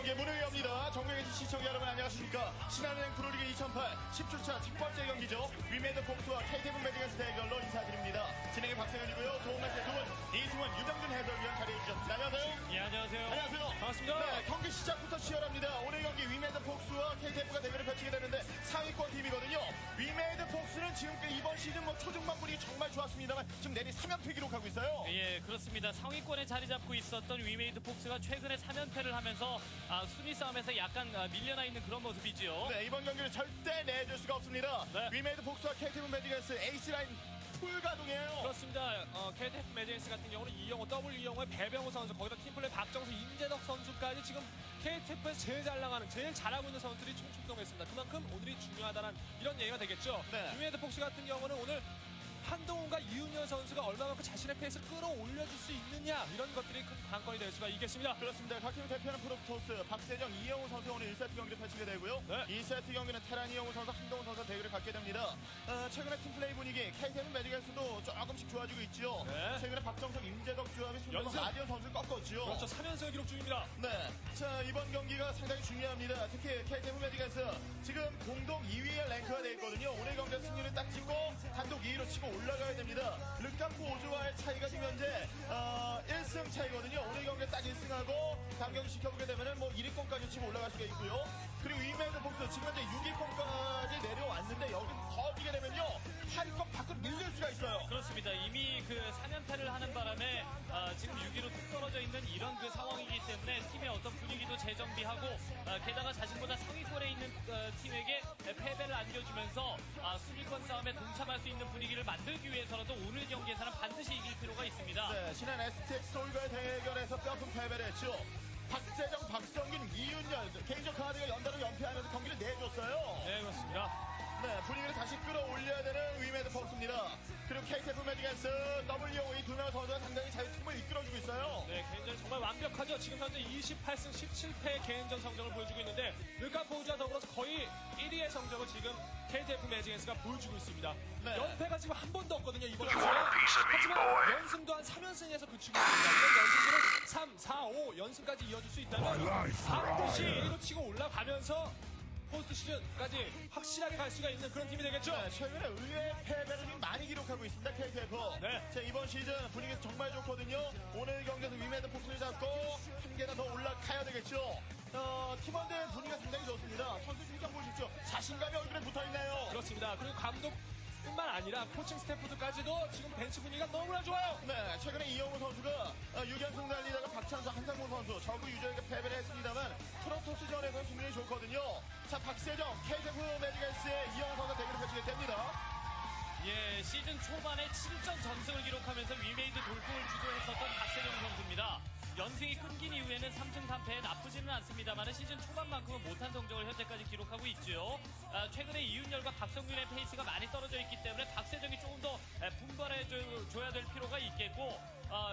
경기의 문을 엽니다. 전국의 시청자 여러분 안녕하십니까. 신한은행 프로리그 2008 10주차 첫 번째 경기죠. 위메드 폭스와 KTF 매직에스 대결로 인사드립니다. 진행의 박세현이고요. 도움말씀 두 분 이승원, 유병준 해설위원 자리해주셨습니다. 안녕하세요. 예, 안녕하세요. 안녕하세요. 반갑습니다. 네, 경기 시작부터 치열합니다. 오늘 경기 위메드 폭스와 KTF가 대결을 펼치게 되는데 상위권 팀이거든요. 위메드 폭스는 지금까지 이번 시즌 초중반 분위기 정말 좋았습니다만 지금 내리 3연패 기록하고 있어요. 예, 그렇습니다. 상위권에 자리 잡고 있었던 위메이드 폭스가 최근에 3연패를 하면서 순위 싸움에서 약간 밀려나 있는 그런 모습이지요. 네, 이번 경기를 절대 내줄 수가 없습니다. 네. 위메이드 폭스와 KTF 매직에스 에이스 라인 풀 가동이에요. 그렇습니다. KTF 매직스 같은 경우는 이영호, 이영호의 배병호 선수, 거기다 팀플레이 박정수, 임재덕 선수까지 지금 KTF에서 제일 잘 나가는, 제일 잘하고 있는 선수들이 총출동했습니다. 그만큼 오늘이 중요하다는 이런 얘기가 되겠죠. 네. 위메이드 폭스 같은 경우는 오늘 한동훈과 이윤열 선수가 얼마만큼 자신의 페이스를 끌어올려줄 수 있느냐, 이런 것들이 큰 관건이 될 수가 있겠습니다. 그렇습니다. 각 팀을 대표하는 프로토스 박세정, 이영호 선수 오늘 1세트 경기를 펼치게 되고요. 네. 2세트 경기는 테란 이영호 선수, 한동훈 선수 대결을 갖게 됩니다. 최근에 팀플레이 분위기 KTF 매직에서도 조금씩 좋아지고 있죠. 네. 최근에 박정석, 임재덕 조합이 순간 연승. 마디언 선수를 꺾었죠. 그렇죠. 3연승 기록 중입니다. 네. 자, 이번 경기가 상당히 중요합니다. 특히 KTF 매직에스 지금 공동 2위에 랭크가 되어 있거든요. 오늘 경기 승리를 딱 찍고 단독 2위로 치고 올라가야 됩니다. 르캄프 오즈와의 차이가 지금 현재 1승 차이거든요. 오늘 경기에 딱 1승하고 다음 경기 시켜보게 되면은 1위권까지 치고 올라갈 수가 있고요. 그리고 위메드 폭스 지금 현재 6위권까지 내려왔는데 여기서 더 뛰게 되면요 8위권 밖으로 밀릴 수가 있어요. 그렇습니다. 이미 그 3연패를 하는 바람에 지금 6위로 뚝 떨어져 있는 이런 그 상황이기 때문에 팀의 어떤 분위기도 재정비하고 게다가 자신보다 상위권에 있는 팀에게 패배를 안겨주면서 순위권 싸움에 동참할 수 있는 분위기를 만들기 위해서라도 오늘 경기에서는 반드시 이길 필요가 있습니다. 네, 신한 STX 서울과의 대결에서 뼈아픈 패배를 했죠. 박세정, 박성균, 이윤열 개인적 카드가 연달아 연패하면서 경기를 내줬어요. 네, 그렇습니다. 네, 분위기를 다시 끌어올려야 되는 위메드 폭스입니다. 그리고 KTF 매직에스 WO 이 두 명의 선수가 상당히 잘 팀을 이끌어주고 있어요. 네, 개인전 정말 완벽하죠. 지금 현재 28승 17패 개인전 성적을 보여주고 있는데 르카포우즈와 더불어서 거의 1위의 성적을 지금 KTF 매직에스가 보여주고 있습니다. 네. 연패가 지금 한 번도 없거든요, 이번 주에. 하지만 연승도 한 3연승에서 그치고 있습니다. 이런 연승들은 3, 4, 5 연승까지 이어질 수 있다면 반드시 1위로 치고 올라가면서 포스트 시즌까지 확실하게 갈 수가 있는 그런 팀이 되겠죠. 네, 최근에 의외의 패배를 지금 많이 기록하고 있습니다. KTF. 네. 자, 이번 시즌 분위기 정말 좋거든요. 오늘 경기에서 위메드 폭스를 잡고 한 계단 더 올라가야 되겠죠. 팀원들 분위기가 상당히 좋습니다. 선수 표정 보십시오. 자신감이 얼굴에 붙어있네요. 그렇습니다. 그리고 감독뿐만 아니라 코칭 스태프들까지도 지금 벤치 분위기가 너무나 좋아요. 네, 최근에 이영호 선수가 6연승 달리다가 박찬수, 한상무 선수, 저그 유저에게 패배를 했습니다만 프로토스전에서는 분위기 좋거든요. 자, 박세정, KTF 매직에스의 이영호 선수가 대결을 펼치게 됩니다. 예, 시즌 초반에 7전 전승을 기록하면서 위메이드 돌풍을 주도했었던 박세정 선수입니다. 연승이 끊긴 이후에는 3승 3패 나쁘지는 않습니다만 시즌 초반만큼은 못한 성적을 현재까지 기록하고 있죠. 최근에 이윤열과 박성균의 페이스가 많이 떨어져 있기 때문에 박세정이 조금 더 분발해줘야 될 필요가 있겠고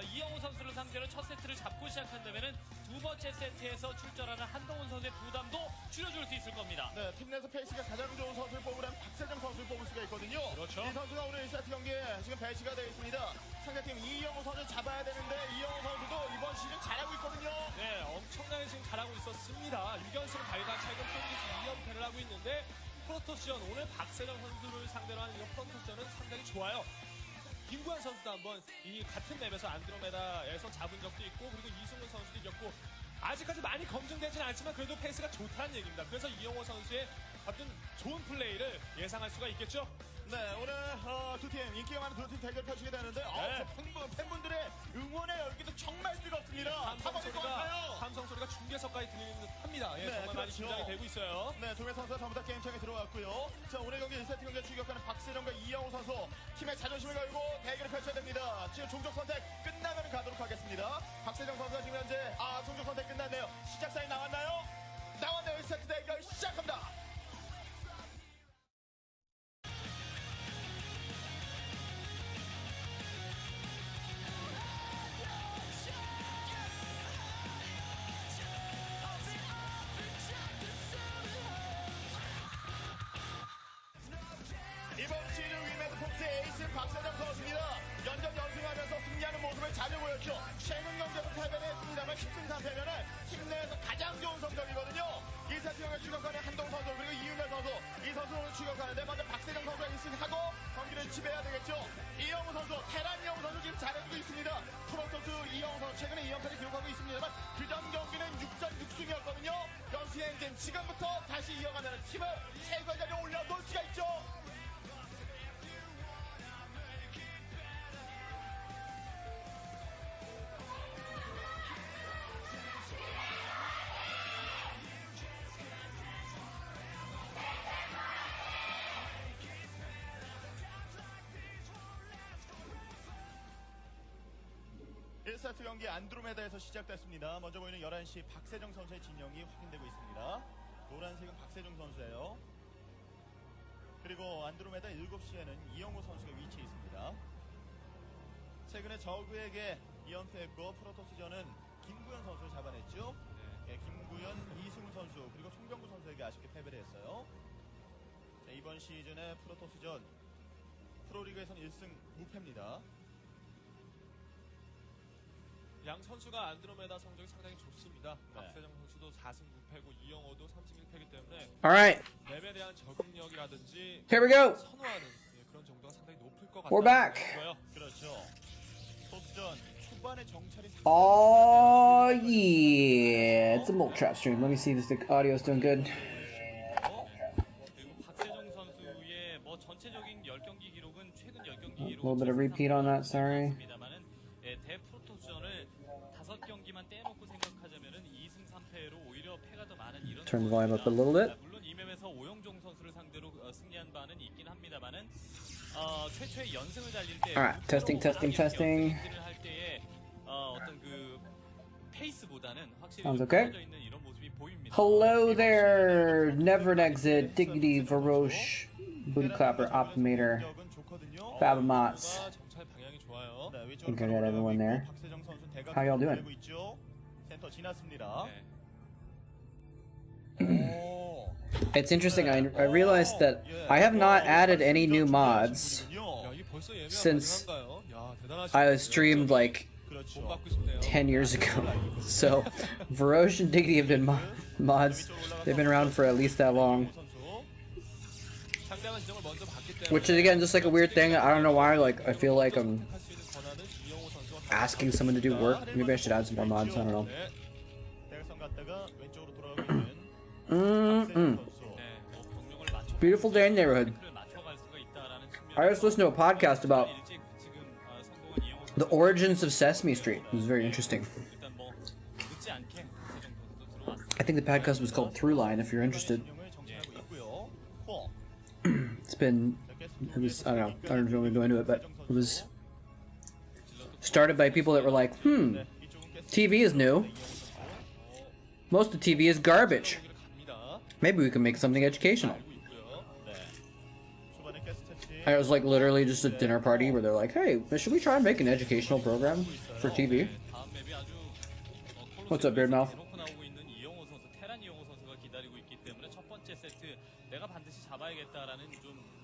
이영호 선수를 상대로 첫 세트를 잡고 시작한다면 두 번째 세트에서 출전하는 한동훈 선수의 부담도 줄여줄 수 있을 겁니다. 네, 팀 내에서 페이스가 가장 좋은 선수를 뽑으려면 박세정 선수를 뽑을 수가 있거든요. 그렇죠. 이 선수가 오늘 1세트 경기에 지금 배치가 되어 있습니다. 상대팀 이영호 선수를 잡아야 되는데 이영호 선수도 이번 시즌 잘하고 있거든요. 네, 엄청나게 지금 잘하고 있었습니다. 6연승을 달리다 최근 프로리그에서 2연패를 하고 있는데 프로토스전 오늘 박세정 선수를 상대로 하는 이 프로토스전은 상당히 좋아요. 김구현 선수도 한번 이 같은 맵에서 안드로메다에서 잡은 적도 있고 그리고 이승훈 선수도 이겼고 아직까지 많이 검증되지는 않지만 그래도 페이스가 좋다는 얘기입니다. 그래서 이영호 선수의 어떤 좋은 플레이를 예상할 수가 있겠죠. 네, 오늘 두 팀, 인기가 많은 두 팀 대결 펼치게 되는데 네. 팬분들의 응원의 열기도 정말 뜨겁습니다. 함성 소리가 중계석까지 들리는 듯 합니다. 예, 네, 정말 많이 그렇죠. 긴장이 되고 있어요. 네, 두 명 선수가 전부 다 게임창에 들어왔고요. 자, 오늘 경기 1세트 경기에 출격하는 박세정과 이영호 선수 팀의 자존심을 걸고 대결을 펼쳐야 됩니다. 지금 종족 선택 끝나면 가도록 하겠습니다. 박세정 선수가 지금 현재 종족 선택 끝났네요. 시작 사인 나왔나요? 나왔네요. 1세트 대결 시작합니다. 이번 시즌 위메드 폭스 에이스 박세정 선수입니다. 연전 연승하면서 승리하는 모습을 자주 보여 그렇죠. 최근 경기에서 패배는 했습니다만 10승 3패면은 팀 내에서 가장 좋은 성적이거든요. 이 세트형을 추격하는 한동 선수 그리고 이윤열 선수 이 선수를 추격하는데 먼저 박세정 선수가 1승하고 경기를 지배해야 되겠죠. 이영우 선수 테란 이영우 선수 지금 잘해주고 있습니다. 프로토스 이영우 선수 최근에 2연패를 기록하고 있습니다만 그전 경기는 6전 6승이었거든요. 연승 행진 지금부터 다시 이어가면 팀을 최고 자리에 올려놓을 수가 있죠. 1세트 경기 안드로메다에서 시작됐습니다. 먼저 보이는 11시 박세정 선수의 진영이 확인되고 있습니다. 노란색은 박세정 선수예요. 그리고 안드로메다 7시에는 이영호 선수가 위치해 있습니다. 최근에 저그에게 2연패했고 프로토스전은 김구현 선수를 잡아냈죠. 네, 김구현, 이승우 선수 그리고 송병구 선수에게 아쉽게 패배를 했어요. 자, 이번 시즌의 프로토스전 프로리그에서는 1승 무패입니다. 양 선수가 안드로메다 성적이 상당히 좋습니다. 네. 박세정 선수도 4승 9패고 이영호도 3승 1패이기 때문에 Alright, 맵에 대한 적응력이라든지 here we go. 선호하는 그런 정도가 상당히 높을 것 We're 같다는 back. 생각이 들고요. 그렇죠. 토스전 초반에 정찰이 Oh yeah, it's a moletrap stream. Let me see if the audio's doing good. 그리고 박세정 선수의 뭐 전체적인 10경기 기록은 최근 10경기 A 기록 little bit of repeat on that, sorry. 대 프로토스전을 5경기만 떼놓고 생각하자면은 2승 3패로 오히려 패가 더 많은 이런 Turn the volume up a little bit. 물론 이 맵에서 오영종 선수를 상대로 승리한 바는 있긴 합니다만은 최초의 연승을 달릴 때 Alright, testing, testing, testing. 할 때의 어떤 그 페이스보다는 확실히 Sounds 좀 okay. 떨어져 있는 이런 모습이 보입니다. Hello there, Never an Exit, Diggity, Varoche, Booty Clapper, Optimator, Fabamots. 정찰 방향이 좋아요. I think I got everyone there. How y'all doing? 센터 지났습니다. It's interesting, I realized that I have not added any new mods 야, 이게 벌써 예매가 since 가능한가요? 야, 대단하시네요. I streamed like 돈 받고 싶네요. 10 years ago. So, Varoche and Diggity have been mods. They've been around for at least that long. 상대방 지점을 먼저 봤기 때문에 Which is again just like a weird thing. I don't know why. Like I feel like I'm 할수 있는 권한은 이영호 선수와 asking someone to do work. Maybe I should add some more mods. I don't know. 네. 대각선 갔다가 왼쪽으로 돌아가고 있는 Mm-mm. 박세정 선수. 뭐 병력을 맞춰 Beautiful day in neighborhood. 맞춰갈 수가 있다라는 측면. I just listened to a podcast about 일찍 지금 성공한 이영호 the origins of Sesame Street. It was very interesting. 일단 뭐 늦지 않게 박세정 선수도 들어왔습니다. I think the podcast was called Throughline. If you're interested, 진영을 정찰하고 있고요. 포. it's been. It was. I don't know. I don't really go into it, but it was started by people that were like, TV is new. Most of TV is garbage. 갑니다. Maybe we can make something educational. 있고요. 초반에 가스 채취. And it was like literally just a dinner party where they're like, hey, should we try and make an educational program for TV? 다음 맵이 아주 What's up, Beardmouth? 대놓고 나오고 있는 이영호 선수, 테란 이영호 선수가 기다리고 있기 때문에 첫 번째 세트 내가 반드시 잡아야겠다라는 좀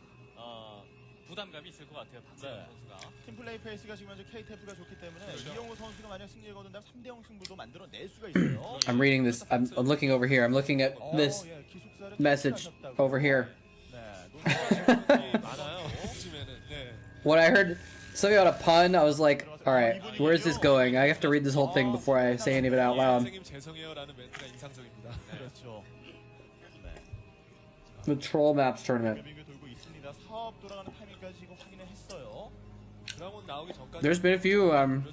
부담감이 있을 것 같아요. 박세영 네. 선수가. 팀플레이 페이스가 지금 현재 KTF가 좋기 때문에 이영호 선수가 만약 승리를 거둔다면 3대0 승부도 만들어낼 수가 있어요. I'm reading this. I'm looking over here. I'm looking at this 예, 기숙사를 message 퇴근하셨다고. over here. 네, 많아요. 요즘에는. 네. When I heard something about a pun, I was like, all right, where is this going? I have to read this whole thing before I say any of it out loud. 선생님 죄송해요라는 멘트가 인상적입니다. 그렇죠. 네. The Troll Maps tournament. 빙글 돌고 있습니다. 사업 돌아가는 타이밍까지 지금 확인을 했어요. 드라곤 나오기 전까지 There's been a few 보여준다면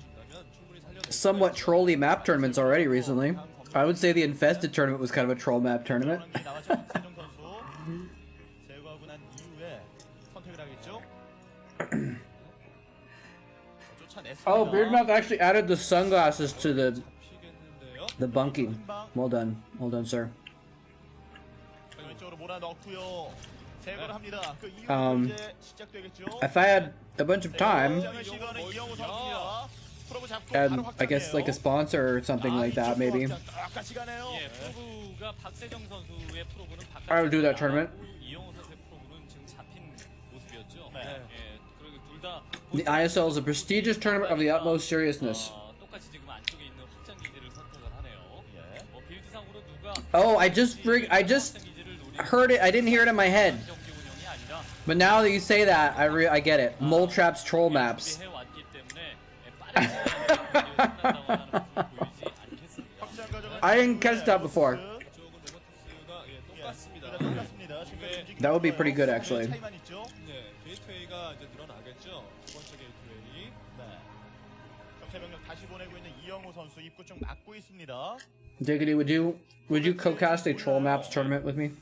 충분히 살려낼 somewhat trolly map tournaments already recently. I would say the Infested tournament was kind of a troll map tournament. 나왔죠. 박세정 선수 제거하고 난 이후에 선택을 하겠죠. 쫓아냈습니다. Oh, Beardmouth actually added the sunglasses to 잡히겠는데요. the bunking. Well done, sir. 왼쪽으로 몰아넣고요. 제거를 합니다. 그 이후에 이제 시작되겠죠. If I had a bunch of time 시작을 시도하는 이영호 선수입니다. 프로브 잡고 and 바로 I guess like a sponsor or something like that, maybe 똑같이 가네요. 예, 프로브가 박세정 선수의 프로브는 I would do that tournament. 이영호 선수의 프로브는 지금 잡힌 모습이었죠. 네. 예, 그리고 둘 다 The ISL is a prestigious tournament of the utmost seriousness. Oh, I just heard it. I didn't hear it in my head. But now that you say that, I get it. Moletraps, troll maps. I didn't catch that before. That would be pretty good, actually. 네, 게이트웨이가 이제 늘어나겠죠. 두 번째 게이트웨이. 정체병력 다시 보내고 있는 이영호 선수 입구 쪽 막고 있습니다. Diggity, would you co-cast a troll maps tournament with me?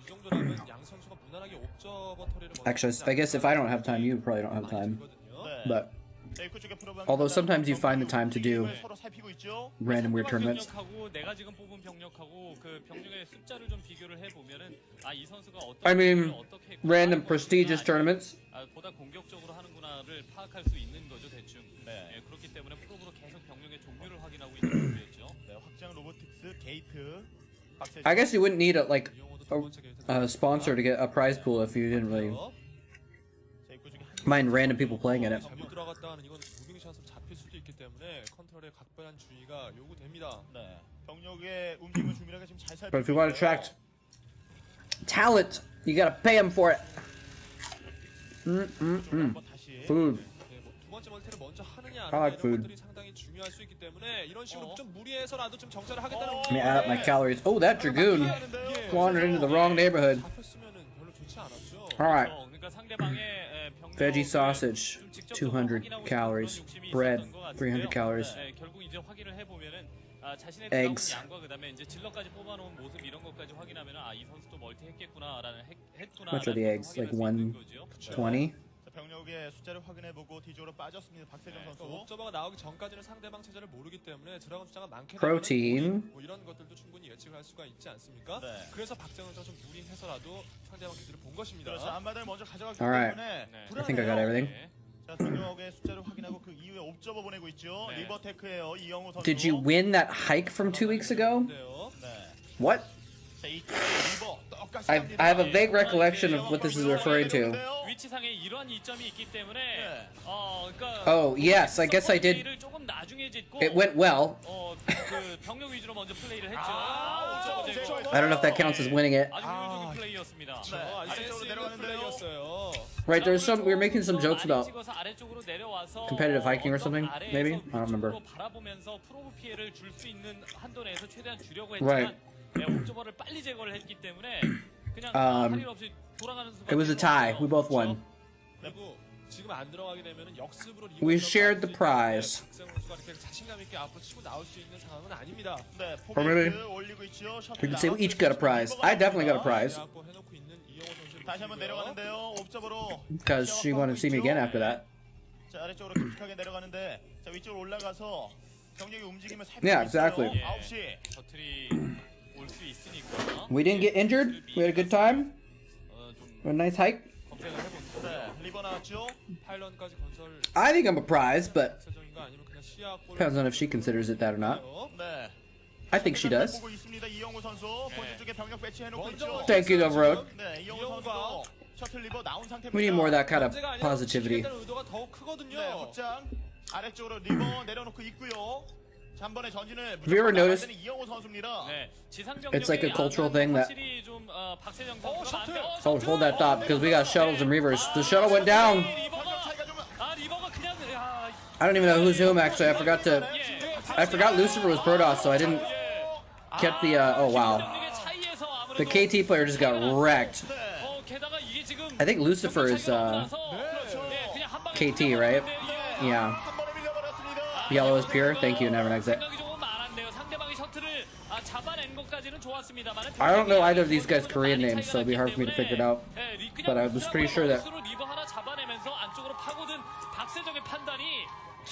이 정도라면 양 선수가 무난하게 옵저버 터리를 Actually, I guess if I don't have time, you probably don't have time. But although sometimes you find the time to do random weird tournaments. 내가 지금 뽑은 병력하고 그 병력의 숫자를 좀 비교를 해보면은 이 선수가 I mean, 어떻게 random prestigious tournaments. 보다 공격적으로 하는구나를 파악할 수 있는 거죠 대충. 예, 그렇기 때문에 프로브로 계속 병력의 종류를 확인하고 있는 거겠죠. 네, 확장 로보틱스 게이트. I guess you wouldn't need a sponsor to get a prize pool if you didn't really mind random people playing in it. 잘못 들어갔다는 이건 무빙샷으로 잡힐 수도 있기 때문에 컨트롤에 각별한 주의가 요구됩니다. 네, 병력의 움직임을 주민하게 지금 잘 살피고. But if you want to attract talent, you gotta pay them for it. Food. 두 번째 멀티를 먼저 하느냐 I like 이런 food. 것들이 상당히 중요할 수 있기 때문에 이런 식으로 좀 무리해서라도 좀 정찰을 하겠다는 Let me add up my calories. Oh, that Dragoon wandered into the wrong neighborhood. 잡혔으면은 별로 좋지 않았죠. Alright. 그러니까 상대방의 Veggie sausage, 200 calories. Bread, 300 calories. 결국 이제 확인을 해보면은 자신의 Eggs. 들어온 양과 그다음에 이제 질럿까지 뽑아놓은 모습 이런 것까지 확인하면은 이 선수도 멀티 했겠구나라는 했구나. How much are the eggs? Like 120? 병력의 숫자를 확인해보고 뒤쪽으로 빠졌습니다. 박세정 선수. 옵저버가 나오기 전까지는 상대방 체제를 모르기 때문에 드라곤 숫자가 많게 Protein. 뭐 이런 것들도 충분히 예측을 할 수가 있지 않습니까? 네. 그래서 박정은 선수 좀 무리해서라도 상대방 기술을 본 것입니다. 그렇죠. 앞마당을 먼저 가져가기 Alright. 때문에 I think I got everything. 자, 병력의 숫자를 확인하고 그 이후에 옵저버 보내고 있죠. 리버테크예요. 이영호 선수. Did you win that hike from 2 weeks ago? 네. What? 자, 이쪽에 리버 똑같이 I 합니다. have a vague recollection of what this is referring to. 위치상에 이러한 이점이 있기 때문에 네. 그러니까 Oh, yes, I guess I did. 플레이를 조금 나중에 짓고 It went well. 그 병력 위주로 먼저 플레이를 했죠. I don't know if that counts as winning it. 아주 효율적인 플레이였습니다. 아래쪽으로 내려가는데요. Right, there's some. We were making some jokes about 찍어서 아래쪽으로 내려와서 competitive hiking or something, maybe? I don't remember. 바라보면서 프로브 피해를 줄 수 있는 한도 내에서 최대한 주려고 Right. 했지만 옵저버를 빨리 제거를 했기 때문에 그냥 할 일 없이 돌아가는 수밖에 It was a tie. We both won. 그리고 지금 안 들어가게 되면은 역습으로 We shared the prize. 박정은 선수가 이렇게 자신감 있게 앞으로 치고 나올 수 있는 상황은 아닙니다. 네, Or maybe 올리고 있죠. we could say we each got a prize. I definitely got a prize 해놓고 있는 이영호 선수를 다시 한번 내려가는데요. 옵저버로. because she wanted to see me again after that. 자, 아래쪽으로 깊숙하게 내려가는데 자, 위쪽으로 올라가서 병력의 움직임을 살피고 Yeah, exactly. 있어요. 9시. 저틀이 올 수 있으니까 We didn't get injured. We had a good time. 좀 A nice hike. 검색을 해본 네, 리버 나왔죠. 파일런까지 건설 I think I'm a prize, but 세정인가 아니면 그냥 시야 확보를 depends on if she considers it that or not. 네. I think she does. 보고 있습니다. 이영호 선수 본진 쪽에 병력 배치해놓고 먼저 있죠. Thank you, Overroad. 네, 이영호 선수도 셔틀 리버 나온 상태입니다. We need more of that kind of 문제가 아니라 positivity. 지키겠다는 의도가 더욱 크거든요. 네, 확장 아래쪽으로 리버 내려놓고 있고요. 자, 한 번에 전진을 Have you ever noticed- 이영호 선수입니다. 네, 지상 It's like a cultural thing that- 확실히 좀 박세정 선수가 셔틀! Oh, hold that thought because we got shuttles and reavers. The shuttle went down. 병력 차이가 좀 리버가 그냥 I don't even know who's whom actually. I forgot Lucifer was Protoss, so I didn't get the. Oh wow, the KT player just got wrecked. 게다가 이게 지금 I think Lucifer is KT, right? Yeah. 한 번에 밀려버렸습니다. Yellow is pure. Thank you. Never an exit. 생각이 조금 많았네요. 상대방이 셔틀을 잡아낸 것까지는 좋았습니다만 I don't know either of these guys' Korean names, so it'd be hard for me to figure it out. But I was pretty sure that 리버 하나 잡아내면서 안쪽으로 파고든 박세정의 판단이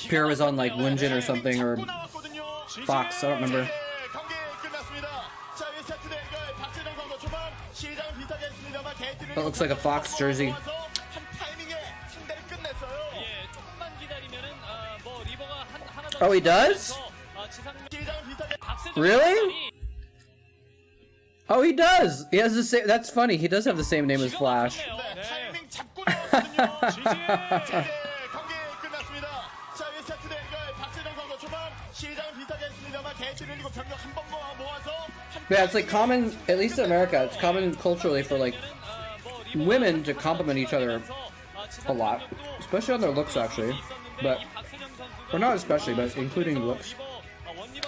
Pure was on like Lunjin or something or 나왔거든요. Fox. I don't remember. 경기 끝났습니다. 자, 이 세트 대결 박세정 선수 초반 시장 비슷하게 했습니다만 게이트를 That looks like a Fox jersey. 한 타이밍에 상대를 끝냈어요. 조금만 기다리면은 뭐 리버가 하나 더 Oh, he does? 시장 비슷하게 Really? Oh, he does. He has the same. That's funny. He does have the same name as Flash. 네, 타이밍 잡고 나왔거든요. 경기 끝났습니다. 자, 이 세트 대결 박세정 선수 초반 시작은 비슷하게 했습니다만 개인들을 이고 병력 한 번 모아서 Yeah, it's like common, at least in America, it's common culturally for like women to compliment each other a lot, especially on their looks actually, but, or not especially, but including looks.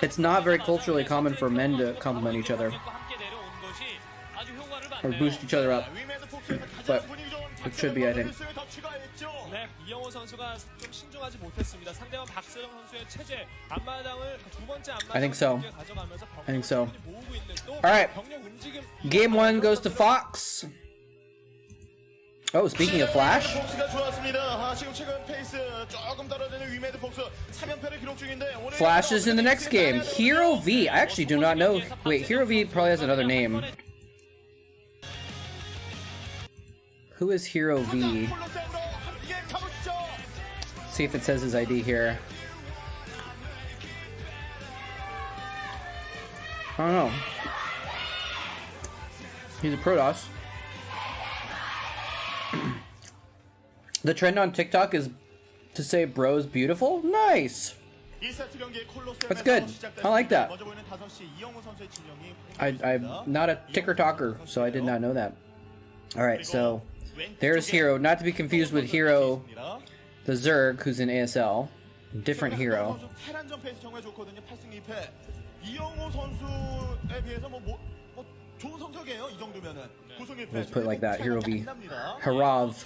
It's not very culturally common for men to compliment each other or boost each other up, but it should be, I think. 네, 이영호 선수가 좀 신중하지 못했습니다. 상대방 박세정 선수의 체제 앞마당을 두 번째 I think so. 앞마당 가져가면서 I think so. 모으고 있는 또 Alright. 병력 움직임 Game 1 goes to Fox. Oh, speaking of Flash. 폭스가 좋았습니다. 지금 최근 페이스 조금 떨어지는 위메드 폭스 3연패를 기록 중인데 오늘 Flash is in the next game. Hero V. I actually do not know. Wait, Hero V probably has another name. Who is Hero V? See if it says his ID here. I don't know. He's a Protoss. The trend on TikTok is to say bro's beautiful? Nice! That's good. I like that. I'm not a ticker talker, so I did not know that. Alright, so there's Hero, not to be confused with Hero the Zerg, who's in ASL. Different Hero. Let's put it like that. Hero V. Harav.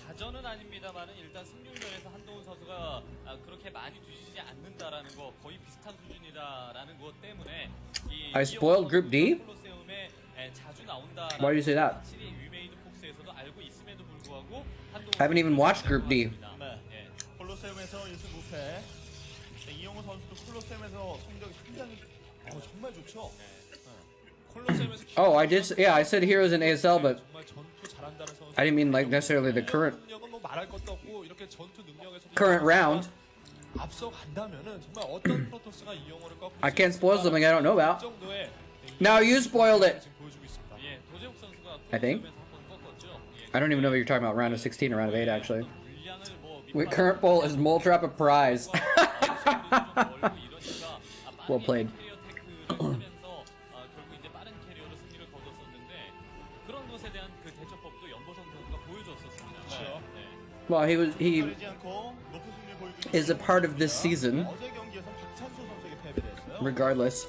I spoiled Group D? Why do you say that? I haven't even watched Group D. Oh, I did. Yeah, I said Heroes in ASL, but I didn't mean like necessarily the current round. I can't spoil something I don't know about. Now you spoiled it. I think. I don't even know what you're talking about. Round of 16 or round of 8, actually. Wait, current poll is moletrap a prize. Well played. Well, he is a part of this season, regardless.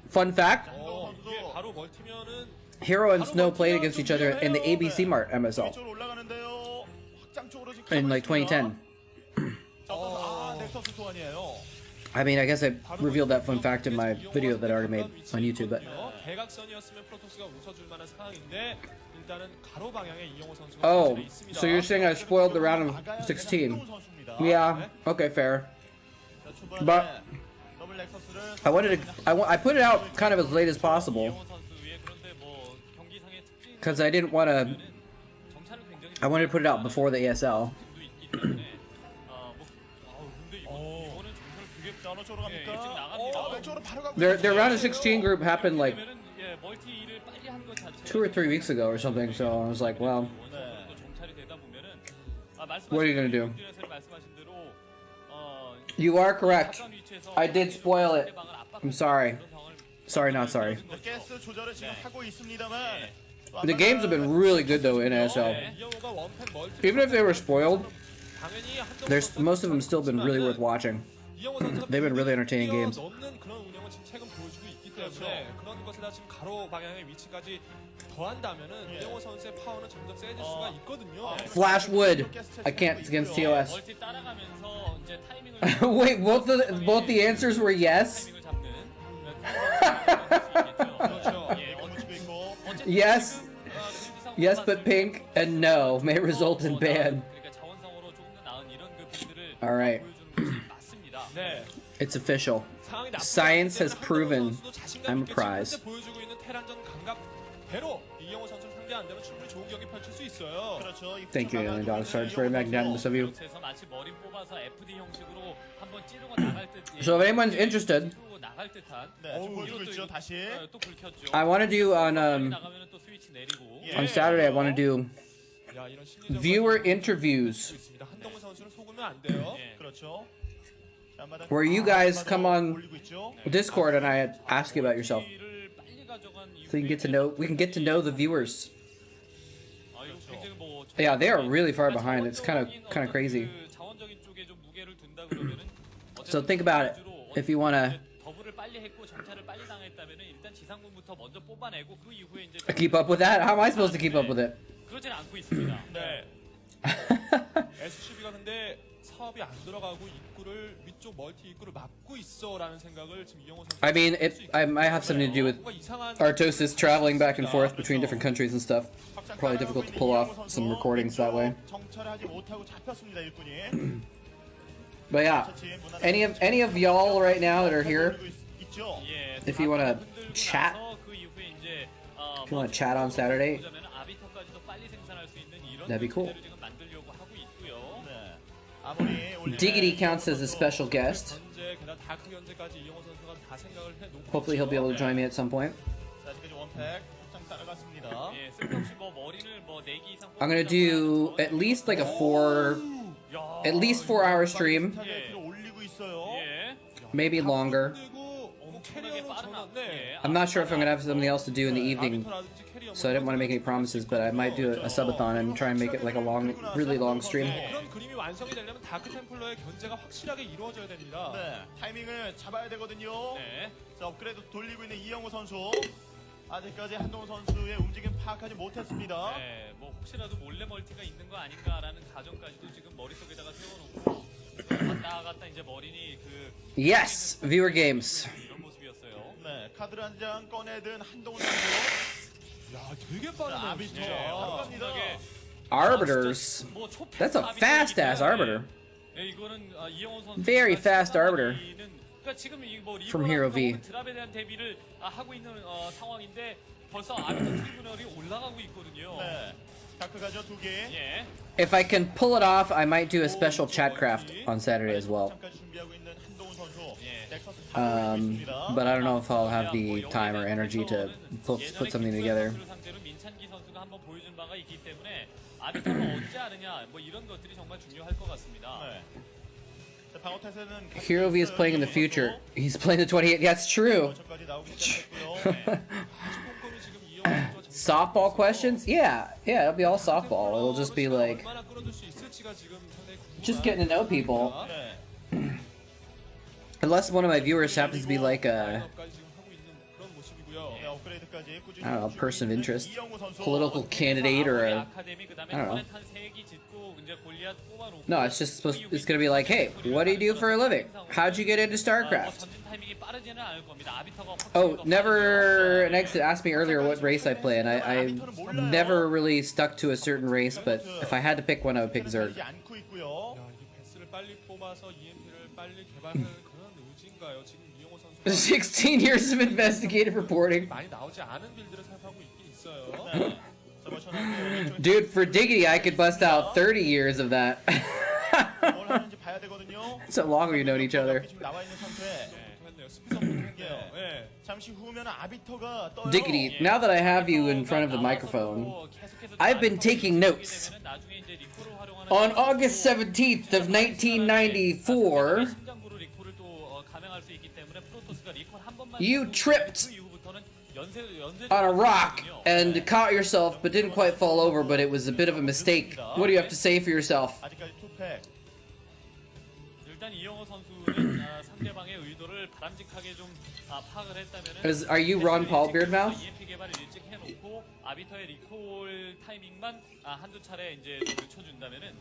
Fun fact: Hero and Snow played against each other in the ABC Mart MSL in like 2010. I mean, I guess I revealed that fun fact in my video that I already made on YouTube, but. Oh, so you're saying I spoiled the round of 16? Yeah, okay, fair. But I wanted to, I put it out kind of as late as possible because I didn't want to. I wanted to put it out before the ASL. Their round of 16 group happened like 2 or 3 weeks ago or something, so I was like, well, what are you gonna do? You are correct. I did spoil it. I'm sorry. Sorry, not sorry. The games have been really good though in ASL. Even if they were spoiled, most of them still been really worth watching. They've been really entertaining games. Flash wood. I can't against TOS. Wait, both the answers were yes? Yes. Yes, but pink and no may result in ban. Alright. It's official. Science has proven I'm a prize. Thank you, Alien Dog Star. It's very magnanimous of you. So if anyone's interested, I want to do on Saturday. I want to do 야, 이런 심리적 Viewer interviews. 있습니다. 한동훈 선수는 속으면 안 돼요. 예. 그렇죠. 자, 앞마당 Where you guys come on 올리고 있죠. Discord and I ask you about yourself, 를 빨리 가져간 so you can get to know. We can get to know the viewers. 아, 이거 굉장히 뭐 Yeah, they are really far behind. It's kind of crazy. 그 자원적인 쪽에 좀 무게를 둔다 그러면은 So think about it. If you wanna 더블을 빨리 했고 정찰을 빨리 당했다면은 일단 지상군부터 먼저 뽑아내고 그 이후에 이제 keep up with that, how am I supposed to keep up with it? 그러진 않고 있습니다. 네. SCB가 근데 사업이 안 들어가고 입구를 위쪽 멀티 입구를 막고 있어라는 생각을 지금 이영호 선수. I mean, it might have something to do with 뭔가 이상한 Artosis traveling back and forth between different countries and stuff. Probably difficult to pull off some recordings that way. 정찰을 하지 못하고 잡혔습니다, 일꾼이. But yeah, any of y'all right now that are here, 있죠. 예, if you wanna 흔들고 chat, 나서 그 이후에 이제 if you wanna chat on Saturday, 보자면은 아비터까지도 빨리 생산할 수 있는 이런 that'd be cool. 전제를 지금 만들려고 하고 있고요. 네. 아무리 올리면 Diggity counts as a special guest. 견제 게다가 다크 견제까지 이영호 선수가 다 생각을 해놓고. Hopefully he'll be able to join me at some point. 자, 지금까지 원팩 확장 따라갔습니다. 예, 쓸데없이 뭐 머리를 뭐 4개 이상 I'm gonna do at least like a at least 4-hour stream, 스타게이트를 올리고 있어요. 예. maybe longer. 엄청나게 빠른 앞에 I'm not sure if I'm gonna have something else to do in the evening, so I didn't want to make any promises, but I might do a subathon and try and make it like a really long stream. 그런 그림이 완성이 되려면 다크 템플러의 견제가 확실하게 이루어져야 됩니다. 네, 타이밍을 잡아야 되거든요. 네. 자, 업그레이드 돌리고 있는 이영호 선수. 아직까지 한동훈 선수의 움직임 파악하지 못했습니다. 네, 뭐 혹시라도 몰래 멀티가 있는 거 아닌가라는 가정까지도 지금 머릿속에다가 세워놓고 갔다 갔다 이제 머리니 그 Yes, viewer games. 이런 모습이었어요. 네, 카드를 한 장 꺼내든 한동훈 선수. 야, 되게 자, 빠르네요. 아비터 진짜. 바로 갑니다. Arbiters. 뭐 초패스 That's a fast-ass arbiter. 네, 이거는 이영훈 선수 Very fast arbiter. 그러니까 지금 이뭐 From Hero V. 드랍에 대한 대비를 하고 있는 상황인데 벌써 아비터 트리브널이 올라가고 있거든요. 네, 다크 가죠 2개. 예. If I can pull it off, I might do a special Chatcraft on Saturday as well. 잠깐 준비하고 있는 한동훈 선수. 예. 넥서스 다 올리고 있습니다. But I don't know if I'll have the time or energy to put something together. 상대로 민찬기 선수가 한번 보여준 바가 있기 때문에 아비터가 언제 하느냐 뭐 이런 것들이 정말 중요할 것 같습니다. 네. 자, 방어 태세는 Hero V is playing in the future. He's playing the 28. That's true. 저까지 나오기 시작했고요. 네. 꼼꼼히 지금 이영호 선수가 Softball questions? Yeah, it'll be all softball. It'll just be like 얼마나 끌어줄 수 있을지가 지금 상당히 just getting to know people. 네. Unless one of my viewers happens to be like a, 라인업까지 지금 하고 있는 그런 모습이고요. 네, 업그레이드까지 꾸준히 I don't know, a person of interest, 이영호 선수. political candidate or a, 아카데미 그다음에 I don't know. 토렌탄 3기 짓고 이제 골리앗 뽑아놓고 no, it's just supposed, it's gonna be like, hey, what do you do for a living? How'd you get into StarCraft? 전진 타이밍이 빠르지는 않을 겁니다. 아비터가 Oh, never, Next asked me earlier what race I play, and I never really stuck to a certain race, but if I had to pick one, I would pick Zerg. 하지 않고 있고요. 야, 이 베스를 빨리 뽑아서 EMP를 빨리 개발하는 그런 의지인가요? 지금 이영호 선수가 16 years of investigative reporting. 많이 나오지 않은 빌드를 사용하고 있긴 있어요. 네. 자, 머천하고 왼쪽에 Dude, for Diggity, I could bust out 30 years of that. 뭘 하는지 봐야 되거든요. That's how long we've known each other. 지금 나와 있는 상태. 통했네요. 스피드업도 했네요. 예. 잠시 후면 아비터가 떠요. Diggity, now that I have you in front of the microphone, I've been taking notes. On August 17th of 1994, you tripped on a rock and caught yourself but didn't quite fall over, but it was a bit of a mistake. What do you have to say for yourself? 아직까지 투팩. 일단 이영호 선수는 상대방의 의도를 바람직하게 좀 파악을 했다면은 Are you Ron Paul Beardmouth? EMP 개발을 일찍 해놓고 아비터의 리콜 타이밍만 한두 차례 이제 좀 늦춰준다면은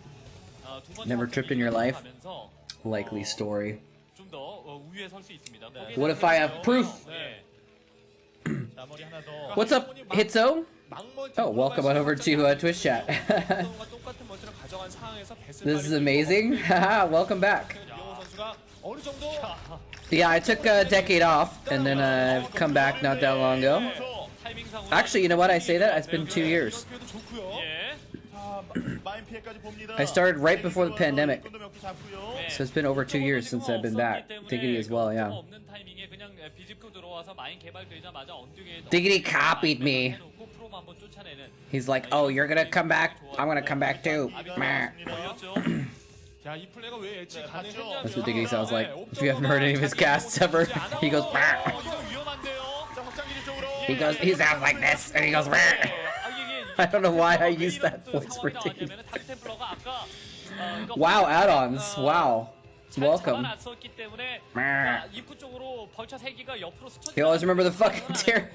두 번째 Never tripped in your life? 하면서 Likely story. 좀더 우위에 설 수 있습니다. What if I have proof? 네. 자, 머리 하나 더. What's up, Hitzo? Oh, welcome on over to Twitch chat. 똑같은 멀티를 가져간 상황에서 베스를 This is 빨리 amazing. Haha, welcome back. 이영호 선수가 어느 정도 Yeah, I took a decade off, and then I've come back not that long ago. 타이밍상으로 Actually, you know what? I say that? It's been 2 years. 이런 표현도 좋고요. 예. 자, 마인 피해까지 봅니다. I started right before the pandemic. 끈도 몇개 잡고요. So it's been over 2 years since I've been back. Diggity as well, yeah. 없는 타이밍에 그냥 비집고 들어와서 마인 개발되자마자 언덕에 Diggity copied me. 해놓고 프로만 한번 쫓아내는. He's like, oh, you're gonna come back. I'm gonna come back too. Meh. 걸렸죠. 자, 이 플레이가 왜 예측 네, 가능했냐면 That's what Diggy sounds like. If you haven't heard any of his casts ever, he goes. Meh. 이거 위험한데요. 자, 확장기지 쪽으로. He sounds like this, and he goes. Meh. I don't know why I used that voice for Diggy. Wow, add-ons. Wow. Welcome. Meh. 입구 쪽으로 벌처 3기가 옆으로 스쳐. You always remember the fucking Terran.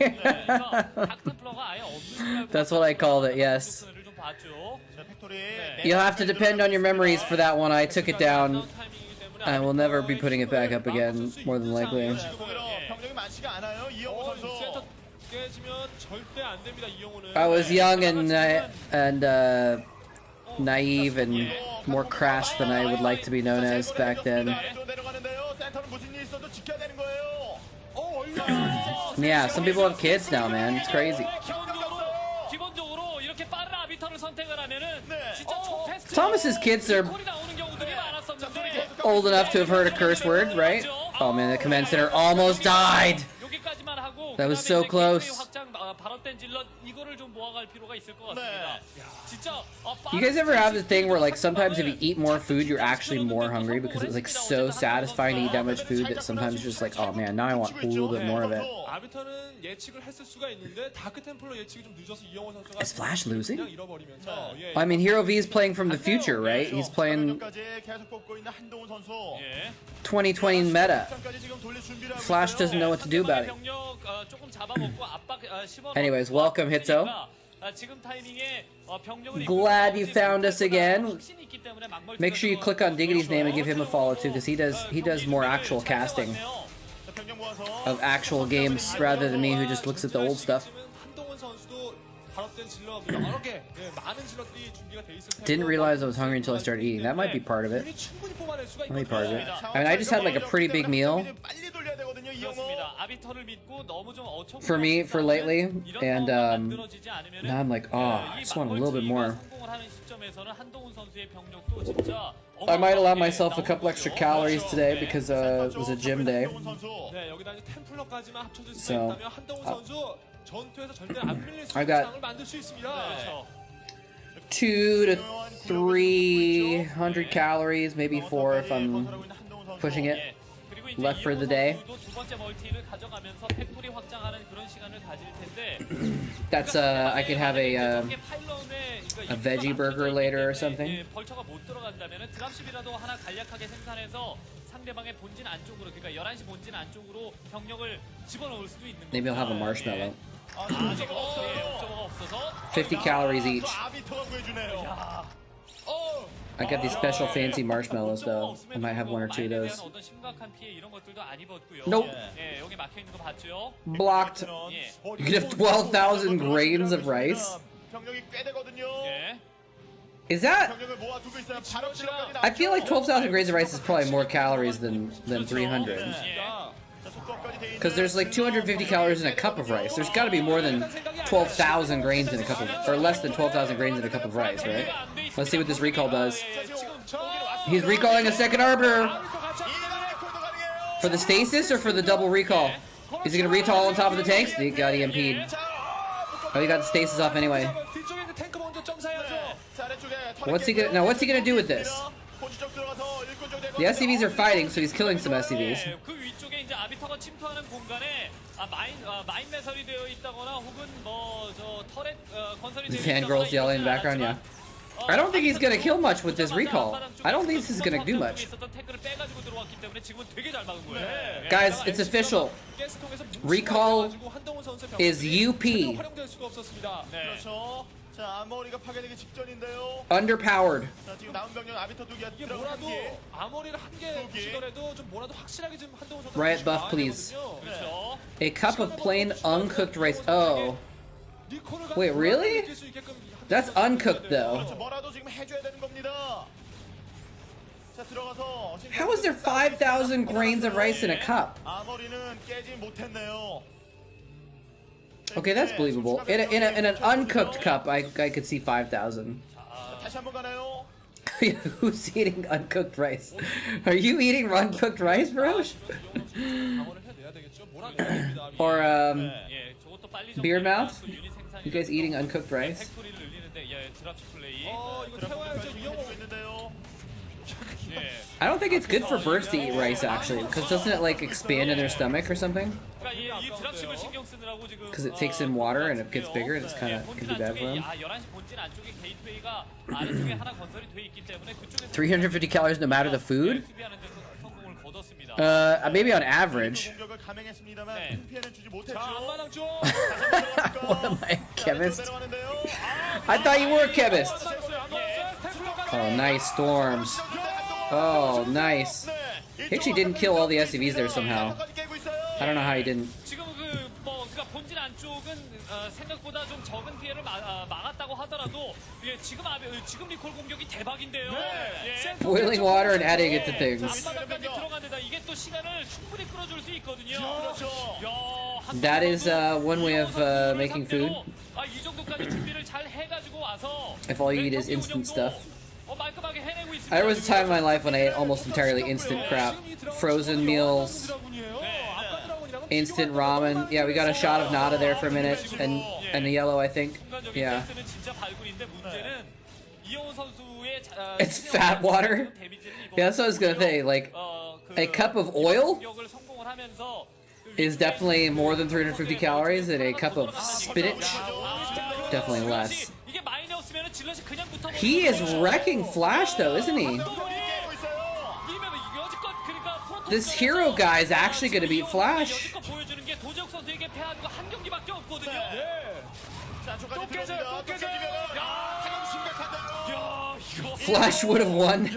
That's what I called it. Yes. 자, 팩토리. You'll have to depend on your memories for that one. I took it down. I will never be putting it back up again, more than likely. 병력이 많지가 않아요. 이영호 선수. 센터 깨지면 절대 안 됩니다. 이영호는. I was young and naive and more crass than I would like to be known as back then. 내려가는데요. 센터는 무슨 일 있어도 지켜야 되는 거예요. Yeah, some people have kids now, man. It's crazy. 기본적으로 이렇게 빠른 아비터를 선택을 하면은 진짜 초패스트. Thomas's kids are 골이 나오는 경우들이 많았었는데. old enough to have heard a curse word, right? Oh man, the command center almost died. 여기까지만 하고 That was so close. 확장 발업된 질럿 이거를 좀 모아갈 필요가 있을 것 같습니다. 진짜 You guys ever have the thing where like sometimes if you eat more food, you're actually more hungry because it's like so satisfying to eat that much food that sometimes you're just like, oh man, now I want a little bit more of it. 아비터는 예측을 했을 수가 있는데 다크 템플러 예측이 좀 늦어서 이영호 선수가 Is Flash losing? 그냥 잃어버리면서 예. I mean, Hero V is playing from the future, right? He's playing 계속 뽑고 있는 한동훈 선수. 2020 meta. 까지 지금 돌릴 준비를 하고 Flash 있어요. doesn't know what to do about it. 병력 조금 잡아먹고 압박 Anyways, welcome, Hitzo. 지금 타이밍에 병력을 Glad you found us again. Make sure you click on Diggity's name and give him a follow too, because he does more actual casting of actual games rather than me, who just looks at the old stuff. 한동훈 선수도 발업된 질럿 여러 개 많은 질럿들이 준비가 돼 있을 텐데 Didn't realize I was hungry until I started eating. That might be part of it. 충분히 뽑아낼 수가 That might be part of it. 있거든요. I mean, I just had like a pretty big meal 빨리 돌려야 되거든요, 이영호. 그렇습니다. 아비터를 믿고 너무 좀 for me for lately, and now I'm like, oh, I just want a little bit more. I might allow myself a couple extra calories today because it was a gym day. 네, 여기다 이제 템플러까지만 합쳐줄 수 So, 있다면 한동훈 선수 전투에서 절대 안 밀릴 수 I 있는 got- 상황을 만들 수 있습니다. 200 to 300 calories, maybe 4 if I'm pushing it. Left for the day. That's I could have a veggie burger later or something. 벌처가 못 들어간다면은 드랍십이라도 하나 간략하게 생산해서 상대방의 본진 안쪽으로, 그러니까 11시 본진 안쪽으로 병력을 집어넣을 수도 있는 거죠. Maybe I'll have a marshmallow. 옵저버가 없어서 50 calories each. 아비터가 구해주네요. I got these special fancy marshmallows though. I might have one or two of those. 어떤 심각한 피해 이런 것들도 안 입었고요. Nope. 예, 여기 막혀 있는 거 봤죠? Blocked. 예. You could have 12,000 grains of rice. 병력이 꽤 되거든요. 예. Is that? 병력을 모아두고 있어요. 바로 실력까지 I feel like 12,000 grains of rice is probably more calories than 300. Because there's like 250 calories in a cup of rice. There's got to be more than 12,000 grains in a cup of, or less than 12,000 grains in a cup of rice, right? Let's see what this recall does. He's recalling a second arbiter for the stasis or for the double recall. Is he gonna recall on top of the tanks? He got EMP'd. Oh, he got the stasis off anyway. 뒤쪽에 있는 탱크 먼저 점사해야죠. What's he gonna do with this? The SCVs are fighting, so he's killing some SCVs. 예, 그 위쪽에 이제 아비터가 침투하는 공간에 마인 매설이 되어 있다거나 혹은 뭐 저 터렛 건설이 되어 Fangirls yelling in the background, yeah. I don't think he's gonna kill much with this recall. I don't think this is gonna do much. Guys, it's official. Recall is UP. 자, 아머리가 파괴되기 직전인데요. Underpowered. 자, 지금 남은 병력 아비터 두 개 이게 들어간 뭐라도 게. 아머리를 한 개 주시더라도 좀 뭐라도 확실하게 좀 한동훈 선수 Riot buff, please. A cup of plain uncooked rice. Oh. Wait, really? That's uncooked though. 뭐라도 지금 해줘야 되는 겁니다. 자, 들어가서. How is there 5,000 grains of rice in a cup? 아머리는 깨지 못했네요. Okay, that's believable. In an uncooked cup, I could see 5,000. 다시 한번 가나요? Who's eating uncooked rice? Are you eating uncooked rice, Barosh? Or beer mouth? You guys eating uncooked rice? 팩토리를 늘리는데 예, 드랍 플레이. 이거 태워야죠. 이영호. 있는데요. 예. I don't think it's good for birds to eat rice actually, because doesn't it like expand in their stomach or something? 그러니까 이 드랍십을 신경 쓰느라고 지금 'Cause it takes in water and it gets bigger and it's kind of can be bad for them. 11시 본진 안쪽에 게이트웨이가 아래쪽에 하나 건설이 돼 있기 때문에 그쪽에서 350 calories no matter the food? 수비하는 데 성공을 거뒀습니다. Maybe on average. 공격을 감행했습니다만 네. 큰 피해는 주지 못했죠. 자, 앞마당 쪽. What am I, a chemist? 내려가는데요. I thought you were a chemist. 예. Oh, nice storms. Oh, nice. He actually didn't kill all the SCVs there somehow. I don't know how he didn't. 지금 그러니까 본진 안쪽은 생각보다 좀 적은 피해를 막았다고 하더라도 예, 지금 리콜 공격이 대박인데요. 예. Boiling water and adding it to things. 앞바닥까지 들어갔는데 이게 또 시간을 충분히 끌어줄 수 있거든요. 그렇죠. That is one way of making food. 이 정도까지 준비를 잘 해가지고 와서 If all you eat is instant stuff. 말끔하게 해내고 있습니다. There was a time in my life when I ate almost entirely instant crap. Frozen meals, instant ramen. Yeah, we got a shot of Nada there for a minute, and the yellow, I think. 순간적인 Yeah. 센스는 진짜 발군인데 문제는 이영호 선수의 It's fat water. Yeah, that's what I was gonna say. Like, a cup of oil is definitely more than 350 calories, and a cup of spinach, definitely less. He is wrecking Flash, though, isn't he? This hero guy is actually going to beat Flash. Flash would have won.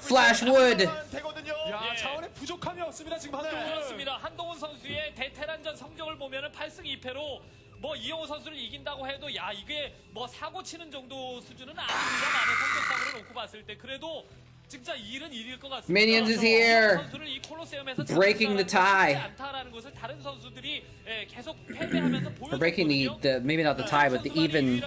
Flash would. 야, 자원의 부족함이 없습니다. 지금 그렇습니다. 한동훈 선수의 대테란전 성적을 보면은 8승 2패로 뭐 이영호 선수를 이긴다고 해도 야 이게 뭐 사고 치는 정도 수준은 아닙니다만은 성적상으로 놓고 봤을 때 그래도 진짜 일은 일일 것 같습니다. Minions is here. 선수를 이 콜로세움에서 Breaking the tie. 않다라는 것을 다른 선수들이 계속 패배하면서 Or breaking the maybe not the tie, but the even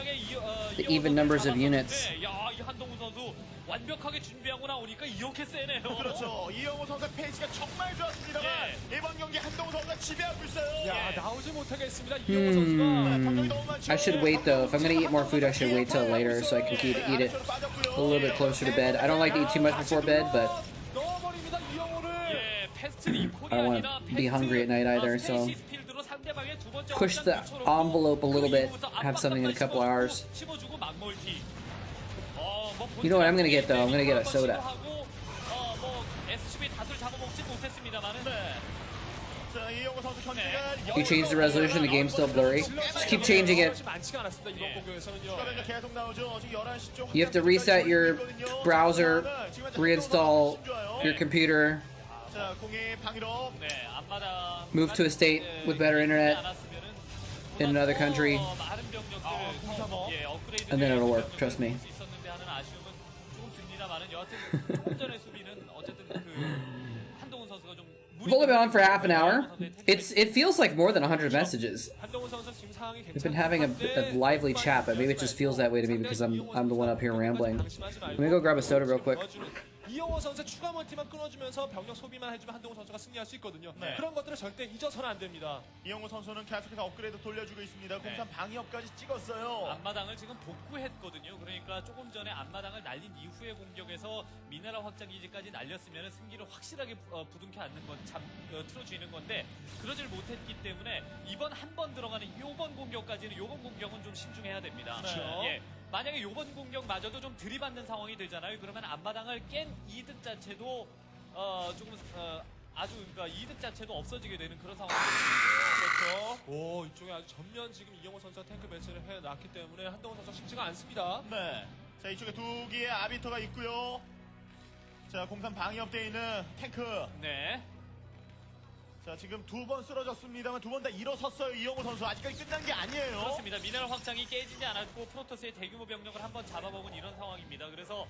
numbers of units. 야, 이 한동훈 선수 완벽하게 준비하고 나오니까 이렇게 세네요. 그렇죠. 이영호 선수의 페이스가 정말 좋았습니다만 이번 경기 한동훈 선수가 지배하고 있어요. 야, 나오지 못하겠습니다. 이영호 선수가. 경력이 너무 많죠. I should wait though. If I'm gonna eat more food, I should wait till later so I can eat it a little bit closer to bed. I don't like to eat too much before bed, but 넣어버립니다, 이영호를. I don't want to be hungry at night either. So push the envelope a little bit. Have something in a couple hours. You know what I'm gonna get though? I'm gonna get a soda. You changed the resolution, the game's still blurry. Just keep changing it. You have to reset your browser, reinstall your computer, move to a state with better internet in another country, and then it'll work, trust me. We've only been on for half an hour. It feels like more than 100 messages. We've been having a lively chat, but maybe it just feels that way to me because I'm the one up here rambling. Let me go grab a soda real quick. 이영호 선수의 추가 멀티만 끊어주면서 병력 소비만 해주면 한동훈 선수가 승리할 수 있거든요. 네. 그런 것들을 절대 잊어서는 안 됩니다. 이영호 선수는 계속해서 업그레이드 돌려주고 있습니다. 네. 공산 방위업까지 찍었어요. 앞마당을 지금 복구했거든요. 그러니까 조금 전에 앞마당을 날린 이후의 공격에서 미네랄 확장 기지까지 날렸으면 승기를 확실하게 부둥켜 안는 건 틀어주는 건데 그러질 못했기 때문에 이번 한 번 들어가는 요번 공격까지는 요번 공격은 좀 신중해야 됩니다. 그렇죠. 예. 만약에 요번 공격마저도 좀 들이받는 상황이 되잖아요. 그러면 앞마당을 깬 이득 자체도 조금 아주 그러니까 이득 자체도 없어지게 되는 그런 상황이 되는 거예요. 그렇죠. 오, 이쪽에 아주 전면 지금 이영호 선수가 탱크 배치를 해놨기 때문에 한동훈 선수가 쉽지가 않습니다. 네. 자, 이쪽에 두 개의 아비터가 있고요. 자, 공산 방위업대에 있는 탱크. 네. 자, 지금 두 번 쓰러졌습니다만 두 번 다 일어섰어요. 이영호 선수 아직까지 끝난 게 아니에요. 그렇습니다. 미네랄 확장이 깨지지 않았고 프로토스의 대규모 병력을 한번 잡아먹은 이런 상황입니다. 그래서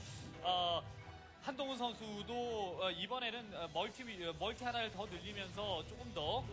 한동훈 선수도 이번에는 멀티 하나를 더 늘리면서 조금 더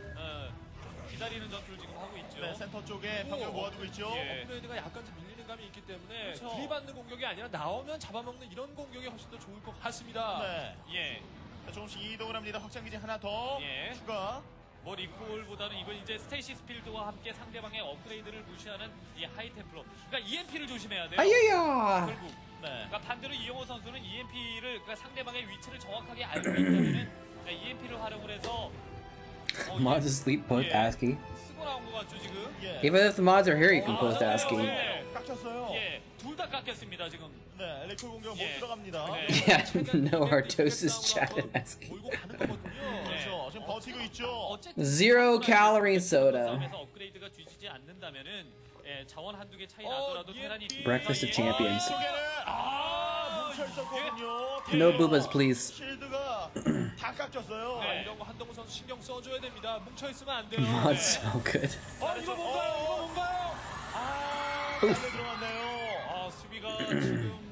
기다리는 전투를 지금 하고 있죠. 네, 센터 쪽에 병력 모아두고 있죠. 예. 업그레이드가 약간 좀 밀리는 감이 있기 때문에 그렇죠. 들이받는 공격이 아니라 나오면 잡아먹는 이런 공격이 훨씬 더 좋을 것 같습니다. 네. 예. 자, 조금씩 이동을 합니다. 확장기지 하나 더 예. 추가. 뭐 리콜보다는 이건 이제 스테이시스 필드와 함께 상대방의 업그레이드를 무시하는 이 하이템플러. 그러니까 EMP를 조심해야 돼요. 아야야. 결국. 네. 그러니까 반대로 이영호 선수는 EMP를 그러니까 상대방의 위치를 정확하게 알고 있다면은 EMP를 활용을 해서 Mods asleep post ASCII. 쓰고 나온 것 같죠 지금. 예. Even if the mods are here, you can post ASCII. 예. 깎였어요. 예, 둘 다 깎였습니다 지금. 네, 레이클 공격 못 예. 들어갑니다. 네. Yeah, no Artosis chat in ASCII. 몰고 가는 거거든요. 그렇죠. 지금 버티고 있죠. 어쨌든 Zero calorie soda. 싸움에서 업그레이드가 뒤지지 않는다면은 자원 한두 개 차이 나더라도 테란이 Breakfast of Champions. 이쪽에는 뭉쳐 있었거든요. No boobas, please. 실드가 다 깎였어요. 네. 이런 거 한동훈 선수 신경 써줘야 됩니다. 뭉쳐 있으면 안 돼요. Mods so good. 이거 뭔가요? 이거 뭔가요? 빨리 들어갔네요. 수비가 지금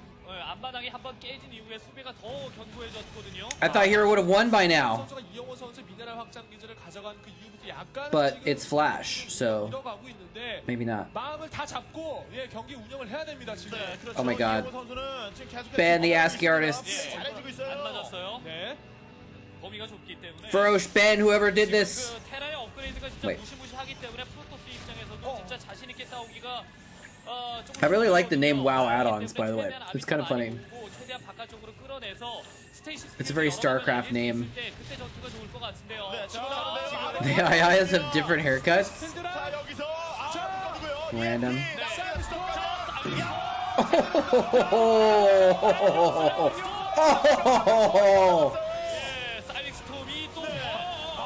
앞마당이 한번 깨진 이후에 수비가 더 견고해졌거든요. I thought Hero would have won by now, 선수가 이영호 선수 미네랄 확장 기지를 가져간 그 이후부터 약간 but 지금 it's Flash, so 잃어가고 있는데 maybe not. 마음을 다 잡고 경기 운영을 해야 됩니다 지금. 네, 그렇죠. Oh my God. 이영호 선수는 지금 계속해서 Ban the ASCII 있습니다. artists. 예, 잘해주고 있어요. 안 맞았어요. 네. 범위가 좁기 때문에. Ferosh ban whoever did this. 그 테라의 업그레이드가 진짜 Wait. 무시무시하기 때문에 프로토스 입장에서도 진짜 자신 있게 싸우기가. I really like the name WoW add-ons, by the way. It's kind of funny. 최대한 바깥쪽으로 끌어내서 It's a very Starcraft name. 그때 전투가 좋을 것 같은데요. 네, 지금 나오는데요. The IIs have different haircuts. 자, 여기서 누구요? Random. 사이닉 스톰이 또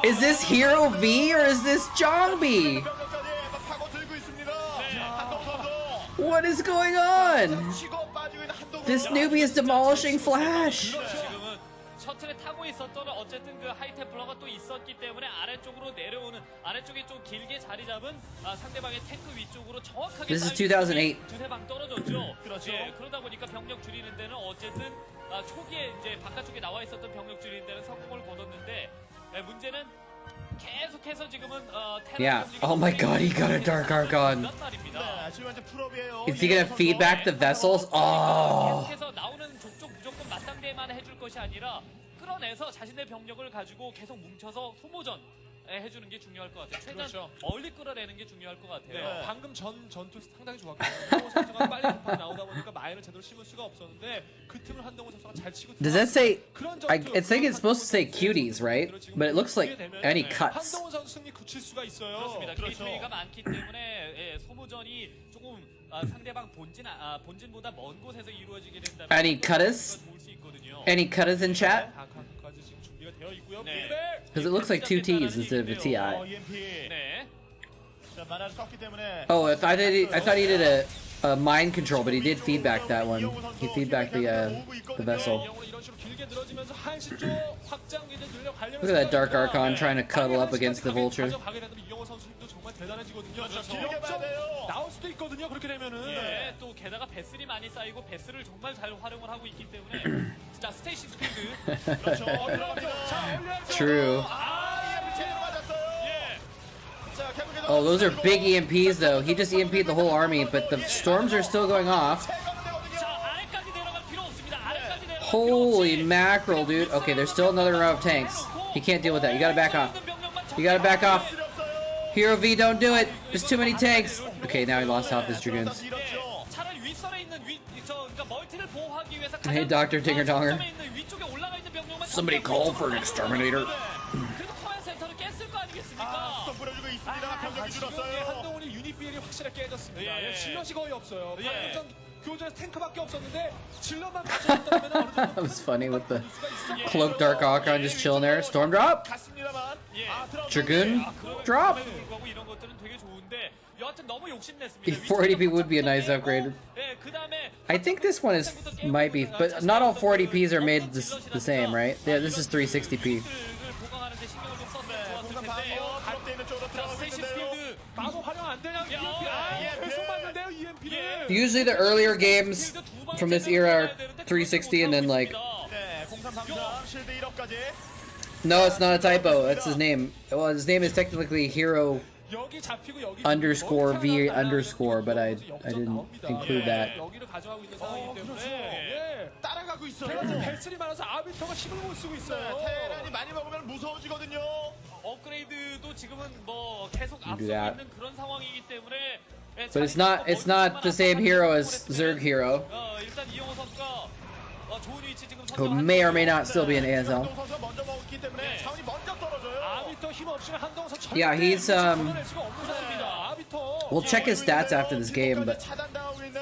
Is this Hero V or is this Jongbi? 병력까지 파고 들고 있습니다. 한동훈 선수. What is going on? 치고 빠지고 있는 한동훈. This newbie is demolishing Flash. 지금은 셔틀에 타고 있었던 어쨌든 그 하이템플러가 또 있었기 때문에 아래쪽으로 내려오는 아래쪽에 좀 길게 자리 잡은 상대방의 탱크 위쪽으로 정확하게 This is 2008. 두세 방 떨어졌죠. 그렇죠. 그러다 보니까 병력 줄이는 데는 어쨌든 초기에 이제 바깥쪽에 나와 있었던 병력 줄이는 데는 성공을 거뒀는데 문제는 계속해서 지금은 Yeah. Oh my God, he got a Dark Archon. 네, 지금 현재 풀업이에요. Is he gonna feed back the vessels? Oh. 계속해서 나오는 족족 무조건 맞상대만 해줄 것이 아니라 끌어내서 자신의 병력을 가지고 계속 뭉쳐서 소모전 해주는 게 중요할 것 같아요. 최대한 그렇죠. 멀리 끌어내는 게 중요할 것 같아요. 네, 방금 전투 상당히 좋았거든요. 한동훈 선수가 빨리 급하게 나오다 보니까 마인을 제대로 심을 수가 없었는데 그 틈을 한동훈 선수가 잘 치고 Does that say? 그런 I 전투, think it's supposed to say cuties, right? But it looks like any cuts. 한동훈 선수 승리 굳힐 수가 있어요. 그렇습니다. 그렇죠. 게이트웨이가 많기 때문에 소모전이 조금 상대방 본진보다 먼 곳에서 이루어지게 된다면 Any cutters? 좋을 수 있거든요. Any cutters in chat? 다카까지 지금 준비가 되어 있고요. 네. Because it looks like two T's instead of a TI. EMP. 네. 자, 만화를 썼기 때문에. Oh, I thought he did a mind control, but he did feedback that one. He feedback the vessel. 이런 식으로 길게 늘어지면서 한시 쪽 확장 기제 늘려가려면 Look at that Dark Archon trying to cuddle up against the Vulture. 가져가게 되면 이영호 선수 힘도 정말 대단해지거든요. 길게 봐야 돼요. 나올 수도 있거든요. 그렇게 되면은. 네, 또 게다가 배슬이 많이 쌓이고 배슬을 정말 잘 활용을 하고 있기 때문에 자 스테이시 스피드 그렇죠. 들어갑니다. 자, 올려야죠. True. EMP 제대로 맞았어요. 예. 자, 계속해서 Oh, those are big EMPs though. He just EMP'd the whole army, but the storms are still going off. 자 아래까지 내려갈 필요 없습니다. 아래까지 내려갈 Holy mackerel, dude. Okay, there's still another row of tanks. He can't deal with that. You gotta back off. You gotta back off. Hero V, don't do it. There's too many tanks. Okay, now he lost half his dragoons. 차라리 윗선에 있는 그러니까 멀티를 보호하기 위해서 Hey, Dr. Dinger Donger. 위쪽에 올라가 있는 병력만 Somebody call for an exterminator. 그래도 커맨드 센터를 깼을 거 아니겠습니까? 아, 스톱 뿌려주고 있습니다. 병력이 지금 줄었어요. 한동훈이 유닛 비율이 확실하게 깨졌습니다. 예. 질럿이 거의 없어요. 예. 방금 전 교전에서 탱크밖에 없었는데 질럿만 갖춰졌다면 어느 정도 That was funny with the 예. cloaked Dark Archon just chilling there. Storm drop. 갔습니다만. 예. Dragoon drop. 불구하고 이런 것들은 되게 좋은데 여하튼 너무 욕심냈습니다. 480p would be a nice upgrade. 예, 그다음에 I think this one is might be, but not all 480ps are made the same, right? Yeah, this is 360p. 보강하는데 신경을 좀 썼으면 좋았을 공간 텐데. 방어 드롭돼 있는 쪽으로 자, 들어가고 스테이시 있는데요. 스필드 마법 활용 안 되냐? EMP. 예. 계속 맞는데요, EMP를. Usually the earlier games from this era are 360 and then like, 네, 0333 실드 1업까지. no, it's not a typo. That's his name. Well, his name is technically Hero 여기 잡히고 여기 underscore V underscore, but I didn't include that. 여기를 가져가고 있는 상황이기 그렇죠. 때문에 예. 따라가고 있어요. 배슬이 많아서 아비터가 힘을 못 쓰고 있어요. 테란이 많이 먹으면 무서워지거든요. 업그레이드도 지금은 뭐 계속 do 앞서고 that. 있는 그런 상황이기 때문에. But it's not the same hero as Zerg hero, 일단 이영호 선수가 좋은 위치 지금 who may or may not still be in ASL. 한동 선수가 먼저 먹었기 때문에 네. 자원이 먼저 떨어져요. 아비터 힘 없이는 한동 선수 Yeah, he's, 걷어낼 수가 없는 선수입니다. 아비터. We'll check his stats after this game, but 차단당하고 있는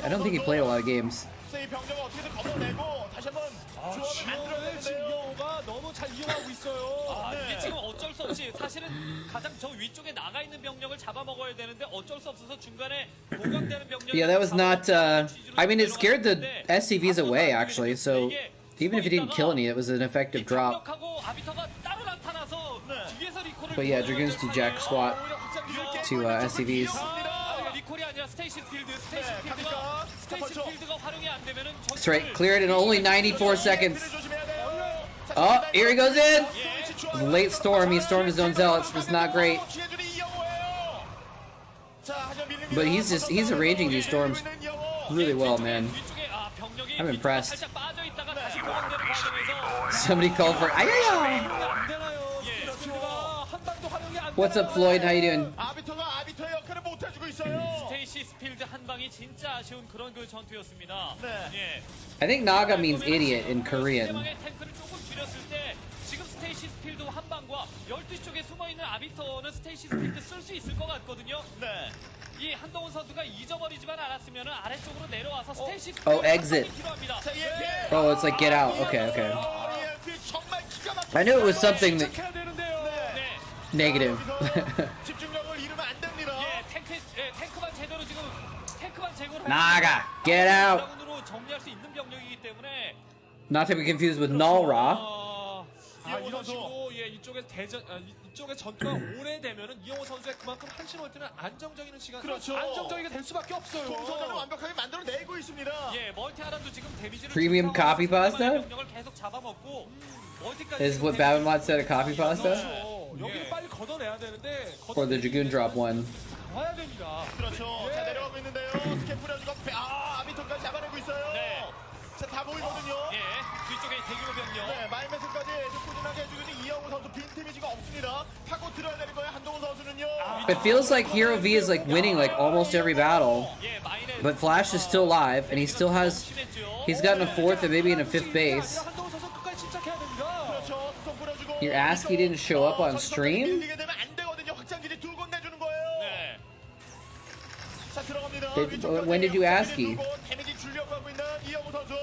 I don't think he played a lot of games. 이 병력을 어떻게든 걷어내고 다시 한번 조합을 지원을 지금 만들어내는데요. 이영호가 너무 잘 이용하고 있어요. 이게 지금 어쩔 수 없이 사실은 가장 저 위쪽에 나가 있는 병력을 잡아먹어야 되는데 어쩔 수 없어서 중간에 보강되는 병력. Yeah, that was not. I mean, it scared the SCVs away actually. So even if he didn't kill any, it was an effective drop. But yeah, Dragoons to Jack squat to SCVs. That's right, cleared in only 94 seconds. Oh, here he goes in. Late storm. He stormed his own zealots. That's not great. But he's arranging these storms really well, man. I'm impressed. Somebody called for ayaya. What's up, Floyd? How you doing? 아비터의 역할을 못 해주고 있어요. 스테이시 스필드 한 방이 진짜 아쉬운 그런 그 전투였습니다. 예. I think Naga means idiot in Korean. 상대방의 탱크를 조금 줄였을 때 지금 스테이시 스필드 한 방과 12시 쪽에 숨어 있는 아비터는 스테이시 스필드 쓸 수 있을 것 같거든요. 네. 이 한동훈 선수가 잊어버리지만 않았으면 아래쪽으로 내려와서 스테이시 스필드 Oh, exit. 필요합니다. Oh, it's like get out. Okay, okay. I knew it was something that negative. 집중력을 잃으면 안 됩니다. 탱크만 제대로 지금 탱크만 제거를 Naga, get out. 드라군으로 정리할 수 있는 병력이기 때문에 Not to be confused with Nalra. 이런 식으로 이쪽에 이쪽에 전투가 오래되면은 이영호 선수의 그만큼 한심할 때는 안정적인 시간, 그렇죠. 안정적이게 될 수밖에 없어요. 동선을 완벽하게 만들어내고 있습니다. 멀티 하나도 지금 데미지를 Premium copy pasta? 병력을 계속 잡아먹고 멀티까지 Is what Babinbot said a copy pasta? 여기를 빨리 걷어내야 되는데 Or the Dragoon drop one? 와야 됩니다. 그렇죠. 자, 내려가고 있는데요. 스캡 뿌려주고 아비터까지 잡아내고 있어요. 네. 자, 다 보이거든요. 뒤쪽에 대규모 병력. 네, 마인메스까지 꾸준하게 해주고 있는 이영우 선수 빈틈이 지금 없습니다. 타고 들어야 되는 거예요. 한동훈 선수는요. It feels like Hero V is like winning like almost every battle, but Flash is still alive and he still has. He's gotten a fourth and maybe in a fifth base. 한동훈 선수 끝까지 침착해야 됩니다. 그렇죠. 스톱 뿌려주고. Your ASCII didn't show up on stream? 밀리게 되면 안 되거든요. 확장기지 두 곳 내주는 거예요. 네. 자, 들어갑니다. When did you ASCII? 데미지 주려고 하고 있는 이영우 선수.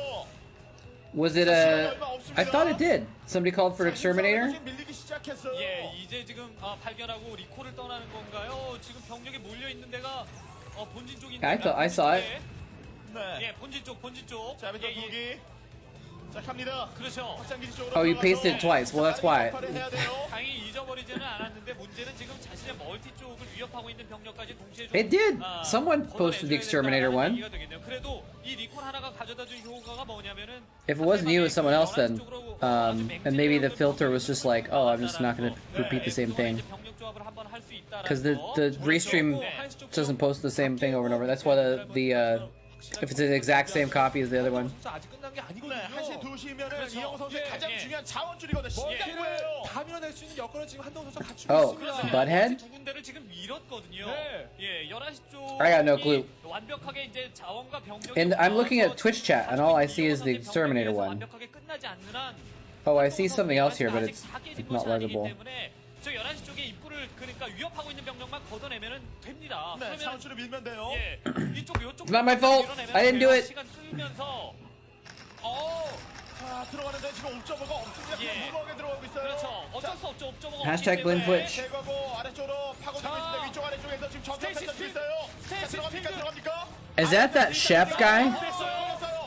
Was it a? I thought it did. Somebody called for exterminator. 밀리기 시작했어요. 이제 지금 발견하고 리콜을 떠나는 건가요? 지금 병력이 몰려 있는 데가 본진 쪽인데. I saw it. 네. 본진 쪽. 자, 아비터 두기. 자, 갑니다. 그렇죠. 확장기지 쪽으로. Oh, you pasted it twice. Well, that's why. 다행히 잊어버리지는 않았는데 문제는 지금 자신의 멀티 쪽을 위협하고 있는 병력까지 동시에 좀, It did. Someone posted the exterminator one. 그래도 이 리콜 하나가 가져다준 효과가 뭐냐면은 If it wasn't you, it was someone else then. And maybe the filter was just like, oh, I'm just not going to repeat the same thing. Because the restream doesn't post the same thing over and over. That's why if it's the exact same copy as the other one. 아직 끝난 게 아니거든요. 1시 2시면은 이영호 선수의 가장 중요한 자원줄이거든요. 멀티를 다 밀어낼 수 있는 여건을 지금 한동훈 선수가 갖추고 Oh, 있습니다. butthead? 두 군데를 지금 밀었거든요. 네. 11시 쪽. I got no clue. 완벽하게 이제 자원과 병력이 And I'm looking at Twitch chat, and all I see is the exterminator one. 완벽하게 끝나지 않는 한 Oh, I see something else here, but it's not legible. 저 11시 쪽에 입구를 그러니까 위협하고 있는 병력만 걷어내면 됩니다. 네, 자원줄을 밀면 돼요. 이쪽 It's not my fault. I didn't do it. 시간 끌면서 자, 들어가는데 지금 옵저버가 없습니다. 그냥 무거하게 들어가고 있어요. 그렇죠. 어쩔 수 없죠. 옵저버가 Hashtag Blin Twitch. 제거하고 아래쪽으로 파고들고 있습니다. 위쪽 아래쪽에서 지금 전투가 펼쳐지고 있어요. 자, 들어갑니까? Is that chef guy?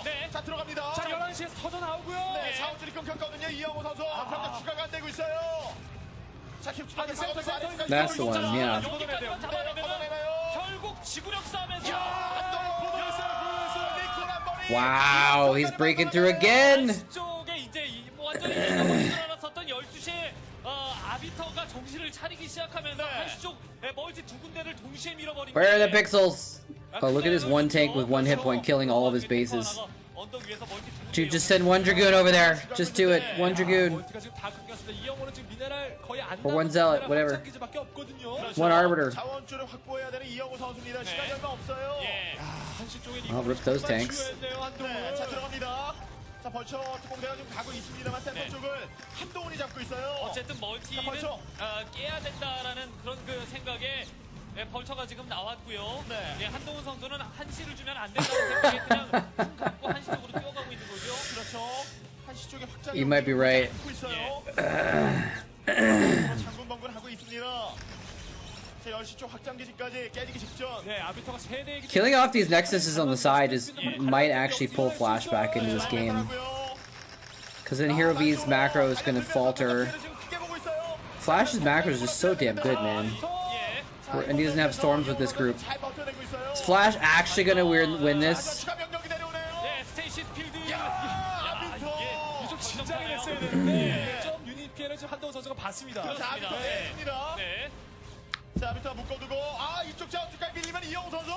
네. 자, 들어갑니다. 자, 11시에 터져 나오고요. 네, 자원줄이 끊겼거든요. 이영호 선수. 병력 추가가 안 되고 있어요. 자, 킵축하게 파고들고 아래쪽까지. That's the one, yeah. 여기까지만 잡아내면 결국 지구력 싸움에서 Wow, he's breaking through again. 쪽에 이제 완전히 일어났었던 12시에 아비터가 정신을 차리기 시작하면서 한시 쪽 멀티 두 군데를 동시에 밀어버린. Where are the pixels? Oh, look at this one tank with one hit point killing all of his bases. 언덕 위에서 멀티 두 Dude, 개 just send one Dragoon over there. Just do it. One Dragoon. 멀티가 지금 다 끊겼습니다. 이 영호는 지금 미네랄 거의 안 Or one 남은 zealot, 미네랄 whatever. 확장기지밖에 없거든요. 그렇죠. One arbiter. 자원줄을 확보해야 되는 이영호 선수입니다. 시간이 얼마 없어요. 예. 한시 쪽에 I'll rip those tanks. 네, 자 들어갑니다. 자 벌처 특공대가 좀 가고 있습니다만 센터 네. 쪽을 한동훈이 잡고 있어요. 어쨌든 멀티는 벌쳐. 깨야 된다라는 그런 그 생각에 벌처가 지금 나왔고요. 네. 예, 한동훈 선수는 한시를 주면 안 된다는 생각에 그냥 공 갖고 한시 쪽으로 뛰어가고 있는 거죠. 그렇죠. 한시 쪽에 확장. You might be right. 장군 번군 하고 있습니다. 자 10시 쪽 확장 기지까지 깨지기 직전. 네, 아비터가 3대이기 Killing off these nexuses on the side is might actually pull Flash back into this game. Because then Hero V's macro is going to falter. Flash's macro is just so damn good, man. 예. And he doesn't have storms with this group. Is Flash actually going to win this? 네, 스테이시 필드. 좀 진작에 했어야 되는데 좀 유닛 피해를 좀 한동훈 선수가 봤습니다. 그렇습니다. 네. 네. 자, 밑에 묶어두고 이쪽 자원줄까지 밀리면 이영호 선수.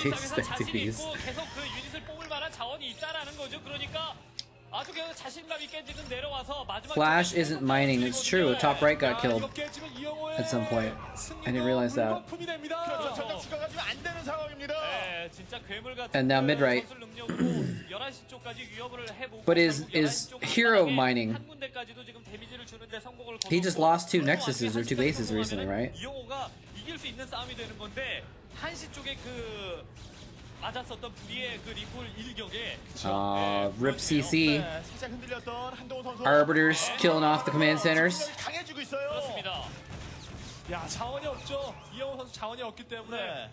유닛상에서 자신이 있고 계속 그 유닛을 뽑을 만한 자원이 있다라는 거죠. 그러니까 아주 그 자신감 있게 지금 내려와서 마지막 Flash isn't mining, it's true. Top right got killed at some point. I didn't realize that. 그렇죠. 전력 추가가 지금 안 되는 상황입니다. 네, 진짜 괴물 같은 And now mid right. 선수 능력으로 11시 쪽까지 위협을 해보고 But is Hero mining? 한 군데까지도 지금 데미지를 주는데 성공을 He just 거뒀고 lost 2 Nexuses or 2 bases recently, right? 이영호가 이길 수 있는 싸움이 되는 건데 한시 쪽에 그 맞았었던 불의의 그 리콜 일격에 Rip CC. 네, 살짝 흔들렸던 한동훈 선수. Arbiters killing off the command centers. 강해지고 있어요. 그렇습니다. 야, 자원이 없죠. 이영호 선수 자원이 없기 때문에 네.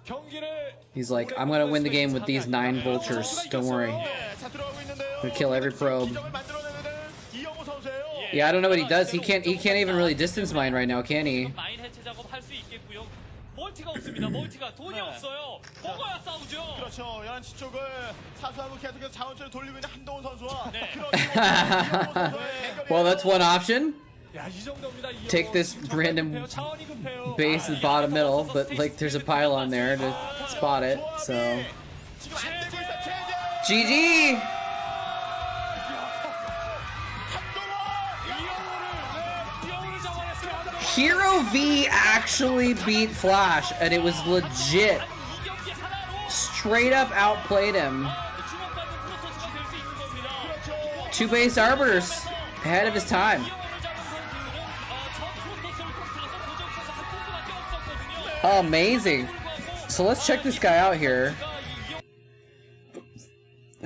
경기를 He's like, I'm gonna win the game with these 9 vultures. Don't worry. 네, 자 들어가고 있는데요. Gonna kill every probe. 기적을 만들어내는 이영호 선수예요. Yeah, I don't know what he does. He can't even really distance mine right now, can he? 마인 해체 작업 할 수 있겠고요. 멀티가 없습니다. 멀티가 돈이 네. 없어요. 먹어야 싸우죠. 그렇죠. 11시 쪽을 사수하고 계속해서 자원줄을 돌리고 있는 한동훈 선수와 네. 그런 이영호 선수의 대결이에요. Well, that's one option. 야, 이 정도입니다. 이영호 Take this 지금 random 급해요. 자원이 급해요. Base is bottom middle, but like there's a pylon there to spot it. So 지금 안 되고 있어. 체제. GG. 이영호를 잡아냈어요. Hero V actually beat Flash, and it was legit. 이 경기 하나로 Straight up outplayed him. 주목받는 프로토스가 될 수 있는 겁니다. 2 base arbiters ahead of his time. 이영호를 잡은 선수는 저 프로토스를 통틀어서 도저히 한 군데밖에 없었거든요. Amazing. So let's check this guy out here.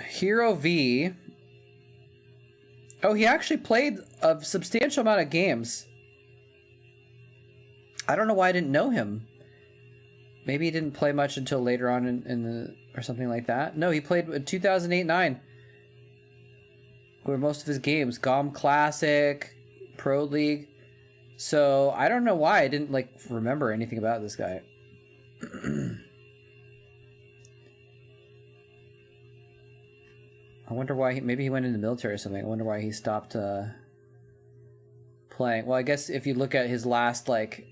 Hero V. Oh, he actually played a substantial amount of games. I don't know why I didn't know him. Maybe he didn't play much until later on in the or something like that. No, he played in 2008-9. Were most of his games GOM Classic, Pro League. So I don't know why I didn't like remember anything about this guy. I wonder why maybe he went in the military or something. I wonder why he stopped playing. Well, I guess if you look at his last like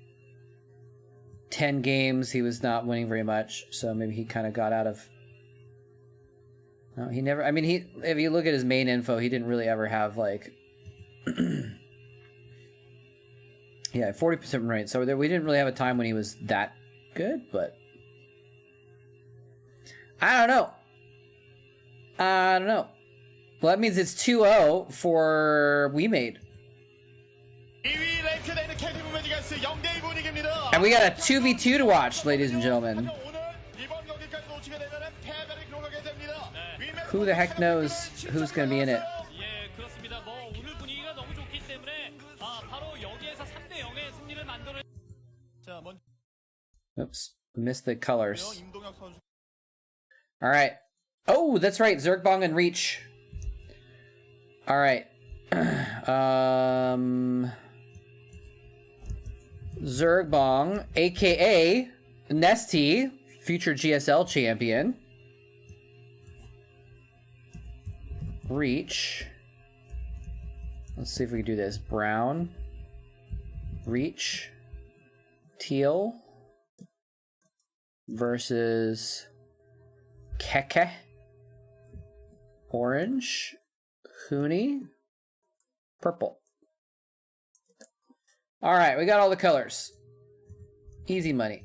10 games, he was not winning very much, so maybe he kind of got out of. No, he never. I mean, if you look at his main info, he didn't really ever have like. Yeah, 40% rate. So we didn't really have a time when he was that good, but I don't know. Well, that means it's 2-0 for We Made. 2위 랭크되어 있는 KT 무메디가스 0대2 분위기입니다. And we got a 2v2 to watch, ladies and gentlemen. 오늘 이번 경기까지 놓치게 되면 패배를 기록하게 됩니다. Who the heck knows who's going to be in it? 예, 그렇습니다. 뭐 오늘 분위기가 너무 좋기 때문에 바로 여기에서 3대 0의 승리를 만들어. 자, 먼저 Oops, missed the colors. 임동혁 선수. All right. Oh, that's right. Zergbong and Reach. All right. Zergbong, aka Nesty, future GSL champion. Reach. Let's see if we can do this. Brown. Reach. Teal. Versus Keke. Orange. Huni. Purple. Alright, we got all the colors. Easy money.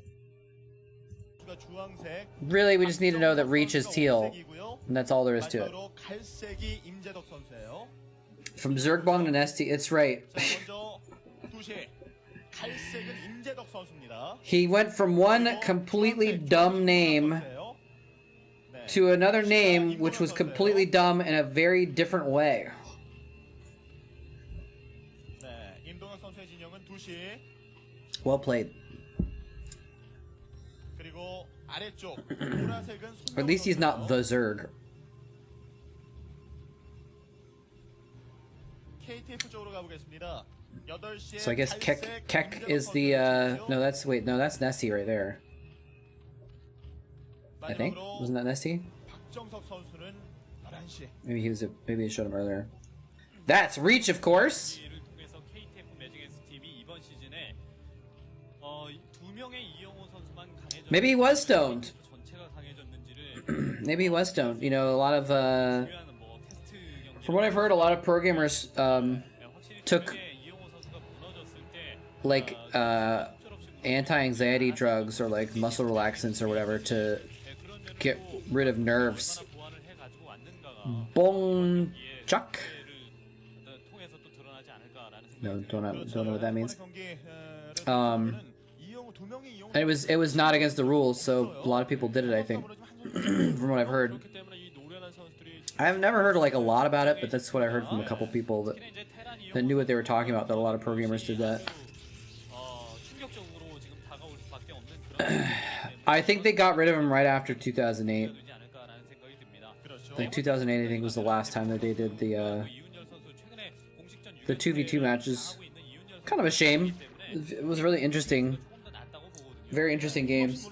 Really, we just need to know that Reach is teal. And that's all there is to it. From Zergbong to Nesty, it's right. He went from one completely dumb name to another name which was completely dumb in a very different way. Well played. Or at least he's not the Zerg. So I guess Kek is the no, that's Nessie right there. I think. Wasn't that Nessie? Maybe I showed him earlier. That's Reach, of course. Maybe he was stoned. Maybe he was stoned. You know, a lot of from what I've heard, a lot of pro gamers took like anti-anxiety drugs or like muscle relaxants or whatever to get rid of nerves. Bong Chuck. No, don't know what that means. And it was not against the rules, so a lot of people did it, I think, from what I've heard. I've never heard like a lot about it, but that's what I heard from a couple people that knew what they were talking about, that a lot of pro gamers did that. I think they got rid of him right after 2008. Like 2008, I think, was the last time that they did the 2v2 matches. Kind of a shame. It was really interesting. Very interesting games.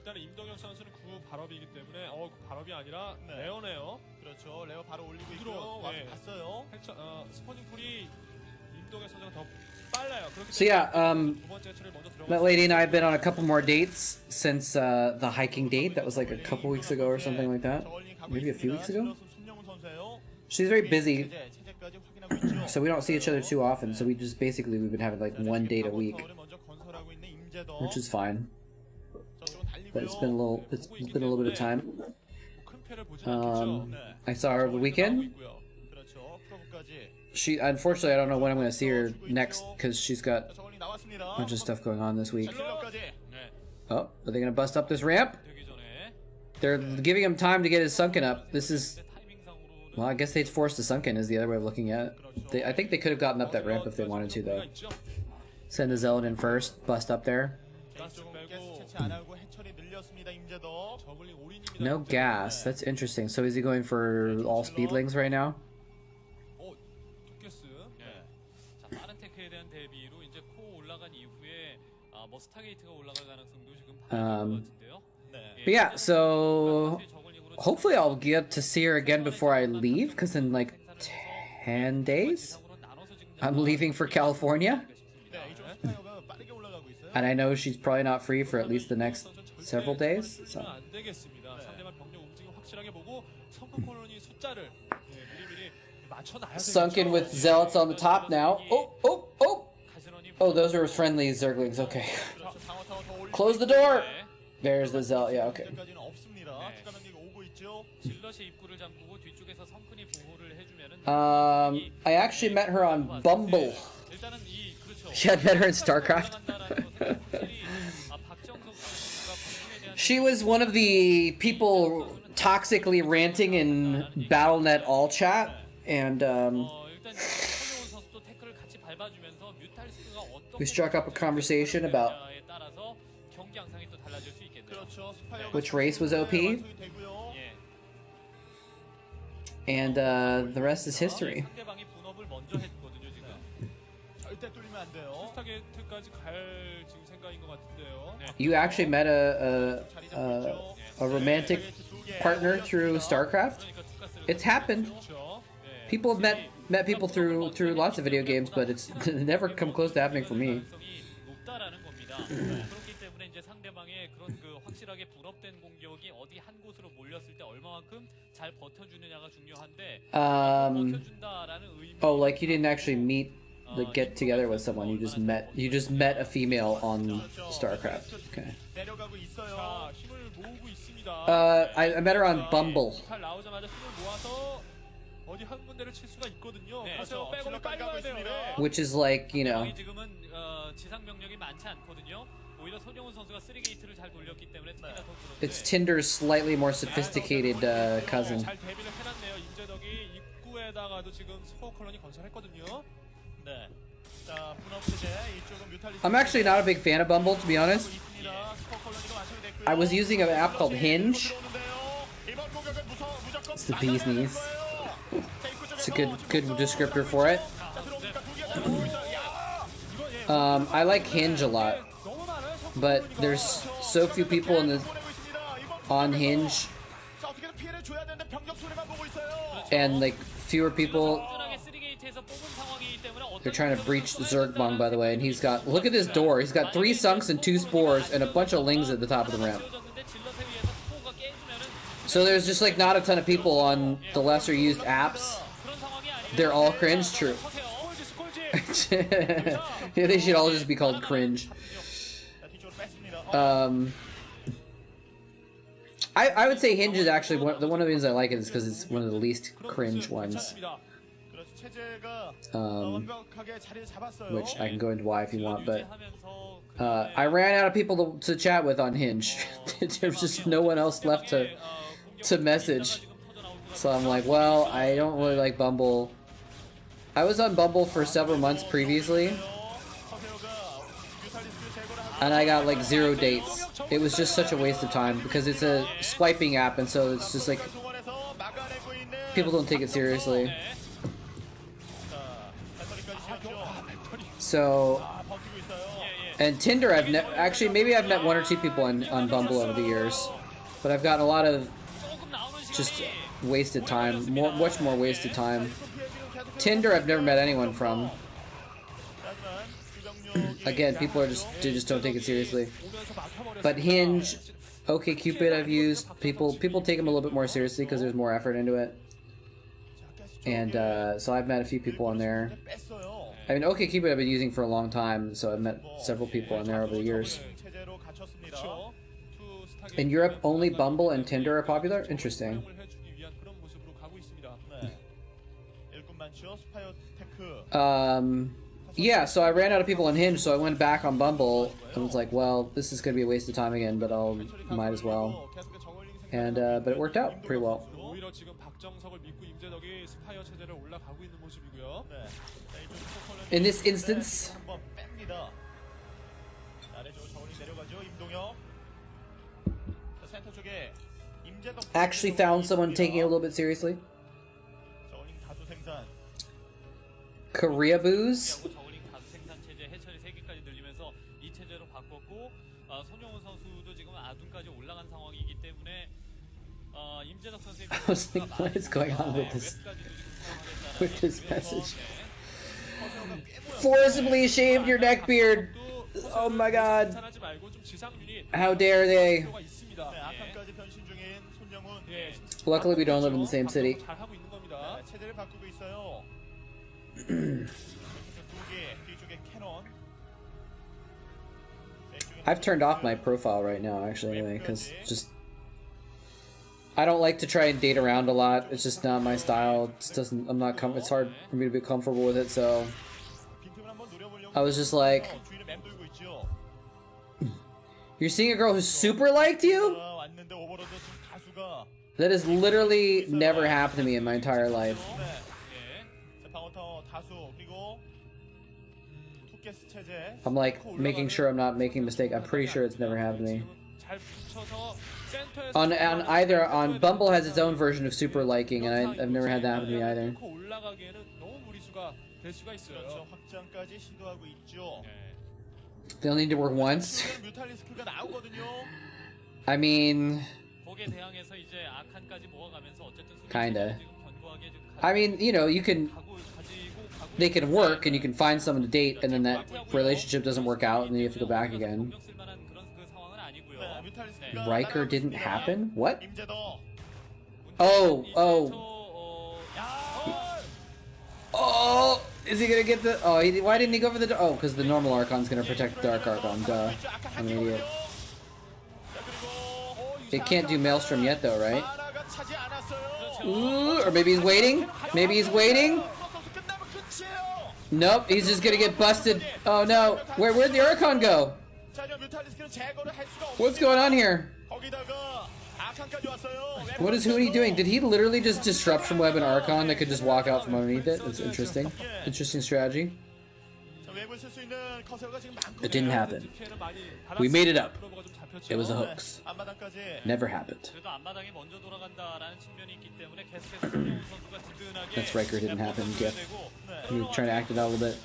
일단은 임동혁 선수는 9 발업이기 때문에 그 발업이 아니라 레어네요. 그렇죠. 레어 바로 올리고 있고요. 와서 봤어요. 스포닝 쿨이 임동혁 선수가 더 빨라요. So yeah, that lady and I have been on a couple more dates since the hiking date. That was like a couple weeks ago or something like that. Maybe a few weeks ago. She's very busy, so we don't see each other too often. So we've been having like one date a week, which is fine. But it's been a little bit of time. I saw her over the weekend. Unfortunately, I don't know when I'm going to see her next because she's got a bunch of stuff going on this week. Oh, are they going to bust up this ramp? They're giving him time to get his sunken up. This is, well, I guess they'd force the sunken is the other way of looking at it. I think they could have gotten up that ramp if they wanted to, though. Send the Zealot in first, bust up there. No gas. That's interesting. So is he going for all speedlings right now? But yeah, so hopefully I'll get to see her again before I leave, because in like 10 days I'm leaving for California. And I know she's probably not free for at least the next several days. So. Sunken with Zealots on the top now. Oh, those are friendly Zerglings. Okay. Close the door. There's the Zealot. Yeah, okay. I actually met her on Bumble. Yeah, I met her in Starcraft. She was one of the people toxically ranting in BattleNet all chat, and we struck up a conversation about which race was OP, and the rest is history. You actually met a romantic partner through StarCraft? It's happened. People have met people through lots of video games, but it's never come close to happening for me. 높다라는 겁니다. 그렇기 때문에 이제 상대방의 그런 그 확실하게 분업된 공격이 어디 한 곳으로 몰렸을 때 얼마만큼 잘 버텨주느냐가 중요한데 버텨준다라는 의미. Oh, like you didn't actually meet, like get together with someone. You just met a female on Starcraft. Okay. 내려가고 있어요. 자, 힘을 모으고 있습니다. I met her on Bumble, 잘 나오자마자 힘을 모아서 어디 한 군데를 칠 수가 있거든요. 네, 그래서 그렇죠. 백업을 빨리 가야 돼요. 네. which is like, you know, 지금은 지상 병력이 많지 않거든요. 오히려 손영훈 선수가 3게이트를 잘 돌렸기 때문에 특히나 더 그런데 it's Tinder's slightly more sophisticated cousin. 잘 대비를 해놨네요. 임재덕이 입구에다가도 지금 스포 컬러니 건설했거든요. 네. 자, 분업 체제 이쪽은 뮤탈리스크. I'm actually not a big fan of Bumble, to be honest. 있습니다. 스포 컬러니가 완성이 됐고요. I was using an app called Hinge. 들어오는데요. 이번 공격은 무조건 It's the bee's knees. 거예요. It's a good descriptor for it. 자, 들어오니까 두 개가 들어오고 있어요. 야! I like Hinge a lot, but there's so few people in the 보내고 있습니다. 이번 on Hinge, 자, 어떻게든 피해를 줘야 되는데 병력 소리만 보고 있어요. and like fewer people. 꾸준하게 3게이트에서 뽑은 상황이기 때문에 They're trying to breach Zergbong, by the way, and he's got, look at this door. He's got 3 sunks and 2 spores and a bunch of lings at the top of the ramp. So there's just like not a ton of people on the lesser used apps. They're all cringe, true. Yeah, they should all just be called cringe. 자, 뒤쪽으로 뺐습니다. I would say Hinge is actually one of the reasons I like it is because it's one of the least cringe ones, 그래서 체제가 완벽하게 자리를 잡았어요. which I can go into why if you want, but I ran out of people to chat with on Hinge. There's just no one else left to message. So I'm like, well, I don't really like Bumble. I was on Bumble for several months previously, and I got like 0 dates. It was just such a waste of time because it's a swiping app, and so it's just like people don't take it seriously. So, and Tinder, actually maybe I've met 1 or 2 people on Bumble over the years, but I've gotten a lot of just wasted time, much more wasted time. Tinder, I've never met anyone from. Again, people they just don't take it seriously. But Hinge, OkCupid, I've used. People take them a little bit more seriously because there's more effort into it. And so I've met a few people on there. I mean, OkCupid I've been using for a long time, so I've met several people on there over the years. In Europe, only Bumble and Tinder are popular? Interesting. Yeah, so I ran out of people on Hinge, so I went back on Bumble and was like, well, this is going to be a waste of time again, but might as well. And, but it worked out pretty well. In this instance, actually found someone taking it a little bit seriously. Korea booze. I was like, what is going on with this message? Forcibly shaved your neckbeard. Oh my god. How dare they? Luckily we don't live in the same city. I've turned off my profile right now, actually, anyway, because just I don't like to try and date around a lot. It's just not my style. It doesn't. It's hard for me to be comfortable with it. So I was just like, "You're seeing a girl who super liked you?" That has literally never happened to me in my entire life. I'm like making sure I'm not making a mistake. I'm pretty sure it's never happened to me. On Bumble has its own version of super liking, and I've never had that happen to me either. They only need to work once. I mean, kinda. I mean, you know, you can. They can work, and you can find someone to date, and then that relationship doesn't work out, and then you have to go back again. Riker didn't happen? What? Oh! Is he gonna get the? Oh, why didn't he go for the? Oh, because the normal Archon's gonna protect the Dark Archon. Duh. I'm an idiot. It can't do Maelstrom yet, though, right? Ooh, or maybe he's waiting. Maybe he's waiting. Nope, he's just gonna get busted. Oh no, where'd the Archon go? What's going on here? What is Hootie doing? Did he literally just disruption web an Archon that could just walk out from underneath it? That's interesting. Interesting strategy. It didn't happen. We made it up. It was a hoax. Never happened. That's Riker didn't happen. GIF. I'm trying to act it out a little bit.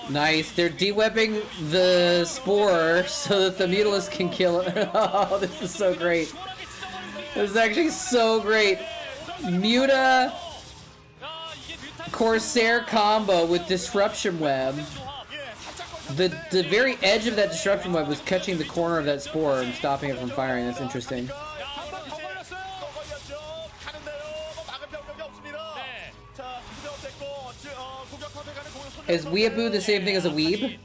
Nice. They're de-webbing the spore so that the Mutalisk can kill it. Oh, this is so great. This is actually so great. Muta Corsair combo with Disruption Web. The very edge of that Disruption Web was catching the corner of that spore and stopping it from firing. That's interesting. Is weeaboo the same thing as a weeb?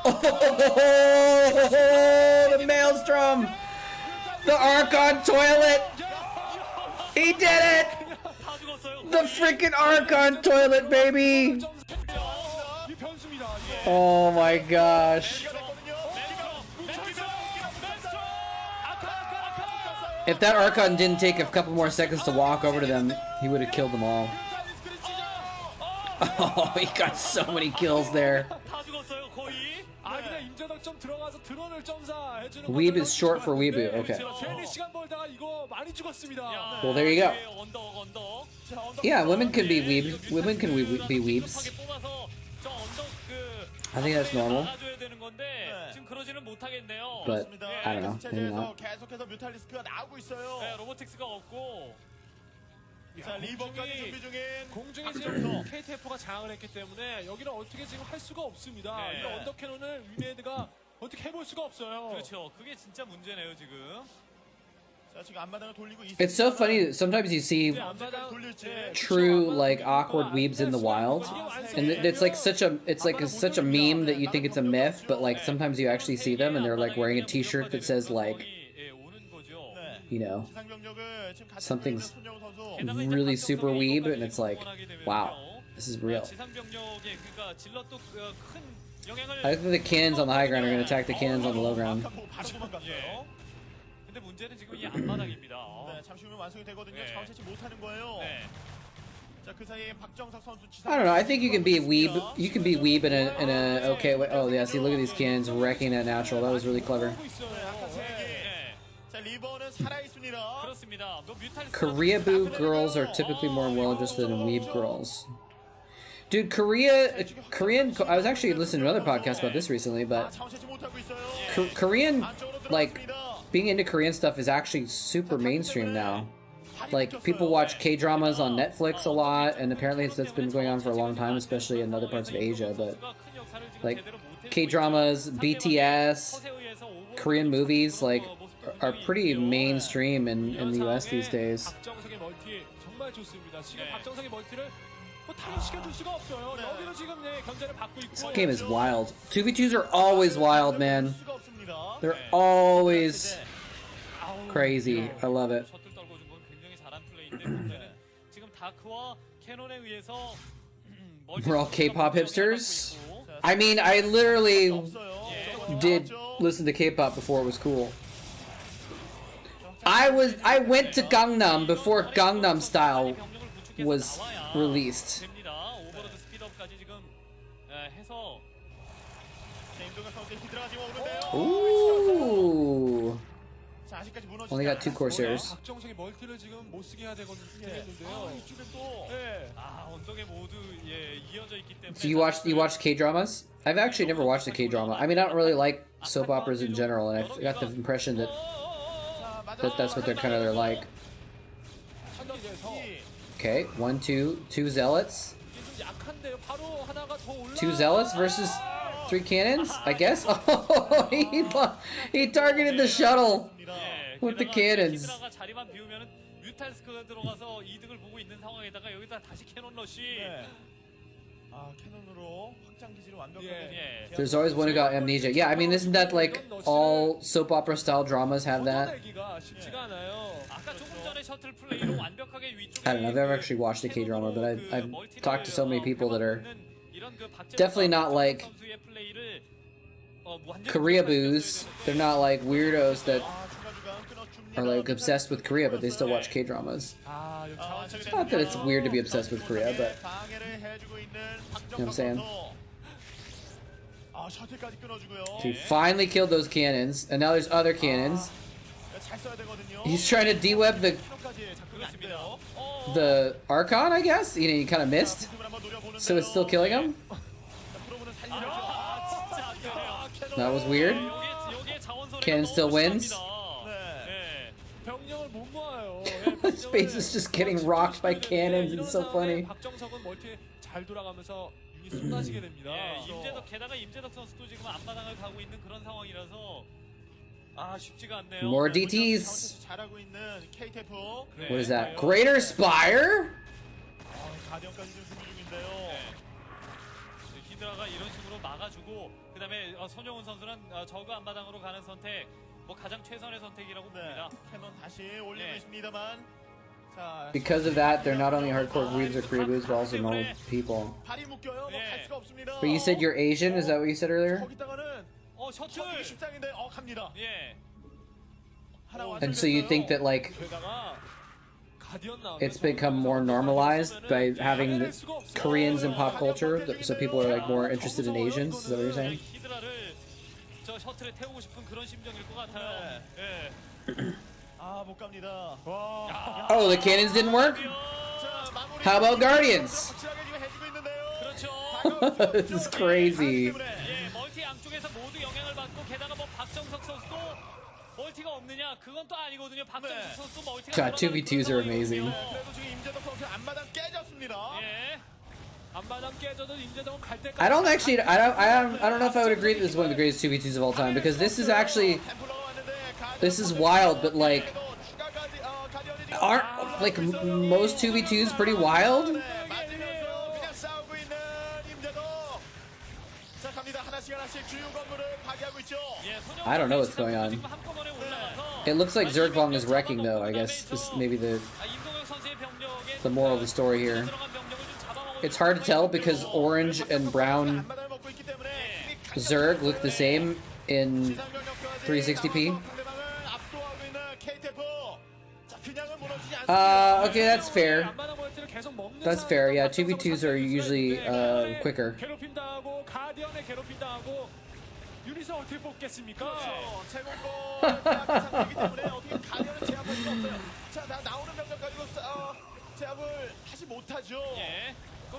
Oh, the Maelstrom! The Archon toilet! He did it! The freaking Archon toilet, baby! Oh my gosh. If that Archon didn't take a couple more seconds to walk over to them, he would have killed them all. Oh, he got so many kills there. Weeb is short for weeboo. Okay. Well, there you go. Yeah, women can be weeb. Women can be weebs. I think that's normal. But I don't know. Maybe not. 자, 리버까지 준비 중인 공중에 KTF가 장을 했기 때문에 여기는 어떻게 지금 할 수가 없습니다. 이 언더 캐논을 위메이드가 어떻게 해볼 수가 없어요. 그렇죠. 그게 진짜 문제네요 지금. 자, 지금 앞마당을 돌리고 있습니다. It's so funny that sometimes you see true like awkward weebs in the wild, and it's like such a such a meme that you think it's a myth, but like sometimes you actually see them and they're like wearing a T-shirt that says like, you know, something's really super weeb, and it's like, wow, this is real. I think the cannons on the high ground are going to attack the cannons on the low ground. I don't know. I think you can be a weeb. You can be weeb in a okay way. Oh yeah, see, look at these cannons wrecking that natural. That was really clever. Koreaboo girls are typically more well-adjusted than weeb girls. Dude, Korean. I was actually listening to another podcast about this recently, but Korean, like, being into Korean stuff is actually super mainstream now. Like, people watch K-dramas on Netflix a lot, and apparently that's been going on for a long time, especially in other parts of Asia. But like, K-dramas, BTS, Korean movies, like, are pretty mainstream in the US these days. This game is wild. 2v2s are always wild, man. They're always crazy. I love it. We're all K-pop hipsters? I mean, I literally did listen to K-pop before it was cool. I went to Gangnam before Gangnam Style was released. Ooh. Only got 2 Corsairs. So you watched K-dramas? I've actually never watched a K-drama. I mean, I don't really like soap operas in general, and I got the impression that that's what they're like. Okay, 1, 2, 2 zealots. 2 zealots versus 3 cannons, I guess. Oh, he targeted the shuttle with the cannons. 자리만 비우면은 뮤탈스크가 들어가서 이득을 보고 있는 상황에다가 여기다 다시 캐논 러시. 아, 캐논으로 확장 기지를 완벽하게. There's always one who got amnesia. Yeah, I mean, isn't that like all soap opera style dramas have that? I don't know. I've never actually watched a K-drama, but I've talked to so many people that are definitely not like Korea boos. They're not like weirdos that are like obsessed with Korea, but they still watch K-dramas. Not that it's weird to be obsessed with Korea, but you know what I'm saying? He finally killed those cannons, and now there's other cannons. He's trying to de-web the Archon, I guess? He kind of missed, so it's still killing him? That was weird. Cannon still wins. Space is just getting rocked by cannons. It's so funny. More DTs. What is that? Greater Spire? 히드라가 이런 식으로 막아주고 그다음에 손영훈 선수는 저그 앞마당으로 가는 선택 뭐 가장 최선의 선택이라고 봅니다. 캐논 다시 올리고 있습니다만. 자, Because of that, they're not only hardcore weebs or Korea boos, but also normal people. 발이 묶여요. 갈 수가 없습니다. But you said you're Asian? Is that what you said earlier? 거기다가는 셔틀 10장인데 갑니다. 예. And so you think that like it's become more normalized by having the Koreans in pop culture, so people are like more interested in Asians? Is that what you're saying? 저 셔틀에 태우고 싶은 그런 심정일 것 같아요. 예. 아, 못 갑니다. Oh, the cannons didn't work? How about Guardians? This is crazy. 예, 멀티 양쪽에서 모두 영향을 받고 게다가 뭐 박정석 선수도 멀티가 없느냐? 그건 또 아니거든요. 박정석 선수 멀티가 God, 2v2s are amazing. 그래도 지금 임재덕 선수 앞마당 깨졌습니다. 예. I don't actually, I don't know if I would agree that this is one of the greatest 2v2s of all time, because this is actually, this is wild, but like, aren't like most 2v2s pretty wild? I don't know what's going on. It looks like Zergbong is wrecking though, I guess. This maybe the moral of the story here. It's hard to tell because orange and brown Zerg look the same in 360p. Okay, that's fair. That's fair, yeah, 2v2s are usually quicker.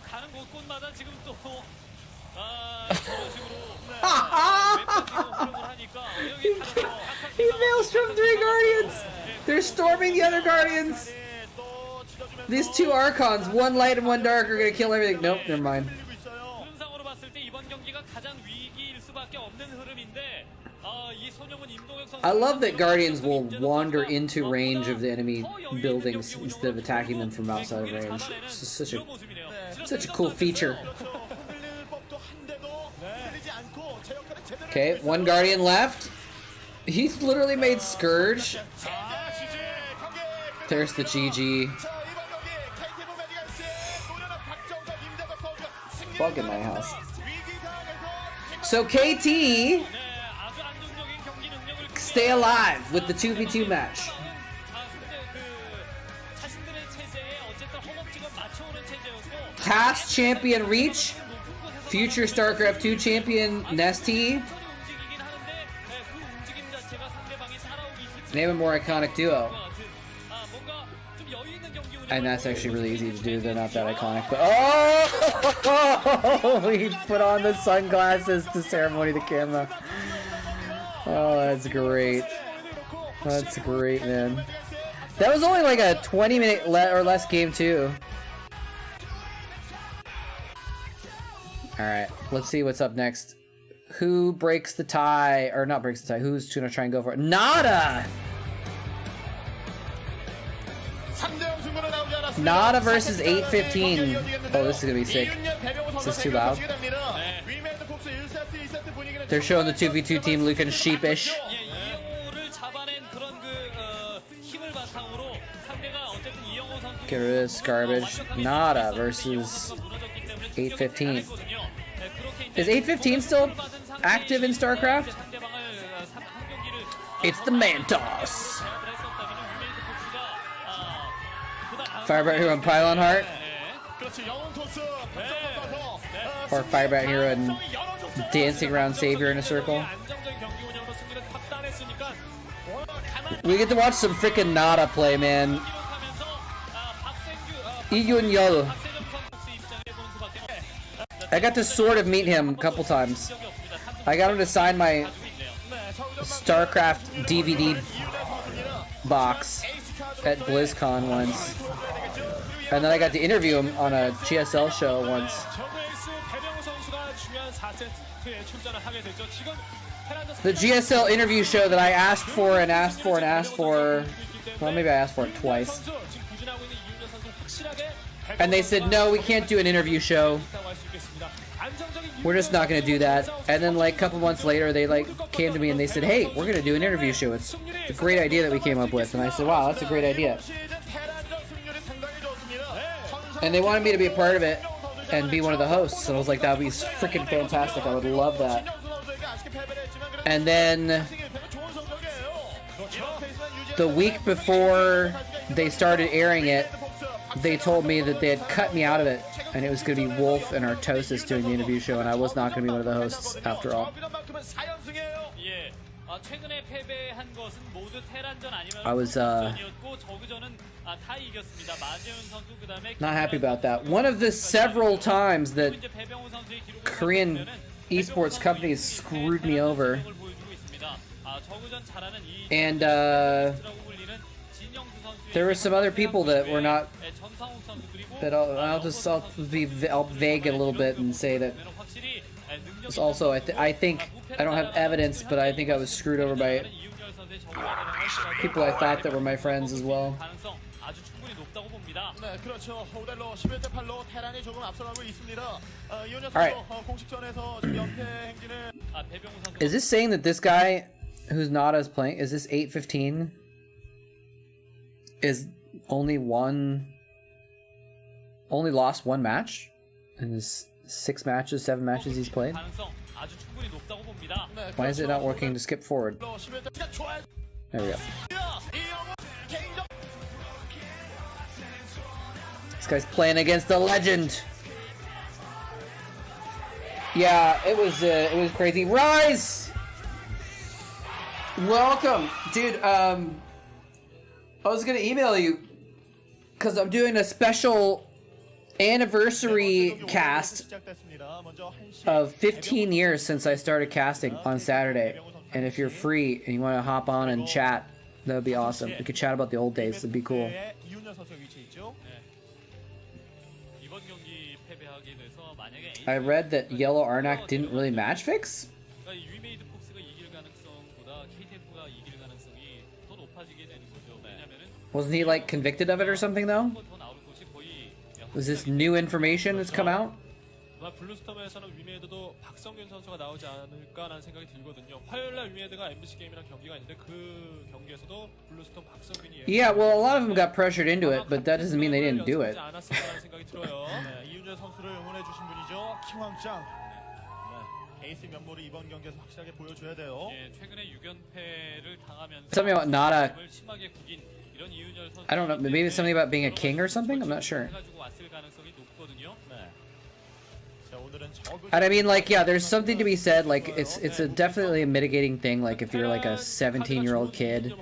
가는 곳곳마다 지금 또 저런 식으로 He maelstrom 3 Guardians! They're storming the other Guardians! These 2 Archons, 1 light and 1 dark, are gonna kill everything. Nope, never mind. 흐름상으로 봤을 때 이번 경기가 가장 위기일 수밖에 없는 흐름인데 이 손영훈 임동혁 선수 I love that Guardians will wander into range of the enemy buildings instead of attacking them from outside of range. It's just such a cool feature. Okay, 1 Guardian left. He's literally made Scourge. There's the GG. Bug in my house. So KT stay alive with the 2v2 match. Past champion Reach, future StarCraft 2 champion Nesty. Name a more iconic duo. And that's actually really easy to do, they're not that iconic, but oh! He put on the sunglasses to ceremony the camera. Oh, that's great. That's great, man. That was only like a 20-minute or less game, too. Alright, let's see what's up next. Who breaks the tie? Or not breaks the tie. Who's gonna try and go for it? Nada! Nada versus 815. Oh, this is gonna be sick. Is this too loud? They're showing the 2v2 team looking sheepish. Get rid of this garbage. Nada versus 815. Is 815 still active in Starcraft? It's the Mantos. Firebright Hero and Pylon Heart? Or Firebright Hero and dancing around Savior in a circle? We get to watch some freaking Nada play, man. Iyun Yol. I got to sort of meet him a couple times. I got him to sign my Starcraft DVD box at BlizzCon once. And then I got to interview him on a GSL show once. The GSL interview show that I asked for and asked for and asked for. Well, maybe I asked for it twice. And they said, no, we can't do an interview show. We're just not going to do that. And then like a couple months later, they like came to me and they said, hey, we're going to do an interview show. It's a great idea that we came up with. And I said, wow, that's a great idea. And they wanted me to be a part of it and be one of the hosts. And I was like, that would be freaking fantastic. I would love that. And then the week before they started airing it, they told me that they had cut me out of it, and it was going to be Wolf and Artosis doing the interview show, and I was not going to be one of the hosts after all. I was not happy about that. One of the several times that Korean esports companies screwed me over, and there were some other people that were not. That I'll be vague a little bit and say that it's also I think I don't have evidence, but I think I was screwed over by people I thought that were my friends as well. Alright. Is this saying that this guy who's not as playing, is this 815? Is only lost one match in his 7 matches he's played? Why is it not working to skip forward? There we go. This guy's playing against the legend. Yeah, it was crazy. Rise! Welcome, dude. I was gonna email you because I'm doing a special anniversary cast of 15 years since I started casting on Saturday. And if you're free and you want to hop on and chat, that would be awesome. We could chat about the old days. It'd be cool. I read that Yellow Arnak didn't really match fix? Wasn't he like convicted of it or something though? Was this new information that's come out? 블루스톰에서는 위메이드도 박성균 선수가 나오지 않을까라는 생각이 들거든요. 화요일날 위메이드가 MBC 게임이랑 경기가 있는데 그 경기에서도 블루스톰 박성균이 Yeah, well, a lot of them got pressured into it, but that doesn't mean they didn't do it. 생각이 들어요. 이윤재 선수를 응원해 주신 분이죠. 킹왕짱. 에이스 면모를 이번 경기에서 확실하게 보여줘야 돼요. 예, 최근에 6연패를 당하면서 Something about Nada. 심하게 구긴 이런 이윤열 선수. I don't know, maybe it's something about being a king or something? I'm not sure. 왔을 가능성이 높거든요. And I mean, like, yeah, there's something to be said, like, it's definitely a mitigating thing, like, if you're, like, a 17-year-old kid,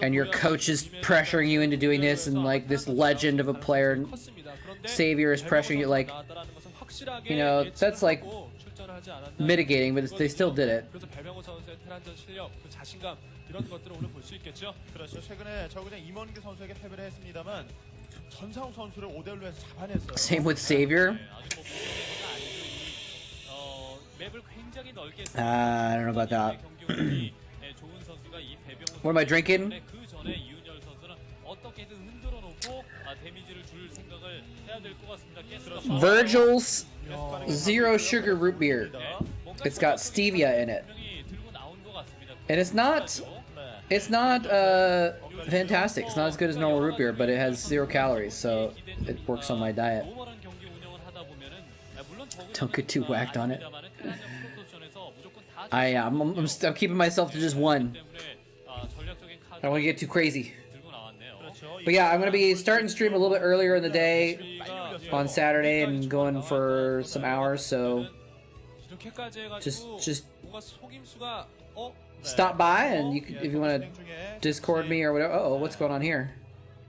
and your coach is pressuring you into doing this, and, like, this legend of a player, Savior, is pressuring you, like, you know, that's, like, mitigating, but they still did it. 테란전 실력, 그 자신감 이런 것들을 오늘 볼 수 있겠죠. 그렇죠. 최근에 저그전 임원기 선수에게 패배를 했습니다만 전상욱 선수를 5대1로 해서 잡아냈어요. Same with Savior. 네, 아주 뭐 보통은 아니고 맵을 굉장히 넓게 I don't know about that. 경기 운영이 좋은 선수가 이 배병호 What am I drinking? 그 전에 이윤열 선수는 어떻게든 흔들어 놓고 데미지를 줄 생각을 해야 될 것 같습니다. 가스가 Virgil's Zero Sugar Root Beer. 뭔가 It's got stevia in it. 분명히 들고 나온 것 같습니다. And it's not fantastic. It's not as good as normal root beer, but it has 0 calories, so it works on my diet. 노멀한 경기 운영을 하다 보면은 물론 Don't get too whacked on it. 아닙니다만은 테란전 프로토스전에서 무조건 다 I'm keeping myself to just one. 때문에 전략적인 카드 I don't want to get too crazy. 들고 나왔네요. But yeah, I'm going to be starting stream a little bit earlier in the day on Saturday and going for some hours, so 이렇게까지 해가지고 just 뭔가 속임수가 stop by and you can, if you want to Discord me or whatever. Uh-oh, what's going on here?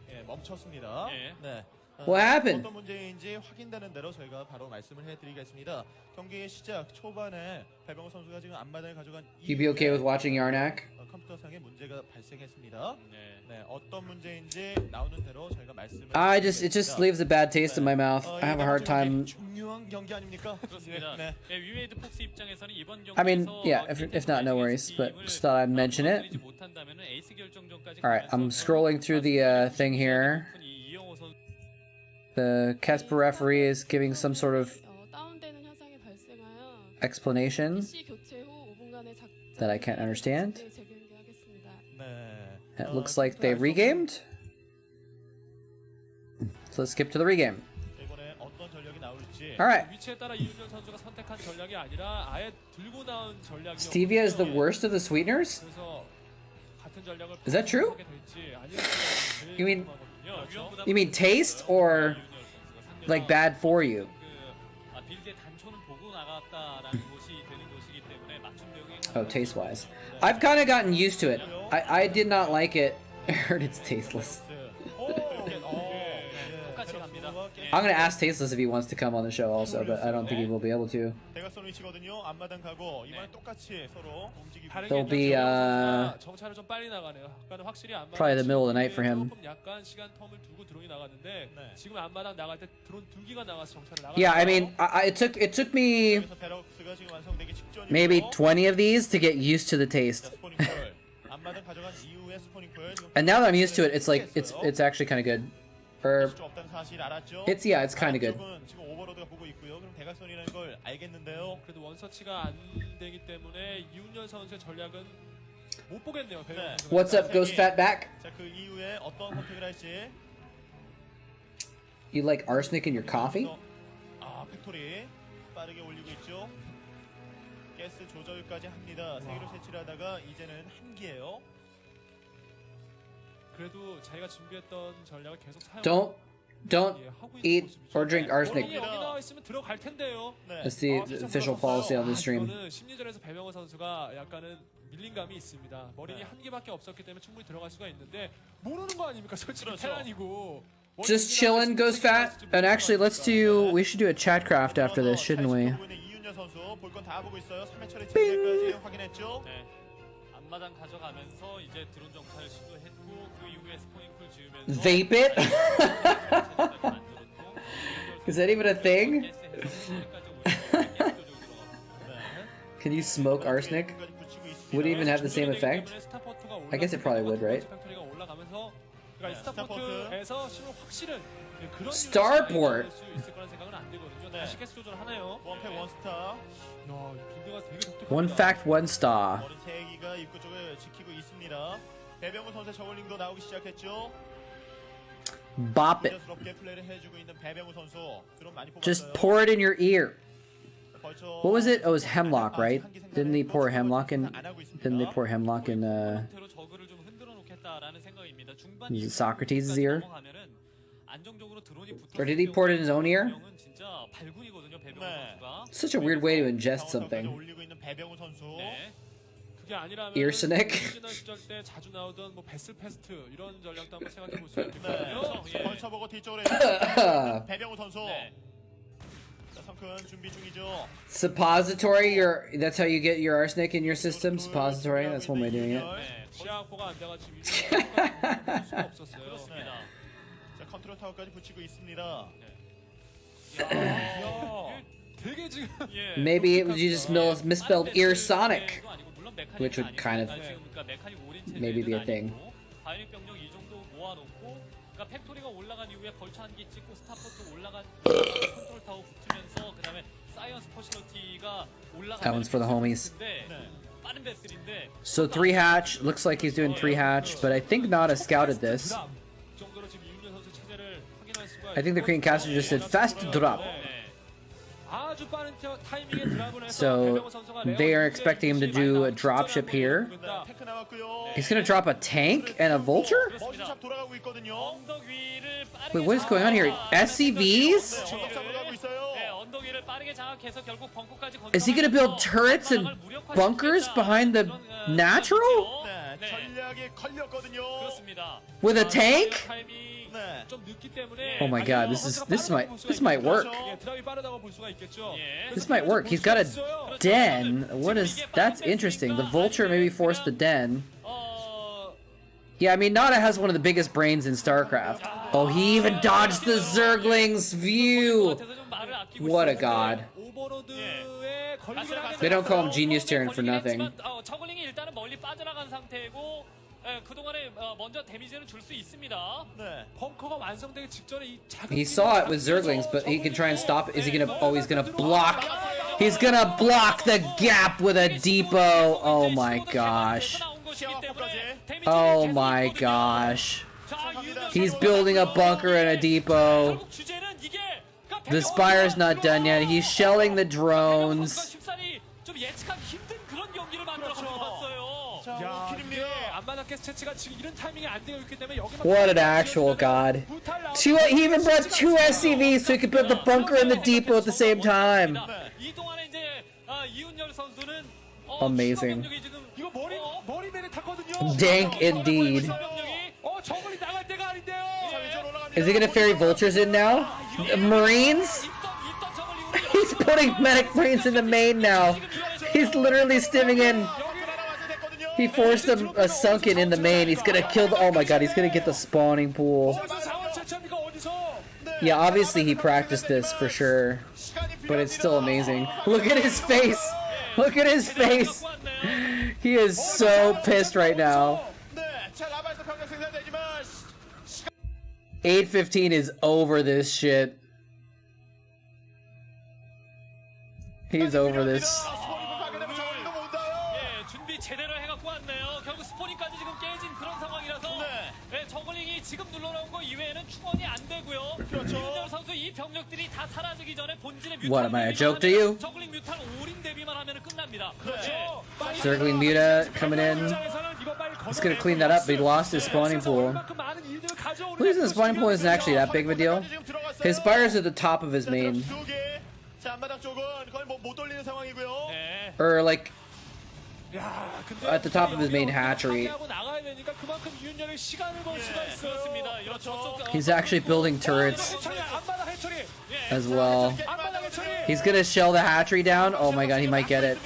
예, 멈췄습니다. 예. 네. What happened? 어떤 문제인지 확인되는 대로 저희가 바로 말씀을 해드리겠습니다. 경기 시작 초반에 배병호 선수가 지금 앞마당을 가져간 You be okay with watching Yarnak? 컴퓨터상에 문제가 발생했습니다. 네. 네, 어떤 문제인지 나오는 대로 저희가 말씀을 It just leaves a bad taste in my mouth. I have a hard time. 중요한 경기 아닙니까? 그렇습니다. 네. 네, 위메이드 폭스 입장에서는 이번 경기에서 I mean, yeah, if not, no worries. But just thought I'd mention it. 못한다면은 에이스 결정전까지 All right, I'm scrolling through the thing here. The Casper referee is giving some sort of 다운되는 현상이 발생하여 explanation PC 교체 후 5분간의 작전 that I can't understand. 재경기하겠습니다. 네. It looks like they regamed. So let's skip to the regame. 이번에 어떤 전력이 나올지. All right. 위치에 따라 이윤열 선수가 선택한 전략이 아니라 아예 들고 나온 전략이 Stevia is the worst of the sweeteners? 그래서 같은 전략을 Is that true? 하게 될지 아니면 You mean taste or like bad for you? 빌드의 단초는 보고 나갔다라는 것이 되는 것이기 때문에 맞춤 대응이 Oh, taste-wise. I've kind of gotten used to it. I did not like it. I heard it's tasteless. 똑같이 갑니다. I'm gonna ask Tasteless if he wants to come on the show also, but I don't think he will be able to. 대각선 위치거든요. 앞마당 가고 이번에 똑같이 서로 움직이고. There'll be 정찰을 좀 빨리 나가네요. 아까는 확실히 앞마당 probably the middle of the night for him. 조금 약간 시간 텀을 두고 드론이 나갔는데 네. 지금 앞마당 나갈 때 드론 2기가 나가서 정찰을 나가. Yeah, I mean, it took me 여기서 베럭스가 지금 완성되기 직전이고요. maybe 20 of these to get used to the taste. 스포닝 콜. 앞마당 가져간 이후에 스포닝 콜. 지금 And now that I'm used to it, it's like it's actually kind of good. Or 좀 없다는 사실 알았죠? it's kind of good. 쪽은 지금 오버로드가 보고 있고요. 그럼 대각선이라는 걸 알겠는데요. 그래도 원서치가 안 되기 때문에 이윤열 선수의 전략은 못 보겠네요. 네. What's up, Ghost Fatback? 자, 그 이후에 어떤 선택을 할지. You like arsenic in your coffee? 아, 팩토리 빠르게 올리고 있죠. 가스 조절까지 합니다. 세 개를 채취를 하다가 이제는 한 개예요. 그래도 자기가 준비했던 전략을 계속 사용. Don't eat or drink arsenic. 여기 나와 있으면 들어갈 텐데요. 네. That's the official policy on the stream. 이거는 심리전에서 배명호 선수가 약간은 밀린감이 있습니다. 머리니 한 개밖에 없었기 때문에 충분히 들어갈 수가 있는데 모르는 거 아닙니까? 솔직히 그렇죠. 테란이고. Just chillin', Ghost Fat. And actually, we should do a Chatcraft after this, shouldn't we? 이윤열 선수 볼 건 다 보고 있어요. 3회 처리 체제까지 확인했죠. 네. 앞마당 가져가면서 이제 드론 정찰을 시도했고 그 이후에 스포닝풀 지으면서 Vape it? Is that even a thing? Can you smoke arsenic? Would it even have the same effect? I guess it probably would, right? Starport. 원팩 원스타. One fact, one star. 어린 세기가 입구 쪽을 지키고 있습니다. 배병우 선수의 저글링도 나오기 시작했죠. Bop it. 부자스럽게 플레이를 해주고 있는 배병우 선수. 드론 많이 Just 뽑았어요. pour it in your ear. 벌써 What was it? Oh, it was hemlock, right? Didn't they pour hemlock in? Didn't they pour hemlock in? Is it Socrates' ear? Or did he pour it in his own ear? Such a weird way to ingest something. 올리고 있는 배병우 선수. 그게 아니라면 Earsonic? 시즌 시절 때 자주 나오던 뭐 베슬 페스트 이런 전략도 한번 생각해 볼 수 네. 있거든요. 벌쳐보고 뒤쪽으로 배병우 선수. 자, 성큰 준비 중이죠. Suppository, that's how you get your arsenic in your system? Suppository, that's one way of doing it. 네, 시야 확보가 안 돼가지고 볼 수가 없었어요. 그렇습니다. 자, 컨트롤 타워까지 붙이고 있습니다. 야, 되게 지금 예. Maybe it was you just misspelled ear sonic, which would kind of maybe be a thing. 바이닉 병력 이 정도 모아놓고, 그러니까 팩토리가 올라간 이후에 벌처 한 개 찍고 스타포트 올라간 컨트롤 타워 붙으면서 그다음에 사이언스 퍼시너티가 올라가. That one's for the homies. 네. 빠른 배슬인데. So 3 hatch, looks like he's doing 3 hatch, but I think Nada scouted this. 정도로 지금 이윤열 선수 체제를 확인할 수가 I think the Korean caster just said fast drop. 아주 빠른 타이밍에 드랍을 해서 So 배병호 선수가 they are expecting him to do a dropship here. 테크 나왔고요. He's gonna drop a tank and a vulture? 머신샵 돌아가고 있거든요. 언덕 위를 빠르게 Wait, what is going on here? SCVs? 전업상으로 가고 있어요. 네, 언덕 위를 빠르게 장악해서 결국 벙커까지 Is he gonna build turrets and bunkers behind the natural? 네, 전략에 걸렸거든요. 그렇습니다. With a tank? 타이밍 네. 좀 늦기 때문에 Oh my god, this might work. 예, 드랍이 빠르다고 볼 수가 있겠죠. 예. This might work. He's got a den. What is that's interesting. The vulture maybe forced the den. 어, Yeah, I mean Nada has one of the biggest brains in Starcraft. Oh, he even dodged the Zergling's view. 같아서 좀 말을 아끼고 What a 있었는데 god. 오버로드에 걸리긴 하겠네요. They don't call him Genius Terran for nothing. 저글링이 일단은 멀리 빠져나간 상태고, 예, 그동안에 먼저 데미지를 줄 수 있습니다. 네. 벙커가 완성되기 직전에 이 작은 He saw it with Zerglings, but he can try and stop it. Is he gonna? Oh, he's gonna block. He's gonna block the gap with a depot. Oh my gosh. Oh my gosh. He's building a bunker and a depot. The spire's not done yet. He's shelling the drones. 좀 예측하기 힘든 그런 경기를 만들어가지고 왔어요. 야, 이게 안마당 가스 채취가 지금 이런 타이밍이 안 되고 있기 때문에 여기만 What an actual god. He even brought 2 SCVs so he could build the bunker and the depot at the same time. 이 동안에 이제 이윤열 선수는 Amazing. 이거 머리맨에 탔거든요. Dank indeed. 저걸이 나갈 때가 아닌데요. Is he gonna ferry vultures in now? Marines? He's putting medic marines in the main now. He's literally stimming in. He forced a sunken in the main. He's gonna kill the. Oh my god, he's gonna get the spawning pool. Yeah, obviously he practiced this for sure. But it's still amazing. Look at his face! Look at his face! He is so pissed right now. 8:15 is over this shit. He's over this. 예, 준비 제대로 해갖고 왔네요. 결국 스포닝까지 지금 깨진 그런 상황이라서 예, 저글링이 지금 눌러놓은 거 이외에는 충원이 안 되고요. 이윤열 선수 이 병력들이 다 사라지기 전에 본진의 뮤탈 What, am I a joke to you? 저글링 뮤탈 5린 대비만 하면 끝납니다. Zergling Muta coming in. He's gonna clean that up, but he lost his spawning pool. Losing the spawning pool isn't actually that big of a deal. His spires are at the top of his main. 자, 앞마당 쪽은 거의 못 돌리는 상황이고요. Or like at the top of his main hatchery. He's actually building turrets as well. He's gonna shell the hatchery down. Oh my god, he might get it.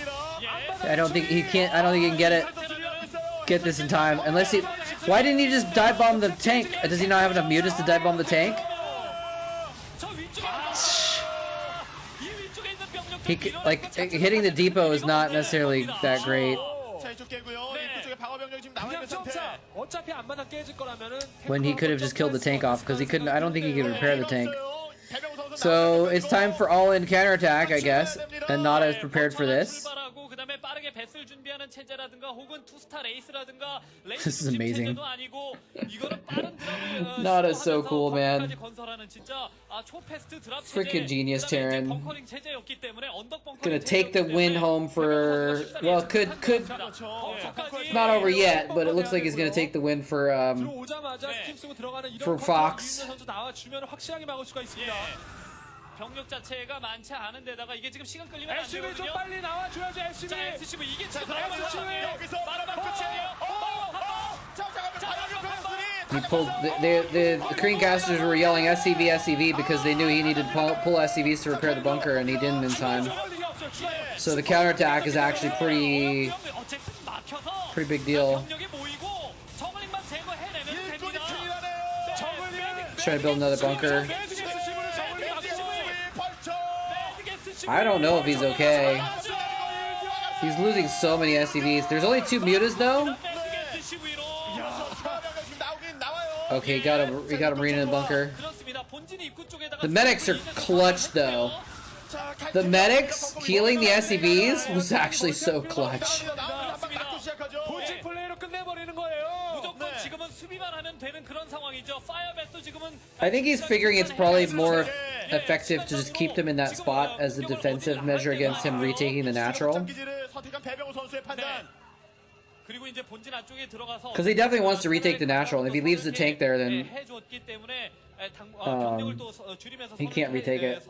I don't think he can get it. Get this in time. Unless he. Why didn't he just dive bomb the tank? Does he not have enough mutas to dive bomb the tank? He like hitting the depot is not necessarily that great. When he could have just killed the tank off, because he couldn't. I don't think he could repair the tank. So it's time for all-in counterattack, I guess. And Nada is prepared for this. This is amazing. Nada's so cool, man. Freaking genius, Terran. Gonna take the win home for. Well, could. Not over yet, but it looks like he's gonna take the win for Fox. 병력 자체가 많지 않은 데다가 이게 지금 시간 끌리면 안 SCV 좀 되거든요. 빨리 나와줘야죠. SCV. 자, SCV 이게 지금 여기서 마라마 끝이에요. 자, 잠깐만. He pulled the Korean casters were yelling SCV SCV because they knew he needed to pull SCVs to repair the bunker, and he didn't in time. So the counterattack is actually pretty big deal. He's trying to build another bunker. I don't know if he's okay. He's losing so many SCVs. There's only 2 mutas though. Okay, he got a marine in the bunker. The medics are clutch though. The medics healing the SCVs was actually so clutch. I think he's figuring it's probably more effective to just keep them in that spot as a defensive measure against him retaking the natural. Because he definitely wants to retake the natural, and if he leaves the tank there, then he can't retake it.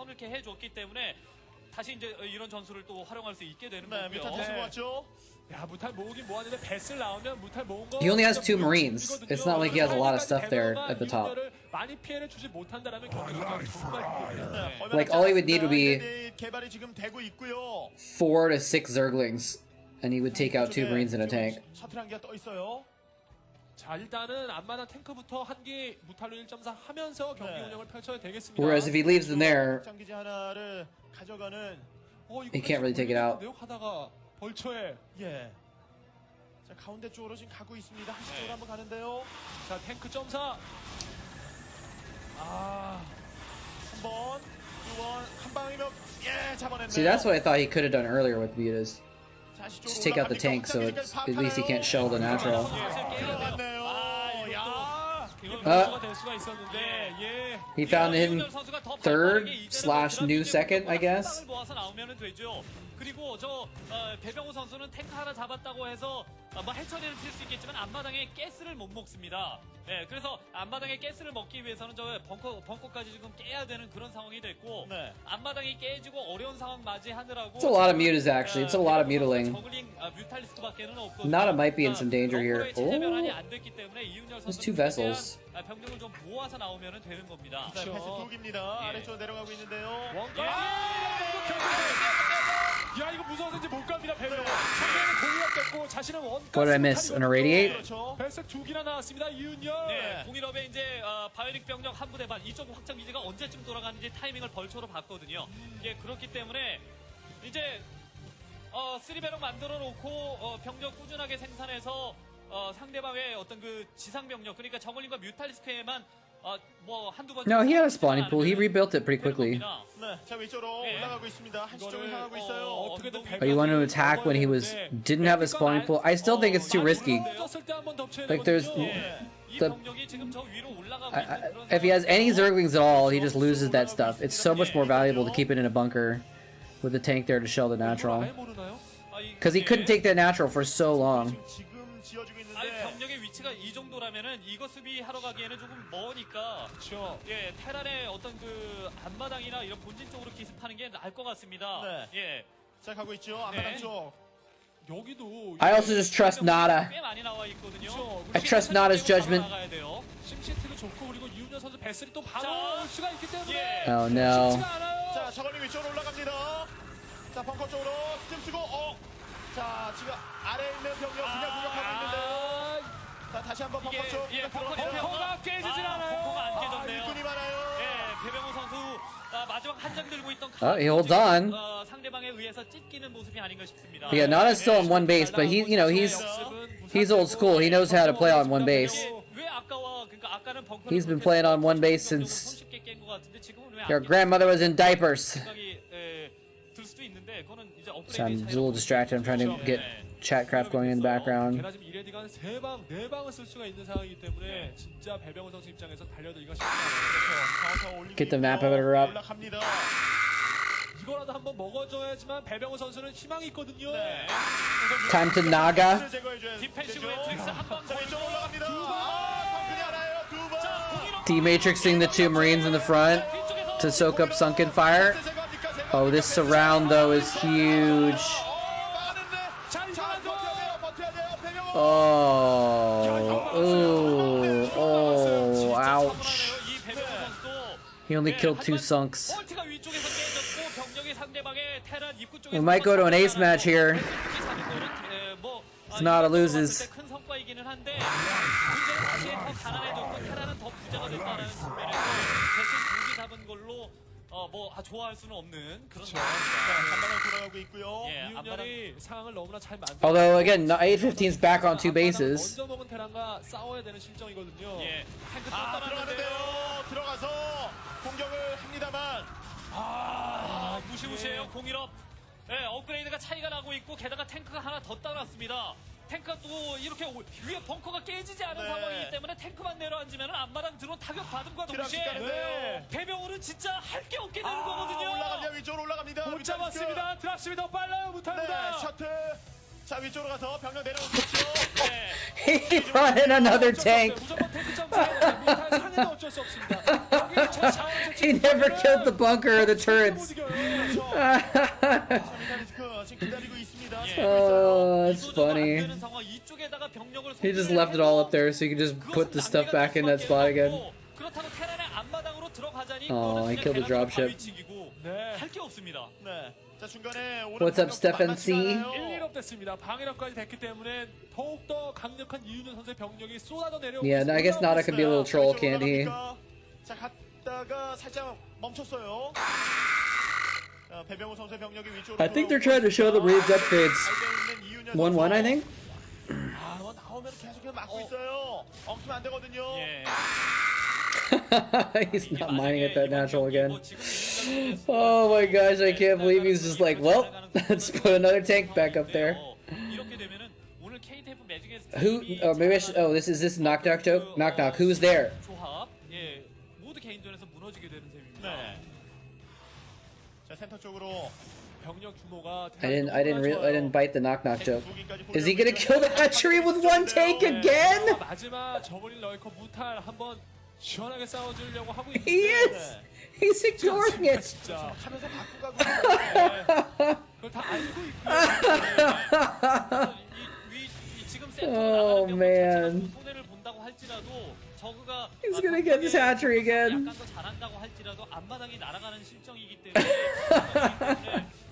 He only has 2 marines. It's not like he has a lot of stuff there at the top. Like, all he would need would be 4 to 6 Zerglings, and he would take out 2 marines in a tank. Whereas if he leaves them there, he can't really take it out. 예. 자, 가운데 쪽으로 지금 가고 있습니다. 한시 쪽으로 한번 가는데요. 자, 탱크 점사. 한 번, 두 번, 한 방이면 예, 잡아냈네요. See, that's what I thought he could have done earlier with mutas. Just take out the tank so it's, at least he can't shell the natural. He found him 3rd/new 2nd, I guess. 그리고 배병호 선수는 탱크 하나 잡았다고 해서 뭐 해처리를 필 수 있겠지만 앞마당에 가스를 못 먹습니다. 네, 그래서 앞마당에 가스를 먹기 위해서는 저 벙커까지 지금 깨야 되는 그런 상황이 됐고 네. 앞마당이 깨지고 어려운 상황 맞이하느라고 It's a lot of mutas actually. It's a lot of mutiling. 뮤탈리스크밖에는 없거든요. Nada might be in some danger here. 체제변환이 Oh, 안 됐기 때문에 이윤열 there's 선수 2 vessels. 병력을 좀 모아서 나오면 되는 겁니다. 네, 패스 2기입니다. 아래쪽으로 내려가고 있는데요. 야, 이거 무서워서 이제 못 갑니다. 배병호. 상대는 공이업 됐고 자신은 원가스. What did I miss? An irradiate? 패스 2기나 나왔습니다. 이윤열. 네, 공일업에 이제 바이오닉 병력 한 부대 반 이쪽 확장 기지가 언제쯤 돌아가는지 타이밍을 벌초로 봤거든요. 예, 그렇기 때문에 이제 3배럭 만들어 놓고 병력 꾸준하게 생산해서 상대방의 어떤 그 지상 병력, 그러니까 정글링과 뮤탈리스크에만 뭐 한두 번. No, he had a spawning pool. He rebuilt it pretty quickly. 네, 자, 위쪽으로 올라가고 있습니다. 한시 쪽을 향하고 있어요. But you want to attack when he didn't have a spawning pool? I still think it's too risky. Like there's if he has any Zerglings at all, he just loses that stuff. It's so much more valuable to keep it in a bunker with the tank there to shell the natural. Because he couldn't take that natural for so long. 병력의 위치가 이 정도라면은 이거 수비하러 가기에는 조금 머니까. 그렇죠. 예, 테란의 어떤 그 앞마당이나 이런 본진 쪽으로 기습하는 게 나을 것 같습니다. 네. 예. 자, 가고 있죠. 앞마당 쪽. 여기도 I also just trust Nada. 꽤 많이 나와 있거든요. I trust Nada's judgment. 심시티도 좋고 그리고 이윤열 선수 배슬이 또 바로 올 수가 있기 때문에. Oh no. 자, 저걸링 위쪽으로 올라갑니다. 자, 벙커 쪽으로 스팀 쓰고 자, 지금 아래에 있는 병력 그냥 공격하고 있는데요. 자, 다시 한번 벙커 쪽. 벙커가 깨지질 않아요. 벙커가 안 깨졌네요. 일꾼이 많아요. 예, 배병호 선수 마지막 한 장 들고 있던 He holds on. 상대방에 의해서 찢기는 모습이 아닌가 싶습니다. Yeah, Nada's still on 1 base, but he's old school. He knows how to play on 1 base. 왜 아까와 그러니까 아까는 벙커를 He's been playing on 1 base since 손쉽게 깬 것 같은데 지금은 왜 your grandmother was in diapers. 생각이 들 수도 있는데 그거는 이제 So I'm a little distracted. I'm trying to get Chatcraft going in the background. 게나 지금 이레디가 3방, 4방을 쓸 수가 있는 상황이기 때문에 진짜 배병호 선수 입장에서 달려들기가 쉽지 않아요. Get the map editor up. 올라갑니다. 이거라도 한번 먹어줘야지만 배병호 선수는 희망이 있거든요. Time to Naga. 디펜시브 매트릭스 한번 자, 왼쪽으로 올라갑니다. 덩크니 하나요. 두 번. Dematrixing the 2 Marines in the front to soak up sunken fire. Oh, this surround though is huge. Oh, ooh, oh. He only killed 2 sunks. 멀티가 위쪽에서 깨졌고 병력이 상대방의 테란 입구 쪽에 We might go to an ace match here. It's not a loses. 큰 성과이기는 한데 문제는 사실 더 가난해졌고 테란은 더 부자가 됐다는 측면에서 대신 공기 잡은 걸로 좋아할 수는 없는 그런 한방을 돌아가고 있고요. 이윤열이 상황을 너무나 잘 만들어. Although again, 815's back on 2 bases. 먼저 먹은 테란과 싸워야 되는 실정이거든요. 예. 탱크 들어가는데요. 들어가서 공격을 합니다만 무시무시해요. 공일업. 네, 업그레이드가 차이가 나고 있고 게다가 탱크가 하나 더 따랐습니다. 탱크가 또 이렇게 위에 벙커가 깨지지 않은 네. 상황이기 때문에 탱크만 내려앉으면 앞마당 드론 타격 받음과 동시에 네. 배병호는 진짜 할 게 없게 되는 거거든요. 올라갑니다. 위쪽으로 올라갑니다. 못 잡았습니다. 드랍십이 더 빨라요. 네, 못합니다. 셔틀. 자, 위쪽으로 가서 병력 내려오십시오. 네. He brought in another tank. 무조건 탱크 점 상해도 어쩔 수 없습니다. He never killed the bunker or the turrets. hydralisk 지금 기다리고 있습니다. Oh, that's funny. 이쪽에다가 병력을 He just left it all up there so you can just put the stuff back in that spot again. 그렇다고 테란의 앞마당으로 들어가자니 Oh, he killed the dropship. 할게 없습니다. 네. 자, 중간에 오는 What's up, 공격도 Stefan C? 만만치 않아요. 1-1업 됐습니다. 방해력까지 됐기 때문에 더욱더 강력한 이윤현 선수의 병력이 쏟아져 내려오고 Yeah, I guess Nada could be a little troll, 자, can't he? 자, 갔다가 살짝 멈췄어요. 자, 배병호 선수의 병력이 위쪽으로 I think they're trying to show the Reed's upgrades. 1-1, I think. 나오면 계속해서 막고 있어요. 엉키면 안 되거든요. 예. He's not mining at that natural again. Oh my gosh, I can't believe he's just like, well, let's put another tank back up there. 이렇게 되면은 오늘 KTF 매직의 Who? Oh, maybe I should. Oh, this knock knock joke. Knock knock. Who's there? 조합 예 모두 개인전에서 무너지게 되는 셈입니다. 네. 자, 센터 쪽으로 병력 규모가 I didn't bite the knock knock joke. Is he gonna kill the hatchery with 1 tank again? 마지막 저버린 럴커 무탈 한번 시원하게 싸워주려고 하고 있는데 He is. He's ignoring it. 진짜 하면서 바꾸고 가고 그걸 다 알고 있고 지금 Oh, man. 손해를 본다고 할지라도 저그가 He's gonna get this hatchery again. 약간 더 잘한다고 할지라도 앞마당이 날아가는 실정이기 때문에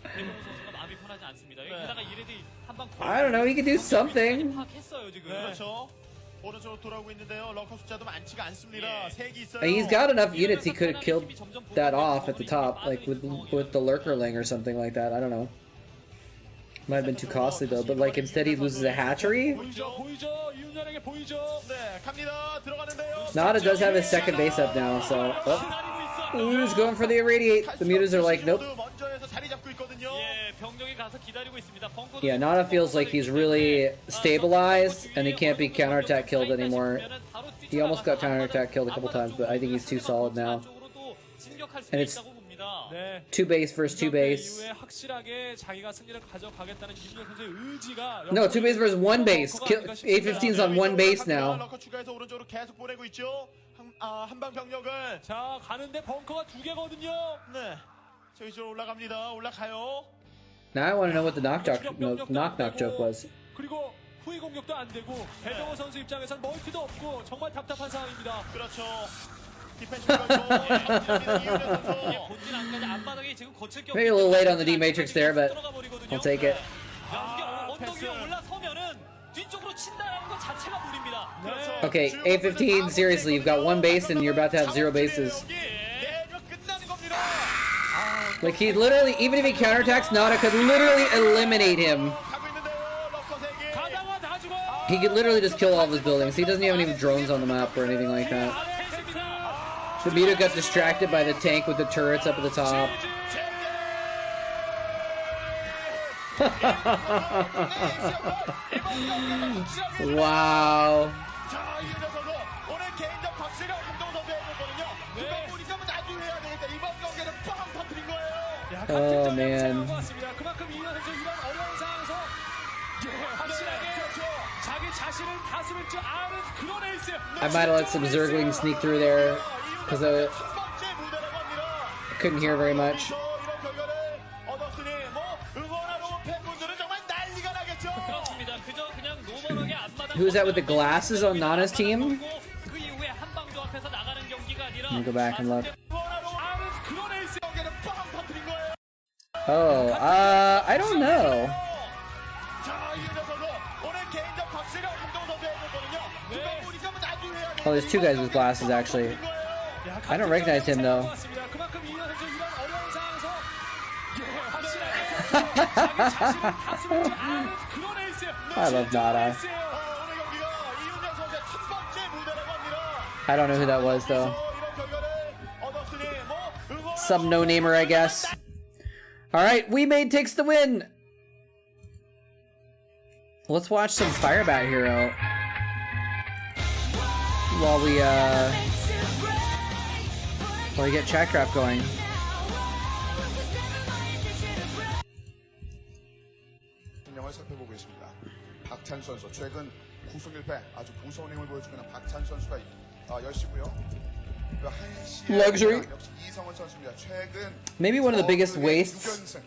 배병호 선수가 마음이 편하지 않습니다. 게다가 이래도 한방 I don't know. He could do something. 파악했어요 지금. 그렇죠. 오른쪽으로 돌아오고 있는데요. 러커 숫자도 많지가 않습니다. 3개 있어요. He's got enough units. He could have killed that off at the top, like with the lurkerling or something like that. I don't know. Might have been too costly though. But like instead he loses a hatchery. 보이죠 이윤현에게 보이죠. 네, 갑니다. 들어가는데요. Nada does have his second base up now, so Who's going for the irradiate? The mutas are like, nope. 먼저 해서 자리 잡고 있거든요. 예, 병력이 가서 기다리고 있습니다. 벙커도 Yeah, Nada feels like he's really stabilized and he can't be counterattack killed anymore. He almost got counterattack killed a couple times, but I think he's too solid now. And it's 네. 2 base versus 2 base. 이후에 확실하게 자기가 승리를 가져가겠다는 이윤현 선수의 의지가 No, 2 base versus 1 base. 815's on 1 base now. 러커 추가해서 오른쪽으로 계속 보내고 있죠. 한방 병력을. 자 가는데 벙커가 2개거든요. 네. 저기 저 올라갑니다. 올라가요. Now I want to know what the knock knock joke was. 그리고 후위 공격도 안 되고 배병호 선수 입장에서는 멀티도 없고 정말 답답한 상황입니다. 그렇죠. 디펜스 이윤현 선수. 본진 안까지 앞바닥에 지금 거칠 게 Maybe a little late on the D matrix there, but I'll take it. 언덕 위에 올라서면은 뒤쪽으로 친다는 것 자체가 무리입니다. 그렇죠. Okay, 815, seriously, you've got 1 base and you're about to have 0 bases. 내가 끝나는 겁니다. Like he literally, even if he counterattacks, Nada could literally eliminate him. 가고 있는데요. 러커 3개. 가다가 다 죽어. He could literally just kill all of his buildings. He doesn't even have drones on the map or anything like that. The Muta got distracted by the tank with the turrets up at the top. Wow. 자, 이윤현 선수 오늘 개인적 박수가 김동훈 선수 해줬거든요. 그거 보니까 뭐 나중에 해야 되겠다. 이번 경기는 뻥 터뜨린 거예요. Oh, man. 그만큼 이윤현 선수 이런 어려운 상황에서 확실하게 자기 자신을 다스릴 줄 아는 그런 에이스. I might have let some Zerglings sneak through there because I 첫 번째 무대라고 합니다. couldn't hear very much. 이런 결과를 얻었으니 뭐 응원하러 온 팬분들은 정말 난리가 나겠죠. 그렇습니다. 그저 그냥 노멀하게 앞마당. Who's that with the glasses on Nana's team? 그 이후에 한방 조합해서 나가는 경기가 아니라 Let me go back and look. 응원하러 온 Oh, I don't know. 자, 이윤정 선수 오늘 개인적 박세령 공동 선수였거든요. 네. 우리가 뭐 나중에 해야 Oh, there's two guys with glasses actually. I don't recognize him though. 그만큼 이현 선수 이런 어려운 상황에서 확실하게 자기 자신을 다스리지 않은 그런 에이스예요. I love Nada. 오늘 경기가 이윤정 선수의 첫 번째 무대라고 합니다. I don't know who that was though. 이런 결과를 얻었으니 뭐 응원 Some no-namer, I guess. All right, we made takes the win. Let's watch some Firebat Hero while we get Chatcraft going. 진영을 살펴보고 있습니다. 박찬 선수 최근 9승 1패 아주 무서운 힘을 보여주고 있는 박찬 선수가 열시고요. Luxury. 역시 이성원 선수입니다. 최근 Maybe one of the biggest wastes. 6연승.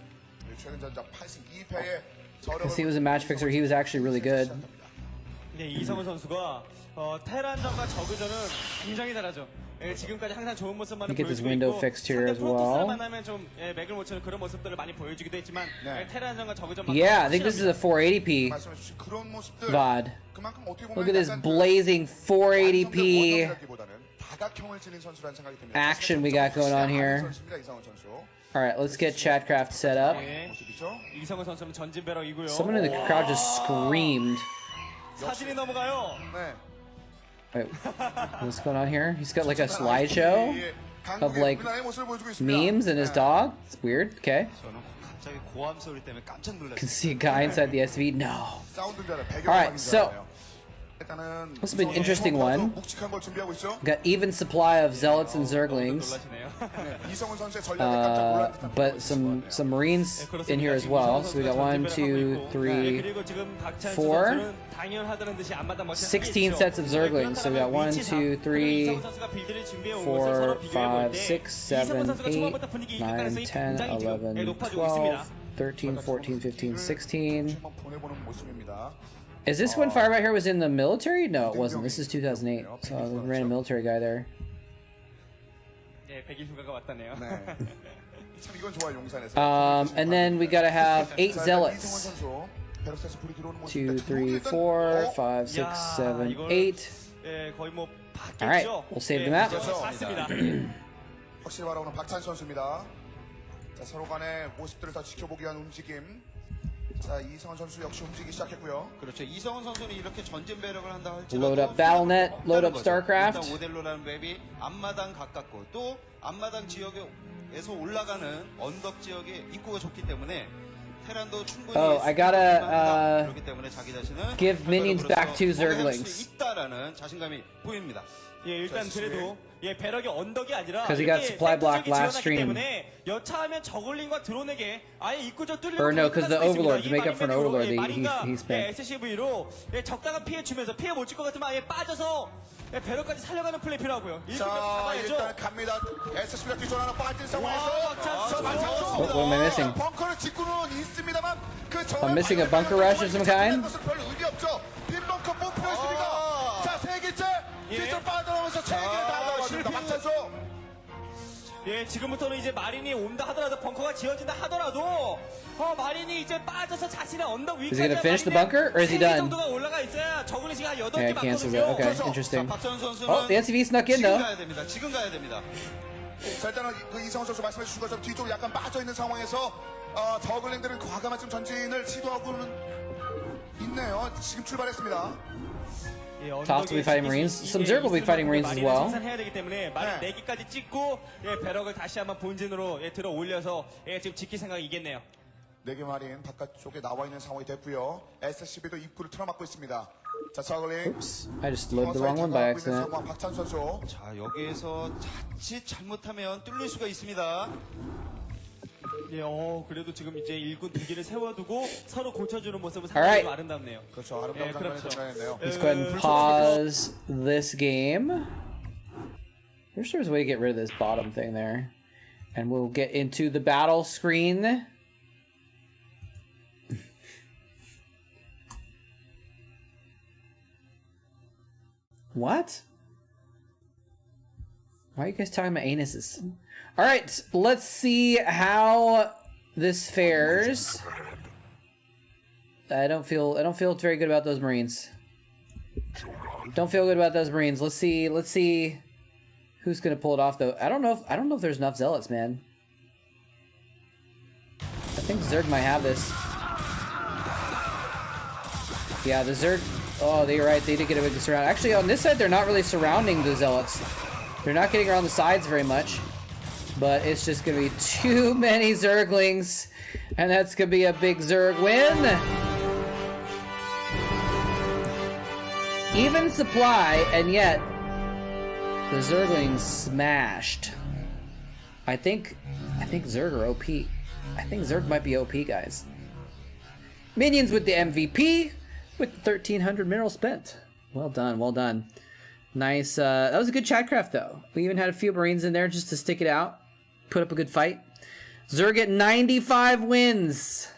최근 전적 8승 2패에 Because he was a match fixer, he was actually really good. 네, 이성훈 선수가 테란전과 저그전은 굉장히 잘하죠. 예, 지금까지 항상 좋은 모습만 You get this 보여주고 window 있고 fixed here as 상대 프로토스를 well. 만나면 좀 맥을 못 치는 그런 모습들을 많이 보여주기도 했지만 네. 테란전과 저그전 Yeah, I think this is a 480p 말씀해 주신 그런 모습들 VOD. 그만큼 어떻게 보면 Look at this 약간 blazing 480p 원정이라기보다는 다각형을 지닌 선수라는 생각이 듭니다. action we got going on here. 선수입니다, 이성원 선수. Alright, let's get Chatcraft set up. 네, 모습이죠. 이성훈 선수는 전진 배럭이고요. Someone in the crowd just screamed. 사진이 넘어가요. 네. Wait, what's going on here? He's got like a slideshow of like memes and his dog. It's weird. Okay. 저는 갑자기 고함 소리 때문에 깜짝 놀랐어요. Can see a guy inside the SV. No. Alright, Alright, so this has been an interesting one. 묵직한 걸 준비하고 있죠. Got even supply of zealots and zerglings, 놀라시네요. 이성훈 선수의 전략에 깜짝 놀란 듯한 but some marines in here as well. So we got 1, 2, 3, 그리고 지금 박찬수 4, 선수는 당연하다는 듯이 앞마당 멋진 16 sets of zerglings. So we got 1, 2, 3, 4, 5, 6, 7, 8, 9, 10, 11, 12, 13, 14, 15, 16. 한번 보내보는 모습입니다. Is this when Firebat here was in the military? No, it wasn't. This is 2008. So a random military guy there. 예, 백일 휴가가 왔다네요. 네. 참 이건 좋아요, 용산에서. And then we gotta have 8 자, 이성훈 zealots. 선수, 베르세스 불이 들어오는 2, 모습인데 3, 4, 5, 6, 7, 8. 예, 거의 뭐 Alright, 받겠죠. we'll save the map. 맞습니다. 확실히 바라보는 박찬 선수입니다. 자, 서로 간의 모습들을 더 지켜보기 위한 움직임. 자, 이성원 선수 역시 움직이기 시작했고요. 그렇죠. 이성훈 선수는 이렇게 전진 배력을 한다 할지라도 Load up Battle.net, load up 거죠. Starcraft. 일단 오델로라는 맵이 앞마당 가깝고 또 앞마당 지역에서 올라가는 언덕 지역의 입구가 좋기 때문에 테란도 충분히 Oh, I gotta, 그렇기 때문에 자기 자신은 give minions back to 거기에 할수 Zerglings. 있다라는 자신감이 보입니다. 예, 일단 그래도 예, 배럭이 언덕이 아니라 'Cause he got 이렇게 supply block 땡볕이 last 지어놨기 stream. 때문에 여차하면 저글링과 드론에게 아예 입구저 뚫리고 Or no, 'cause the 끝날 수가 있습니다. Overlord, to make up for an 이 Overlord, 마린과 he spent. SCV로 예, 적당한 피해 주면서 피해 못 줄 것 같으면 아예 빠져서 예, 배럭까지 살려가는 플레이 필요하고요. 자, 잡아야죠. 일단 갑니다. SSB가 뒤돌아나 빠진 상황에서 박찬수 What am I missing? 벙커를 짓고는 있습니다만 그 I'm missing a bunker rush of some kind? 별 의미 없죠. 빈 벙커 못 풀었습니다. 자, 세 개째 뒤로 빠져나오면서 세 개 다 나왔습니다. 박찬수. 예, 지금부터는 이제 마린이 온다 하더라도 벙커가 지어진다 하더라도 마린이 이제 빠져서 자신의 언덕 위까지 Is he gonna finish the bunker, or is he done? 정도가 올라가 있어야 저글링 시간 8개 Yeah, cancels it. 맞거든요. Okay, 자, interesting. 박찬수 선수는 Oh, the SCV snuck in 지금 though. 가야 됩니다. 지금 가야 됩니다. 자, 일단은 그 이성훈 선수 말씀해 주신 것처럼 뒤쪽으로 약간 빠져 있는 상황에서 저글링들은 과감한 좀 전진을 시도하고는 있네요. 지금 출발했습니다. 예, Toss will be fighting Marines. Some Zerg will be fighting Marines as well. 생산해야 되기 때문에 마린 네. 4개까지 찍고 예, 배럭을 다시 한번 본진으로 들어 올려서 지금 지킬 생각이겠네요. 4개 마린 바깥쪽에 나와 있는 상황이 됐고요. SCB도 입구를 틀어막고 있습니다. 자, 저글링. Oops, I just loaded the wrong one by accident. 박찬 선수. 자, 여기에서 자칫 잘못하면 뚫릴 수가 있습니다. 예, 그래도 지금 이제 일군 2개를 세워두고 서로 고쳐주는 모습은 Alright. 상당히 아름답네요. 그렇죠. 아름다운 예, 장면이 그렇죠. 전해냈네요. Let's go ahead and pause this game. I wish there was a way to get rid of this bottom thing there. And we'll get into the battle screen. What? Why are you guys talking about anuses? Alright, let's see how this fares. I don't feel very good about those Marines. Don't feel good about those Marines. Let's see who's gonna pull it off though. I don't know if there's enough zealots, man. I think Zerg might have this. Yeah, the Zerg. Oh, you're right. They did get a big surround. Actually, on this side, they're not really surrounding the zealots. They're not getting around the sides very much. But it's just gonna be too many Zerglings, and that's gonna be a big Zerg win. Even supply, and yet the Zerglings smashed. I think Zerg are OP. I think Zerg might be OP, guys. Minions with the MVP with 1,300 minerals spent. Well done, well done. Nice. That was a good Chatcraft, though. We even had a few Marines in there just to stick it out, put up a good fight. Zerg at 95 wins.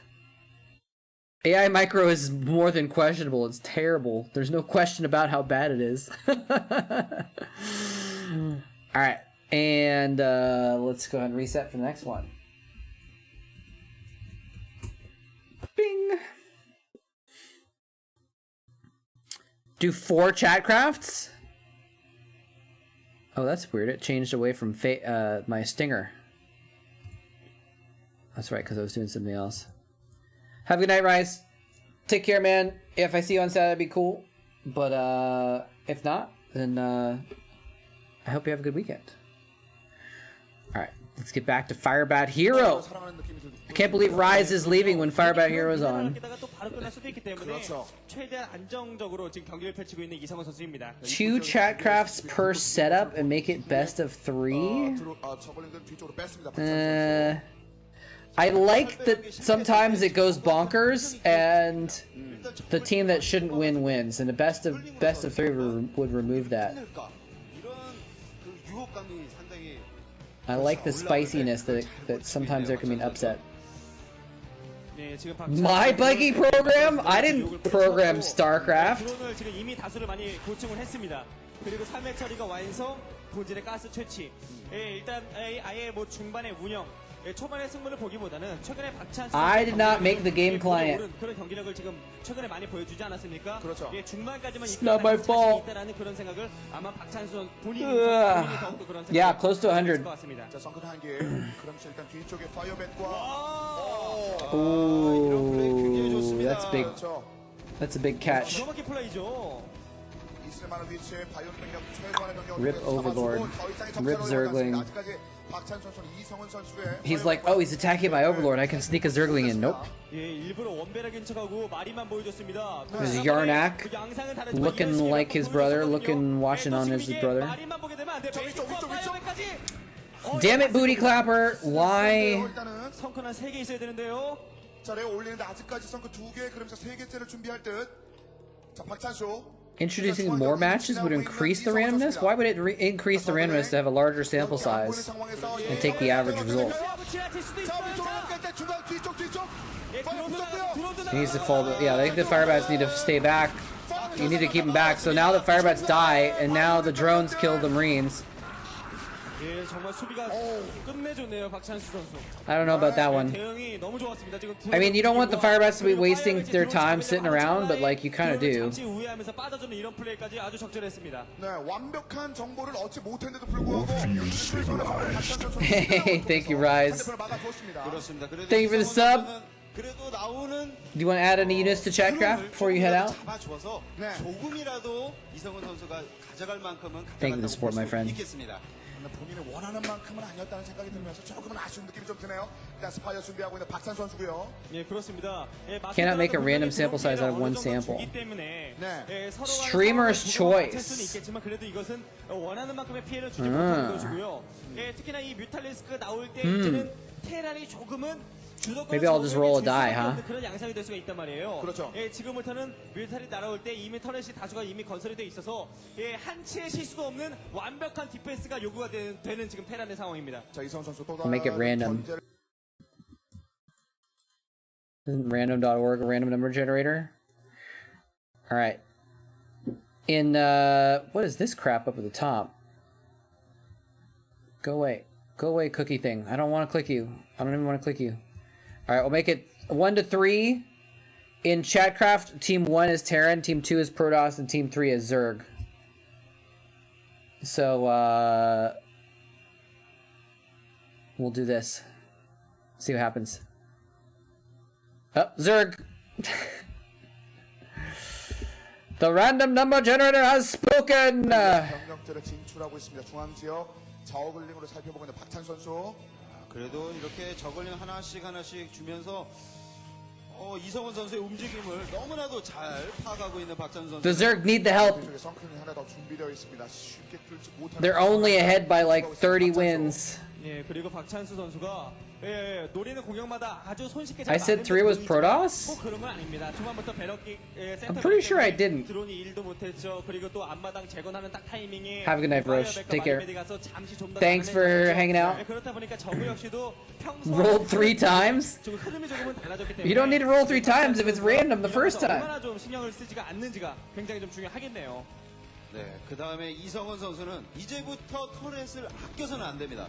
AI micro is more than questionable. It's terrible. There's no question about how bad it is. All right, and let's go ahead and reset for the next one. Bing. Do 4 Chatcrafts? Oh, that's weird. It changed away from my Stinger. That's right, because I was doing something else. Have a good night, Rice. Take care, man. If I see you on Saturday, that'd be cool. But if not, then I hope you have a good weekend. All right, let's get back to Firebat Hero. I can't believe Rise is leaving when Firebat Hero is on. 2 Chatcrafts per setup and make it best of 3? I like that sometimes it goes bonkers and the team that shouldn't win wins, and the best of 3 would remove that. I like the spiciness that sometimes there can be an upset. My buggy program? I didn't program Starcraft. I did not make the game client. It's not my fault. Yeah, close to 100. Ooh, that's big. That's a big catch. Rip Overlord. Rip Zergling. He's like, oh, he's attacking my Overlord. I can sneak a Zergling in. Nope. There's Yarnak, looking like his brother, washing on his brother. Damn it, Booty Clapper! Why? Introducing more matches would increase the randomness? Why would it increase the randomness to have a larger sample size and take the average result? He needs to fall. Yeah, I think the Firebats need to stay back. You need to keep them back. So now the Firebats die, and now the drones kill the Marines. I don't know about that one. I mean, you don't want the Firebats to be wasting their time sitting around, but like you kind of do. Hey, thank you, Rise. Thank you for the sub. Do you want to add any units to Chatcraft before you head out? Thank you for the support, my friend. 본인이 원하는 만큼은 아니었다는 생각이 들면서 조금은 아쉬운 느낌이 좀 드네요. 일단 스파이어 준비하고 있는 박찬 선수고요. 예, 그렇습니다. Cannot make a random sample size out of one sample. Streamer's choice. 그래도 이것은 원하는 만큼의 피해를 주지 못하는 것이고요. 특히나 이 뮤탈리스크 나올 때 이제는 테란이 조금은 Maybe I'll just roll a die, huh? 그런 양상이 될 수가 있단 말이에요. 그렇죠. 지금부터는 뮤탈이 날아올 때 이미 터렛이 다수가 이미 건설이 돼 있어서 한치의 실수도 없는 완벽한 디펜스가 요구가 되는 지금 테란의 상황입니다. 자, 이성 선수 또 Make it random. Isn't random.org a random number generator? All right. In what is this crap up at the top? Go away, cookie thing. I don't want to click you. I don't even want to click you. All right, we'll make it 1 to 3. In Chatcraft, Team 1 is Terran, Team 2 is Protoss, and Team 3 is Zerg. So, we'll do this. See what happens. Oh, Zerg! The random number generator has spoken! 병력들을 진출하고 있습니다. 중앙 지역 저글링으로 살펴보고 있는 박찬 선수. 그래도 이렇게 저글링 하나씩 주면서 이성훈 선수의 움직임을 너무나도 잘 파악하고 있는 박찬 선수. The Zerg need the help. 뒤쪽에 성큰이 하나 더 준비되어 있습니다. 쉽게 뚫지 못하는. They're only ahead by like 30 wins. 예, 그리고 박찬수 선수가 노리는 공격마다 아주 손쉽게 I said 3 was Protoss? 꼭 그런 건 아닙니다. 초반부터 배럭기 I'm pretty sure I didn't. 드론이 일도 못했죠. 그리고 또 앞마당 재건하는 딱 타이밍에 Have a good night, Roche. Take care. Thanks for hanging out. 그렇다 보니까 저그 역시도 Rolled 3 times? 좀 흐름이 조금은 달라졌기 때문에 You don't need to roll 3 times if it's random the first time. 얼마나 좀 신경을 쓰지가 않는지가 굉장히 좀 중요하겠네요. 네, 그 다음에 이성훈 선수는 이제부터 터렛을 아껴서는 안 됩니다.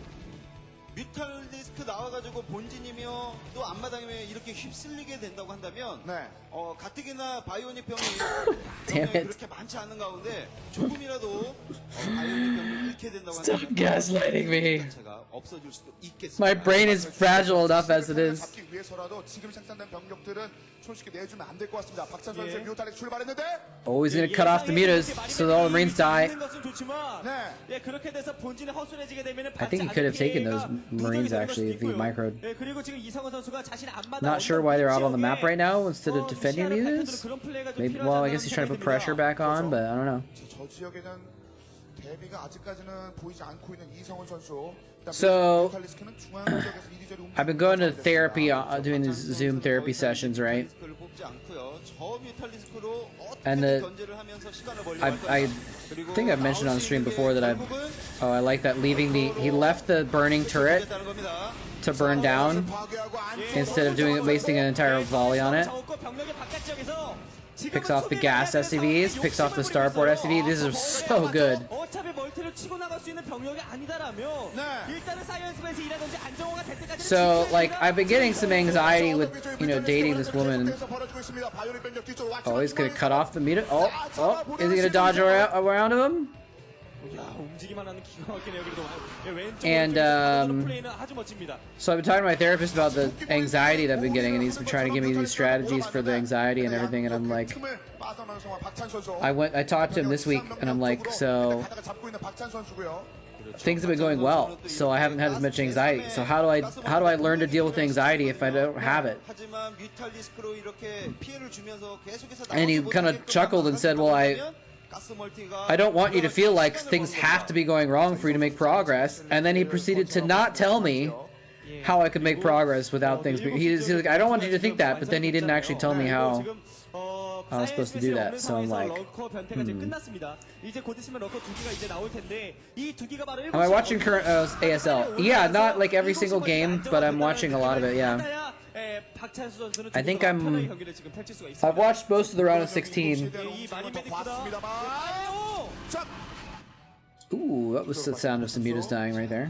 뮤탈리스크 나와가지고 본진이며 또 앞마당이며 이렇게 휩쓸리게 된다고 한다면 네. 가뜩이나 바이오닉 병이 Damn it. 그렇게 많지 않은 가운데 조금이라도 바이오닉 병을 잃게 된다고 Stop 한다면 gaslighting me. 자체가 없어질 수도 있겠습니다. My brain is fragile enough as it is. 잡기 위해서라도 지금 생산된 병력들은 손쉽게 내주면 안 될 것 같습니다. 박찬 선수의 뮤탈리스크 출발했는데. Always gonna cut off the mutas so all the Marines die. 예, 그렇게 돼서 본진에 허술해지게 되면 I think he could have taken those Marines actually if he microed. 예, 그리고 지금 이성훈 선수가 자신의 앞마당 Not sure why they're out on the map right now instead of defending mutas. Maybe, well, I guess he's trying to put pressure back on, but I don't know. 저 지역에는 대비가 아직까지는 보이지 않고 있는 이성훈 선수. So, 뮤탈리스크는 중앙 지역에서 이리저리 움직이고 I've been going to therapy, doing these Zoom therapy sessions, right? And I think I've mentioned on stream before that I like that he left the burning turret to burn down instead of wasting an entire volley on it. Picks off the gas SCVs, picks off the starport SCV. This is so good. So, like, I've been getting some anxiety with, dating this woman. Oh, he's gonna cut off the meter. Oh, is he gonna dodge around him? And so I've been talking to my therapist about the anxiety that I've been getting, and he's been trying to give me these strategies for the anxiety and everything, and I'm like, I talked to him this week, and I'm like, so things have been going well, so I haven't had as much anxiety. So how do I learn to deal with anxiety if I don't have it? And he kind of chuckled and said, well, I don't want you to feel like things have to be going wrong for you to make progress. And then he proceeded to not tell me how I could make progress without things. He's like, I don't want you to think that, but then he didn't actually tell me how I was supposed to do that. So I'm like, Am I watching current ASL? Yeah, not like every single game, but I'm watching a lot of it, yeah. I think I've watched most of the round of 16. Ooh, that was the sound of some mutas dying right there.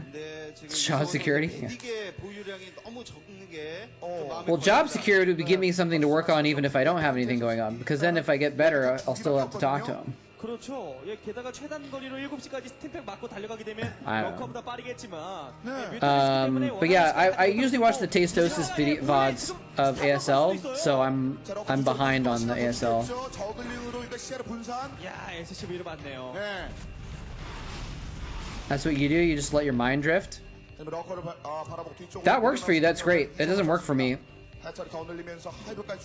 Job security? Yeah. Well, job security would give me something to work on even if I don't have anything going on, because then if I get better, I'll still have to talk to him. 그렇죠. 예, 게다가 최단 거리로 7시까지 스팀팩 맞고 달려가게 되면 럭커보다 빠르겠지만. But yeah, I usually watch the Tastosis video VODs of ASL, so I'm behind on the ASL. 야, SCV를 봤네요. That's what you do? You just let your mind drift? That works for you, that's great. It doesn't work for me.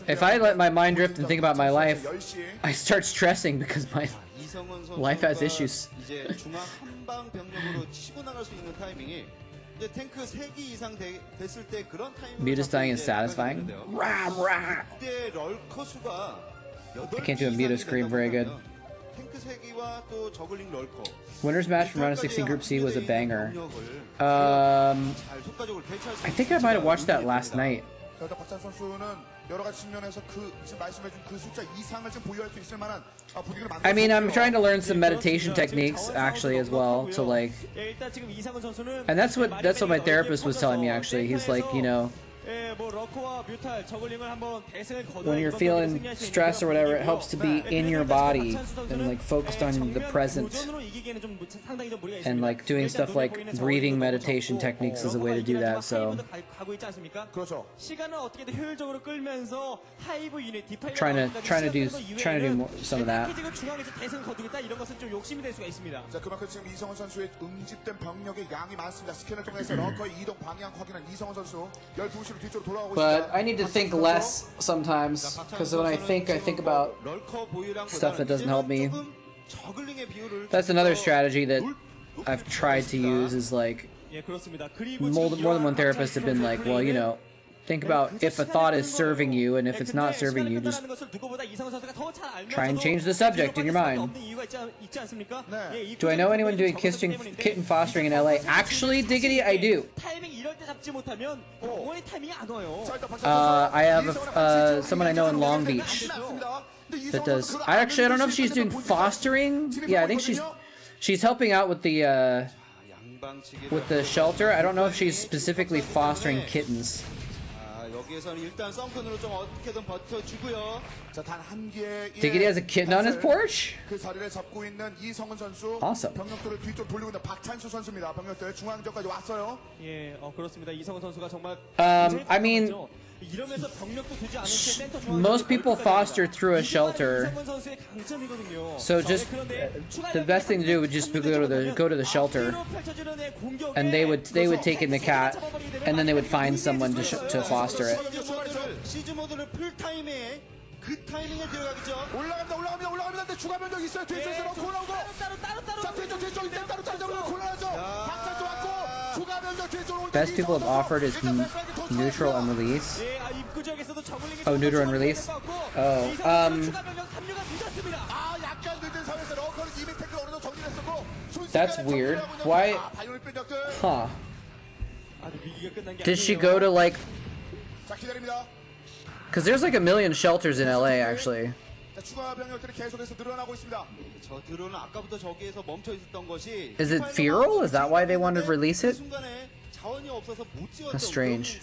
If I let my mind drift and think about my life, I start stressing because my life has issues. Mutas dying is satisfying. I can't do a Muta scream very good. Winner's match from round of 16 Group C was a banger. I think I might have watched that last night. I mean, I'm trying to learn some meditation techniques actually as well to like, and that's what my therapist was telling me actually. He's like, 러커와 뮤탈 저글링을 한번 대승을 거둬야 When you're 이번 경기를 feeling 승리할 수 있는 stress or 그런 whatever, it 분위기고요. helps to be in your body and like focused on the present. And like doing stuff like breathing meditation techniques is a way to do that. So 그렇죠. 시간을 어떻게든 효율적으로 끌면서 하이브 유닛 디파일러 trying to do more, some of that. 지금 중앙에서 대승 거두겠다 이런 것은 좀 욕심이 될 수가 있습니다. 자, 그만큼 지금 이성훈 선수의 응집된 병력의 양이 많습니다. 스캔을 통해서 러커의 이동 방향 확인한 이성훈 선수 12시로 뒤쪽으로 돌아오고 But 있습니다. I need to think less sometimes because when I think about stuff that doesn't help me. That's another strategy that I've tried to use is like 예, 그렇습니다. 그리고 more than one therapist have been like, well, you know, think about if a thought is serving you and if it's not serving you, just try and change the subject in your mind. Do I know anyone doing kitten fostering in LA? Actually, Diggity, I do. I have someone I know in Long Beach that does. I don't know if she's doing fostering. Yeah, I think she's helping out with the shelter. I don't know if she's specifically fostering kittens. Diggity has a kitten on his porch? Awesome. 예, 그렇습니다. 이성훈 선수가 정말 I mean, most people foster through a shelter, so just the best thing to do would just be go to the shelter, and they would take in the cat, and then they would find someone to foster it. 그 타이밍에 들어가겠죠. 올라갑니다. 근데 추가 변경 있어요. 뒤에서 넣고 올라오고. 자, 뒤쪽 이제 따로 곤란하죠. 박찬도 왔고 추가 변경 뒤쪽으로. Best people have offered is neutral and release. Oh, neutral and release. Oh, that's weird. Why? Huh? Did she go to like? Because there's like a million shelters in LA, actually. Is it feral? Is that why they wanted to release it? That's strange.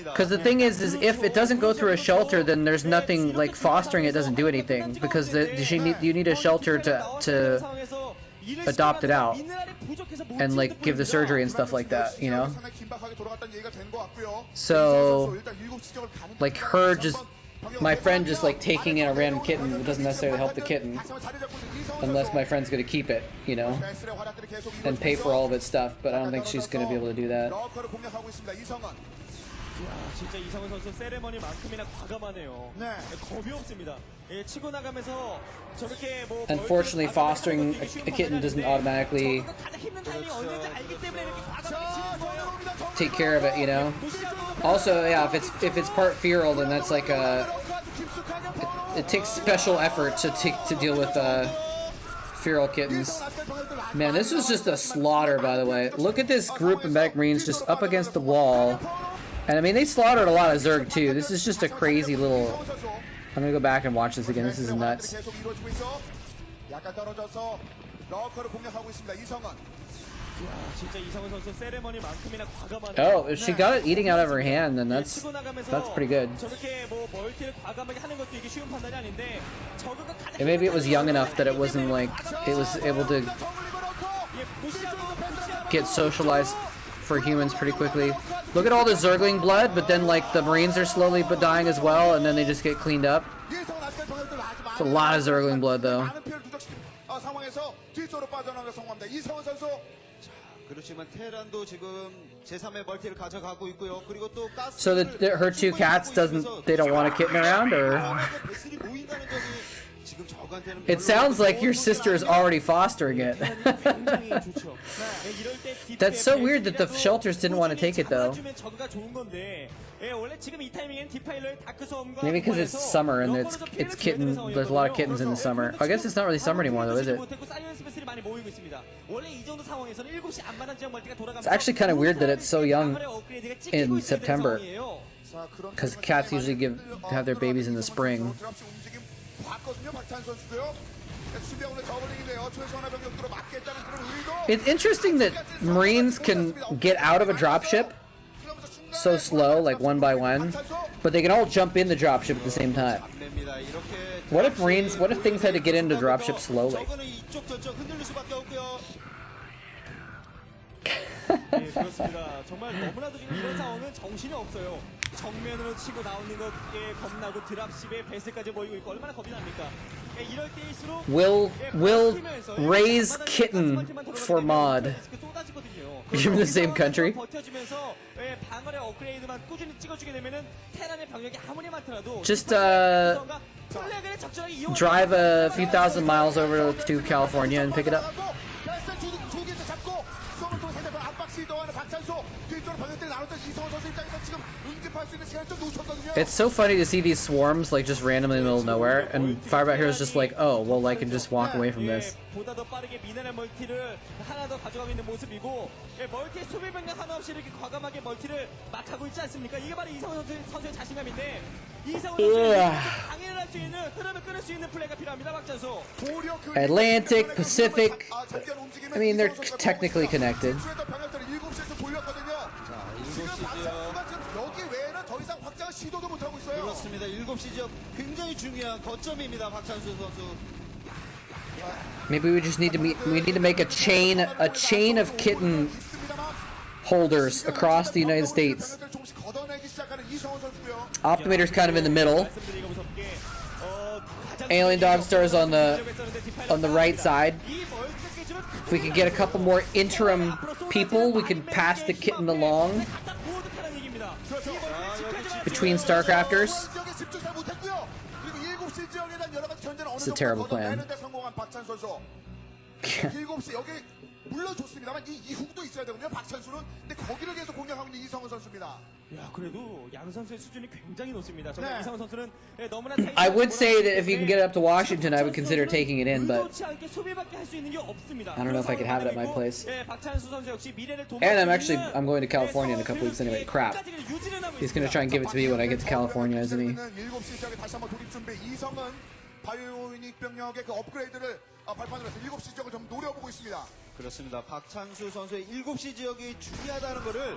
Because the thing is if it doesn't go through a shelter, then there's nothing, like fostering it doesn't do anything. Because you need a shelter to adopt it out and like give the surgery and stuff like that, you know? So like my friend just like taking in a random kitten doesn't necessarily help the kitten unless my friend's gonna keep it, you know, and pay for all of its stuff, but I don't think she's gonna be able to do that. 진짜 이성훈 선수 세레머니만큼이나 과감하네요. 겁이 없습니다. 예, 치고 나가면서 저렇게 뭐 Unfortunately, fostering a kitten doesn't automatically take care of it, you know. Also, yeah, if it's part feral, then that's like it takes special effort to deal with feral kittens. Man, this was just a slaughter, by the way. Look at this group of Medic Marines just up against the wall. And I mean, they slaughtered a lot of Zerg too. This is just a crazy little... I'm gonna go back and watch this again. This is nuts. Oh, if she got it eating out of her hand, then that's pretty good. And maybe it was young enough that it wasn't like... It was able to get socialized for humans pretty quickly. Look at all the Zergling blood, but then like the Marines are slowly but dying as well, and then they just get cleaned up. It's a lot of Zergling blood though. So her two cats they don't want a kitten around, or? It sounds like your sister is already fostering it. That's so weird that the shelters didn't want to take it though. Maybe because it's summer and it's kitten. There's a lot of kittens in the summer. I guess it's not really summer anymore though, is it? It's actually kind of weird that it's so young in September, because cats usually have their babies in the spring. It's interesting that Marines can get out of a dropship so slow, like one by one, but they can all jump in the dropship at the same time. 안됩니다. 이렇게 What if things had to get into dropship slowly? 저거는 이쪽 저쪽 흔들릴 수밖에 없고요. 예, 그렇습니다. 정말 너무나도 지금 이런 상황은 정신이 없어요. 정면으로 치고 나오는 것에 겁나고 드랍십에 베스까지 모이고 있고 얼마나 겁이 납니까? 예, 이럴 때일수록 Will 버티면서 raise 앞마당에 kitten 가스만티만 돌아가게 for 되면 mod? 베스가 쏟아지거든요. You're in the same country? 버텨주면서 예, 방어의 업그레이드만 꾸준히 찍어주게 되면은 테란의 병력이 아무리 많더라도 Just 플래그를 적절하게 이용하는 drive a few thousand miles over to California and pick it up. It's so funny to see these swarms like just randomly in the middle of nowhere, and Firebat Hero's just like, oh, well, I can just walk away from this. 보다 더 빠르게 미네랄 멀티를 하나 더 가져가고 있는 모습이고 멀티 수비 병력 하나 없이 이렇게 과감하게 멀티를 막 하고 있지 않습니까? 이게 바로 이성훈 선수의 자신감인데 이성훈 선수는 방해를 할 수 있는 흐름을 끊을 수 있는 플레이가 필요합니다. 박찬수. Atlantic, Pacific, I mean, they're technically connected. 그렇습니다. 7시 지역 굉장히 중요한 거점입니다. 박찬수 선수. Maybe we just need to make a chain of kitten holders across the United States. Optimator's kind of in the middle. Alien Dog Star's on the right side. If we could get a couple more interim people, we can pass the kitten along between Starcrafters. It's a terrible plan. 물론 좋습니다만 이 이후도 있어야 되거든요. 박찬수는 근데 거기를 계속 공략하고 있는 이성훈 선수입니다. 야, 그래도 양 선수의 수준이 굉장히 높습니다. 정말 네. 이성훈 선수는 너무나 I would say that if you can get it up to Washington, I would consider taking it in, but 소비밖에 할 수 있는 게 없습니다. I don't know if I could have it at my place. 박찬수 선수 역시 미래를 And I'm going to California in a couple weeks anyway. Crap. He's gonna try and give it to me when I get to California, isn't he? 7시 지역에 다시 한번 돌입 준비. 이성은 바이오닉 병력의 그 업그레이드를 발판으로 해서 7시 지역을 좀 노려보고 있습니다. 그렇습니다. 박찬수 선수의 7시 지역이 중요하다는 거를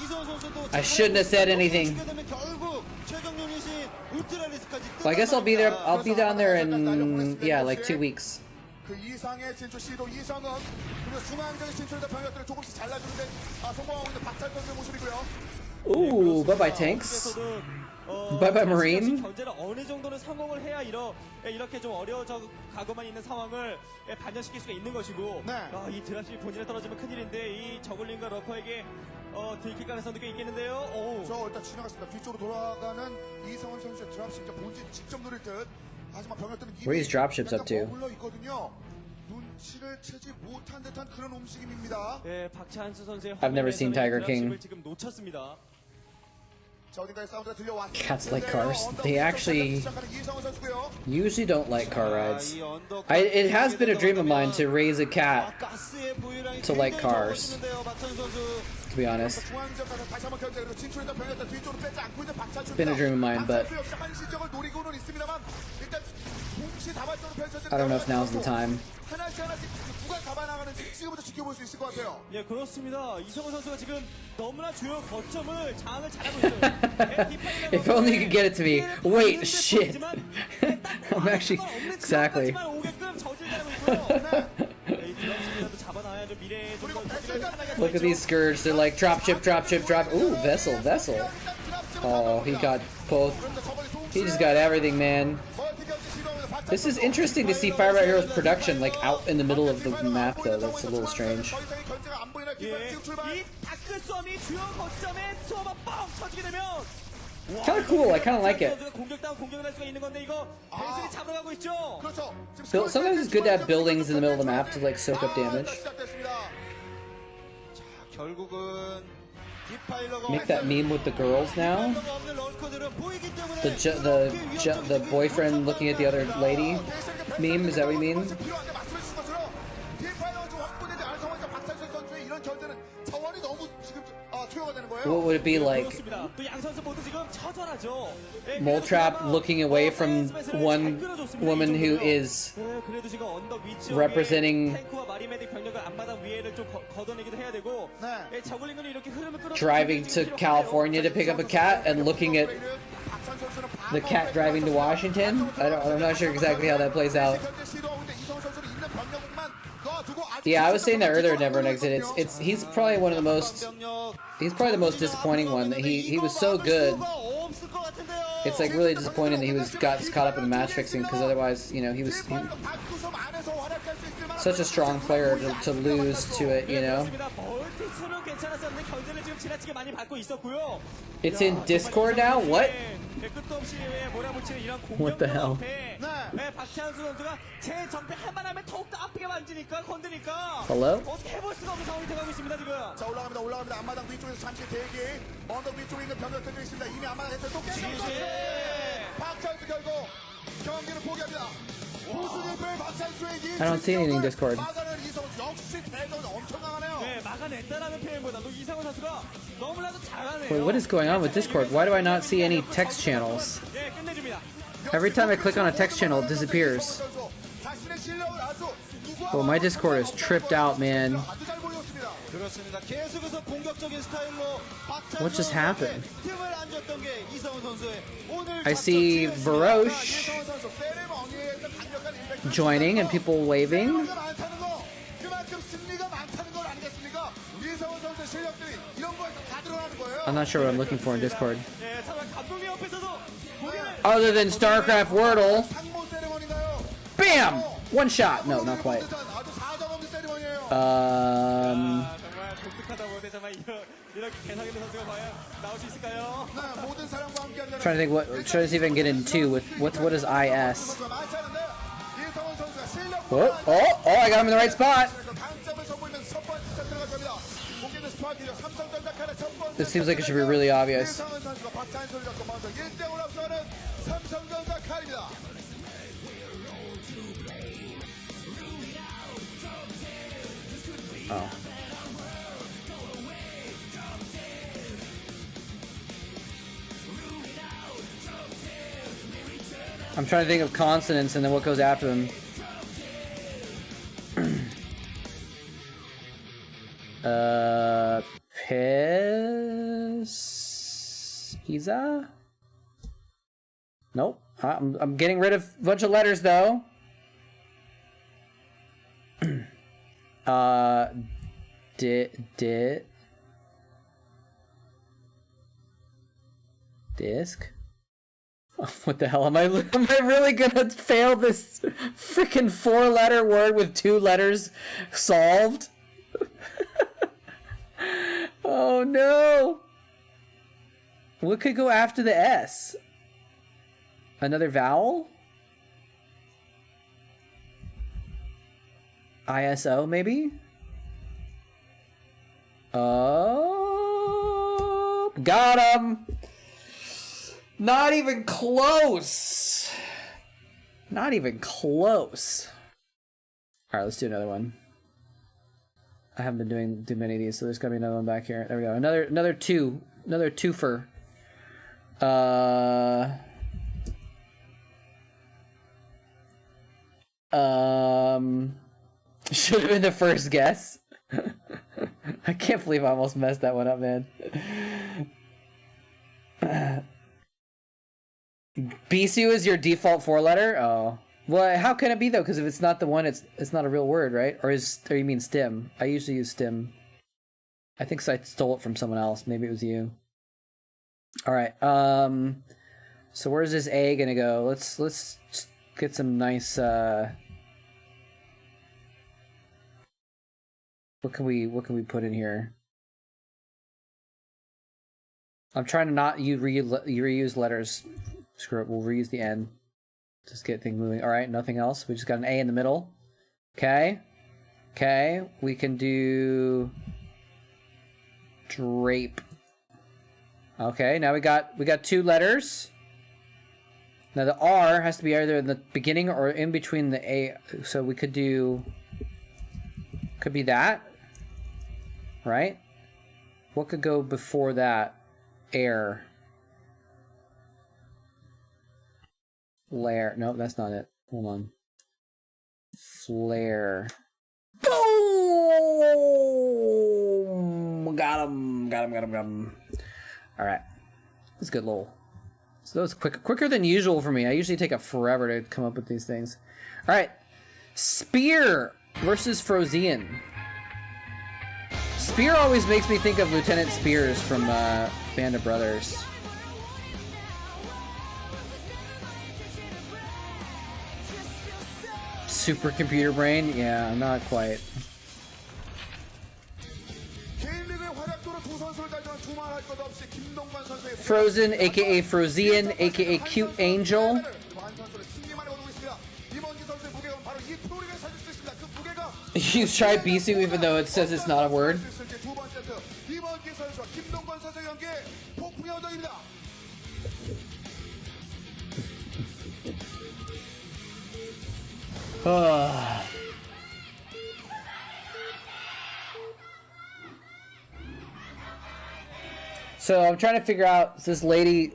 이성훈 선수도 I shouldn't have said anything. 결국 최종 유닛이 울트라리스까지 Well, I guess I'll be there. I'll be down there in like 2 weeks. 그 이상의 진출 시도 이성은 그리고 중앙적인 진출에다 병력들을 조금씩 잘라주는데 성공하고 있는 박찬수 선수의 모습이고요. Ooh, bye bye tanks. Bye bye marine. 견제를 어느 정도는 성공을 해야 이렇게 좀 어려워져 가고만 있는 상황을 반전시킬 수가 있는 것이고 네. 이 드랍십이 본진에 떨어지면 큰일인데 이 저글링과 러커에게 들킬 가능성도 꽤 있겠는데요. 저 일단 지나갔습니다. 뒤쪽으로 돌아가는 이성훈 선수의 드랍십 본진 직접 노릴 듯. 하지만 병력들은 Where are these dropships up to? 머물러 있거든요. 눈치를 채지 못한 듯한 그런 움직임입니다. 네, 박찬수 선수의 I've never seen Tiger King. 지금 놓쳤습니다. 자, 어딘가에 사운드가 들려왔습니다. Cats like cars. They actually usually don't like car rides. It has been a dream of mine to raise a cat to like cars, to be honest. It's been a dream of mine, but I don't know if now's the time. 예, 그렇습니다. 이성훈 선수가 지금 너무나 주요 거점을 장악을 잘하고 있어요. If only you could get it to me. Wait, shit. I'm actually exactly. Look at these scourge. They're like dropship, dropship, drop. Ooh, vessel, vessel. Oh, he got both. He just got everything, man. This is interesting to see Firebat Heroes production like out in the middle of the map, though. That's a little strange. Kind of cool. I kind of like it. Sometimes it's good to have buildings in the middle of the map to like soak up damage. Make that meme with the girls now. The boyfriend looking at the other lady meme. Is that what you mean? 견제는 자원이 너무 지금 투여가 되는 거예요. What would it be like? 그렇습니다. 또 양 선수 모두 지금 처절하죠. 예, Moletrap 그래도 looking away from 잘 one 끌어줬습니다, woman 이 who 정도면. is 네, 그래도 지금 언덕 위쪽에 representing 탱크와 마리메딕 병력을 앞마당 위에를 좀 걷어내기도 해야 되고 네. 예, 저글링은 이렇게 흐름을 끌어 driving to California to pick up a cat and looking at the cat driving to Washington. I'm not sure exactly how that plays out. Yeah, I was saying that earlier. Never an exit. He's probably one of the most. He's probably the most disappointing one. He was so good. It's like really disappointing that he got caught up in the match fixing, because otherwise, you know, he was such a strong player to lose to it. You know. 멀티수는 괜찮았었는데 견제를 지금 지나치게 많이 받고 있었고요. It's in Discord now. What? 끝도 없이 몰아붙이는 이런 What the hell? 박찬수 선수가 제 전패 할만하면 더욱더 아프게 만지니까 건드니까 Hello? 어떻게 해볼 수가 없는 상황이 돼가고 있습니다 지금. 자, 올라갑니다. 앞마당 위쪽에서 잠시 대기. 언덕 위쪽에 있는 병력들도 있습니다. 이미 앞마당에서 또 깨졌어요. 박찬수 결국 경기를 포기합니다. 우승을 박찬수에게 I don't see anything in Discord. 막아낸 이성훈 역시 대전 엄청 강하네요. 네, 막아냈다라는 표현보다도 이상훈 선수가 너무나도 잘하네요. Wait, what is going on with Discord? Why do I not see any text channels? 네, 끝내줍니다. Every time I click on a text channel, it disappears. 자신의 실력을 아주 Well, my Discord is tripped out, man. 아주 잘 보였습니다. 그렇습니다. 계속해서 공격적인 스타일로 What just happened? 틈을 안 줬던 게 이성훈 선수의 오늘 I see Varosh 이성훈 선수 세레머니에서 강력한 임팩트. joining and people waving. 실력이 많다는 거, 그만큼 승리가 많다는 걸 아니겠습니까? 이성훈 선수의 실력들이 이런 거에서 다 드러나는 거예요. I'm not sure what I'm looking for in Discord. 네, 차만 감독님 옆에서도 고개를 Other than Starcraft Wordle. 상모 세레머니인가요? Bam! One shot. No, not quite. 아주 사정 없는 세레머니예요. 정말 독특하다 보는데 정말 이렇게 개성 있는 선수가 과연 나올 수 있을까요? 네, 모든 사람과 함께 한다는 Trying to think what. Trying to see if I can get in two with what is IS. 선수가 많지 않은데 이성훈 선수가 실력 Oh! I got him in the right spot. 강점을 선보이면서 첫 번째 세트를 가져갑니다. 공격의 스파이크죠. 삼성전자 칸의 첫 번째 This seems like it should be really obvious. 이성훈 선수가 박찬수를 잡고 먼저 1대5로 앞서가는 삼성전자 칸입니다. Oh. I'm trying to think of consonants and then what goes after them. Pizza? Nope. I'm getting rid of a bunch of letters though. Disc? What the hell am I really gonna fail this freaking 4-letter word with 2 letters solved? Oh no! What could go after the S? Another vowel? ISO maybe? Oh, got him! Not even close! Not even close. Alright, let's do another one. I haven't been doing too many of these, so there's gotta be another one back here. There we go. Another twofer. Should have been the first guess. I can't believe I almost messed that one up, man. Bisu is your default 4-letter? Oh. Well, how can it be though? Because if it's not the one, it's not a real word, right? Or you mean stim? I usually use stim. I think I stole it from someone else. Maybe it was you. All right. So where's this A gonna go? Let's get some nice. What can we put in here? I'm trying to not reuse letters. Screw it. We'll reuse the N. Just get things moving. All right. Nothing else. We just got an A in the middle. Okay. Okay. We can do drape. Okay. Now we got 2 letters. Now the R has to be either in the beginning or in between the A. So we could be that. right? What could go before that? Air. Lair. No, that's not it. Hold on. Flare. Boom! Got him. Got him. Alright. That's a good lol. So that was quicker than usual for me. I usually take a forever to come up with these things. Alright. Spear versus Frozian. Spear always makes me think of Lieutenant Spears from Band of Brothers. Supercomputer brain? Yeah, not quite. Frozen, aka Frozian, aka Cute Angel. You try Bisu even though it says it's not a word. So I'm trying to figure out this lady.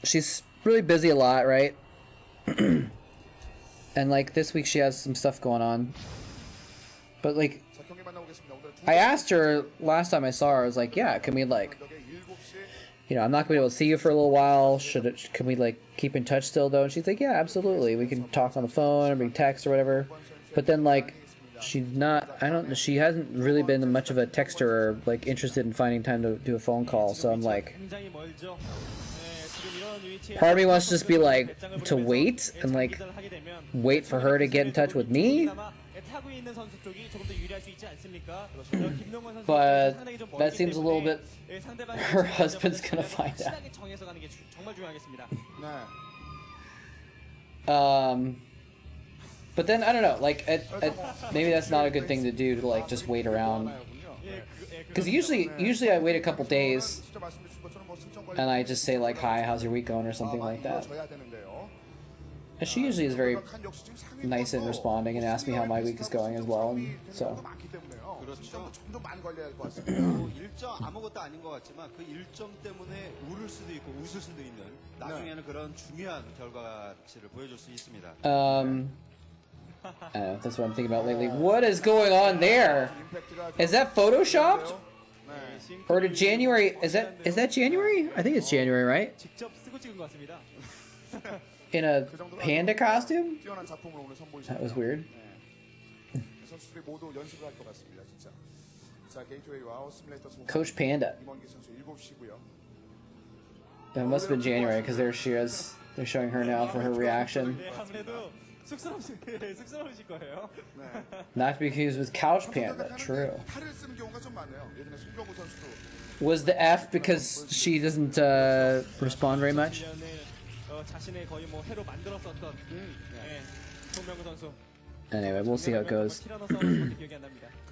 She's really busy a lot, right? And like this week she has some stuff going on. But like, I asked her last time I saw her, I was like, yeah, can we like, you know, I'm not gonna be able to see you for a little while. Can we like keep in touch still though? And she's like, yeah, absolutely. We can talk on the phone or we can text or whatever. But then like, she's not, she hasn't really been much of a texter or like interested in finding time to do a phone call. So I'm like, part of me wants to just be like, to wait and like, wait for her to get in touch with me. But that seems a little bit, her husband's gonna find out. But then I don't know, like maybe that's not a good thing to do, to like just wait around, because usually I wait a couple days and I just say like, hi, how's your week going, or something like that. And she usually is very nice in responding and asks me how my week is going as well. And so. 일정 아무것도 아닌 것 같지만 그 일정 때문에 울을 수도 있고 웃을 수도 있는 나중에는 그런 중요한 결과치를 보여줄 수 있습니다. That's what I'm thinking about lately. What is going on there? Is that photoshopped? Or did January? Is that January? I think it's January, right? In a panda costume? That was weird. Coach Panda. That must have been January because there she is. They're showing her now for her reaction. Not to be confused with Couch Panda. True. Was the F because she doesn't respond very much? Anyway, we'll see how it goes.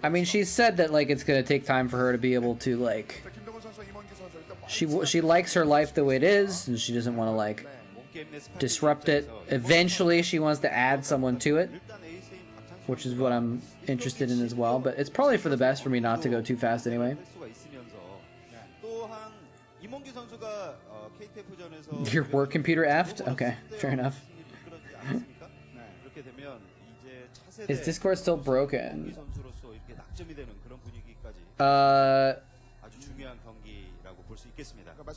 I mean, she said that like it's gonna take time for her to be able to like. She likes her life the way it is, and she doesn't want to like disrupt it. Eventually, she wants to add someone to it, which is what I'm interested in as well. But it's probably for the best for me not to go too fast anyway. Your work computer effed? Okay, fair enough. Is Discord still broken?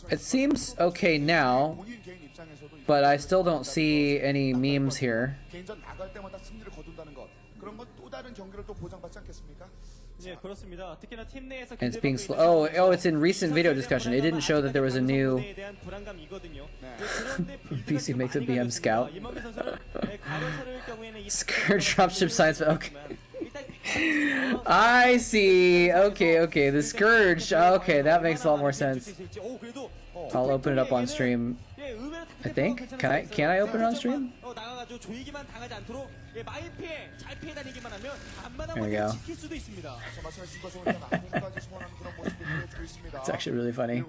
It seems okay now, but I still don't see any memes here. And it's being slow. Oh, it's in recent video discussion. It didn't show that there was a new PC makes a BM Scout. Scourge dropship science. Okay. I see. Okay. The Scourge. Okay, that makes a lot more sense. I'll open it up on stream. I think. Can I open it on stream? There we go. It's actually really funny.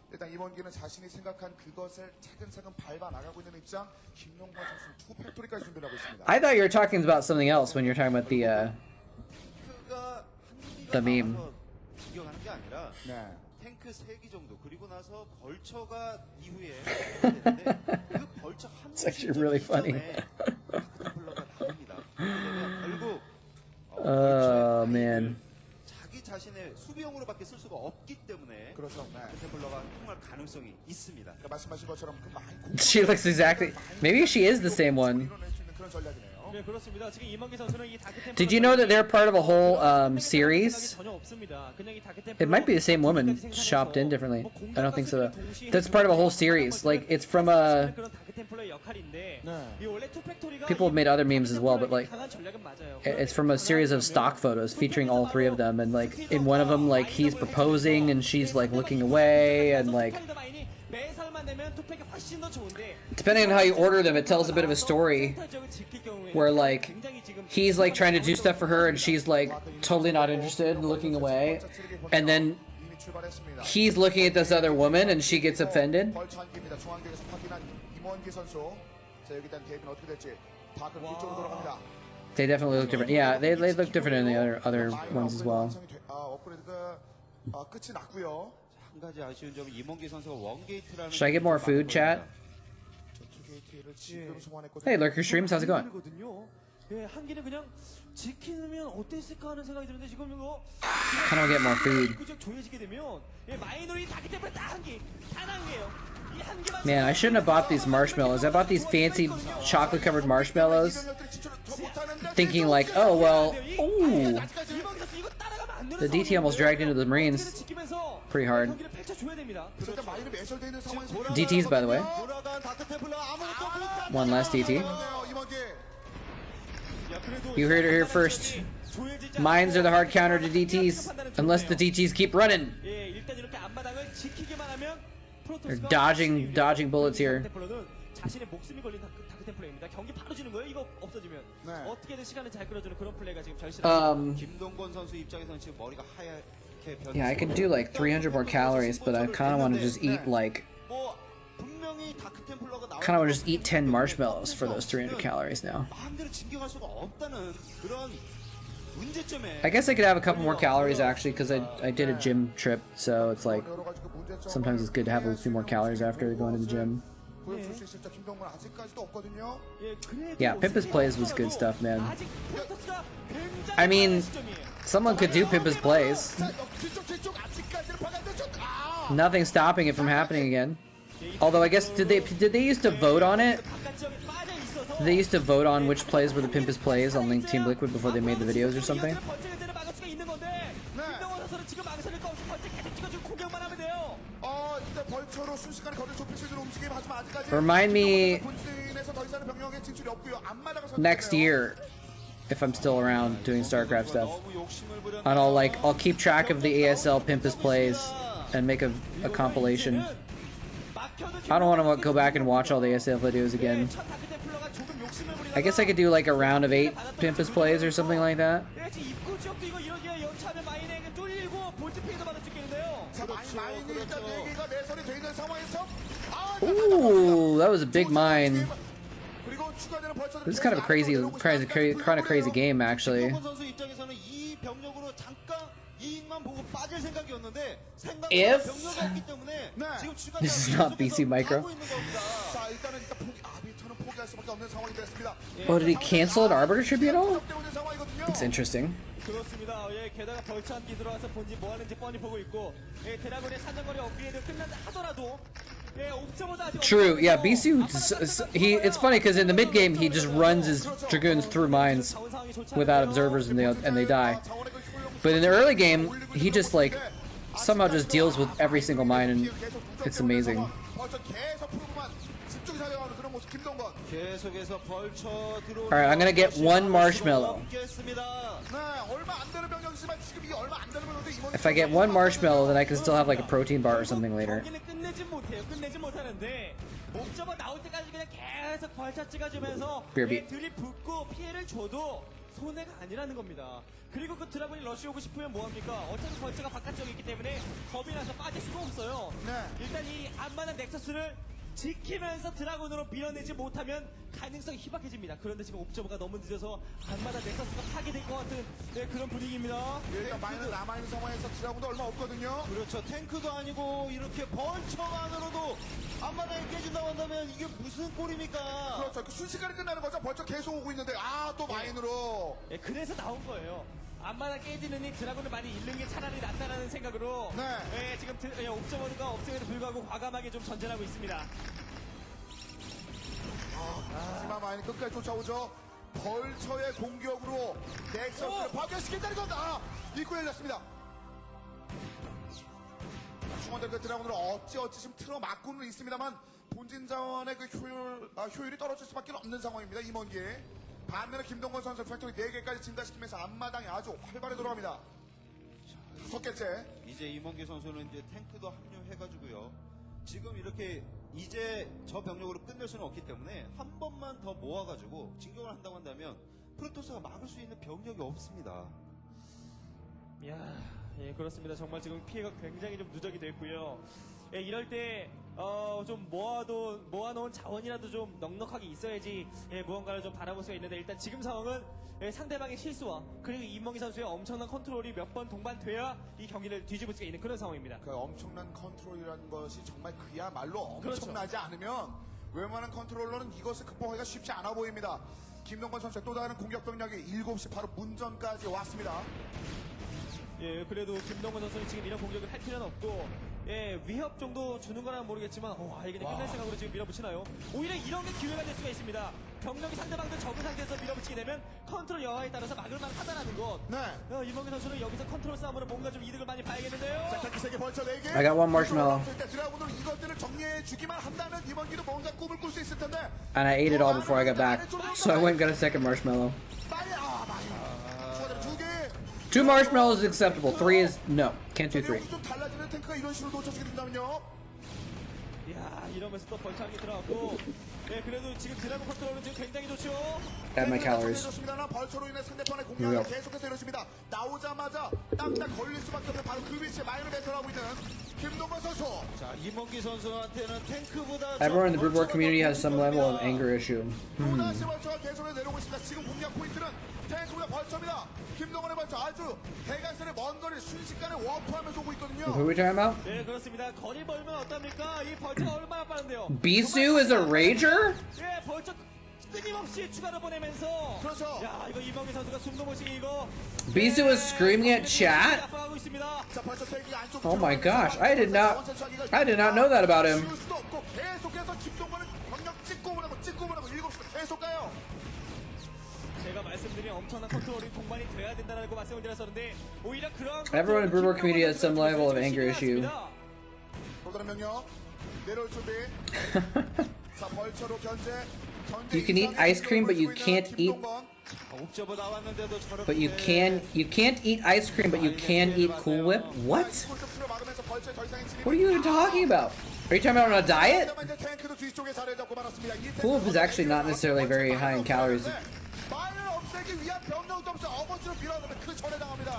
일단 이번 기는 자신이 생각한 그것을 차근차근 밟아 나가고 있는 입장. 김용관 선수 2팩토리까지 준비를 하고 있습니다. I thought you were talking about something else when you were talking about the the meme. 비교하는 게 아니라 네. 탱크 3기 정도 그리고 나서 벌처가 이후에 되는데 그 벌처 한 It's actually really funny. 다크템플러가 나옵니다. 그러면 결국 Oh man. 자기 자신의 수비용으로밖에 쓸 수가 없기 때문에 그렇죠. 네. 다크템플러가 통할 가능성이 있습니다. 그러니까 말씀하신 것처럼 그 많이 She looks exactly. Maybe she is the same one. 이뤄낼 수 있는 그런 전략이네요. 네, 그렇습니다. 지금 이만기 선수는 이 다크템플러 Did you know that they're part of a whole series? 전혀 없습니다. 그냥 이 다크템플러 It might be the same woman shopped in differently. I don't think so. That's part of a whole series. Like it's from a. 그런 다크템플러의 역할인데 네. 이 원래 투팩토리가 People have made other memes as well, but like 강한 전략은 맞아요. it's from a series of stock photos featuring all three of them, and like in one of them, like he's proposing and she's like looking away, and like 매살만 되면 투팩이 훨씬 더 좋은데 depending on how you order them, it tells a bit of a story where like he's like trying to do stuff for her and she's like totally not interested and looking away, and then 이미 출발했습니다. he's looking at this other woman and she gets offended. 벌처 한 개입니다. 중앙대에서 확인한 임원기 선수. 자, 여기 일단 대비는 어떻게 될지. 다크 뒤쪽으로 돌아갑니다. They definitely look different. Yeah, they look different in the other ones as well. 업그레이드가 끝이 났고요. 한 가지 아쉬운 점은 이몽기 선수가 원게이트라는 Should I get more food, chat? 전투 게이트를 지금 소환했거든요. Hey, Lurker Streams, how's it going? 예, 한기는 그냥 지키면 어땠을까 하는 생각이 드는데 지금 이거 How do I get more food? 구적 조여지게 되면 예, 마이너리 다기 때문에 딱 한 개, 단 개예요. 이 한 개만 Man, I shouldn't have bought these marshmallows. I bought these fancy chocolate-covered marshmallows, thinking like, oh well, ooh, the DT almost dragged into the Marines. Pretty hard. DTs, by the way. One last DT. You heard it here first. Mines are the hard counter to DTs, unless the DTs keep running. 예, 일단 이렇게 앞마당을 지키기만 하면 They're 프로토스가 dodging bullets here. 템플러는 자신의 목숨이 걸린 다크템플러입니다. 경기 바로 지는 거예요. 이거 없어지면 네. 어떻게든 시간을 잘 끌어주는 그런 플레이가 지금 절실합니다. 김동건 선수 입장에서는 지금 머리가 하얗게 변했어요. Yeah, I could do like 300 more calories, but I kind of want to just eat like, 뭐 분명히 다크템플러가 나올 kind of want to just eat 10 marshmallows for those 300 calories now. 마음대로 진격할 수가 없다는 그런 문제점에 I guess I could have a couple more calories actually, because I did a gym trip, so it's like 여러 가지 그 문제점을 sometimes it's good to have a few more calories after going to the gym. 보여줄 수 있을지 김동건 아직까지도 없거든요. 예, 그래도 Yeah, Pimpus Plays was good stuff, man. 아직 프로토스가 굉장히 I mean, 빠른 시점이에요. someone could do Pimpus Plays. 자, 뒤쪽 아직까지는 박았는데 Nothing stopping it from happening again. Although I guess did they used to vote on it? 바깥쪽에 빠져 있어서 Did they used to vote on which plays were the Pimpus Plays on Link Team Liquid before they made the videos or something? 번째 때를 막을 수가 있는 건데 김동원 선수는 지금 망설일 거 없이 번째 계속 찍어주고 공격만 하면 돼요. 일단 벌처로 순식간에 거리를 좁힐 수 있는 움직임 하지만 아직까지 Remind me 본진에서 더 이상의 병력의 진출이 없고요. 앞마당을 next 선택해요. year, if I'm still around doing Starcraft stuff, 너무 욕심을 부렸는데 and I'll keep track of the ASL Pimpus Plays and make a compilation. I don't want to go back and watch all the ASL videos again. 첫 다크템플러가 조금 욕심을 부리다가 I guess I could do like a round of 8 Pimpus Plays or something like that. 예, 지금 입구 지역도 이거 이러기에 연차하면 마인에게 뚫리고 볼트 페이도 받을 수 있겠는데요. 자, 마인이 일단 4개가 매설이 돼 있는 상황에서 Ooh, that was a big mine. 그리고 추가되는 벌처들이 This is kind of a crazy game actually. 김동건 선수 입장에서는 이 병력으로 잠깐 이익만 보고 빠질 생각이었는데 생각보다 If- 병력이 없기 때문에 네. 지금 추가 This is not BC Micro. 자, 일단은 아비터는 포기할 수밖에 없는 상황이 됐습니다. Oh, did he cancel an Arbiter Tribunal? 때문에 있는 상황이거든요. It's interesting. 그렇습니다. 예, 게다가 벌처 한끼 들어와서 본진 뭐 하는지 뻔히 보고 있고, 예, 드라군의 사정거리 업그레이드 끝난다 하더라도, 예, 옵저보다 아직 True, yeah, BC, it's funny because in the mid game he just runs his Dragoons through mines 자원 상황이 좋지 않아요. without observers and they die. But in the early game, he just like somehow just deals with every single mine and it's amazing. 벌처 계속 프로그만 집중이 살려가는 그런 모습 김동건. 계속해서 벌쳐 들어. Alright, I'm gonna get one marshmallow. 네, 얼마 안 되는 병력이지만 지금 이 얼마 안 되는 병력도 이번 If I get one marshmallow, then I can still have like a protein bar or something later. 경기는 끝내진 못해요. 끝내진 못하는데, 옵저버 나올 때까지 그냥 계속 벌처 찍어주면서, Beer 예, beat. 들이붓고 피해를 줘도 손해가 아니라는 겁니다. 그리고 그 드라군이 러쉬 오고 싶으면 뭐합니까? 어차피 벌처가 바깥쪽에 있기 때문에 겁이 나서 빠질 수가 없어요. 네. 일단 이 안마당 넥서스를 지키면서 드라군으로 밀어내지 못하면 가능성이 희박해집니다. 그런데 지금 옵저버가 너무 늦어서 앞마다 넥서스가 파괴될 것 같은 그런 분위기입니다. 일단 마이너 남아있는 상황에서 드라군도 얼마 없거든요. 그렇죠. 탱크도 아니고 이렇게 벌처만으로도 앞마당이 깨진다고 한다면 이게 무슨 꼴입니까? 그렇죠. 그 순식간에 끝나는 거죠. 벌써 계속 오고 있는데 또 마인으로. 예, 그래서 나온 거예요. 앞마당 깨지느니 드라군을 많이 잃는 게 차라리 낫다라는 생각으로 네. 예, 지금 옵저버가 없음에도 불구하고 과감하게 좀 전전하고 있습니다. 하지만 마인이 끝까지 쫓아오죠. 벌처의 공격으로 넥서스를 파괴시킨다는 건다. 입구 열렸습니다. 중원대 그 드라군으로 어찌 지금 틀어 막고는 있습니다만 본진 자원의 그 효율이 떨어질 수밖에 없는 상황입니다. 임원기에. 반면에 김동건 선수 팩토리 4개까지 증가시키면서 앞마당이 아주 활발히 돌아갑니다. 6개째. 이제 임원기 선수는 이제 탱크도 합류해가지고요. 지금 이렇게 이제 저 병력으로 끝낼 수는 없기 때문에 한 번만 더 모아가지고 진격을 한다고 한다면 프로토스가 막을 수 있는 병력이 없습니다. 이야, 예, 그렇습니다. 정말 지금 피해가 굉장히 좀 누적이 됐고요. 예, 이럴 때 좀 모아놓은 자원이라도 좀 넉넉하게 있어야지 무언가를 좀 바라볼 수가 있는데 일단 지금 상황은 상대방의 실수와 그리고 이몽기 선수의 엄청난 컨트롤이 몇 번 동반돼야 이 경기를 뒤집을 수가 있는 그런 상황입니다. 그 엄청난 컨트롤이라는 것이 정말 그야말로 그렇죠. 엄청나지 않으면 웬만한 컨트롤러는 이것을 극복하기가 쉽지 않아 보입니다. 김동건 선수의 또 다른 공격 병력이 7시 바로 문전까지 왔습니다. 예, 그래도 김동건 선수는 지금 이런 공격을 할 필요는 없고 위협 정도 주는 거라면 모르겠지만 이게 끝날 생각으로 지금 밀어붙이나요? 오히려 이런 게 기회가 될 수가 있습니다. 병력이 상대방들 적은 상태에서 밀어붙이게 되면 컨트롤 여하에 따라서 막을만 하다라는 것. 네. 이몽규 선수는 여기서 컨트롤 싸움으로 뭔가 좀 이득을 많이 봐야겠는데요. 자, 탱크 3개 벌쳐 4개. I got one marshmallow. 드라군으로 이것들을 정리해 주기만 한다면 이번 기도 뭔가 꿈을 꿀 수 있을 텐데. And I ate it all before I got back. So I went and got a second marshmallow. 빨리 추가되면 2개. 2 marshmallows is acceptable. 3 is no. Can't do 3. 좀 달라지는 탱크가 이런 식으로 놓쳐지게 된다면요. 이야, 이러면서 또 벌써 한개 들어갔고 그래도 지금 드라곤 컨트롤은 지금 굉장히 좋죠. Add my calories. 벌처로 인해 상대편의 Here we 공격이 go. 계속해서 이루어집니다. 나오자마자 딱딱 걸릴 수밖에 없는 바로 그 위치에 마이너를 배설하고 있는 김동건 선수. 자, 임원기 선수한테는 탱크보다 Everyone in the Broodwar community has some level of anger issue. 또다시 벌처가 계속해 내려오고 있습니다. 지금 공략 포인트는 탱크보다 벌처입니다. 김동건의 벌처 아주 대각선의 먼 거리를 순식간에 워프하면서 오고 있거든요. Who are we talking about? 네, 그렇습니다. 거리 벌면 어떻습니까? 이 벌처가 얼마나 빠른데요? Bisu is a rager? 예, 벌써 끊임없이 추가로 보내면서 그렇죠. 야, 이거 이범기 선수가 숨도 못 쉬게 이거 Bisu was screaming at chat? 압박하고 있습니다. 자, 벌써 탱크가 안쪽으로 Oh my gosh, I did not 들어가면서 know that about him. 쉴 수도 없고 계속해서 김동건은 병력 찍고 보내고 7시로 계속 가요. 제가 말씀드린 엄청난 컨트롤이 동반이 돼야 된다고 말씀을 드렸었는데 오히려 그런 Everyone in the Broodwar community has some level of anger issue. 또 다른 명령 내려올 준비. 자, 벌처로 견제. You can eat ice cream, but you can't eat. 옵저버 나왔는데도 저렇게 But you can't eat ice cream, but you can eat Cool Whip. What? What are you even talking about? Are you talking about on a diet? Cool Whip is actually not necessarily very high in calories.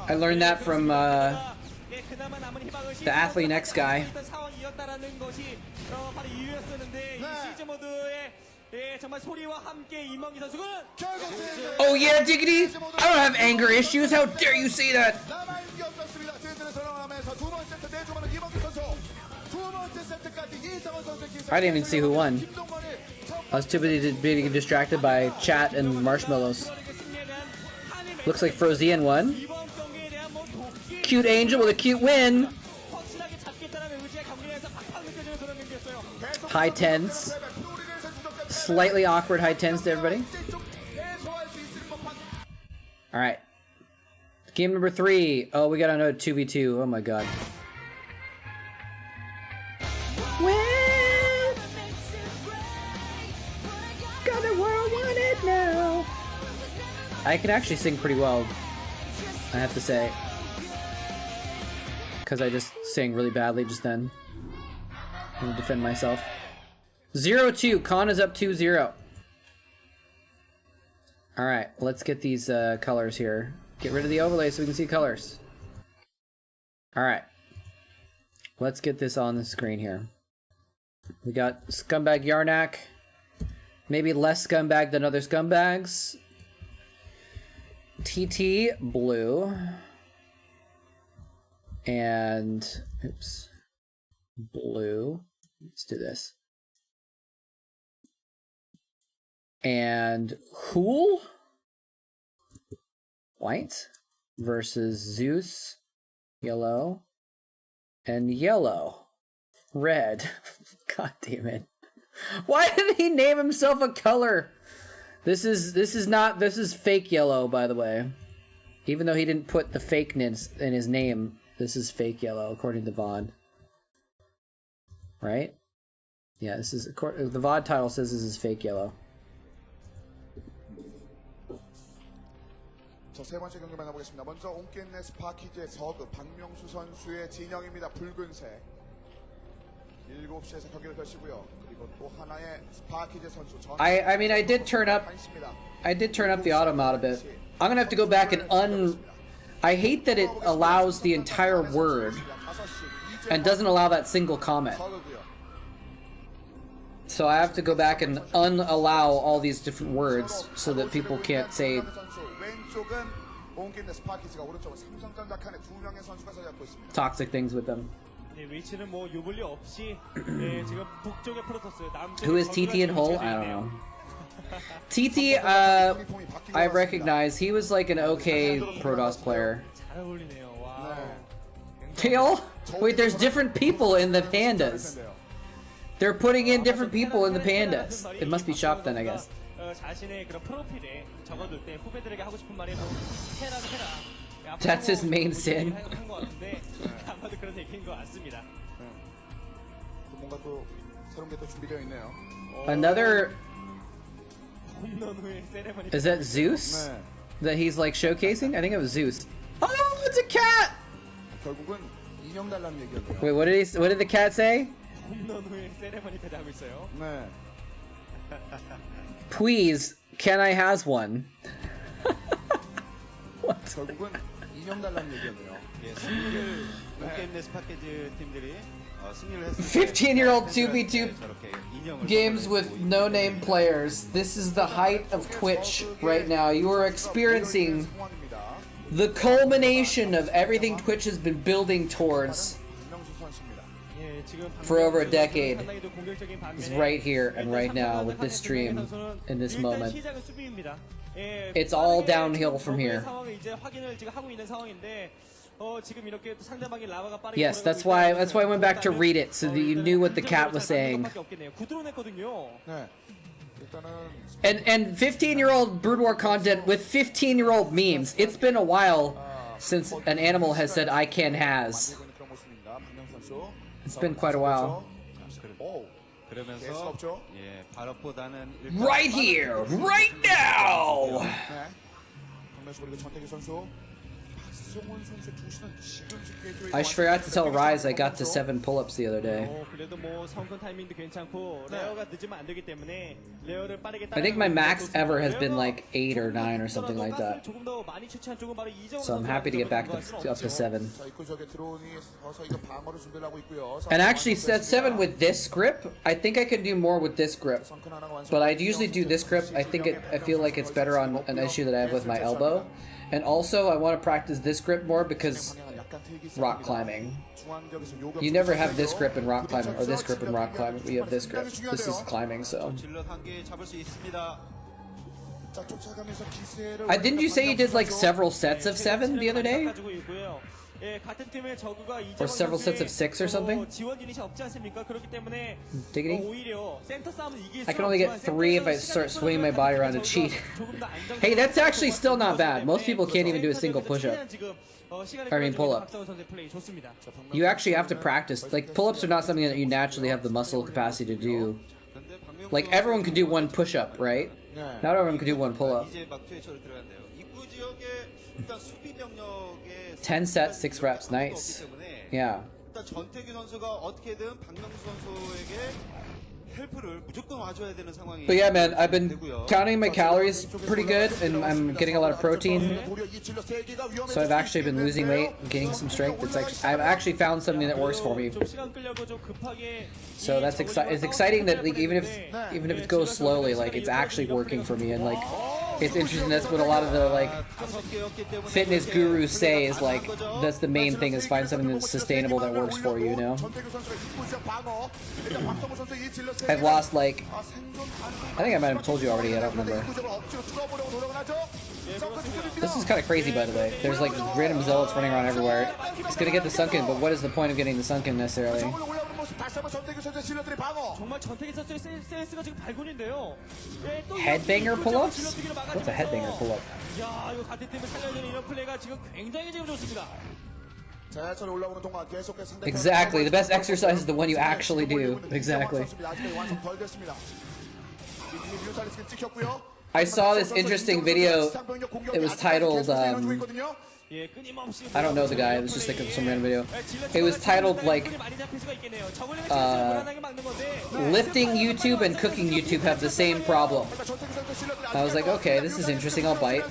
I learned that from the Athlete X guy. Oh yeah, diggity! I don't have anger issues. How dare you say that? I didn't even see who won. I was too busy being distracted by chat and marshmallows. Looks like Frozian won. Cute Angel with a cute win. High tens. Slightly awkward high tens to everybody. Alright. Game number 3. Oh, we got another 2v2. Oh my god. Well, got the world wanted now. I can actually sing pretty well, I have to say. Because I just sang really badly just then. I'm gonna defend myself. 0-2. Khan is up 2-0. Alright, let's get these colors here. Get rid of the overlay so we can see colors. Alright. Let's get this on the screen here. We got Scumbag Yarnak. Maybe less scumbag than other scumbags. TT blue. And oops. Blue. Let's do this. And Hool white versus Zeus yellow and yellow red. God damn it. Why did he name himself a color? This is fake yellow, by the way. Even though he didn't put the fakeness in his name, this is fake yellow according to VOD. Right? Yeah, this is the VOD title says this is fake yellow. 자, 세 번째 경기 만나보겠습니다. 먼저 온게임넷 스파키즈의 저그 박명수 선수의 진영입니다. 붉은색. 7시에서 경기를 펼치고요. 그리고 또 하나의 스파키즈 선수 전 I mean I did turn up the auto mod a bit. I'm gonna have to go back and I hate that it allows the entire word and doesn't allow that single comment. So I have to go back and unallow all these different words so that people can't say toxic things with them. 위치는 뭐 유불리 없이 지금 북쪽의 프로토스 Who is TT and Hull? I don't know. TT, I recognize. He was like an okay Protoss player. 잘 어울리네요. 와. Kale? Wait, there's different people in the pandas. They're putting in different people in the pandas. It must be shocked then, I guess. 자신의 그런 프로필에 적어둘 때 후배들에게 하고 싶은 말이 뭐 해라. That's his main sin. 아마도 그런 얘기인 것 같습니다. 뭔가 또 새로운 게 또 준비되어 있네요. Another. 홈런 후에 세레머니. Is that Zeus? That he's like showcasing? I think it was Zeus. Oh, it's a cat! 결국은 인형 달라는 얘기였네요. Wait, what did the cat say? 홈런 후에 세레머니 배달하고 있어요. 네. Please, can I has one? What? 결국은 인형 달라는 얘기였네요. 예, 승리를 온게임넷 스파키즈 팀들이 승리를 했을 15-year-old 2v2 games with no-name players. This is the height of Twitch right now. You are experiencing the culmination of everything Twitch has been building towards for over a decade. Is right here and right now with this stream in this moment. It's all downhill from here. Yes, that's why I went back to read it so that you knew what the cat was saying. And 15-year-old Brood War content with 15-year-old memes. It's been a while since an animal has said I can has. It's been quite a while. Right here, right now. I forgot to tell Rise I got to 7 pull-ups the other day. I think my max ever has been like 8 or 9 or something like that. So I'm happy to get back up to 7. And actually, at 7 with this grip, I think I could do more with this grip. But I usually do this grip. I feel like it's better on an issue that I have with my elbow. And also, I want to practice this grip more because rock climbing. You never have this grip in rock climbing, or this grip in rock climbing. We have this grip. This is climbing, so. Didn't you say you did like several sets of 7 the other day? Or several sets of 6 or something? Diggity? I can only get 3 if I start swinging my body around to cheat. Hey, that's actually still not bad. Most people can't even do a single push-up. I mean pull-up. You actually have to practice. Like, pull-ups are not something that you naturally have the muscle capacity to do. Like, everyone can do 1 push-up, right? Not everyone can do 1 pull-up. 10 sets, 6 reps. Nice. Yeah. 헬프를 무조건 와줘야 되는 상황이. But yeah, man, I've been 되고요. counting my calories pretty good, and I'm getting a lot of protein. So I've actually been losing weight, gaining some strength. It's like I've actually found something that works for me. 좀 시간 끌려고 좀 급하게 So that's it's exciting that like even if it goes slowly, like it's actually working for me, and like it's interesting. That's what a lot of the like fitness gurus say is like that's the main thing is find something that's sustainable that works for you. You know, I've lost like I think I might have told you already. I don't remember. This is kind of crazy, by the way. There's like random zealots running around everywhere. It's gonna get the sunken, but what is the point of getting the sunken necessarily? 정말 전태기 선수의 센스가 지금 발군인데요. 예, 또 Headbanger 이렇게 pull-ups? 질러뛰기로 What's a headbanger 막아내면서 pull-up? 야, 이거 같은 팀을 살려야 되는 이런 플레이가 지금 굉장히 지금 좋습니다. Exactly. The best exercise is the one you actually do. Exactly. I saw this interesting video. It was titled, 예, 끊임없이 I don't know the guy, it was just like some random video. It was titled like, lifting YouTube and cooking YouTube have the same problem. I was like, okay, this is interesting, I'll bite.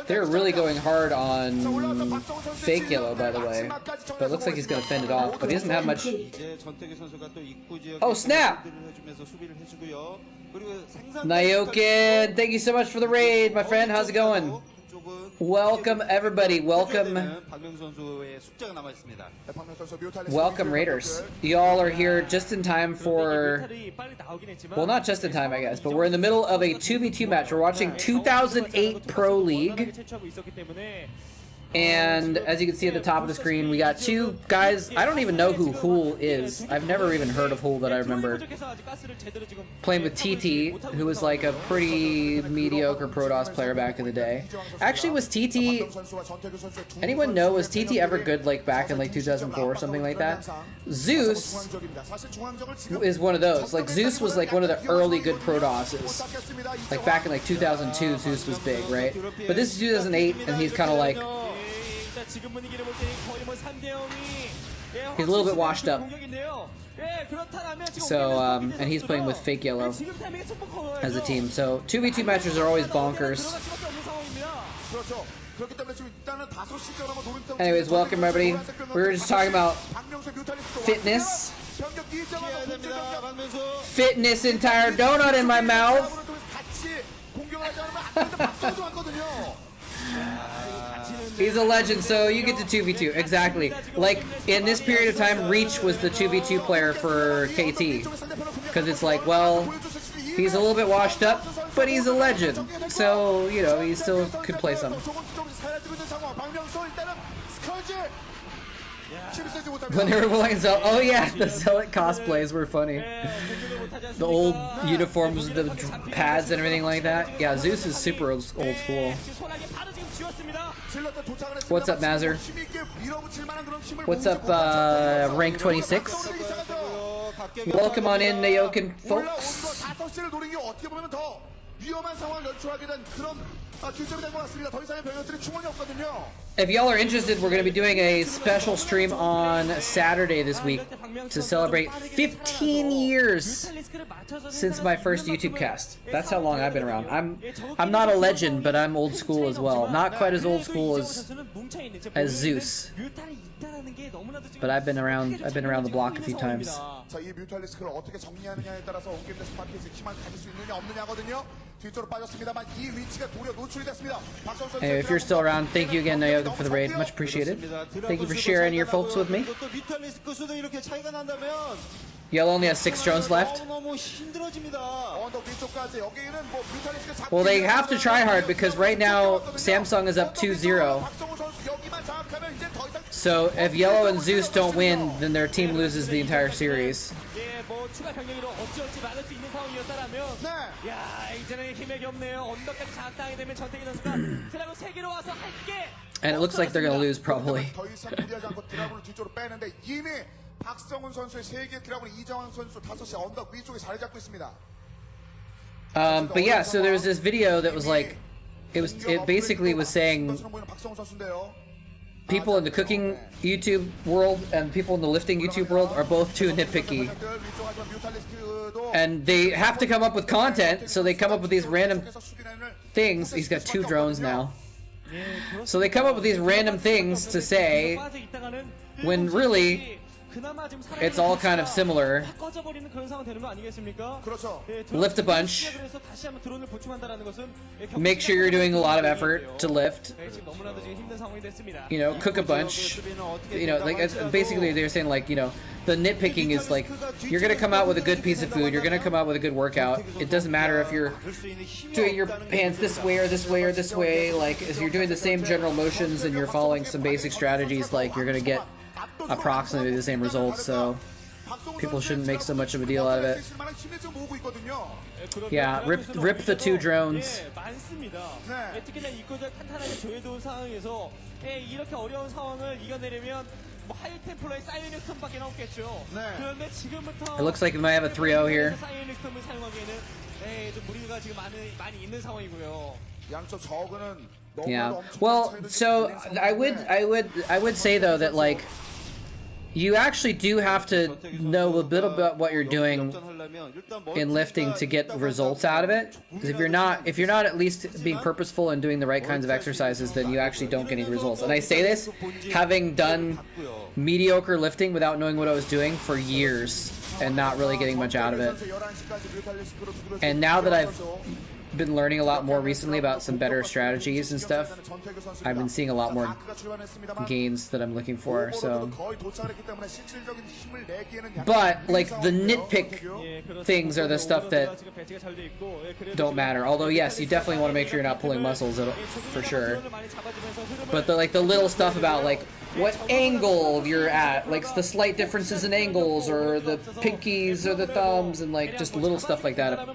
They're really going hard on fake yellow, by the way. But it looks like he's gonna fend it off, but he doesn't have much. Oh, snap! Nayokin, thank you so much for the raid, my friend. How's it going? Welcome everybody, welcome Raiders. Y'all are here just in time for, well, not just in time I guess, but we're in the middle of a 2v2 match. We're watching 2008 Pro League. And as you can see at the top of the screen, we got two guys. I don't even know who Hool is. I've never even heard of Hool that I remember. Playing with TT, who was like a pretty mediocre Protoss player back in the day. Actually, was TT... Anyone know, was TT ever good like back in like 2004 or something like that? Zeus is one of those. Like Zeus was like one of the early good Protosses. Like back in like 2002, Zeus was big, right? But this is 2008, and he's kind of like... He's a little bit washed up. So, and he's playing with fake yellow as a team. So, 2v2 matches are always bonkers. Anyways, welcome everybody. We were just talking about fitness. Fitness, entire donut in my mouth. He's a legend, so you get to 2v2. Exactly. Like, in this period of time, Reach was the 2v2 player for KT. Because it's like, well, he's a little bit washed up, but he's a legend. So, you know, he still could play some. Whenever playing Zealot, oh yeah, the Zealot cosplays were funny. The old uniforms with the pads and everything like that. Yeah, Zeus is super old school. What's up, Mazur? What's up, rank 26? Welcome on in, Nayokin folks. If y'all are interested, we're going to be doing a special stream on Saturday this week to celebrate 15 years since my first YouTube cast. That's how long I've been around. I'm not a legend, but I'm old school as well. Not quite as old school as Zeus. But I've been around the block a few times. Anyway, if you're still around, thank you again, Nayoga, for the raid. Much appreciated. Thank you for sharing your folks with me. Yellow only has 6 drones left. Well, they have to try hard because right now Samsung is up 2-0. So if Yellow and Zeus don't win, then their team loses the entire series. And it looks like they're gonna lose probably. But yeah, so there was this video that was like, it basically was saying people in the cooking YouTube world and people in the lifting YouTube world are both too nitpicky. And they have to come up with content, so they come up with these random things. He's got 2 drones now. So they come up with these random things to say, when really it's all kind of similar. Lift a bunch. Make sure you're doing a lot of effort to lift. You know, cook a bunch. You know, like basically they're saying like, you know, the nitpicking is like, you're gonna come out with a good piece of food. You're gonna come out with a good workout. It doesn't matter if you're doing your hands this way or this way or this way. Like, if you're doing the same general motions and you're following some basic strategies, like you're gonna get approximately the same results, so people shouldn't make so much of a deal out of it. Yeah, rip the 2 drones. It looks like we might have a 3-0 here. Yeah. Well, so I would say though that like you actually do have to know a bit about what you're doing in lifting to get results out of it. Because if you're not at least being purposeful and doing the right kinds of exercises, then you actually don't get any results. And I say this having done mediocre lifting without knowing what I was doing for years and not really getting much out of it. And now that I've been learning a lot more recently about some better strategies and stuff, I've been seeing a lot more gains that I'm looking for, so. But, like, the nitpick things are the stuff that don't matter. Although, yes, you definitely want to make sure you're not pulling muscles, for sure. But, the little stuff about, like, what angle you're at, like, the slight differences in angles, or the pinkies or the thumbs, and, like, just little stuff like that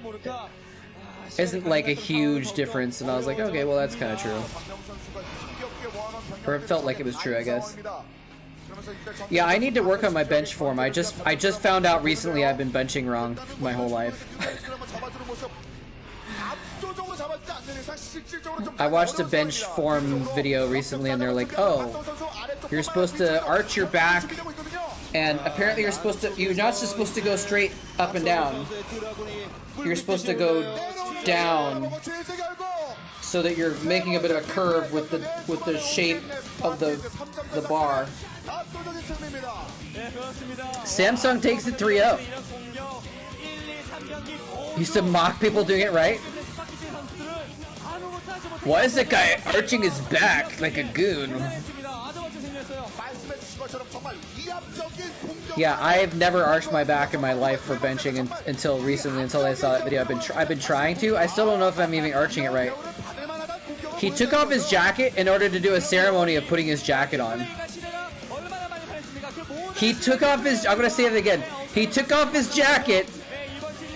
isn't like a huge difference, and I was like, okay, well that's kind of true. Or it felt like it was true, I guess. Yeah, I need to work on my bench form. I just found out recently I've been benching wrong my whole life. I watched a bench form video recently and they're like, oh, you're supposed to arch your back, and apparently you're not just supposed to go straight up and down. You're supposed to go down so that you're making a bit of a curve with the shape of the bar. Samsung takes it 3-0. Used to mock people doing it right. Why is that guy arching his back like a goon? Yeah, I've never arched my back in my life for benching until recently, until I saw that video. I've been trying to. I still don't know if I'm even arching it right. He took off his jacket in order to do a ceremony of putting his jacket on. He took off his. I'm gonna say it again. He took off his jacket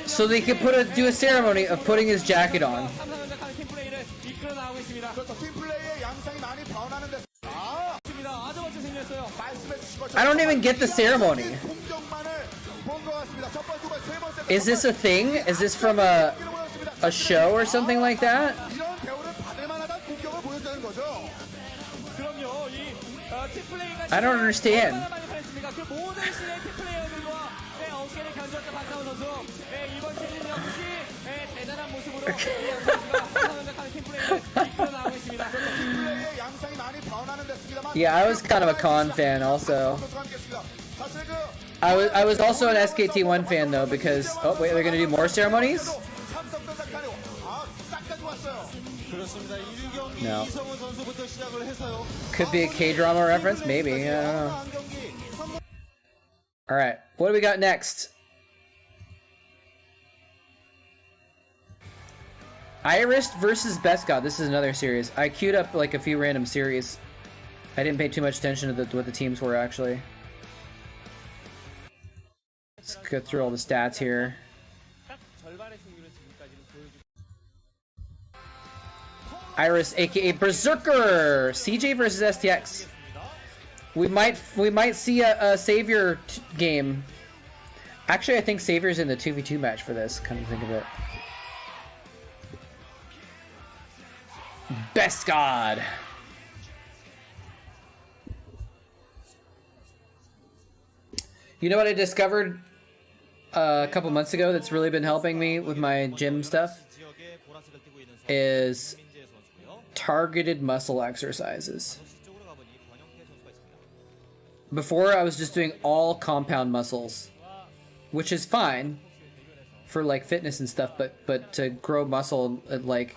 so they could do a ceremony of putting his jacket on. I don't even get the ceremony. Is this a thing? Is this from a show or something like that? I don't understand. Yeah, I was kind of a Khan fan also. I was also an SKT1 fan though, because oh wait, they're gonna do more ceremonies? No. Could be a K-drama reference, maybe. I don't know. All right, what do we got next? Iris versus Best God. This is another series. I queued up like a few random series. I didn't pay too much attention to what the teams were actually. Let's go through all the stats here. Iris, aka Berserker, CJ versus STX. We might see a Savior game. Actually, I think Savior's in the 2v2 match for this. Come to think of it. Best God. You know what I discovered a couple months ago that's really been helping me with my gym stuff? Is targeted muscle exercises. Before, I was just doing all compound muscles, which is fine for like fitness and stuff, but to grow muscle, like,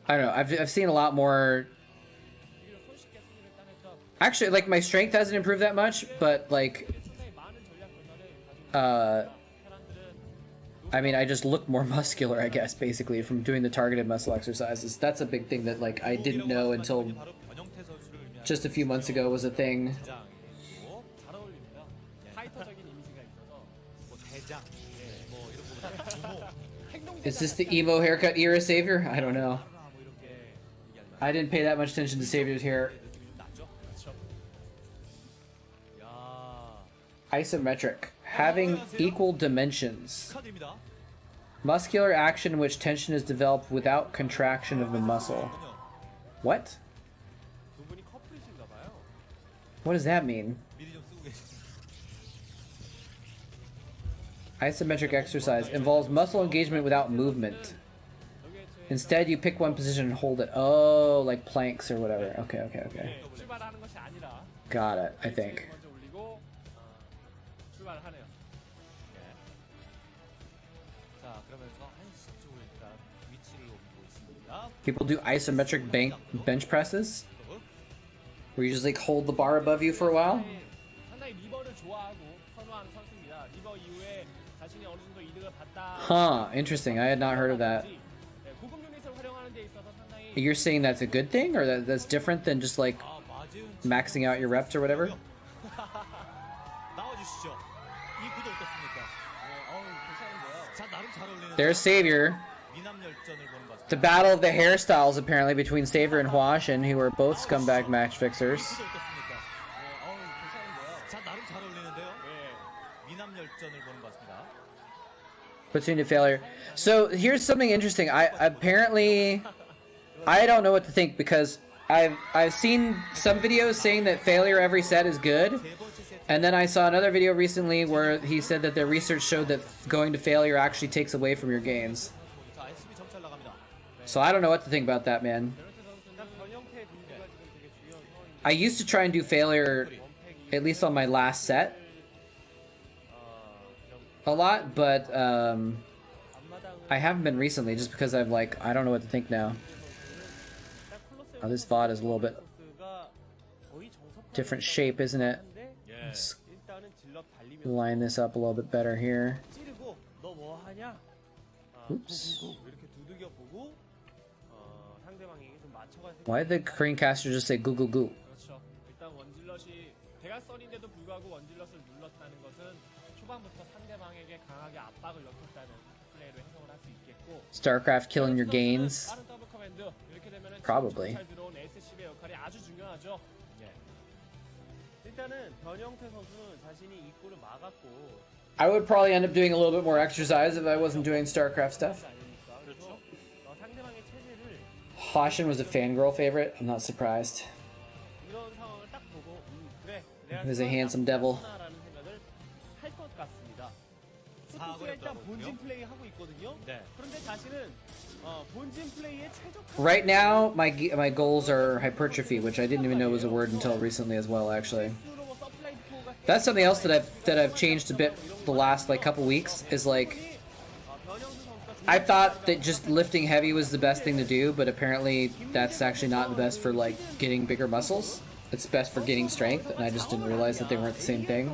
I don't know, I've seen a lot more. Actually, like, my strength hasn't improved that much, but like, I mean, I just look more muscular, I guess, basically, from doing the targeted muscle exercises. That's a big thing that, like, I didn't know until just a few months ago was a thing. Is this the emo haircut era, Savior? I don't know. I didn't pay that much attention to Savior's hair. Isometric. Having equal dimensions. Muscular action in which tension is developed without contraction of the muscle. What? What does that mean? Isometric exercise involves muscle engagement without movement. Instead, you pick one position and hold it. Oh, like planks or whatever. Okay, okay, okay. Got it, I think. People do isometric bench presses, where you just like hold the bar above you for a while. Huh, interesting. I had not heard of that. You're saying that's a good thing, or that's different than just like maxing out your reps or whatever? There's Savior. The battle of the hairstyles, apparently, between Savior and Huashin, who are both scumbag match fixers. Puts you into failure. So here's something interesting. I don't know what to think, because I've seen some videos saying that failure every set is good, and then I saw another video recently where he said that their research showed that going to failure actually takes away from your gains. So I don't know what to think about that, man. I used to try and do failure, at least on my last set, a lot, but I haven't been recently, just because I'm like, I don't know what to think now. Oh, this VOD is a little bit different shape, isn't it? Let's line this up a little bit better here. Oops. Why did the Korean-caster just say goo goo goo? Starcraft killing your gains? Probably. I would probably end up doing a little bit more exercise if I wasn't doing Starcraft stuff. Huashin was a fangirl favorite. I'm not surprised. He was a handsome devil. Right now, my goals are hypertrophy, which I didn't even know was a word until recently as well, actually. That's something else that I've changed a bit the last like couple weeks, is like, I thought that just lifting heavy was the best thing to do, but apparently that's actually not the best for like getting bigger muscles. It's best for gaining strength, and I just didn't realize that they weren't the same thing.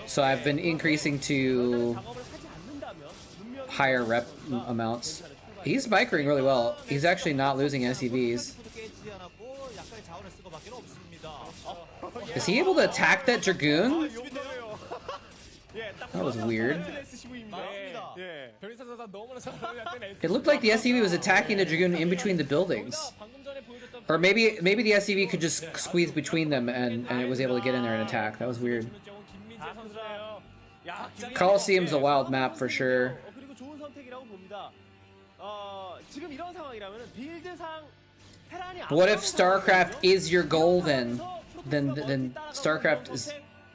So I've been increasing to higher rep amounts. He's microing really well. He's actually not losing SEVs. Is he able to attack that Dragoon? That was weird. It looked like the SEV was attacking the Dragoon in between the buildings. Or maybe the SEV could just squeeze between them and it was able to get in there and attack. That was weird. Colosseum's a wild map for sure. What if Starcraft is your goal then? then StarCraft is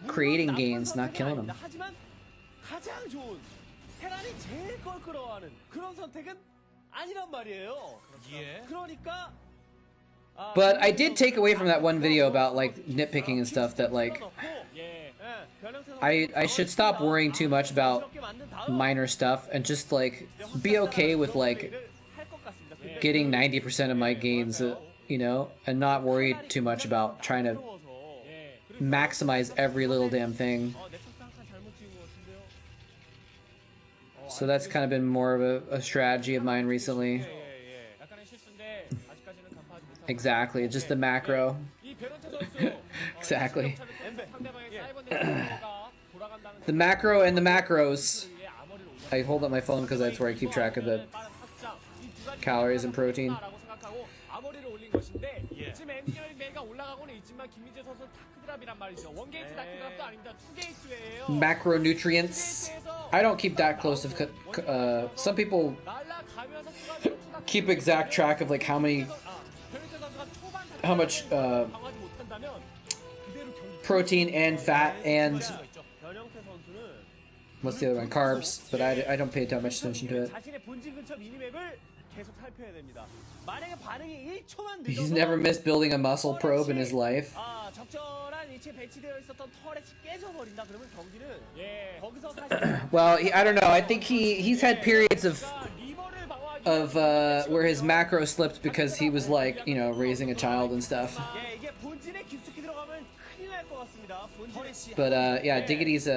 creating gains, not killing them. 하지만 가장 좋은 테란이 제일 껄끄러워하는 그런 선택은 아니란 말이에요. 그러니까 But I did take away from that one video about like nitpicking and stuff that like I should stop worrying too much about minor stuff and just like be okay with like getting 90% of my gains, you know, and not worry too much about trying to maximize every little damn thing. So that's kind of been more of a strategy of mine recently. Exactly, it's just the macro. Exactly. The macro and the macros. I hold up my phone because that's where I keep track of the calories and protein. Macronutrients. I don't keep that close of. Some people keep exact track of like how much protein and fat and what's the other one? Carbs. But I don't pay that much attention to it. He's never missed building a muscle probe in his life. Well, I don't know. I think he's had periods of where his macro slipped because he was like, you know, raising a child and stuff. But yeah, Diggity's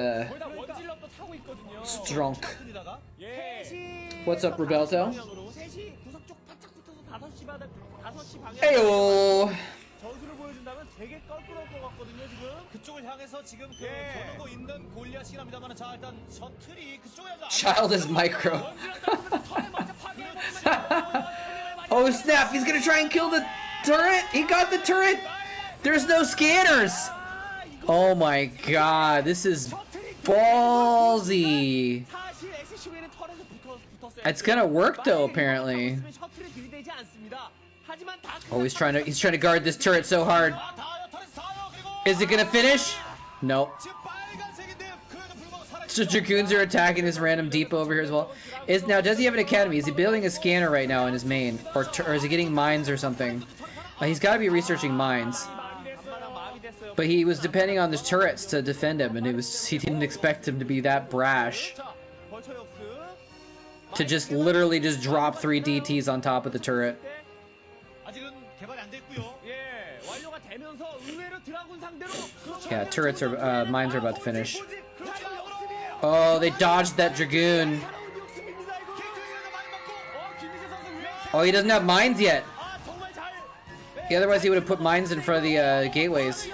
strong. What's up, Roberto? Heyo. Child is micro. Oh snap, he's gonna try and kill the turret! He got the turret! There's no scanners! Oh my god, this is ballsy. It's gonna work though, apparently. Oh, he's trying to guard this turret so hard. Is it gonna finish? Nope. So Dragoons are attacking this random depot over here as well. Does he have an academy? Is he building a scanner right now in his main? Or is he getting mines or something? He's gotta be researching mines. But he was depending on the turrets to defend him, and he didn't expect him to be that brash. To just literally just drop 3 DTs on top of the turret. Yeah, turrets are, mines are about to finish. Oh, they dodged that Dragoon. Oh, he doesn't have mines yet. Yeah, otherwise he would have put mines in front of the gateways.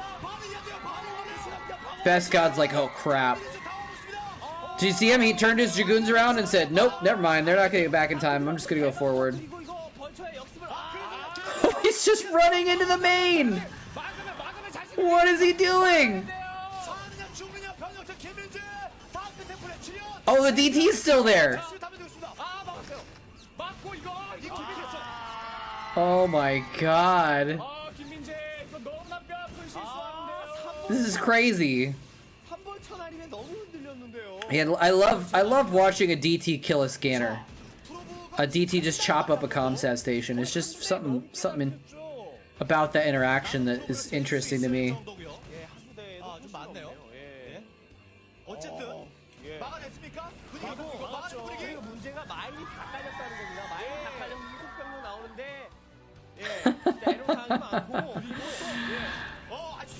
Best God's like, oh crap. Did you see him? He turned his Dragoons around and said, nope, never mind. They're not going to get back in time. I'm just going to go forward. Oh, he's just running into the main. What is he doing? Oh, the DT is still there. Oh my god. This is crazy. Yeah, I love watching a DT kill a scanner. A DT just chop up a comsat station. It's just something about that interaction that is interesting to me.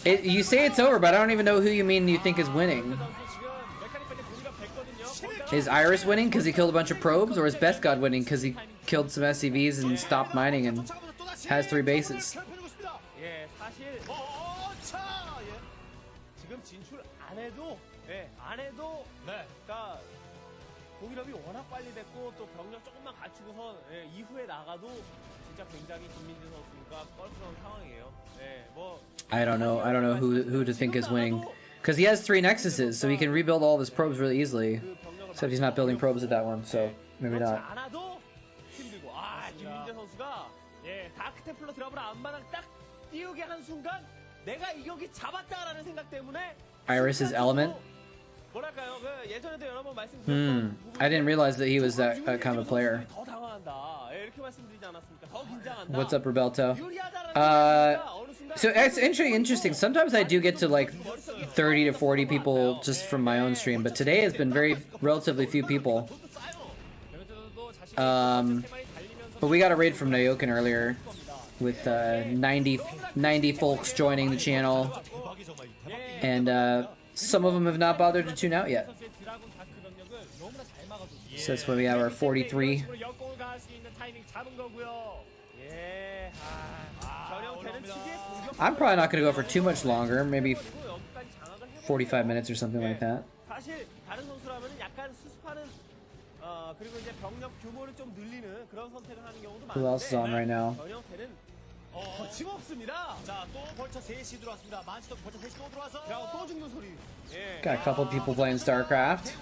You say it's over, but I don't even know who you think is winning. Is Iris winning because he killed a bunch of probes, or is Best God winning because he killed some SCVs and stopped mining and has 3 bases? I don't know who to think is winning, because he has 3 nexuses, so he can rebuild all of his probes really easily. Except he's not building probes at that one, so maybe not. 내가 이 경기 잡았다라는 생각 때문에 Iris's element? 뭐랄까요? 그 예전에도 여러 번 말씀드렸던 I didn't realize that he was that kind of a player. 더 당황한다. 예, 이렇게 말씀드리지 않았습니까? 더 긴장한다. What's up, Roberto? 유리하다라는 어느 순간 So it's interesting. Sometimes I do get to like 30 to 40 people just from my own stream, but today has been very relatively few people. But we got a raid from Nayokin earlier with 90 folks joining the channel, and some of them have not bothered to tune out yet. So that's why we have our 43. I'm probably not going to go for too much longer, maybe 45 minutes or something like that. 사실 다른 선수라면은 약간 수습하는 그리고 이제 병력 규모를 좀 늘리는 그런 선택을 하는 경우도 많은데. Who else is on right now? 전형태는 거침없습니다. 자, 또 벌처 3시 들어왔습니다. 만시도 벌처 3시 또 들어와서. 야, 또 죽는 소리. 예. Got a couple people playing Starcraft.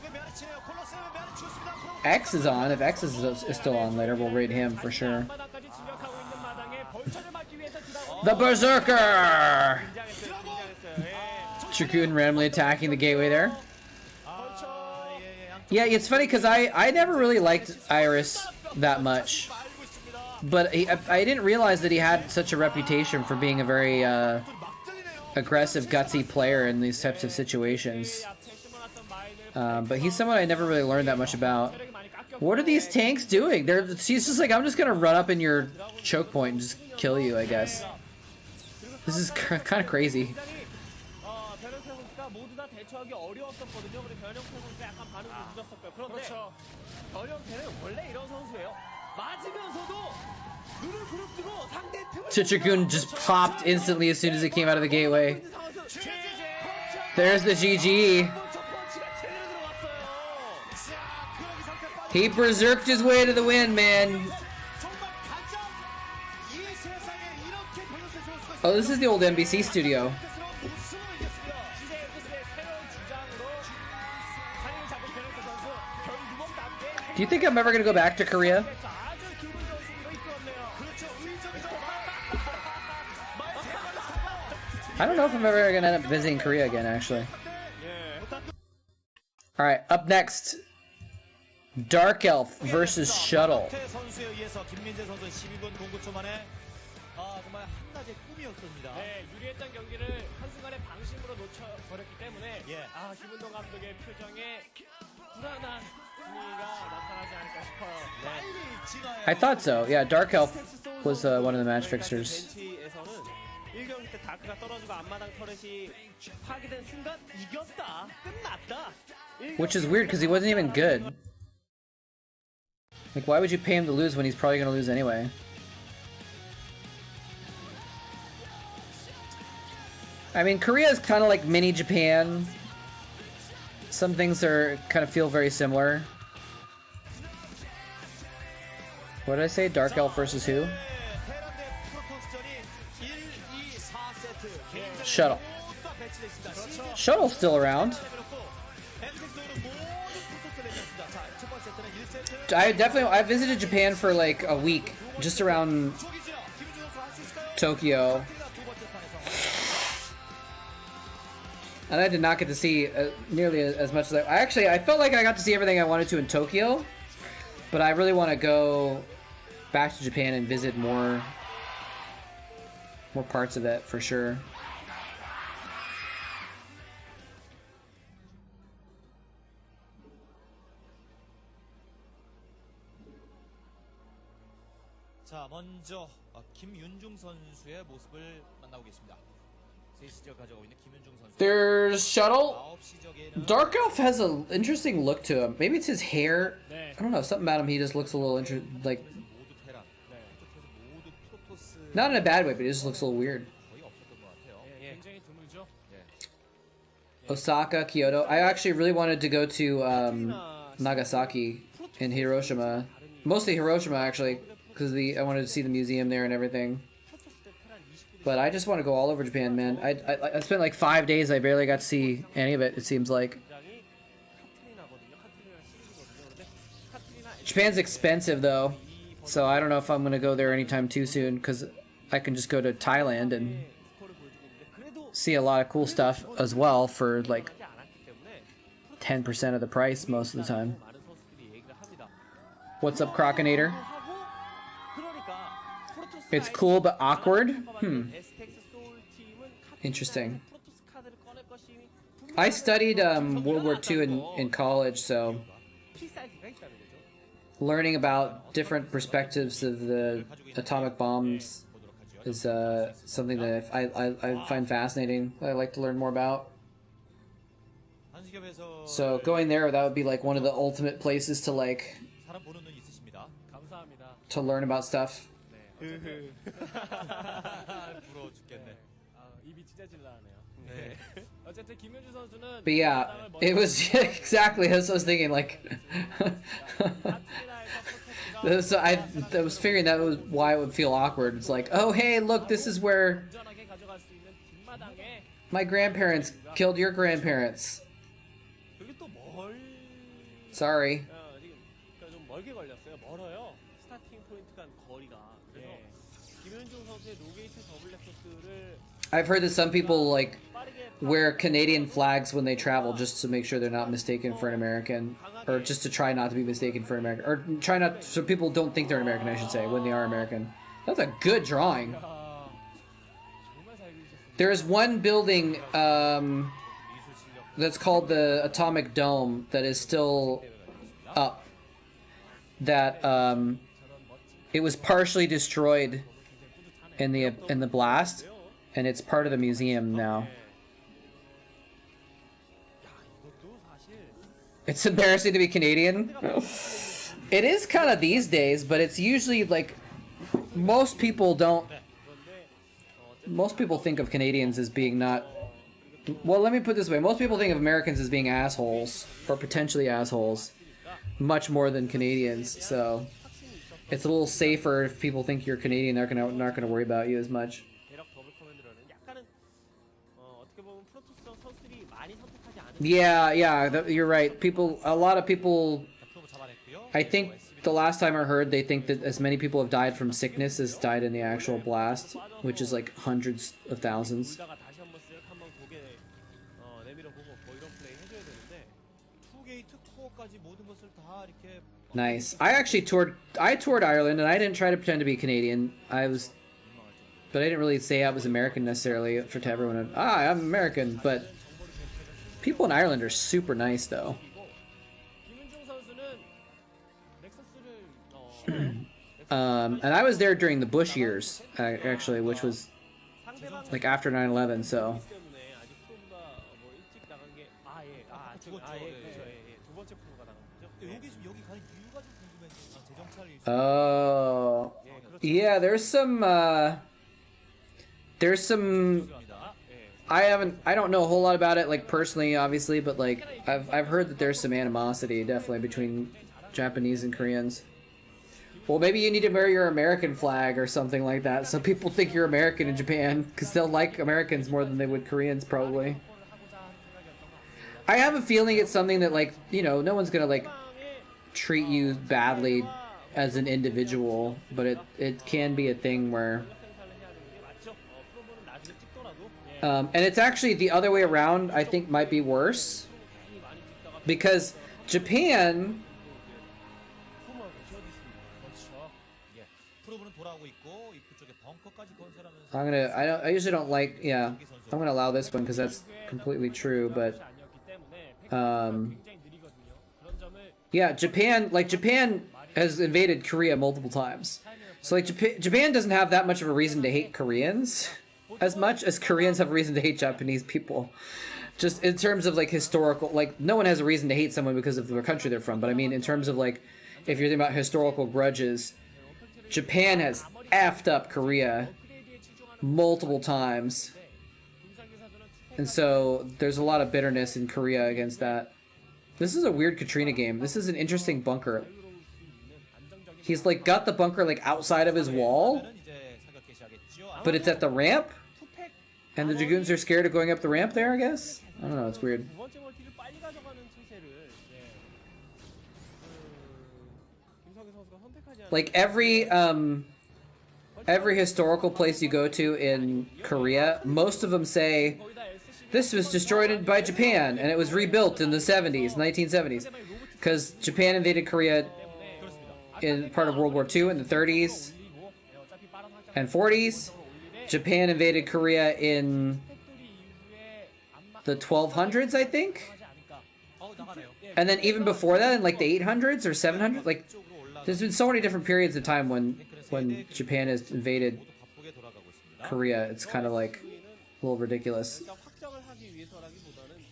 X is on. If X is still on later, we'll raid him for sure. 앞바닥까지 진격하고 있는 마당에 벌처를 막기 위해서 드라곤. The Berserker! 긴장했어요. 예. Dragoon randomly attacking the gateway there. Yeah, it's funny because I never really liked Iris that much. But I didn't realize that he had such a reputation for being a very aggressive, gutsy player in these types of situations. But he's someone I never really learned that much about. What are these tanks doing? She's just like, I'm just gonna run up in your choke point and just kill you, I guess. This is kind of crazy. 변형태 선수가 모두 다 대처하기 어려웠었거든요. 근데 변형태 선수가 약간 반응이 늦었었고요. 그런데 변형태는 원래 이런 선수예요. 맞으면서도 눈을 부릅뜨고 상대 틈을 Dragoon just popped instantly as soon as it came out of the gateway. There's the GG. He berserked his way to the win, man. Oh, this is the old NBC studio. Do you think I'm ever gonna go back to Korea? I don't know if I'm ever gonna end up visiting Korea again, actually. Alright, up next. Dark Elf versus Shuttle. 선수에 의해서 김민재 선수 12분 공구초 만에 정말 한낮의 꿈이었습니다. 네, 유리했던 경기를 한순간에 방심으로 놓쳐버렸기 때문에 예. 김은동 감독의 표정에 불안한 분위기가 나타나지 않을까 싶어요. I thought so. Yeah, Dark Elf was one of the match fixers. 벤치에서는 1경기 때 다크가 떨어지고 앞마당 터렛이 파괴된 순간 이겼다, 끝났다. Which is weird because he wasn't even good. Like, why would you pay him to lose when he's probably gonna lose anyway? I mean, Korea is kind of like mini Japan. Some things kind of feel very similar. What did I say? Dark Elf versus who? Shuttle. Shuttle's still around. I visited Japan for like a week, just around Tokyo. And I did not get to see nearly as much as I felt like I got to see everything I wanted to in Tokyo, but I really want to go back to Japan and visit more parts of it for sure. 자, 먼저 김윤중 선수의 모습을 만나고 계십니다. 3시 지역 가져가고 있는 김윤중 선수. There's Shuttle. 9시 지역에는 Dark Elf has an interesting look to him. Maybe it's his hair. I don't know, something about him. He just looks a little like, 모두 테란. 한쪽에서 모두 프로토스 not in a bad way, but he just looks a little weird. 거의 없었던 것 같아요. 굉장히 드물죠. Osaka, Kyoto. I actually really wanted to go to Nagasaki and Hiroshima. Mostly Hiroshima, actually, because I wanted to see the museum there and everything. But I just want to go all over Japan, man. I spent like 5 days. I barely got to see any of it, it seems like. Japan's expensive, though. So I don't know if I'm going to go there anytime too soon, because I can just go to Thailand and see a lot of cool stuff as well for like 10% of the price most of the time. What's up, Crocinator? It's cool but awkward? Interesting. I studied World War II in college, so learning about different perspectives of the atomic bombs is something that I find fascinating. I like to learn more about. So going there, that would be like one of the ultimate places to like to learn about stuff. But yeah, it was exactly as I was thinking. Like, so I was figuring that was why it would feel awkward. It's like, oh hey, look, this is where my grandparents killed your grandparents. Sorry. I've heard that some people like wear Canadian flags when they travel just to make sure they're not mistaken for an American, or just to try not to be mistaken for an American, or try not so people don't think they're an American, I should say, when they are American. That's a good drawing. There is one building that's called the Atomic Dome that is still up. That it was partially destroyed in the blast, and it's part of the museum now. It's embarrassing to be Canadian. It is kind of these days, but it's usually like most people don't. Most people think of Canadians as being not. Well, let me put it this way: most people think of Americans as being assholes or potentially assholes, much more than Canadians. So it's a little safer if people think you're Canadian. They're not gonna worry about you as much. Yeah, you're right. A lot of people, I think the last time I heard, they think that as many people have died from sickness as died in the actual blast, which is like hundreds of thousands. Nice. I toured Ireland, and I didn't try to pretend to be Canadian. But I didn't really say I was American necessarily to everyone. I'm American, but people in Ireland are super nice, though. And I was there during the Bush years, actually, which was like after 9/11. So. Oh, yeah. There's some. I don't know a whole lot about it, like personally, obviously, but like I've heard that there's some animosity definitely between Japanese and Koreans. Well, maybe you need to wear your American flag or something like that, so people think you're American in Japan, because they'll like Americans more than they would Koreans, probably. I have a feeling it's something that, like, you know, no one's gonna like treat you badly as an individual, but it can be a thing where. And it's actually the other way around, I think, might be worse. Because Japan... I usually don't like... Yeah, I'm gonna allow this one because that's completely true, but... yeah, Japan has invaded Korea multiple times. So, like, Japan doesn't have that much of a reason to hate Koreans. As much as Koreans have a reason to hate Japanese people. Just in terms of, like, historical... Like, no one has a reason to hate someone because of the country they're from. But, I mean, in terms of, like, if you're thinking about historical grudges, Japan has effed up Korea multiple times. And so, there's a lot of bitterness in Korea against that. This is a weird Katrina game. This is an interesting bunker. He's, like, got the bunker, like, outside of his wall. But it's at the ramp? And the Dragoons are scared of going up the ramp there, I guess? I don't know, it's weird. Like, every every historical place you go to in Korea, most of them say this was destroyed by Japan and it was rebuilt in the 70s, 1970s, because Japan invaded Korea in part of World War II in the 30s and 40s. Japan invaded Korea in the 1200s, I think. And then even before that, in like the 800s or 700s, like there's been so many different periods of time when Japan has invaded Korea. It's kind of like a little ridiculous. 확장을 하기 위해서라기보다는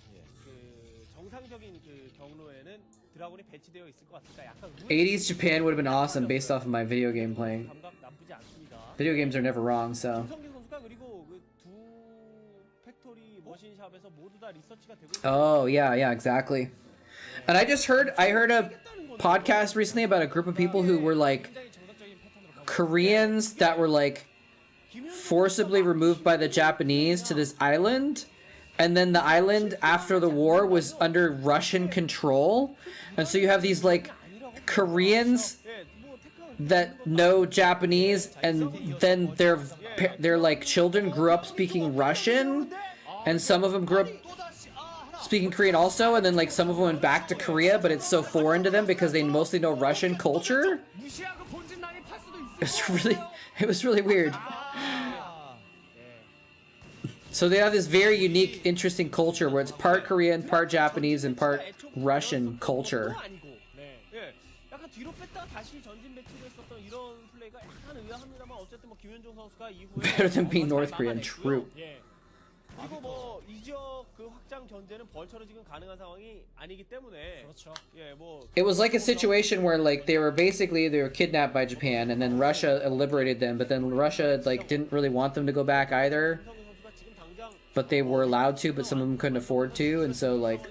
정상적인 경로에는 드라군이 배치되어 있을 것 같으니까 약간 80s Japan would have been awesome based off of my video game playing. 감각 나쁘지 않습니다. Video games are never wrong, so. 김성기 선수가 그리고 두 팩토리 머신샵에서 모두 다 리서치가 되고 Oh yeah, exactly. And I heard a podcast recently about a group of people who were like Koreans that were like forcibly removed by the Japanese to this island, and then the island after the war was under Russian control, and so you have these like Koreans that know Japanese, and then their like children grew up speaking Russian, and some of them grew up speaking Korean also, and then like some of them went back to Korea, but it's so foreign to them because they mostly know Russian culture. It was really weird. So they have this very unique, interesting culture where it's part Korean, part Japanese, and part Russian culture. 약간 뒤로 뺐다 다시 전진 배치를 했었던 이런 플레이가 약간 의아합니다만 어쨌든 뭐 김현종 선수가 이후에 Better than being North Korean, true. 그리고 뭐 이 지역 그 확장 견제는 벌처로 지금 가능한 상황이 아니기 때문에 그렇죠. 예, 뭐 It was like a situation where like they were kidnapped by Japan, and then Russia liberated them, but then Russia like didn't really want them to go back either. But they were allowed to, but some of them couldn't afford to, and so like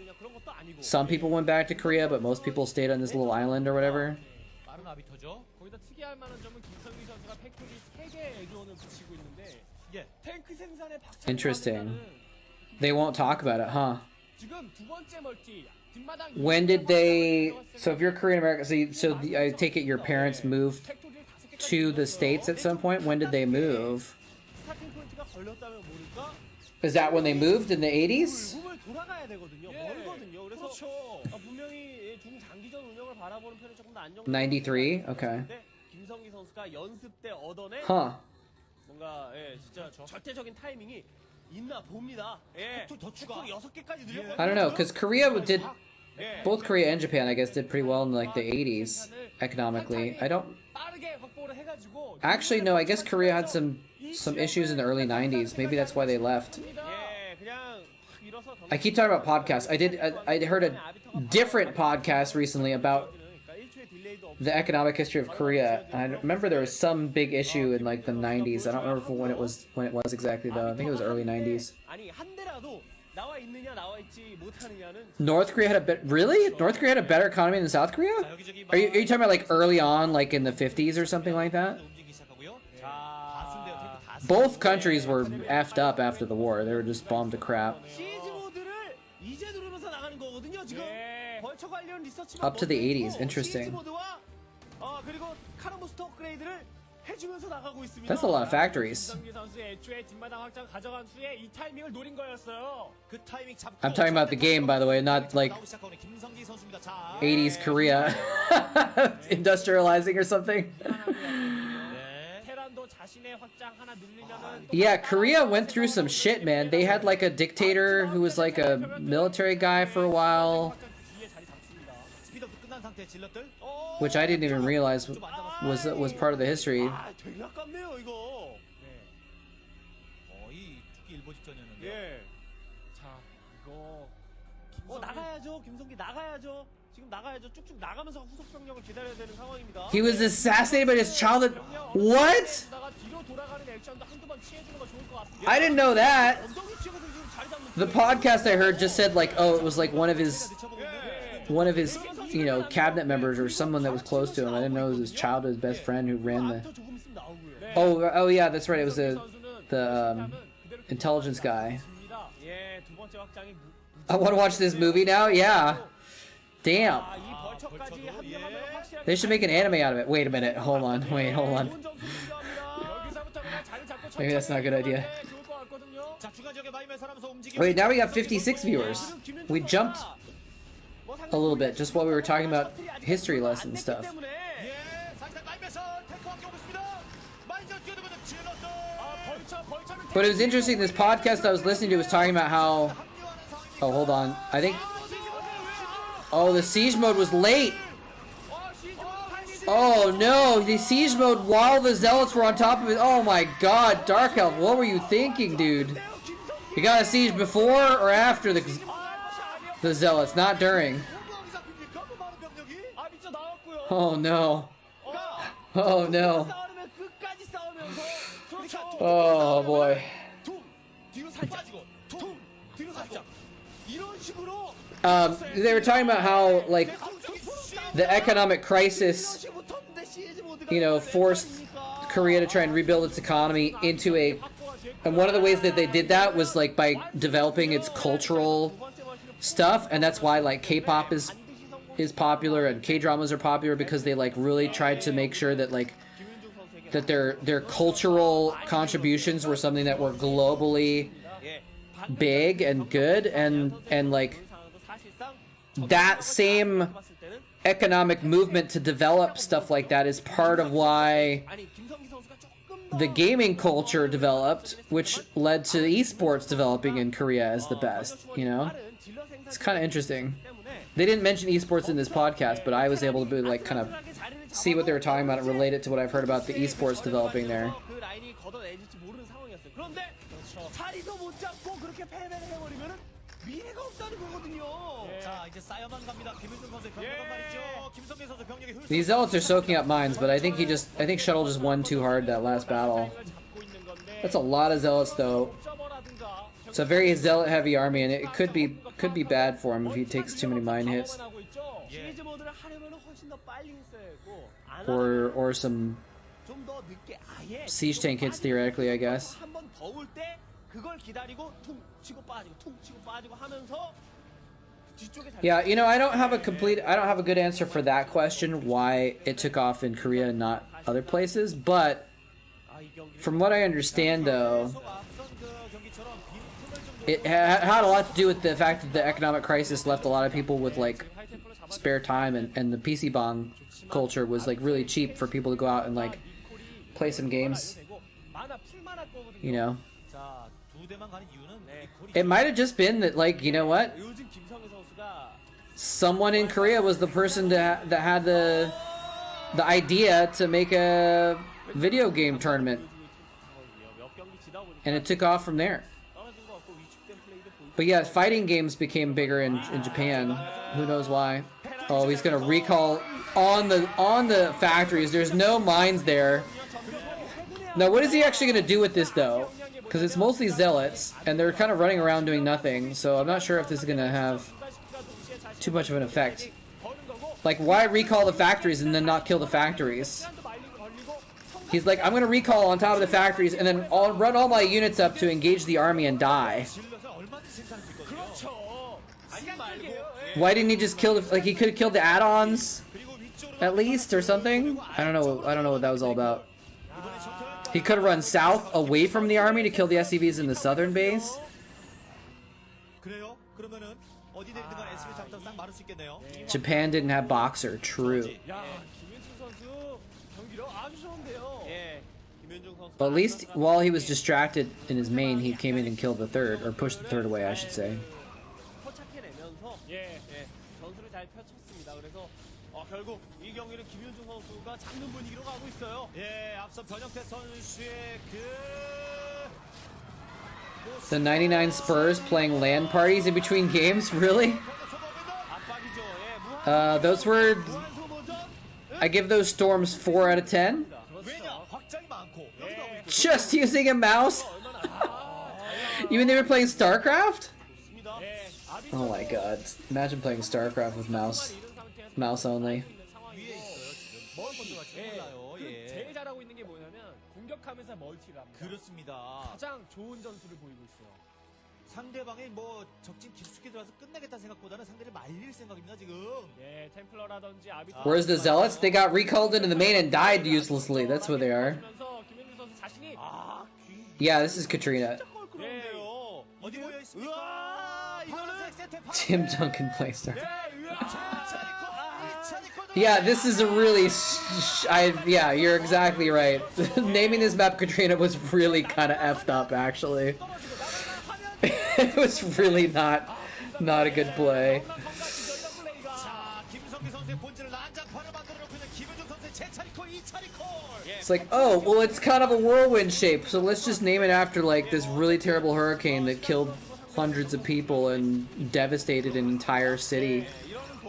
some people went back to Korea, but most people stayed on this little island or whatever. 빠른 아비터죠. 거기다 특이할 만한 점은 김성기 선수가 팩토리 3개 에그온을 붙이고 있는데 탱크 생산에 박차. Interesting. They won't talk about it, huh? 지금 두 번째 멀티 뒷마당. When did they? So if you're Korean American, I take it your parents moved to the States at some point. When did they move? 스타팅 포인트가 걸렸다면 모를까? Is that when they moved in the 80s? 몸을 돌아가야 되거든요. 멀거든요. 그래서 분명히 중장기전 운영을 바라보는 편이 조금 더 안정. 93. Okay. 김성기 선수가 연습 때 얻어낸 Huh. 뭔가 진짜 절대적인 타이밍이 있나 봅니다. 더 추가 6개까지 늘렸거든요. I don't know, because Korea did, both Korea and Japan, I guess, did pretty well in like the 80s economically. I don't. 빠르게 확보를 해가지고. Actually, no. I guess Korea had some issues in the early 90s. Maybe that's why they left. I keep talking about podcasts. I heard a different podcast recently about the economic history of Korea. I remember there was some big issue in like the 90s. I don't remember when it was exactly though. I think it was early 90s. North Korea had a bit. Really? North Korea had a better economy than South Korea? Are you talking about like early on, like in the 50s or something like that? Both countries were effed up after the war. They were just bombed to crap. Up to the 80s. Interesting. That's a lot of factories. I'm talking about the game, by the way, not like 80s Korea industrializing or something. Yeah, Korea went through some shit, man. They had like a dictator who was like a military guy for a while, which I didn't even realize was part of the history. He was assassinated by his childhood. What? I didn't know that. The podcast I heard just said like, oh, it was like one of his, you know, cabinet members or someone that was close to him. I didn't know it was his childhood best friend who ran the. Oh yeah, that's right. It was the intelligence guy. I want to watch this movie now. Yeah. Damn. They should make an anime out of it. Wait a minute. Hold on. Maybe that's not a good idea. 좋을 것 같거든요. 자, 중간 지역에 마이맨 살아면서 움직이고. Wait, now we got 56 viewers. We jumped a little bit just while we were talking about history lesson stuff. 예, 사실상 마이맨서 탱크가 오고 있습니다. 마이저 뛰어들고 좀 질렀어. But it was interesting, this podcast I was listening to was talking about how... Oh, hold on. I think... Oh, the siege mode was late! Oh no, the siege mode while the zealots were on top of it. Oh my god, Dark Elf, what were you thinking, dude? You got a siege before or after the zealots, not during. Oh no. Oh no. Oh boy. They were talking about how, like, the economic crisis, you know, forced Korea to try and rebuild its economy into a... And one of the ways that they did that was, like, by developing its cultural stuff, and that's why, like, K-pop is popular and K-dramas are popular, because they, like, really tried to make sure that, like, that their cultural contributions were something that were globally big and good, and like, that same economic movement to develop stuff like that is part of why the gaming culture developed, which led to esports developing in Korea as the best, you know? It's kind of interesting. They didn't mention esports in this podcast, but I was able to, like, kind of see what they were talking about and relate it to what I've heard about the esports developing there. These zealots are soaking up mines, but I think Shuttle just won too hard that last battle. That's a lot of zealots, though. It's a very zealot heavy army, and it could be bad for him if he takes too many mine hits. Or some siege tank hits, theoretically, I guess. Yeah, you know, I don't have a good answer for that question, why it took off in Korea and not other places, but from what I understand, though, it had a lot to do with the fact that the economic crisis left a lot of people with, like, spare time, and the PC bong culture was, like, really cheap for people to go out and, like, play some games, you know. It might have just been that, like, you know what, someone in Korea was the person that had the idea to make a video game tournament, and it took off from there. But yeah, fighting games became bigger in Japan. Who knows why? Oh, he's gonna recall on the factories. There's no mines there. Now, what is he actually gonna do with this, though? Because it's mostly zealots, and they're kind of running around doing nothing. So I'm not sure if this is gonna have too much of an effect. Like, why recall the factories and then not kill the factories? He's like, I'm gonna recall on top of the factories, and then I'll run all my units up to engage the army and die. Why didn't he just kill the, like, he could have killed the add-ons at least, or something? I don't know what that was all about. He could have run south away from the army to kill the SCVs in the southern base. Japan didn't have Boxer, true. But at least while he was distracted in his main, he came in and killed the third, or pushed the third away, I should say. The 99 Spurs playing LAN parties in between games? Really? Those were... I give those storms 4 out of 10. Just using a mouse? You mean they were playing Starcraft? Oh my god. Imagine playing Starcraft with mouse. Mouse only. 제일 잘하고 있는 게 뭐냐면 공격하면서 멀티를 합니다. 그렇습니다. 가장 좋은 전술을 보이고 있어요. 상대방이 뭐 적진 깊숙이 들어와서 끝내겠다는 생각보다는 상대를 말릴 생각입니다 지금. 예, 템플러라든지 아비터. Where's the zealots? They got recalled into the main and died uselessly. That's what they are. 김현준 선수 자신이 Yeah, this is Katrina. 꼴끄러운데요. 어디 모여 있습니까? 우와, 이거는 Tim Duncan playstyle. Yeah, this is a really. Yeah, you're exactly right. Naming this map Katrina was really kind of effed up, actually. It was really not a good play. It's like, oh, well, it's kind of a whirlwind shape, so let's just name it after like this really terrible hurricane that killed hundreds of people and devastated an entire city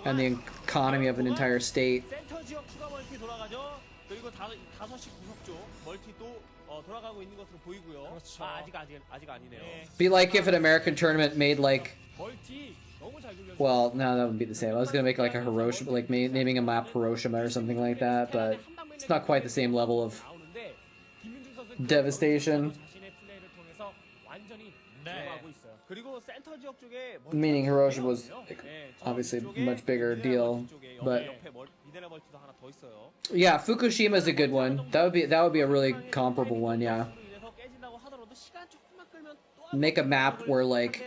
and the economy of an entire state. 센터 지역 추가 멀티 돌아가죠. 그리고 5시 구석쪽 멀티도 돌아가고 있는 것으로 보이고요. 그렇죠. 아직 아니네요. Be like if an American tournament made like, 멀티 너무 잘 돌려. well, no, that would be the same. I was gonna make like a Hiroshima, like naming a map Hiroshima or something like that, but it's not quite the same level of 나오는데 김민중 선수 devastation. 자신의 플레이를 통해서 완전히 이용하고 있어요. 그리고 센터 지역 쪽에 Meaning Hiroshima was like, obviously a much bigger deal, but 옆에 미네랄 멀티도 하나 더 있어요. yeah, Fukushima is a good one. That would be a really comparable one. Yeah, 이래서 깨진다고 하더라도 시간 조금만 끌면 또 make a map where like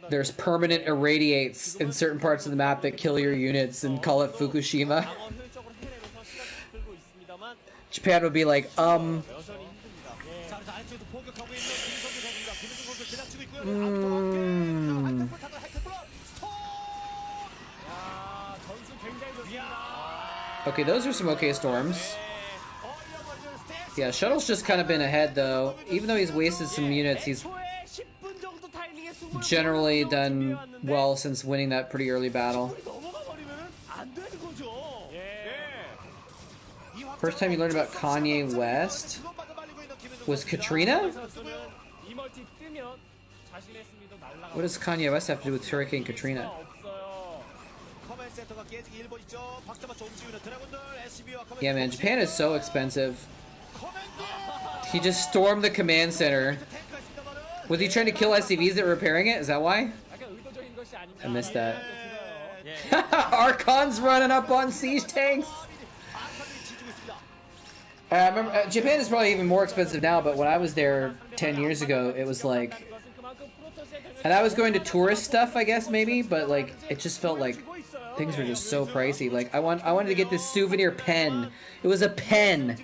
there's permanent irradiates in certain parts of the map that kill your units and call it Fukushima. 효율적으로 해내면서 시간 끌고 있습니다만 Japan would be like, 여전히 힘듭니다. 자, 그래서 아래쪽에서 포격하고 있는 김성규 선수입니다. 김성규 선수 그냥 치고 있고요. 아비터와 함께 하이템플 타고 하이템플 스톱! 야, 전술 굉장히 좋습니다. okay, those are some okay storms. Yeah, Shuttle's just kind of been ahead though. Even though he's wasted some units, he's 초에 10분 정도 타이밍에 숨을 generally done well since winning that pretty early battle. 넘어가 버리면은 안 되는 거죠. First time you learned about Kanye West was Katrina? 이 멀티 뜨면 자신의 승리도 날아가. What does Kanye West have to do with Hurricane Katrina? 없어요. 커맨드 센터가 깨지기 1분 있죠. 박자마 정지훈의 드래곤들 SCB와 커맨드 Yeah, man, Japan is so expensive. He just stormed the command center. 탱크가 있습니다만은 Was he trying to kill SCVs that were repairing it? Is that why? 약간 의도적인 것이 아닌가. I missed that. 예. Archon's running up on siege tanks. I remember Japan is probably even more expensive now, but when I was there 10 years ago, it was like, and I was going to tourist stuff, I guess maybe, but like it just felt like things were just so pricey. Like I wanted to get this souvenir pen. It was a pen.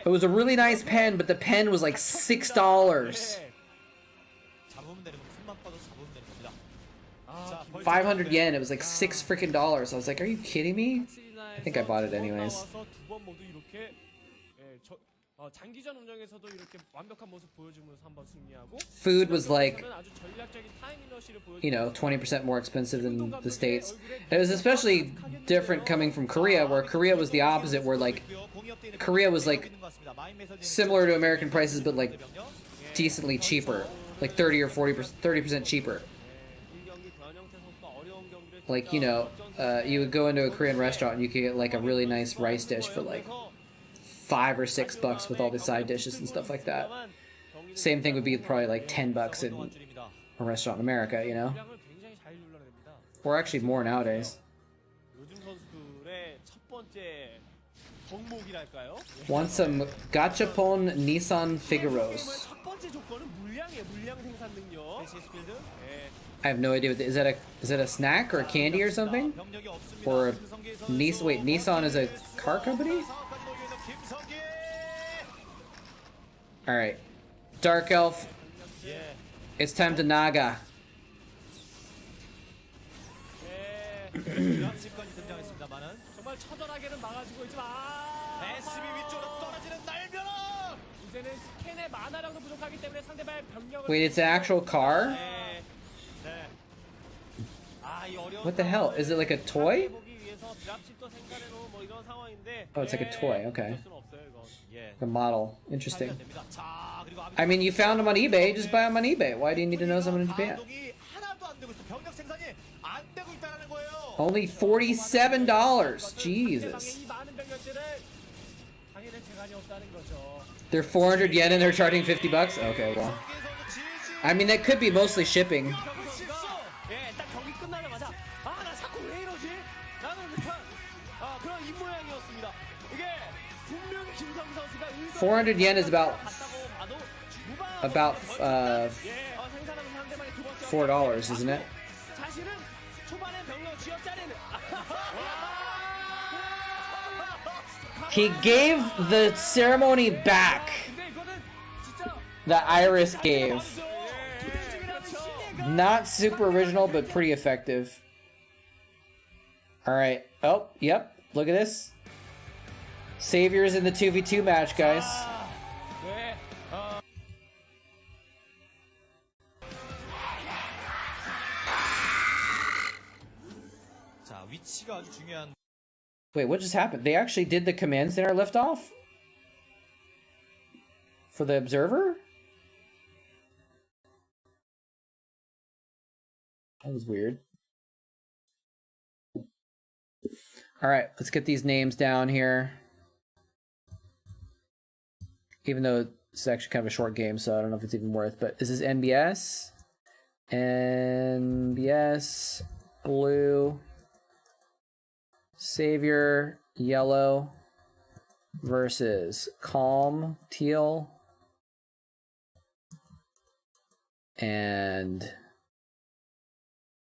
It was a really nice pen, but the pen was like $6. 잡으면 되는 거 손만 뻗어 잡으면 되는 겁니다. 500 yen. It was like $6 freaking. I was like, are you kidding me? I think I bought it anyways. 두번 모두 이렇게 장기전 운영에서도 이렇게 완벽한 모습 보여주면서 한번 승리하고. Food was like, 아주 전략적인 타이밍 러시를 보여주면서 you know, 20% more expensive than the States. And it was especially different coming from Korea, where Korea was the opposite, where like Korea was like similar to American prices, but like decently cheaper, like 30 or 30% cheaper. Like, you know, you would go into a Korean restaurant and you could get like a really nice rice dish for like $5 or $6 with all the side dishes and stuff like that. Same thing would be probably like $10 in a restaurant in America, you know? Or actually more nowadays. 요즘 선수들의 첫 번째 덕목이랄까요? Want some Gachapon Nissan Figaros. 첫 번째 조건은 물량이에요. 물량 생산 능력. 스필드. I have no idea what is that a snack or a candy or something? Or a Nissan is a car company? Alright. Dark Elf. It's time to Naga. 정말 처절하게는 막아주고 있지만 SB 위쪽으로 떨어지는 날벼락. 이제는 스캔의 만화량도 부족하기 때문에 상대방의 병력을 Wait, it's an actual car? What the hell? Is it like a toy? Oh, it's like a toy. Okay. A model. Interesting. I mean, you found them on eBay. Just buy them on eBay. Why do you need to know someone in Japan? Only $47. Jesus. They're 400 yen and they're charging $50. Okay, well. I mean, that could be mostly shipping. 예, 딱 경기 끝나자마자 나 자꾸 왜 이러지? 라는 듯한 그런 입모양이었습니다. 이게 분명히 김성수 선수가 400 yen is about $4, isn't it? 자신은 초반에 병력 쥐어짜내는 He gave the ceremony back that Iris gave. Not super original, but pretty effective. Alright. Oh, yep. Look at this. Saviors in the 2v2 match, guys. 자, 위치가 아주 중요한. Wait, what just happened? They actually did the command center liftoff? For the observer? That was weird. Alright, let's get these names down here. Even though it's actually kind of a short game, so I don't know if it's even worth, but this is NBS. NBS. Blue. Savior. Yellow. Versus Calm. Teal. And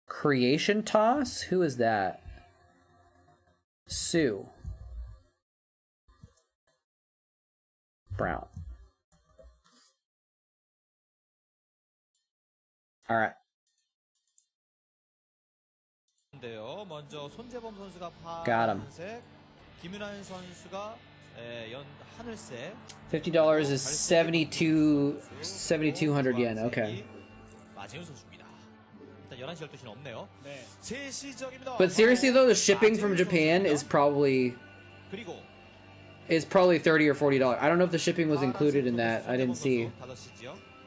Creation Toss? Who is that? Sue. Brown. All right. 먼저 손재범 선수가 Got him. 파란색, 김윤환 선수가 하늘색. $50 is 7,200 yen. Okay. 마재훈 선수입니다. 일단 11시 12시는 없네요. 제 시적입니다. But seriously though, the shipping from Japan is probably 그리고 $30 or $40. I don't know if the shipping was included in that. I didn't see.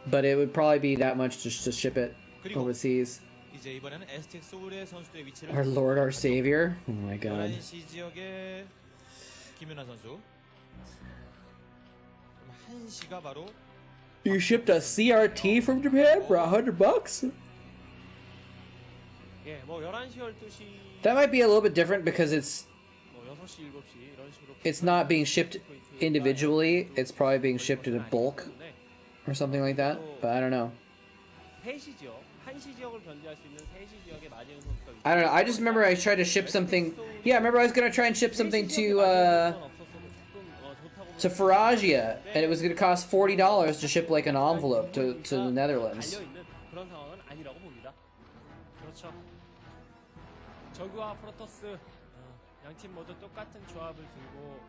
But it would probably be that much just to ship it overseas. 이제 이번에는 에스텍 소울의 선수들의 위치를 Our Lord, our Savior. Oh my God. 11시 지역의 김윤환 선수. 1시가 바로 You shipped a CRT from Japan for $100? 예, 뭐 11시 12시 That might be a little bit different because it's 뭐 6시 7시 이런 식으로 it's not being shipped individually. It's probably being shipped in a bulk or something like that. But I don't know. 3시 지역, 1시 지역을 견제할 수 있는 3시 지역의 마재훈 선수가 I don't know. I just remember I tried to ship something. Yeah, I remember I was gonna try and ship something to Faragia, and it was gonna cost $40 to ship like an envelope to the Netherlands. 달려 있는 그런 상황은 아니라고 봅니다. 그렇죠. 저그와 프로토스 양팀 모두 똑같은 조합을 들고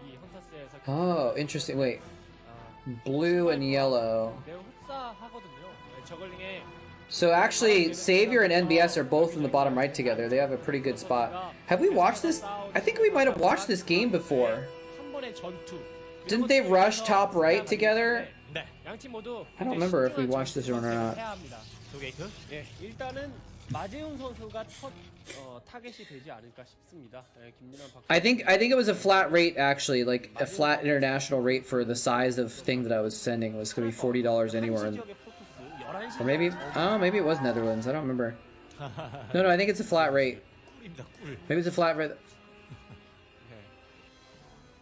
이 헌터스에서 Oh, interesting. Wait, blue and yellow. 매우 흡사하거든요. 저글링의 So actually, Savior and NBS are both in the bottom right together. They have a pretty good spot. Have we watched this? I think we might have watched this game before. 한 번의 전투. Didn't they rush top right together? 네. 양팀 모두 I don't remember if we watched this or not. 도게이트. 예, 일단은 마재훈 선수가 첫 타겟이 되지 않을까 싶습니다. 예, 김민환 박. I think it was a flat rate actually, like a flat international rate for the size of thing that I was sending. It was going to be $40 anywhere. Or maybe it was Netherlands. I don't remember. No, I think it's a flat rate. Maybe it's a flat rate.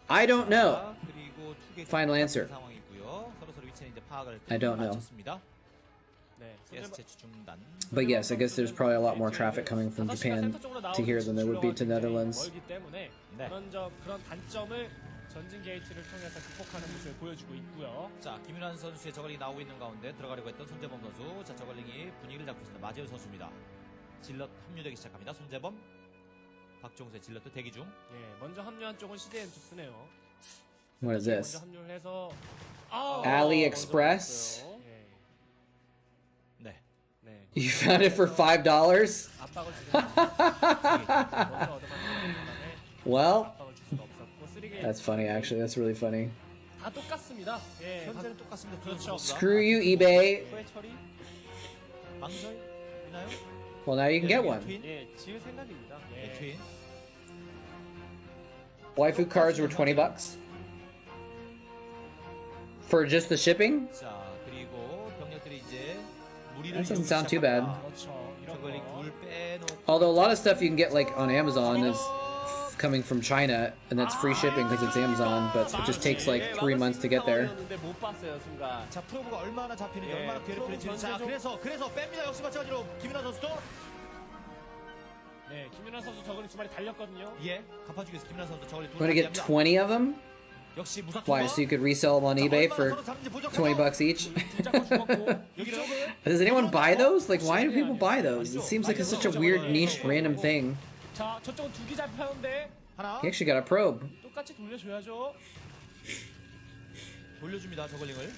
I don't know. Final answer. I don't know. But yes, I guess there's probably a lot more traffic coming from Japan to here than there would be to Netherlands. 전진 게이트를 통해서 극복하는 모습을 보여주고 있고요. 자, 김윤환 선수의 저글링이 나오고 있는 가운데 들어가려고 했던 손재범 선수. 자, 저글링이 분위기를 잡고 있습니다. 마재훈 선수입니다. 질럿 합류되기 시작합니다. 손재범, 박종세 질럿도 대기 중. 예, 먼저 합류한 쪽은 CDN 투스네요. What is this? 먼저 합류를 해서 AliExpress? 네. 네. You found it for $5? 압박을 주는 Well, that's funny actually. That's really funny. 다 똑같습니다. 예, 현재는 똑같습니다. 그렇죠. Screw you, eBay. 후회 처리. 망설 있나요? Well, now you can get one. 예, 지을 생각입니다. 예. 트윈. Waifu cards were $20 for just the shipping. 자, 그리고 That doesn't sound too bad. 그렇죠. 이런 저글링 거. 둘 빼놓고 Although a lot of stuff you can get like on Amazon is coming from China, and that's free shipping because it's Amazon, but it just takes like 3 months to get there. 못 봤어요 순간. 자, 프로브가 얼마나 잡히는지, 예, 얼마나 괴롭히는지. 자, 그래서 뺍니다. 역시 마찬가지로 김윤아 선수도 네, 김윤환 선수 저글링 두 마리 달렸거든요. 예, 갚아주기 위해서 김윤아 선수 저걸 Want to get 20 of them? 역시 무사 Why? So you could resell them on eBay for $20 each? 둘 죽었고 이쪽은 Does anyone buy those? Like, why do people buy those? It seems like it's such a weird, niche, random thing. 자, 저쪽은 두기 잡혔는데 하나 He actually got a probe. 똑같이 돌려줘야죠. 돌려줍니다. 저걸링을.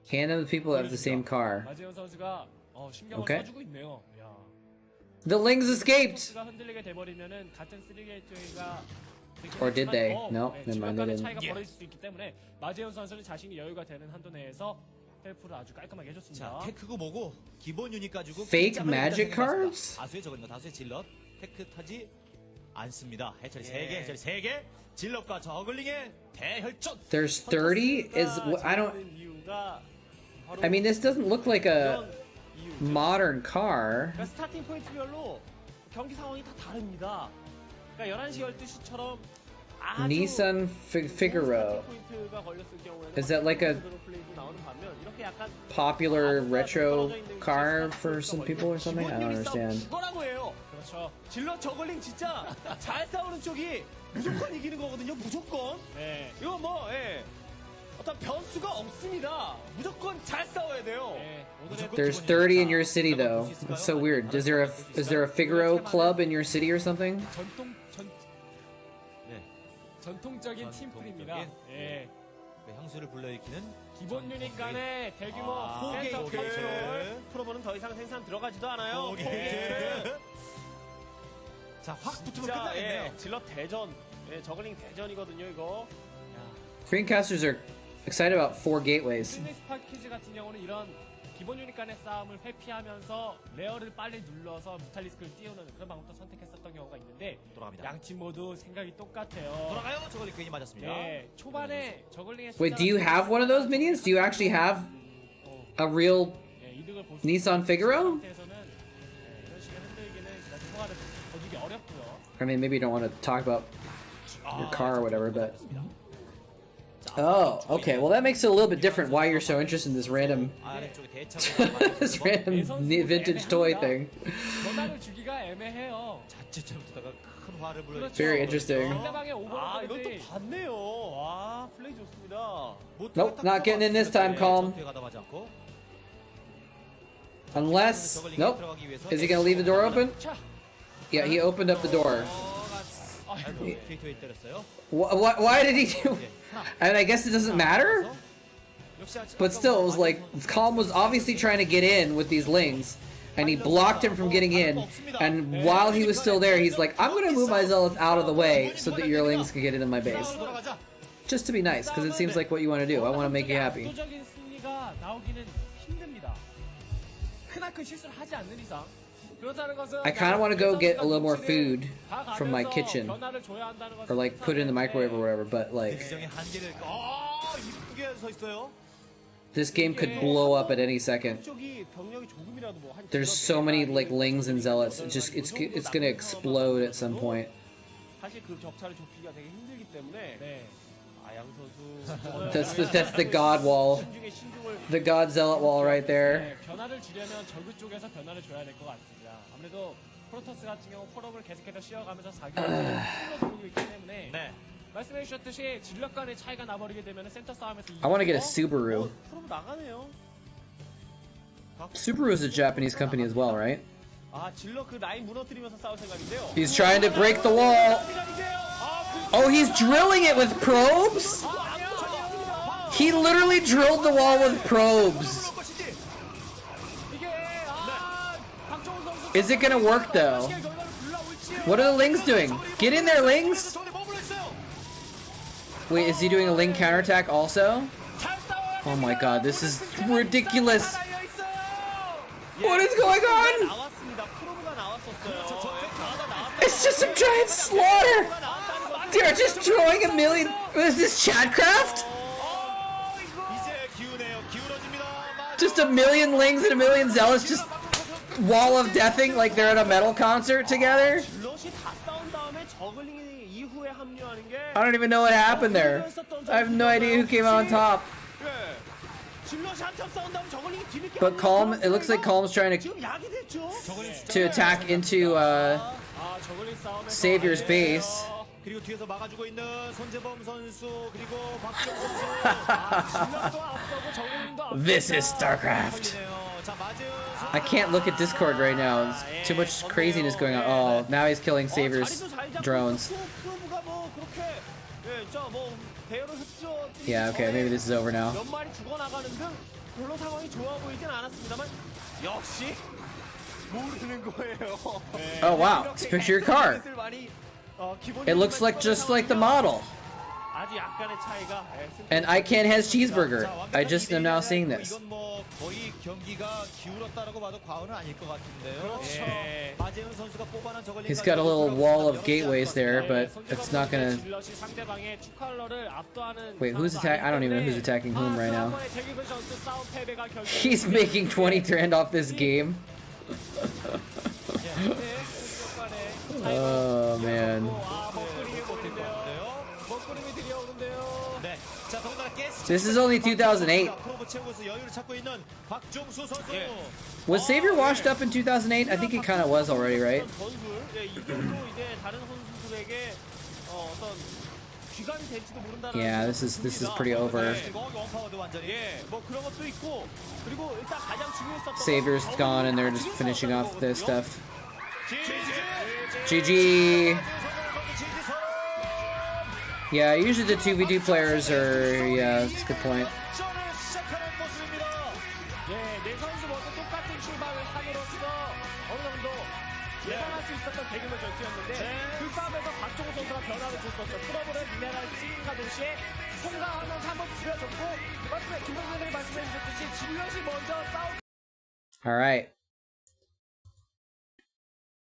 Hand them the people that have the same car. 마재현 선수가 신경을 오케이. 써주고 있네요. 야. The Lings escaped! 선수가 흔들리게 돼버리면은 같은 3게이트가 Or did they? No, never mind, they didn't. 차이가 벌어질 수 있기 때문에 마재현 선수는 자신이 여유가 되는 한도 내에서 헬프를 아주 깔끔하게 해줬습니다. 자, 테크고 뭐고 기본 유닛 가지고 Fake 긴장을 magic 일단 생각했습니다. cards? 다수의 저글링과 다수의 질럿 테크 타지 않습니다. 해처리 3개, 해처리 3개. 질럿과 저글링의 대혈전. There's 30? I don't. I mean, this doesn't look like a modern car. 그러니까 스타팅 포인트별로 경기 상황이 다 다릅니다. 그러니까 11시 12시처럼 아주 Nissan Figaro. 포인트가 걸렸을 경우에는 Is that like a 플레이도 나오는 반면 이렇게 약간 popular retro car for some people or something? I don't understand. 죽어라고 해요. 그렇죠. 질럿 저글링 진짜 잘 싸우는 쪽이 무조건 이기는 거거든요. 무조건. 네. 이거 뭐 어떤 변수가 없습니다. 무조건 잘 싸워야 돼요. 네. 오늘의 There's 30 in your city though. That's so weird. Is there a Figaro club in your city or something? 전통적인 팀플입니다. 예. 향수를 불러일으키는 기본 유닛 간의 대규모 포게이트 센터 컨트롤. 프로보는 더 이상 생산 들어가지도 않아요. 포게이트. 자, 확 붙으면 진짜 끝나겠네요. 질럿 대전, 저글링 대전이거든요 이거. Screencasters are excited about 4 gateways. 스미스 파키즈 같은 경우는 이런 기본 유닛 간의 싸움을 회피하면서 레어를 빨리 눌러서 뮤탈리스크를 띄우는 그런 방법도 선택했었던 경우가 있는데 돌아갑니다. 양팀 모두 생각이 똑같아요. 돌아가요. 저걸링 괜히 맞았습니다. 네, 초반에 저글링의 Wait, do you have one of those minions? Do you actually have a real 이득을 볼수 Nissan Figaro? 상태에서는 이런 식의 흔들기는 진짜 초반에 거두기 어렵고요. I mean, maybe you don't want to talk about your car or whatever, but. Oh, okay. Well, that makes it a little bit different why you're so interested in this random, 아래쪽에 대창. this random vintage toy thing. 전화를 주기가 애매해요. 자칫잘못하다가 큰 화를 불러. Very interesting. 상대방의 이건 또 오버로드들이 봤네요. 와, 플레이 좋습니다. Nope, not getting in this time, calm. Unless, nope. Is he gonna leave the door open? Yeah, he opened up the door. 게이트웨이 때렸어요. Why did he do? And I guess it doesn't matter. But still, it was like Calm was obviously trying to get in with these lings, and he blocked him from getting in. And while he was still there, he's like, "I'm gonna move my zealots out of the way so that your lings can get into my base." Just to be nice, because it seems like what you want to do. I want to make you happy. 압도적인 승리가 나오기는 힘듭니다. 크나큰 실수를 하지 않는 이상. 그렇다는 것은 I kind of want to go get a little more food from my kitchen, 변화를 줘야 한다는 것은 or like put it in the microwave or whatever. But like, 지정의 한계를 이쁘게 서 있어요. this game could blow up at any second. 쪽이 병력이 조금이라도 뭐한 There's so many like lings and zealots. It's gonna explode at some point. 사실 그 격차를 좁히기가 되게 힘들기 때문에 네. 아양 선수 That's the god wall, 신중에 신중을 the god zealot wall right there. 네, 변화를 주려면 저그 쪽에서 변화를 줘야 될 것 같습니다. 아무래도 프로토스 같은 경우 폴업을 계속해서 씌워가면서 자기가 들어오고 있기 때문에 네. 말씀해 주셨듯이 진력 간의 차이가 나버리게 되면 센터 싸움에서 I want to get a Subaru. 프로 나가네요. Subaru is a Japanese company as well, right? 아 질러 그 라인 무너뜨리면서 싸울 생각인데요. He's trying to break the wall. Oh, he's drilling it with probes? He literally drilled the wall with probes. Is it gonna work though? What are the Lings doing? Get in there, Lings! Wait, is he doing a Ling counterattack also? Oh my god, this is ridiculous! What is going on? 나왔습니다. 프로브가 나왔었어요. It's just a giant slaughter! They're just throwing a million. Is this Chatcraft? 이제 기우네요. 기울어집니다. Just just a million lings and a million zealots just wall of deathing like they're at a metal concert together? 질럿이 다 싸운 다음에 저글링이 이후에 합류하는 게 I don't even know what happened there. I have no idea who came out on top. 예. 질럿이 한참 싸운 다음에 저글링이 뒤늦게 But Calm, it looks like Calm's trying 지금 약이 됐죠. to attack into 저글링 싸움에서 Savior's base. 그리고 뒤에서 막아주고 있는 손재범 선수 그리고 박정 선수. 질럿도 앞서고 저글링도 앞서고 This is Starcraft. 자, 맞은 I can't look at Discord right now. There's too much craziness going on. Oh, now he's killing Savior's drones. 프로브가 뭐 그렇게 예, 뭐 대열을 흡수하지 Yeah, okay, maybe this is over now. 몇 마리 죽어나가는 등 별로 상황이 좋아 보이진 않았습니다만 역시 모르는 거예요. Oh wow, let's picture your car. It looks like just like the model. 아주 약간의 차이가 And Ican has cheeseburger. I just am now seeing this. 이건 뭐 거의 경기가 기울었다라고 봐도 과언은 아닐 것 같은데요. 예. 마재훈 선수가 뽑아낸 저걸 He's got a little wall of gateways there, but it's not gonna. 상대방의 투 컬러를 압도하는 Wait, who's attack? I don't even know who's attacking whom right now. He's making 20 grand off this game. Oh man. This is only 2008. Was Savior washed up in 2008? I think he kind of was already, right? Yeah, this is pretty over. Savior's gone and they're just finishing off this stuff. GG. Yeah, usually the 2v2 players are, yeah, that's a good point. All right.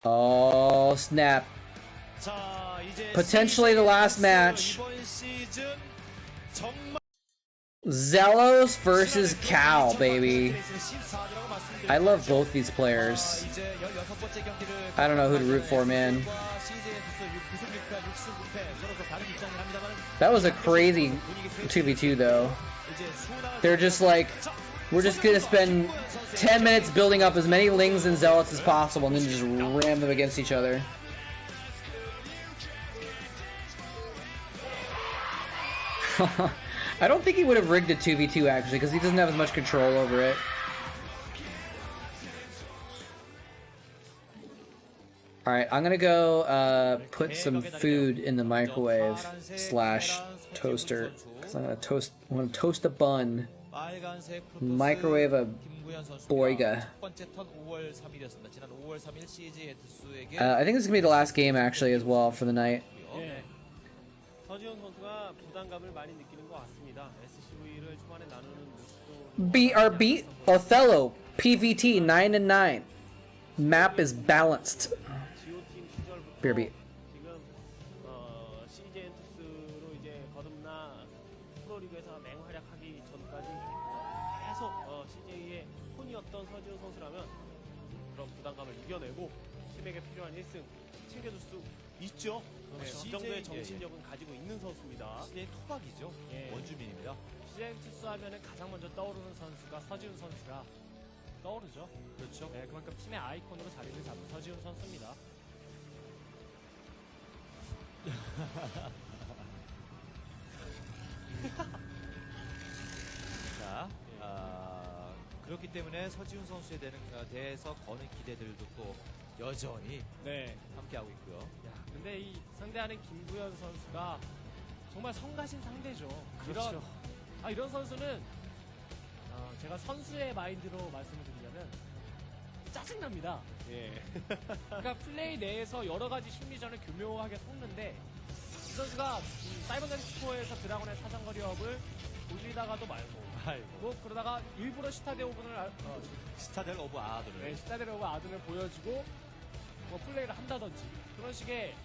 Oh, snap. Potentially the last match. Zelos versus Cal, baby. I love both these players. I don't know who to root for, man. That was a crazy 2v2 though. They're just like, we're just gonna spend 10 minutes building up as many Lings and Zealots as possible and then just ram them against each other. I don't think he would have rigged a 2v2 actually, because he doesn't have as much control over it. Alright, I'm gonna go put some food in the microwave / toaster. Because I'm gonna want to toast a bun. Microwave a boiga. I think this is gonna be the last game actually as well for the night. Beat Othello PVT 9-9. Map is balanced. Beer beat. 있죠. 이 정도의 정신력은 가지고 있는 선수입니다. CJ 토박이죠. 원주민입니다. CJ 투수 하면은 가장 먼저 떠오르는 선수가 서지훈 선수가 떠오르죠. 그렇죠. 네, 그만큼 팀의 아이콘으로 자리를 잡은 서지훈 선수입니다. 자, 그렇기 때문에 서지훈 선수에 대해서 거는 기대들도 또 여전히 네. 함께하고 있고요. 야, 근데 이 상대하는 김구현 선수가 정말 성가신 상대죠. 그렇죠. 이런 선수는 제가 선수의 마인드로 말씀을 드리자면 짜증납니다. 예. 그러니까 플레이 내에서 여러 가지 심리전을 교묘하게 섞는데 이 선수가 사이버전 스코어에서 드라곤의 사정거리업을 올리다가도 말고 뭐 그러다가 일부러 시타데 오븐을 스타델 오브 아들을 네, 시타데 오브 아들을 보여주고 뭐 플레이를 한다든지 그런 식의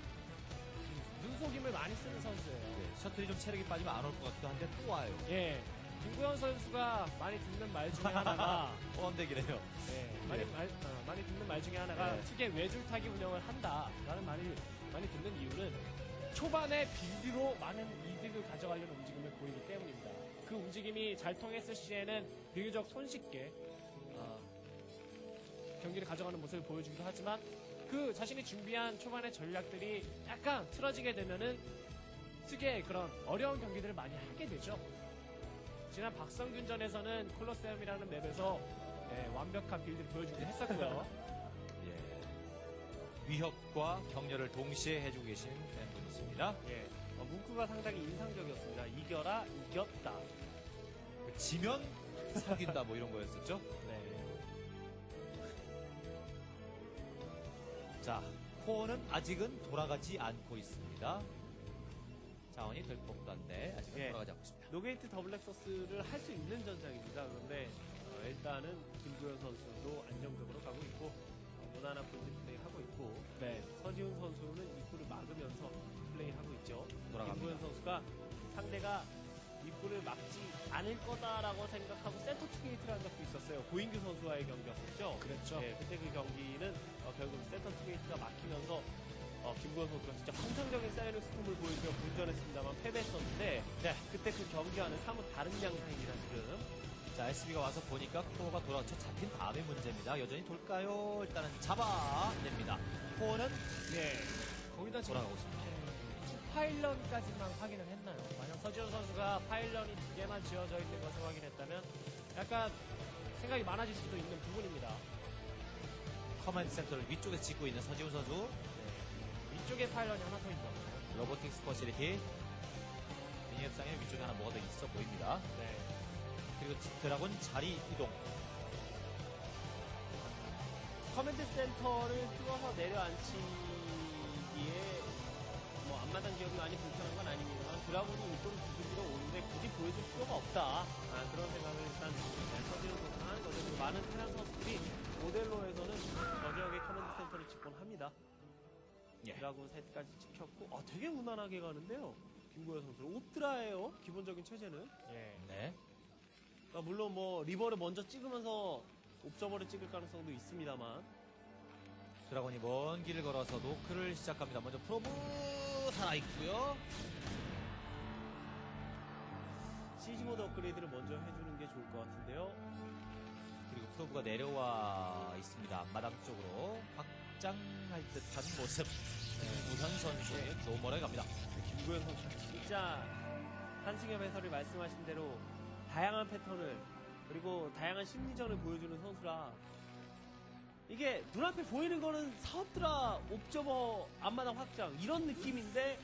눈속임을 많이 쓰는 선수예요. 셔틀이 좀 체력이 빠지면 안 올 것 같기도 한데 또 와요. 예. 김구현 선수가 많이 듣는 말 중에 하나가 뻔데기네요. 네, 많이 듣는 말 중에 하나가 네. 특유의 외줄타기 운영을 한다라는 말을 많이 듣는 이유는 초반에 빌드로 많은 이득을 가져가려는 움직임을 보이기 때문입니다. 그 움직임이 잘 통했을 시에는 비교적 손쉽게 경기를 가져가는 모습을 보여주기도 하지만 그 자신이 준비한 초반의 전략들이 약간 틀어지게 되면은 특유의 그런 어려운 경기들을 많이 하게 되죠. 지난 박성균전에서는 콜로세움이라는 맵에서 완벽한 빌드를 보여주기도 했었고요. 예. 위협과 격려를 동시에 해주고 계신 팬분이십니다. 예. 문구가 상당히 인상적이었습니다. 이겨라, 이겼다. 지면 사귄다 뭐 이런 거였었죠. 네. 자, 코어는 아직은 돌아가지 않고 있습니다. 자원이 될 법도 한데 아직은 예. 돌아가지 않고 있습니다. 노게이트 더블렉서스를 할 수 있는 전장입니다. 그런데 일단은 김구현 선수도 안정적으로 가고 있고 무난한 본진 플레이하고 있고 서지훈 선수는 입구를 막으면서 플레이하고 있죠. 돌아갑니다. 김구현 선수가 상대가 입구를 막지 않을 거다라고 생각하고 센터 투게이트를 한 적도 있었어요. 고인규 선수와의 경기였었죠. 그렇죠. 그때 그 경기는 결국 센터 투게이트가 막히면서 김구현 선수가 진짜 환상적인 사이렌 스톰을 보여주며 분전했습니다만 패배했었는데 그때 그 경기와는 사뭇 다른 양상입니다 지금. 자, SB가 와서 보니까 코어가 돌아쳐 잡힌 다음의 문제입니다. 여전히 돌까요? 일단은 잡아냅니다. 코어는 거기다 지금 돌아가고 있습니다. 파일런까지만 확인을 했나요? 만약 서지훈 선수가 파일런이 2개만 지어져 있는 것을 확인했다면 약간 생각이 많아질 수도 있는 부분입니다. 커맨드 센터를 위쪽에서 짓고 있는 서지훈 선수. 위쪽에 파일런이 하나 더 있다고요. 로보틱스 퍼실리티. 미니앱상에 위쪽에 하나 뭐가 더 있어 보입니다. 그리고 드라곤 자리 이동. 커맨드 센터를 뚫어서 내려앉히기에 뭐 앞마당 지역이 많이 불편한 건 아닙니다만 드라곤이 이쪽으로 두들기러 오는데 굳이 보여줄 필요가 없다. 그런 생각을 일단 서지훈 선수가 하는 거죠. 그리고 많은 테란 선수들이 모델로에서는 저 지역의 커맨드 센터를 집권합니다. 드라곤 셋까지 찍혔고 되게 무난하게 가는데요. 김구현 선수 옵드라예요. 기본적인 체제는. 네. 물론 뭐 리버를 먼저 찍으면서 옵저버를 찍을 가능성도 있습니다만 드라곤이 먼 길을 걸어서 노크를 시작합니다. 먼저 프로브 살아있고요. 시즈 모드 업그레이드를 먼저 해주는 게 좋을 것 같은데요. 그리고 프로브가 내려와 있습니다. 앞마당 쪽으로 확장할 듯한 모습. 우현 선수의 노멀에 갑니다. 김구현 선수 진짜 한승엽 해설이 말씀하신 대로 다양한 패턴을 그리고 다양한 심리전을 보여주는 선수라 이게 눈앞에 보이는 거는 사업드라 옵저버 앞마당 확장 이런 느낌인데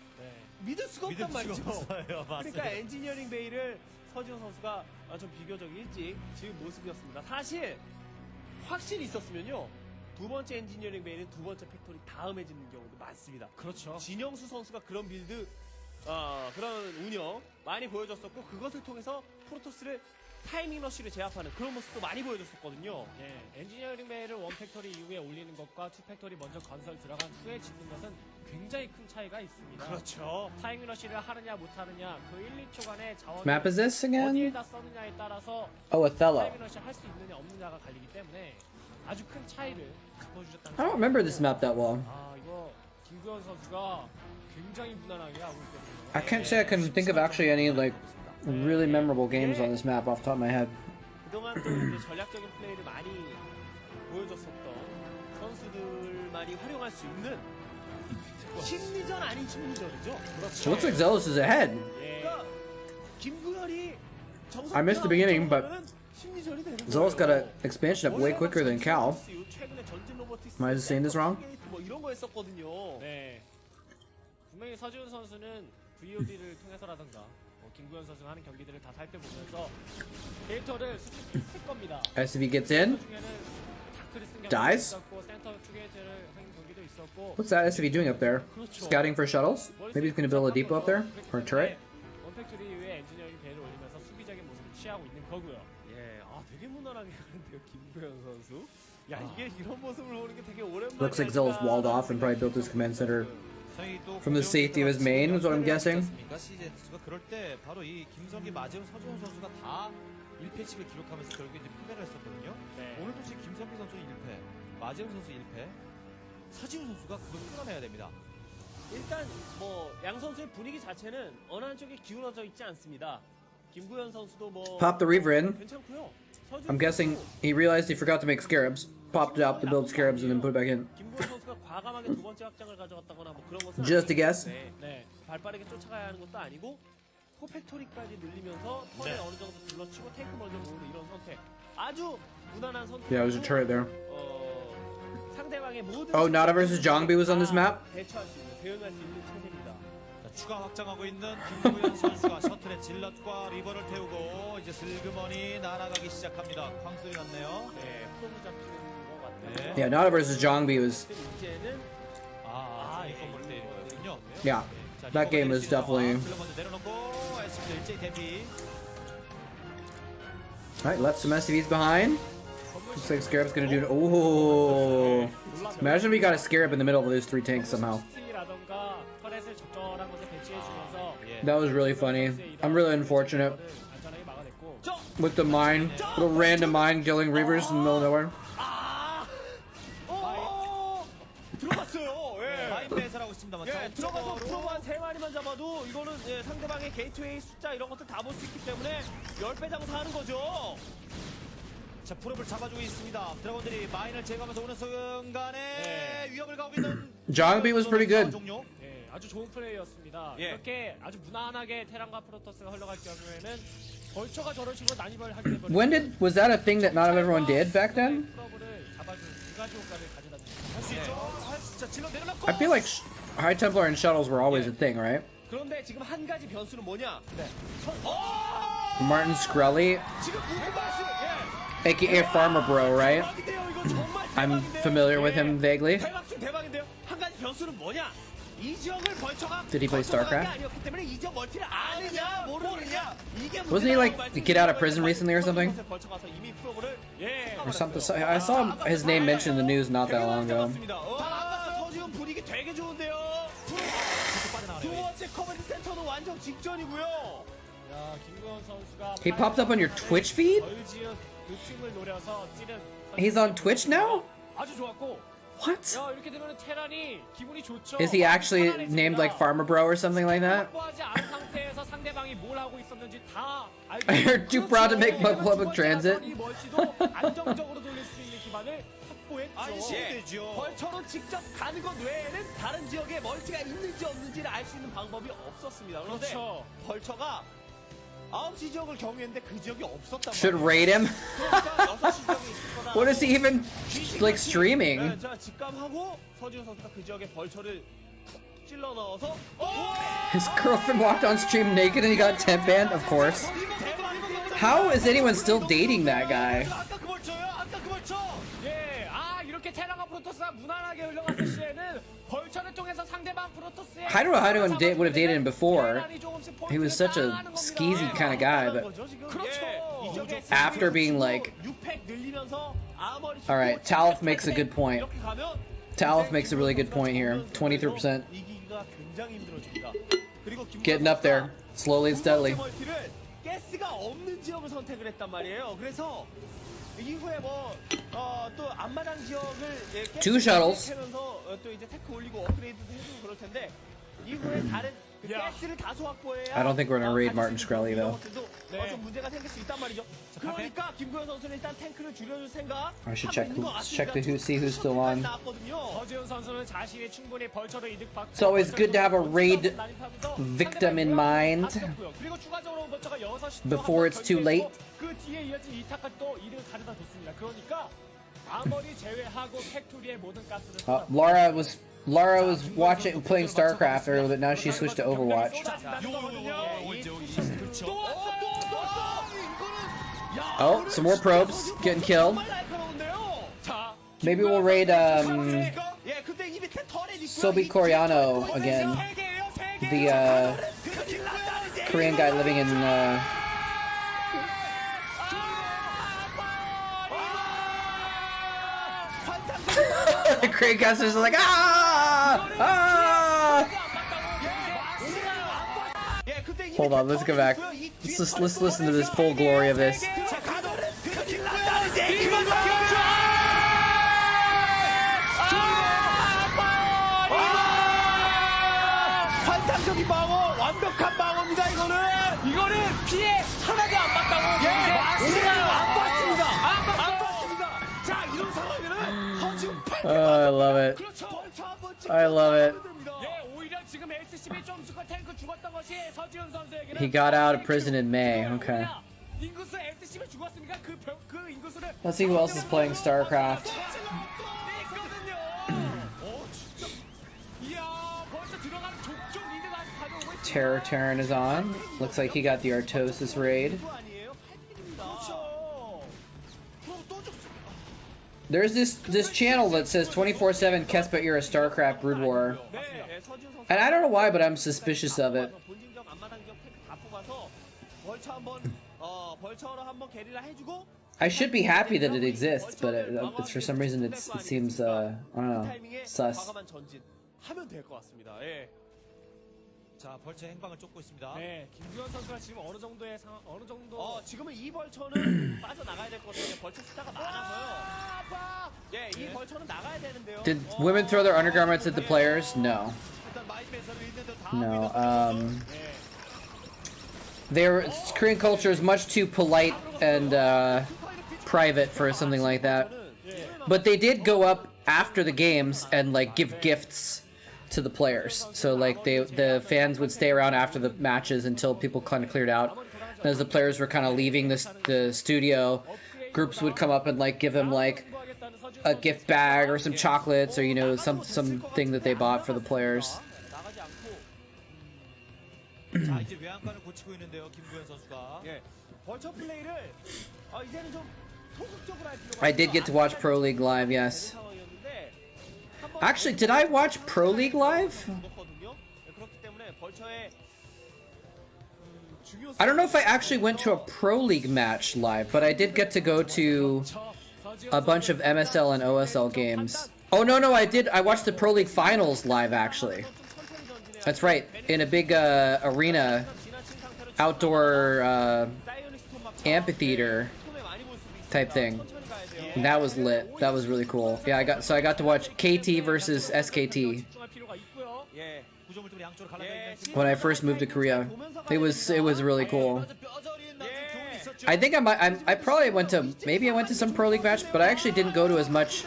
믿을 수가 없단 말이죠. 그러니까 엔지니어링 베이를 서지훈 선수가 좀 비교적 일찍 지은 모습이었습니다. 사실 확실히 있었으면요. 두 번째 엔지니어링 베이는 두 번째 팩토리 다음에 짓는 경우도 많습니다. 그렇죠. 진영수 선수가 그런 빌드, 그런 운영 많이 보여줬었고 그것을 통해서 프로토스를 타이밍 러쉬를 제압하는 그런 모습도 많이 보여줬었거든요. 엔지니어링 베이를 원 팩토리 이후에 올리는 것과 투 팩토리 먼저 건설 들어간 후에 짓는 것은 굉장히 큰 차이가 있습니다. 그렇죠. 타이밍 러쉬를 하느냐 못하느냐 그 1, 2초간의 자원을 Map is this again? 어디에다 써느냐에 따라서 Oh, Othello. 타이밍 러쉬 할 수 있느냐 없느냐가 갈리기 때문에 아주 큰 차이를 보여주셨다는 I don't remember this map that well. 이거 김구현 선수가 굉장히 무난하게 하고 있거든요. I can't say I can think of actually any like really memorable games on this map off the top of my head. 그동안 또 이제 전략적인 플레이를 많이 보여줬었던 선수들만이 활용할 수 있는 심리전 아닌 심리전이죠. It looks like Zealous is ahead. 그러니까 김구현이 I missed the beginning, but 심리전이 되는 Zealous got an expansion up way quicker than Cal. 최근에 전진 로보틱스 Am I just saying this wrong? 뭐 이런 거 했었거든요. 분명히 서지훈 선수는 VOD를 통해서라든가 김구현 선수가 하는 경기들을 다 살펴보면서 데이터를 수집했을 겁니다. SVE gets in. Dies. What's that SVE doing up there? Scouting for shuttles? Maybe he's gonna build a depot up there? Or a turret? 원팩토리 이후에 엔지니어링 배를 올리면서 수비적인 모습을 취하고 있는 거고요. 되게 무난하게 하는데요, 김구현 선수. 이게 이런 모습을 보는 게 되게 오랜만에. Looks like Zealous walled off and probably built his command center From the safety of his main, is what I'm guessing. 시즌스가 그럴 때 바로 이 김성기, 마재훈, 서주원 선수가 다 1패씩을 기록하면서 결국에 이제 패배를 했었거든요. 네. 오늘도 지금 김성기 선수는 1패, 마재훈 선수 1패, 서지훈 선수가 그걸 끊어내야 됩니다. 일단 뭐 양 선수의 분위기 자체는 어느 한쪽에 기울어져 있지 않습니다. 김구현 선수도 뭐 Pop the Reaver in. 괜찮고요. 서지훈 I'm guessing he realized he forgot to make scarabs. Popped it out to build scarabs and then put it back in. 김구현 선수가 과감하게 두 번째 확장을 가져갔다거나 뭐 그런 것은 Just a guess. 네, 발빠르게 쫓아가야 하는 것도 아니고 포팩토리까지 늘리면서 턴에 어느 정도 둘러치고 탱크 먼저 모으는 이런 선택. 아주 무난한 선택. Yeah, there's a turret there. 상대방의 모든 Oh, Nada versus Jongbi was on this map? 대처할 수 있는, 대응할 수 있는 체제입니다. 자, 추가 확장하고 있는 김구현 선수가 셔틀의 질럿과 리버를 태우고 이제 슬그머니 날아가기 시작합니다. 광소리 났네요. 네, 프로브 잡히는 것 같아요. 네. Yeah, Nada versus Jongbi was. 이제는 이 건물을 때리는 거였군요. Yeah, that game was definitely. 먼저 내려놓고 SC도 일제히 대피. Alright, left some SCVs behind. Looks like Scarab's gonna do. Oh, imagine we got a Scarab in the middle of those three tanks somehow. 라던가 터렛을 적절한 곳에 배치해주면서 That was really funny. I'm really unfortunate 안전하게 막아냈고. with the mine, little random mine killing Reavers in the middle of nowhere. 들어갔어요. 예. 마인 배설하고 있습니다만. 예, 들어가서 프로브 한 3마리만 잡아도 이거는 예, 상대방의 게이트웨이 숫자 이런 것들 다 볼 수 있기 때문에 10배 장사하는 거죠. 자, 프로브를 잡아주고 있습니다. 드래곤들이 마인을 제거하면서 오는 순간에 위협을 가하고 있는 Jongbi was pretty good. 종료. 예, 아주 좋은 플레이였습니다. 예. 이렇게 아주 무난하게 테란과 프로토스가 흘러갈 경우에는 벌처가 저런 식으로 난입을 하게 되면 When was that a thing that not everyone did back then? 프로브를 잡아주는 두 가지 효과를 가져다 줍니다. 할수 있죠. 자, 질러 내려놓고. I feel like High Templar and shuttles were always a thing, right? 그런데 지금 한 가지 변수는 뭐냐? Martin Scully, 지금 무슨 말씀? aka Farmer Bro, right? 대박인데요, 이거 정말 I'm 대박인데요. familiar with him 예. vaguely. 대박 중 대박인데요. 한 가지 변수는 뭐냐? 이 지역을 벌처가 Did he play StarCraft? 아니었기 때문에 이 지역 멀티를 아느냐 모르느냐 이게 Wasn't he like get out of prison recently or something? 벌처 가서 이미 프로브를 예. Or something. I saw his name mentioned in the news not that long ago. 서지훈 분위기 되게 좋은데요. 두 번째 커맨드 센터는 완성 직전이고요. 야, 김구현 선수가 He popped up on your Twitch feed? 벌지역 그 틈을 노려서 찌른 He's on Twitch now? 아주 좋았고. What? 야, 이렇게 되면 테란이 기분이 좋죠. Is he actually named like Farmer Bro or something like that? 확보하지 않은 상태에서 상대방이 뭘 하고 있었는지 다 알고 I heard too proud to make public transit. 이 멀티도 안정적으로 돌릴 수 있는 기반을 확보했죠. 벌처로 직접 가는 것 외에는 다른 지역에 멀티가 있는지 없는지를 알 수 있는 방법이 없었습니다. 그런데 벌처가 9시 지역을 경유했는데 그 지역이 없었단 말이에요. Should raid him? 그러니까 6시 지역에 있을 거다. What is he even like streaming? 네, 자, 직감하고 서지훈 선수가 그 지역에 벌처를 푹 찔러 넣어서 His girlfriend walked on stream naked and he got temp banned? Of course. How is anyone still dating that guy? 아까 그 벌처요? 아까 그 벌처! 예, 이렇게 테란과 프로토스가 무난하게 흘러갔을 시에는 벌처를 통해서 상대방 프로토스의 I don't know how anyone would have dated him before. He was such a skeezy kind of guy, but after being like, all right, Talif makes a good point. Talif makes a really good point here. 23%. Getting up there, slowly and steadily. 가스가 없는 지역을 선택을 했단 말이에요. 그래서 이후에 또 앞마당 지역을 Two shuttles. 또 이제 테크 올리고 업그레이드도 해주고 그럴 텐데 이후에 다른 가스를 다소 확보해야. I don't think we're gonna raid Martin Shkreli though. 좀 문제가 생길 수 있단 말이죠. 그러니까 김구현 선수는 일단 탱크를 줄여줄 생각. I should see who's still on. 서지훈 선수는 자신이 충분히 벌처를 이득받고. It's always good to have a raid victim in mind 그리고 추가적으로 벌처가 6시 before it's too late. 그 뒤에 이어진 이타까지 또 이득을 가져다 줬습니다. 그러니까 아머리 제외하고 팩토리의 모든 가스를. Lara was watching playing Starcraft earlier, but now she switched to Overwatch. Oh, some more probes getting killed. Maybe we'll raid Sobi Coriano again, the Korean guy living in. The Crane casters are like, ah! Hold on, let's go back. Let's listen to this full glory of this. 환상적인 방어, 완벽한 방어입니다. 이거는 피해 하나도 안 봤다고. 예, 맞습니다. 안 봤습니다. 안 봤습니다. 자, 이런 상황에는 서지훈 I love it. I love it. 예, 오히려 지금 SCB 점수가 탱크 죽었던 것이 서지훈 선수에게는 He got out of prison in May. Okay. 인구수 SCB 죽었으니까 그 인구수를 Let's see who else is playing Starcraft. Terran is on. Looks like he got the Artosis raid. There's this channel that says 24/7 Kespa era Starcraft Brood War. And I don't know why, but I'm suspicious of it. I should be happy that it exists, but it's for some reason it seems I don't know, sus. 하면 될 것 같습니다. 예. 자, 벌처 행방을 쫓고 있습니다. 네, 김구현 선수가 지금 어느 정도 지금은 이 벌처는 빠져나가야 될 것 같은데 벌처 숫자가 많아서요. 예, 이 벌처는 나가야 되는데요. Did women throw their undergarments at the players? No. No. Korean culture is much too polite and private for something like that. But they did go up after the games and like give gifts to the players. So like the fans would stay around after the matches until people kind of cleared out. And as the players were kind of leaving the studio, groups would come up and like give them like a gift bag or some chocolates or you know something that they bought for the players. 자, 이제 외양간을 고치고 있는데요, 김구현 선수가. 예, 벌처 플레이를 이제는 좀 소극적으로 할 필요가. I did get to watch Pro League live, yes. Actually, did I watch Pro League live? I don't know if I actually went to a Pro League match live, but I did get to go to a bunch of MSL and OSL games. Oh, no, I did. I watched the Pro League finals live, actually. That's right. In a big arena, outdoor amphitheater type thing. And that was lit. That was really cool. Yeah, I got to watch KT versus SKT when I first moved to Korea. It was really cool. I think I probably went to some Pro League match, but I actually didn't go to as much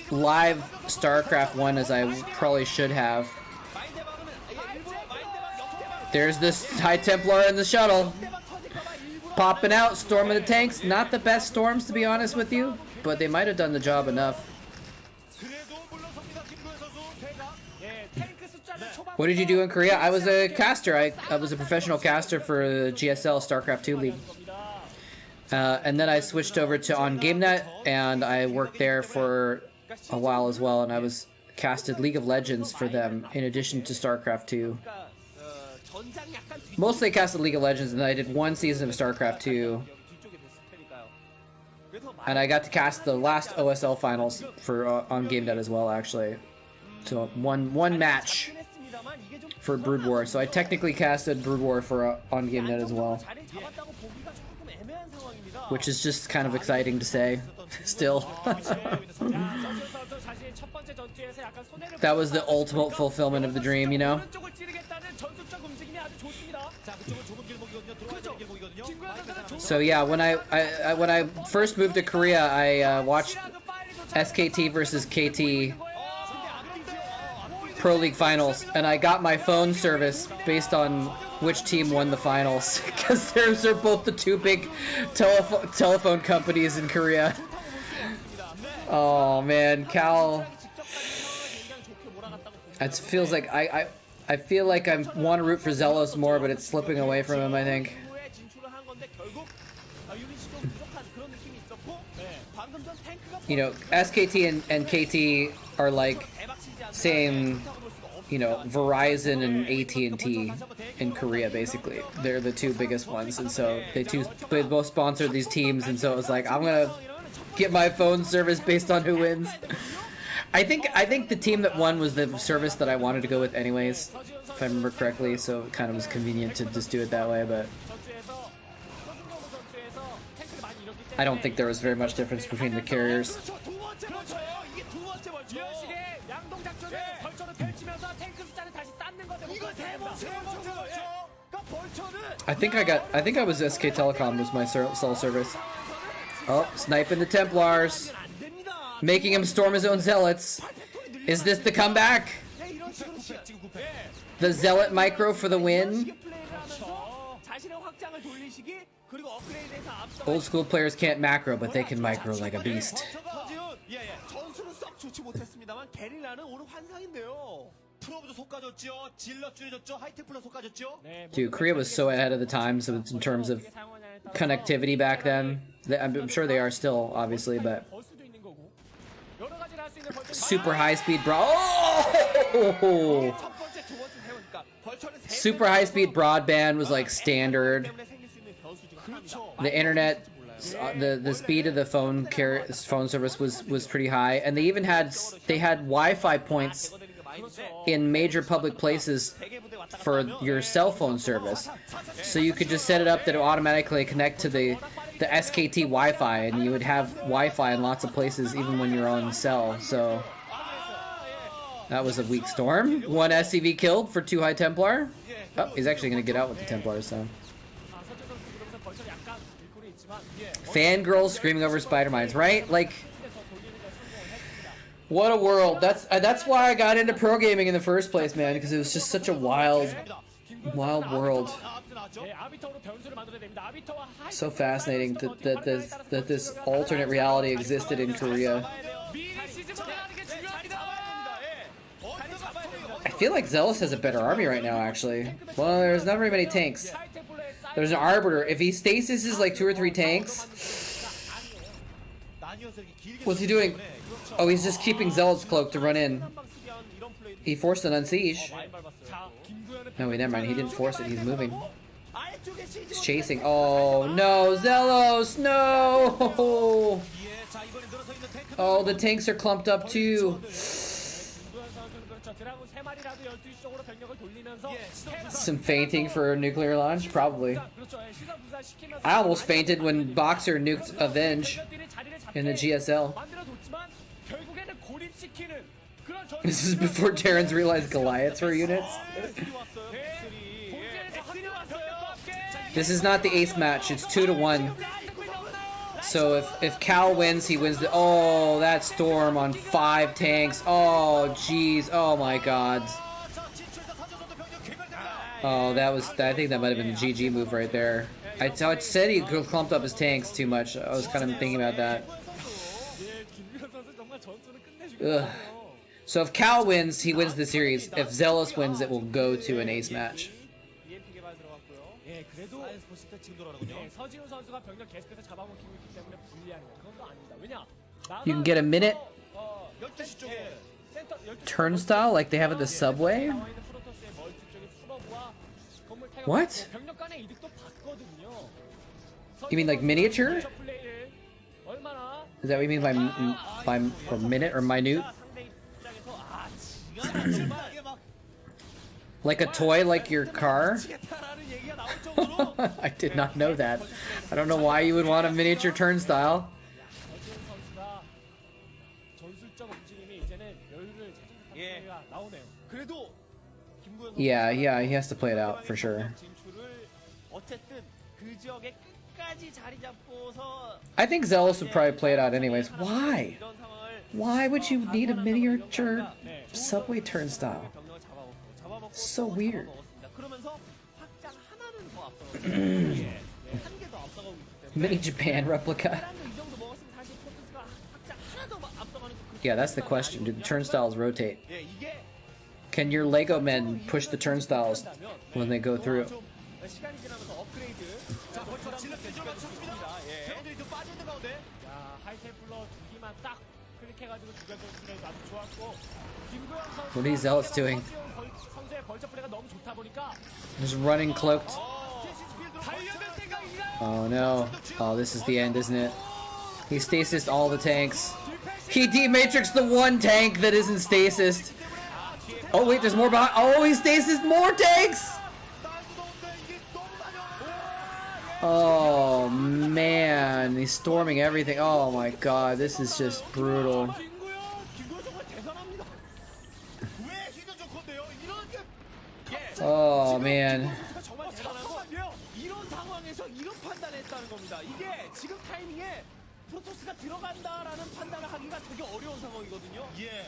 live StarCraft 1 as I probably should have. There's this High Templar in the shuttle. Popping out, storming the tanks. Not the best storms, to be honest with you, but they might have done the job enough. What did you do in Korea? I was a caster. I was a professional caster for the GSL StarCraft 2 League. And then I switched over to on GameNet, and I worked there for a while as well, and I was casted League of Legends for them in addition to StarCraft 2. Mostly I casted League of Legends, and then I did one season of StarCraft 2. And I got to cast the last OSL finals for on GameNet as well, actually. So one match for Brood War. So I technically casted Brood War for on GameNet as well, which is just kind of exciting to say. Still, that was the ultimate fulfillment of the dream, you know. So yeah, when I first moved to Korea, I watched SKT versus KT Pro League finals, and I got my phone service based on which team won the finals, because those are both the two big telephone companies in Korea. Oh man, Cal. It feels like I feel like I want to root for Zelos more, but it's slipping away from him, I think. You know, SKT and KT are like same, you know, Verizon and AT&T in Korea, basically. They're the two biggest ones, and so they both sponsored these teams, and so it was like, I'm gonna get my phone service based on who wins. I think the team that won was the service that I wanted to go with anyways, if I remember correctly, so it kind of was convenient to just do it that way, but 전투에서 서승경호 전투에서 탱크를 많이 잃었기 때문에 I don't think there was very much difference between the carriers. 그렇죠. 두 번째 벌처예요. 이게 두 번째 벌처. 이런 식의 양동 작전을 벌처로 펼치면서 탱크 숫자를 다시 쌓는 것에 이거 세 번째 벌써. 그러니까 벌처는 I think I was SK Telecom was my cell service. Oh, sniping the Templars. 안 됩니다. Making him storm his own zealots. Is this the comeback? 이런 식으로 The zealot micro for the win? 플레이를 하면서 자신의 확장을 돌리시기 그리고 업그레이드에서 앞서 Old school players can't macro, but they can micro like a beast. 서지훈 전술은 썩 좋지 못했습니다만 게릴라는 오늘 환상인데요. 프로브도 속가졌죠. 질럿 줄여졌죠. 하이테플러 속가졌죠. Dude, Korea was so ahead of the times in terms of connectivity back then. I'm sure they are still, obviously, but super high speed brawl. Oh! Super high speed broadband was like standard. The internet, the speed of the phone service was pretty high, and they even had Wi-Fi points in major public places for your cell phone service, so you could just set it up that it would automatically connect to the SKT Wi-Fi, and you would have Wi-Fi in lots of places even when you're on cell. So that was a weak storm. One SCV killed for 2 High Templar. Oh, he's actually gonna get out with the Templars, so. Fangirls screaming over spider mines, right? Like, what a world. That's why I got into pro gaming in the first place, man, because it was just such a wild world. So fascinating that this alternate reality existed in Korea. I feel like Zealous has a better army right now, actually. Well, there's not very many tanks. There's an Arbiter. If he stasis is like 2 or 3 tanks, what's he doing? Oh, he's just keeping Zealot's cloak to run in. He forced an unsiege. No, wait, never mind. He didn't force it. He's moving. He's chasing. Oh, no. Zealous, no! Oh, the tanks are clumped up too. Some fainting for a nuclear launch? Probably. I almost fainted when Boxer nuked Avenge in the GSL. This is before Terrans realized Goliaths were units. This is not the ace match, it's 2-1. So if Cal wins, he wins the... Oh, that storm on 5 tanks. Oh, jeez. Oh, my God. Oh, that was... I think that might have been a GG move right there. I said he clumped up his tanks too much. I was kind of thinking about that. Ugh. So if Cal wins, he wins the series. If Zealous wins, it will go to an ace match. You can get a minute turnstile like they have at the subway? What? You mean like miniature? Is that what you mean by or minute or minute? Like a toy, like your car? I did not know that. I don't know why you would want a miniature turnstile. Yeah, he has to play it out for sure. I think Zealous would probably play it out anyways. Why? Why would you need a miniature subway turnstile? So weird. Mini Japan replica. Yeah, that's the question. Do the turnstiles rotate? Can your Lego men push the turnstiles when they go through? What are these zealots doing? Just running cloaked. Oh no. Oh, this is the end, isn't it? He stasised all the tanks. He dematrixed the one tank that isn't stasised. Oh wait, there's more behind. Oh, he stasis more tanks. Oh man, he's storming everything. Oh my god, this is just brutal. Oh man. 정말 대단하고 이런 상황에서 이런 판단을 했다는 겁니다. 이게 지금 타이밍에 프로토스가 들어간다라는 판단을 하기가 되게 어려운 상황이거든요. 예.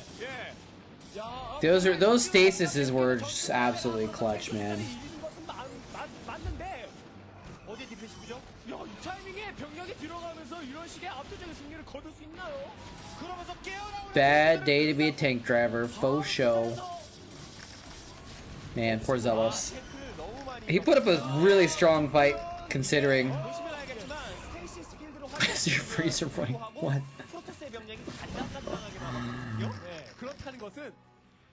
야, Those stasises were just absolutely clutch, man. 이기는 것은 맞는데 어디 디펜시브죠? 야, 이 타이밍에 병력이 들어가면서 이런 식의 압도적인 승리를 거둘 수 있나요? 그러면서 깨어나오는 Bad day to be a tank driver, faux show. Man, poor Zealous. He put up a really strong fight, considering. 보시면 알겠지만 스테이시스 필드로 Is your freezer running? What? 프로토스의 병력이 간당간당하게 나왔거든요. 네, 그렇다는 것은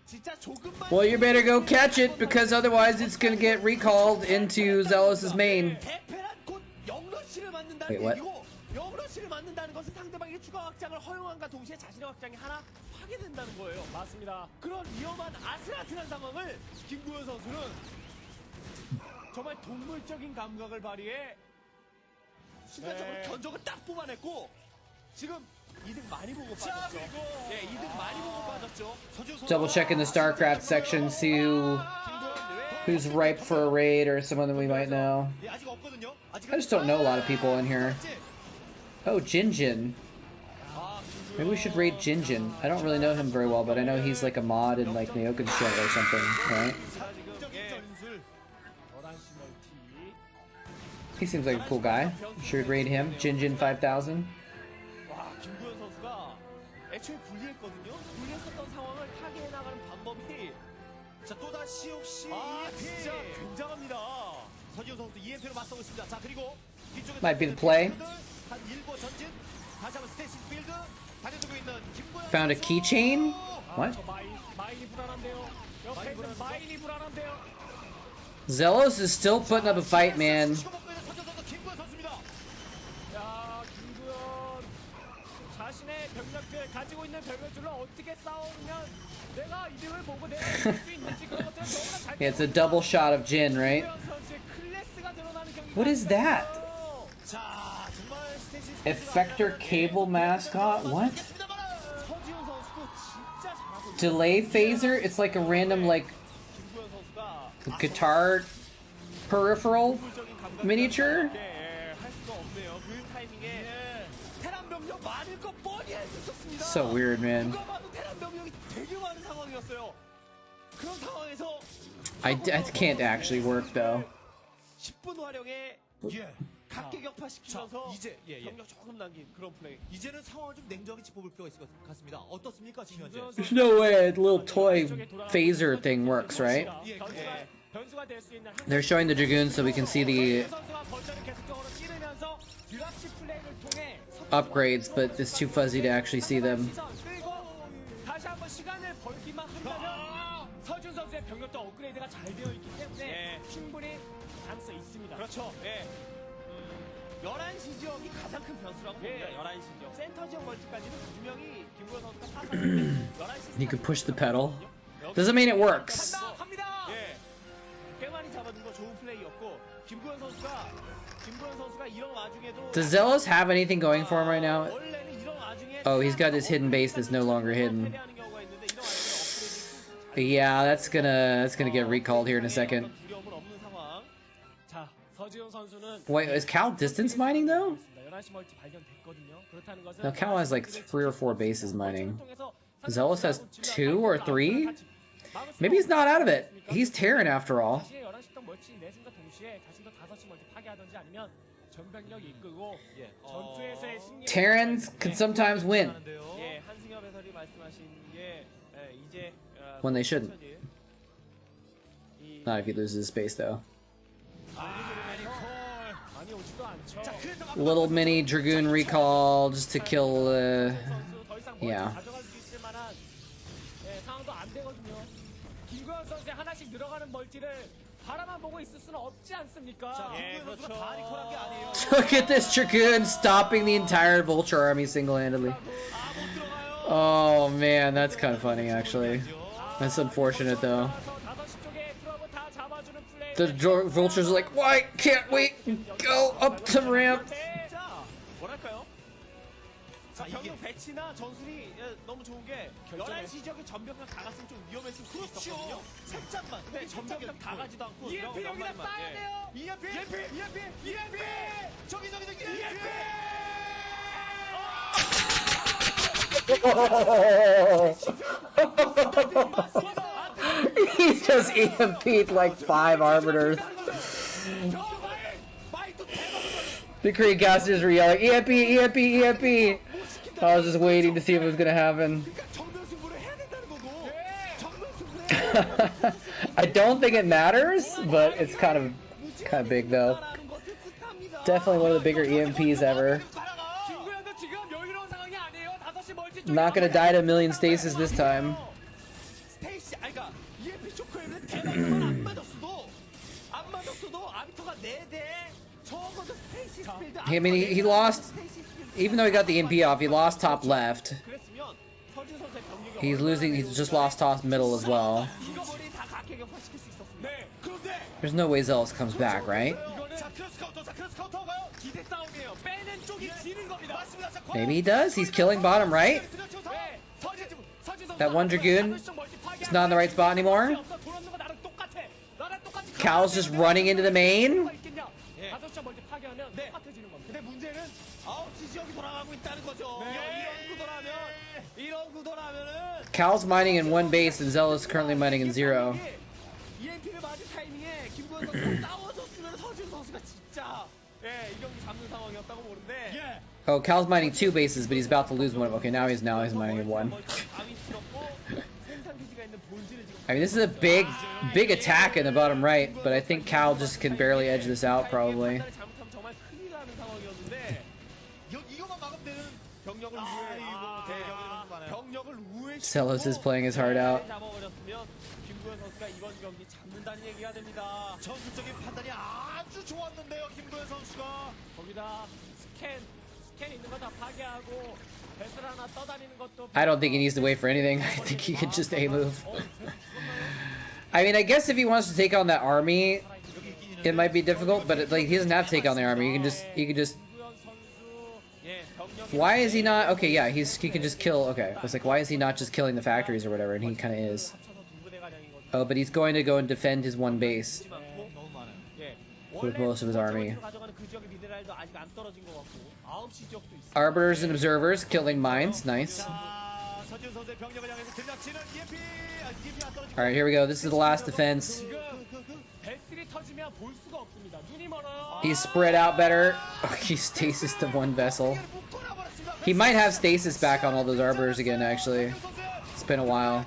진짜 조금만 Well, you better go catch it, because otherwise it's gonna get recalled into Zealous's main. 대패란 곧 영러시를 맞는다는 Wait, what? 얘기고 영러시를 맞는다는 것은 상대방에게 추가 확장을 허용함과 동시에 자신의 확장이 하나 파괴된다는 거예요. 맞습니다. 그런 위험한 아슬아슬한 상황을 김구현 선수는 정말 동물적인 감각을 발휘해 순간적으로 견적을 딱 뽑아냈고 지금 이득 많이 보고 빠졌죠. 네, 이득 많이 보고 빠졌죠. Double checking the Starcraft section, see who's ripe for a raid or someone that we might know. I just don't know a lot of people in here. Oh, Jinjin. Maybe we should raid Jinjin. I don't really know him very well, but I know he's like a mod in like Neoken Shell or something, right? He seems like a cool guy. Should raid him. Jinjin 5000. 와, 김구현 선수가 애초에 불리했거든요. 불리했었던 상황을 타개해 나가는 방법이 자, 또다시 역시 진짜 굉장합니다. 서지훈 선수 EMP로 맞서고 있습니다. 자, 그리고 뒤쪽에 Might be the play. 한 일보 전진. 다시 한번 스테이시 필드 달려들고 있는 김구현 Found a keychain? What? 마인이 불안한데요. 옆에 있는 마인이 불안한데요. Zealous is still putting up a fight, man. 야, 김구현 자신의 병력들 가지고 있는 병력들로 어떻게 싸우면 내가 이득을 보고 내가 이길 수 있는지 그런 것들을 너무나 잘 Yeah, it's a double shot of Jin, right? 김구현 선수의 클래스가 드러나는 경기가 What is that? 자, 정말 스테이시 Effector cable mascot? What? 서지훈 선수도 진짜 잘하고 있어요. Delay phaser? It's like a random, like, 김구현 선수가 guitar peripheral miniature? 할 수가 없네요. 그 타이밍에 테란 병력 많을 거 뻔히 알 수 있었습니다. So weird, man. 누가 봐도 테란 병력이 되게 많은 상황이었어요. 그런 상황에서 I can't actually work, though. 10분 활용에 각계 격파시키면서 병력 조금 남긴 그런 플레이. 이제는 상황을 좀 냉정히 짚어볼 필요가 있을 것 같습니다. 어떻습니까, 지금 현재? There's no way a little toy phaser thing works, right? 변수가 될 수 있는 They're showing the Dragoons so we can see the 선수가 벌처를 계속적으로 찌르면서 드랍시 플레이를 통해 upgrades, but it's too fuzzy to actually see them. 그리고 다시 한번 시간을 벌기만 한다면 서준 선수의 병력도 업그레이드가 잘 되어 있기 때문에 충분히 가능성이 있습니다. 그렇죠. 11시 지역이 가장 큰 변수라고 봅니다. 11시 지역. 센터 지역 멀티까지는 분명히 김구현 선수가 파악하는데 11시 You can push the pedal. Doesn't mean it works. 갑니다. 꽤 많이 잡아준 거 좋은 플레이였고 김구현 선수가 이런 와중에도 Does Zealous have anything going for him right now? 원래는 이런 와중에 Oh, he's got his hidden base that's no longer hidden. 패배하는 경우가 있는데 이런 와중에 업그레이드 Yeah, that's gonna get recalled here in a second. 두려움은 없는 상황. 자, 서지훈 선수는 Wait, is Cal distance mining though? 11시 멀티 발견됐거든요. 그렇다는 것은 No, Cal has like 3 or 4 bases mining. Zealous has 2 or 3? Maybe he's not out of it. He's Terran after all. 자신의 11시 동 멀티 내준과 동시에 자신도 5시 멀티 파괴하든지 아니면 전병력 이끌고 전투에서의 승리. Terrans can sometimes win 예, 한승엽 해설이 말씀하신 게 이제 when they shouldn't. Not if he loses his space though. 많이 오지도 않죠. Little mini Dragoon recall just to kill. Yeah. 가져갈 수 있을 만한 상황도 안 되거든요. 김구현 선수의 하나씩 늘어가는 멀티를 바라만 보고 있을 수는 없지 않습니까? 예, 그렇죠. 다 리콜한 게 아니에요. Look at this Dragoon stopping the entire Vulture army single-handedly. Oh man, that's kind of funny actually. That's unfortunate though. The vultures are like, why can't we go up to ramp? 자, 뭐랄까요? 자, 병력 배치나 전술이 너무 좋은 게 11시 지역에 전병력 다 갔으면 좀 위험했을 수 있었거든요. 살짝만. 근데 전병력 다 가지도 않고 EMP 여기다 쏴야 돼요. EMP. 저기 EMP. He's just EMP'd like 5 arbiters. The Korean casters were yelling, EMP, EMP, EMP! I was just waiting to see if it was gonna happen. I don't think it matters, but it's kind of big though. Definitely one of the bigger EMPs ever. Not gonna die to a million stasis this time. I mean, he lost, even though he got the EMP off, he lost top left. He's just lost top middle as well. There's no way Zealous comes back, right? Maybe he does. He's killing bottom right. That one Dragoon is not in the right spot anymore. Cal's just running into the main. Cal's mining in 1 base and Zealous currently mining in 0. Oh, Cal's mining 2 bases, but he's about to lose one. Okay, now he's mining in 1. I mean, this is a big attack in the bottom right, but I think Cal just can barely edge this out, probably. Zealous is playing his heart out. I don't think he needs to wait for anything. I think he could just A-move. I mean, I guess if he wants to take on that army, it might be difficult, but like he doesn't have to take on the army. He can just. Why is he not? Okay, yeah, he can just kill. Okay, I was like, why is he not just killing the factories or whatever? And he kind of is. Oh, but he's going to go and defend his 1 base with most of his army. Arbiters and observers killing mines. Nice. Alright, here we go. This is the last defense. He's spread out better. Oh, he's stasis to 1 vessel. He might have stasis back on all those arbiters again, actually. It's been a while.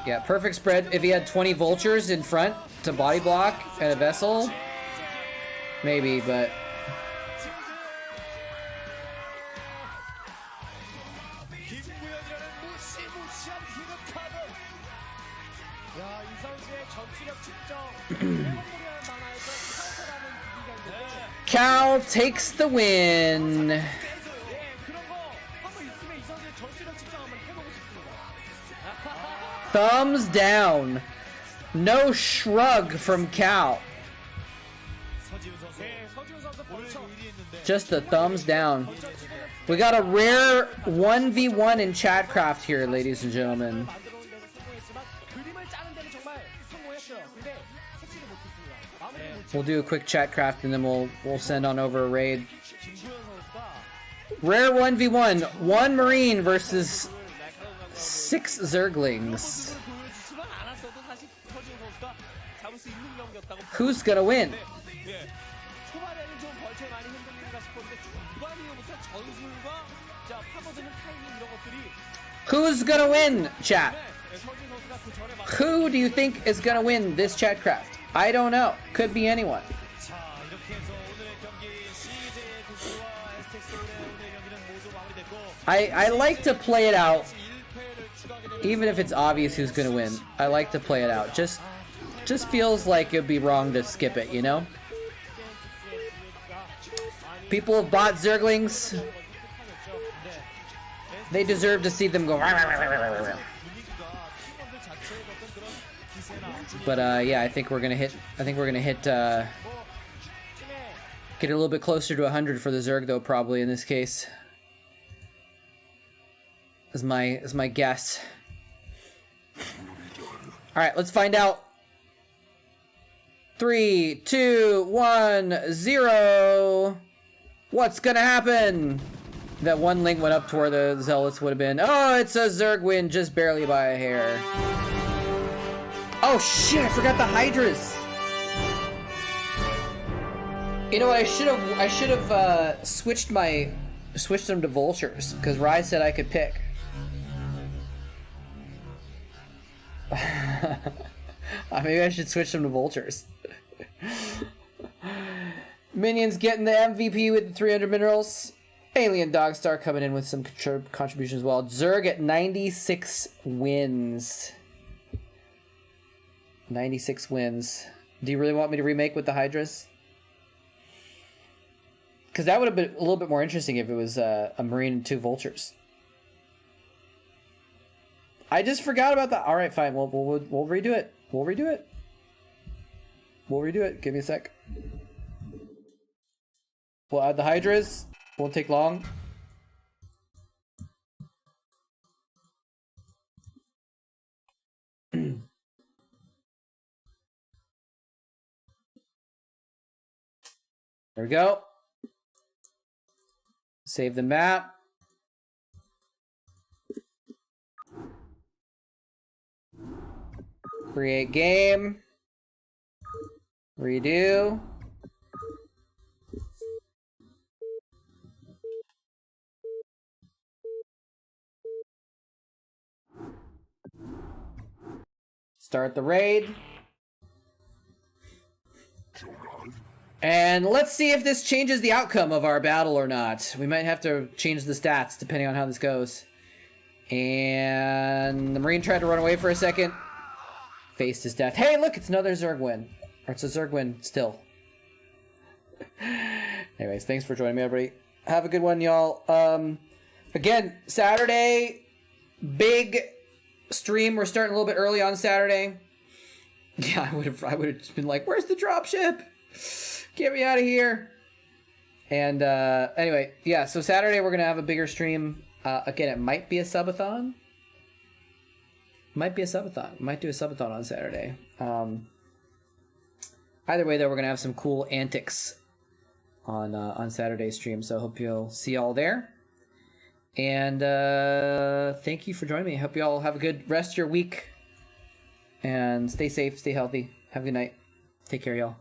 Yeah, perfect spread. If he had 20 vultures in front to body block and a vessel, maybe, but... Cal takes the win. Thumbs down. No shrug from Cal. Just a thumbs down. We got a rare 1v1 in Chatcraft here, ladies and gentlemen. We'll do a quick Chatcraft and then we'll send on over a raid. Rare 1v1. 1 Marine versus 6 Zerglings. Who's gonna win? Who's gonna win, chat? Who do you think is gonna win this Chatcraft? I don't know. Could be anyone. I like to play it out, even if it's obvious who's gonna win. I like to play it out. Just feels like it'd be wrong to skip it, you know? People have bought Zerglings. They deserve to see them go. But yeah, I think we're gonna hit. Get a little bit closer to 100 for the Zerg, though, probably in this case. Is my guess. All right, let's find out. 3, 2, 1, 0. What's gonna happen? That one link went up to where the Zealots would have been. Oh, it's a Zerg win, just barely by a hair. Oh shit! I forgot the Hydras. You know what? I should have switched them to Vultures because Rai said I could pick. Maybe I should switch them to Vultures. Minions getting the MVP with the 300 minerals. Alien Dogstar coming in with some contributions as well. Zerg at 96 wins. 96 wins. Do you really want me to remake with the Hydras? Because that would have been a little bit more interesting if it was a Marine and 2 Vultures. I just forgot about that. All right, fine. We'll redo it. We'll redo it. We'll redo it. Give me a sec. We'll add the Hydras. Won't take long. There we go. Save the map. Create game. Redo. Start the raid. And let's see if this changes the outcome of our battle or not. We might have to change the stats depending on how this goes. And the Marine tried to run away for a second. Faced his death. Hey, look, it's another Zerg win. Or it's a Zerg win still. Anyways, thanks for joining me, everybody. Have a good one, y'all. Again, Saturday, big stream. We're starting a little bit early on Saturday. Yeah, I would have just been like, where's the dropship? Get me out of here. And anyway, yeah, so Saturday we're gonna have a bigger stream. Again, it might be a subathon. Might be a subathon. Might do a subathon on Saturday. Either way, though, we're gonna have some cool antics on Saturday's stream. So I hope you'll see y'all there. And thank you for joining me. I hope you all have a good rest of your week. And stay safe, stay healthy. Have a good night. Take care, y'all.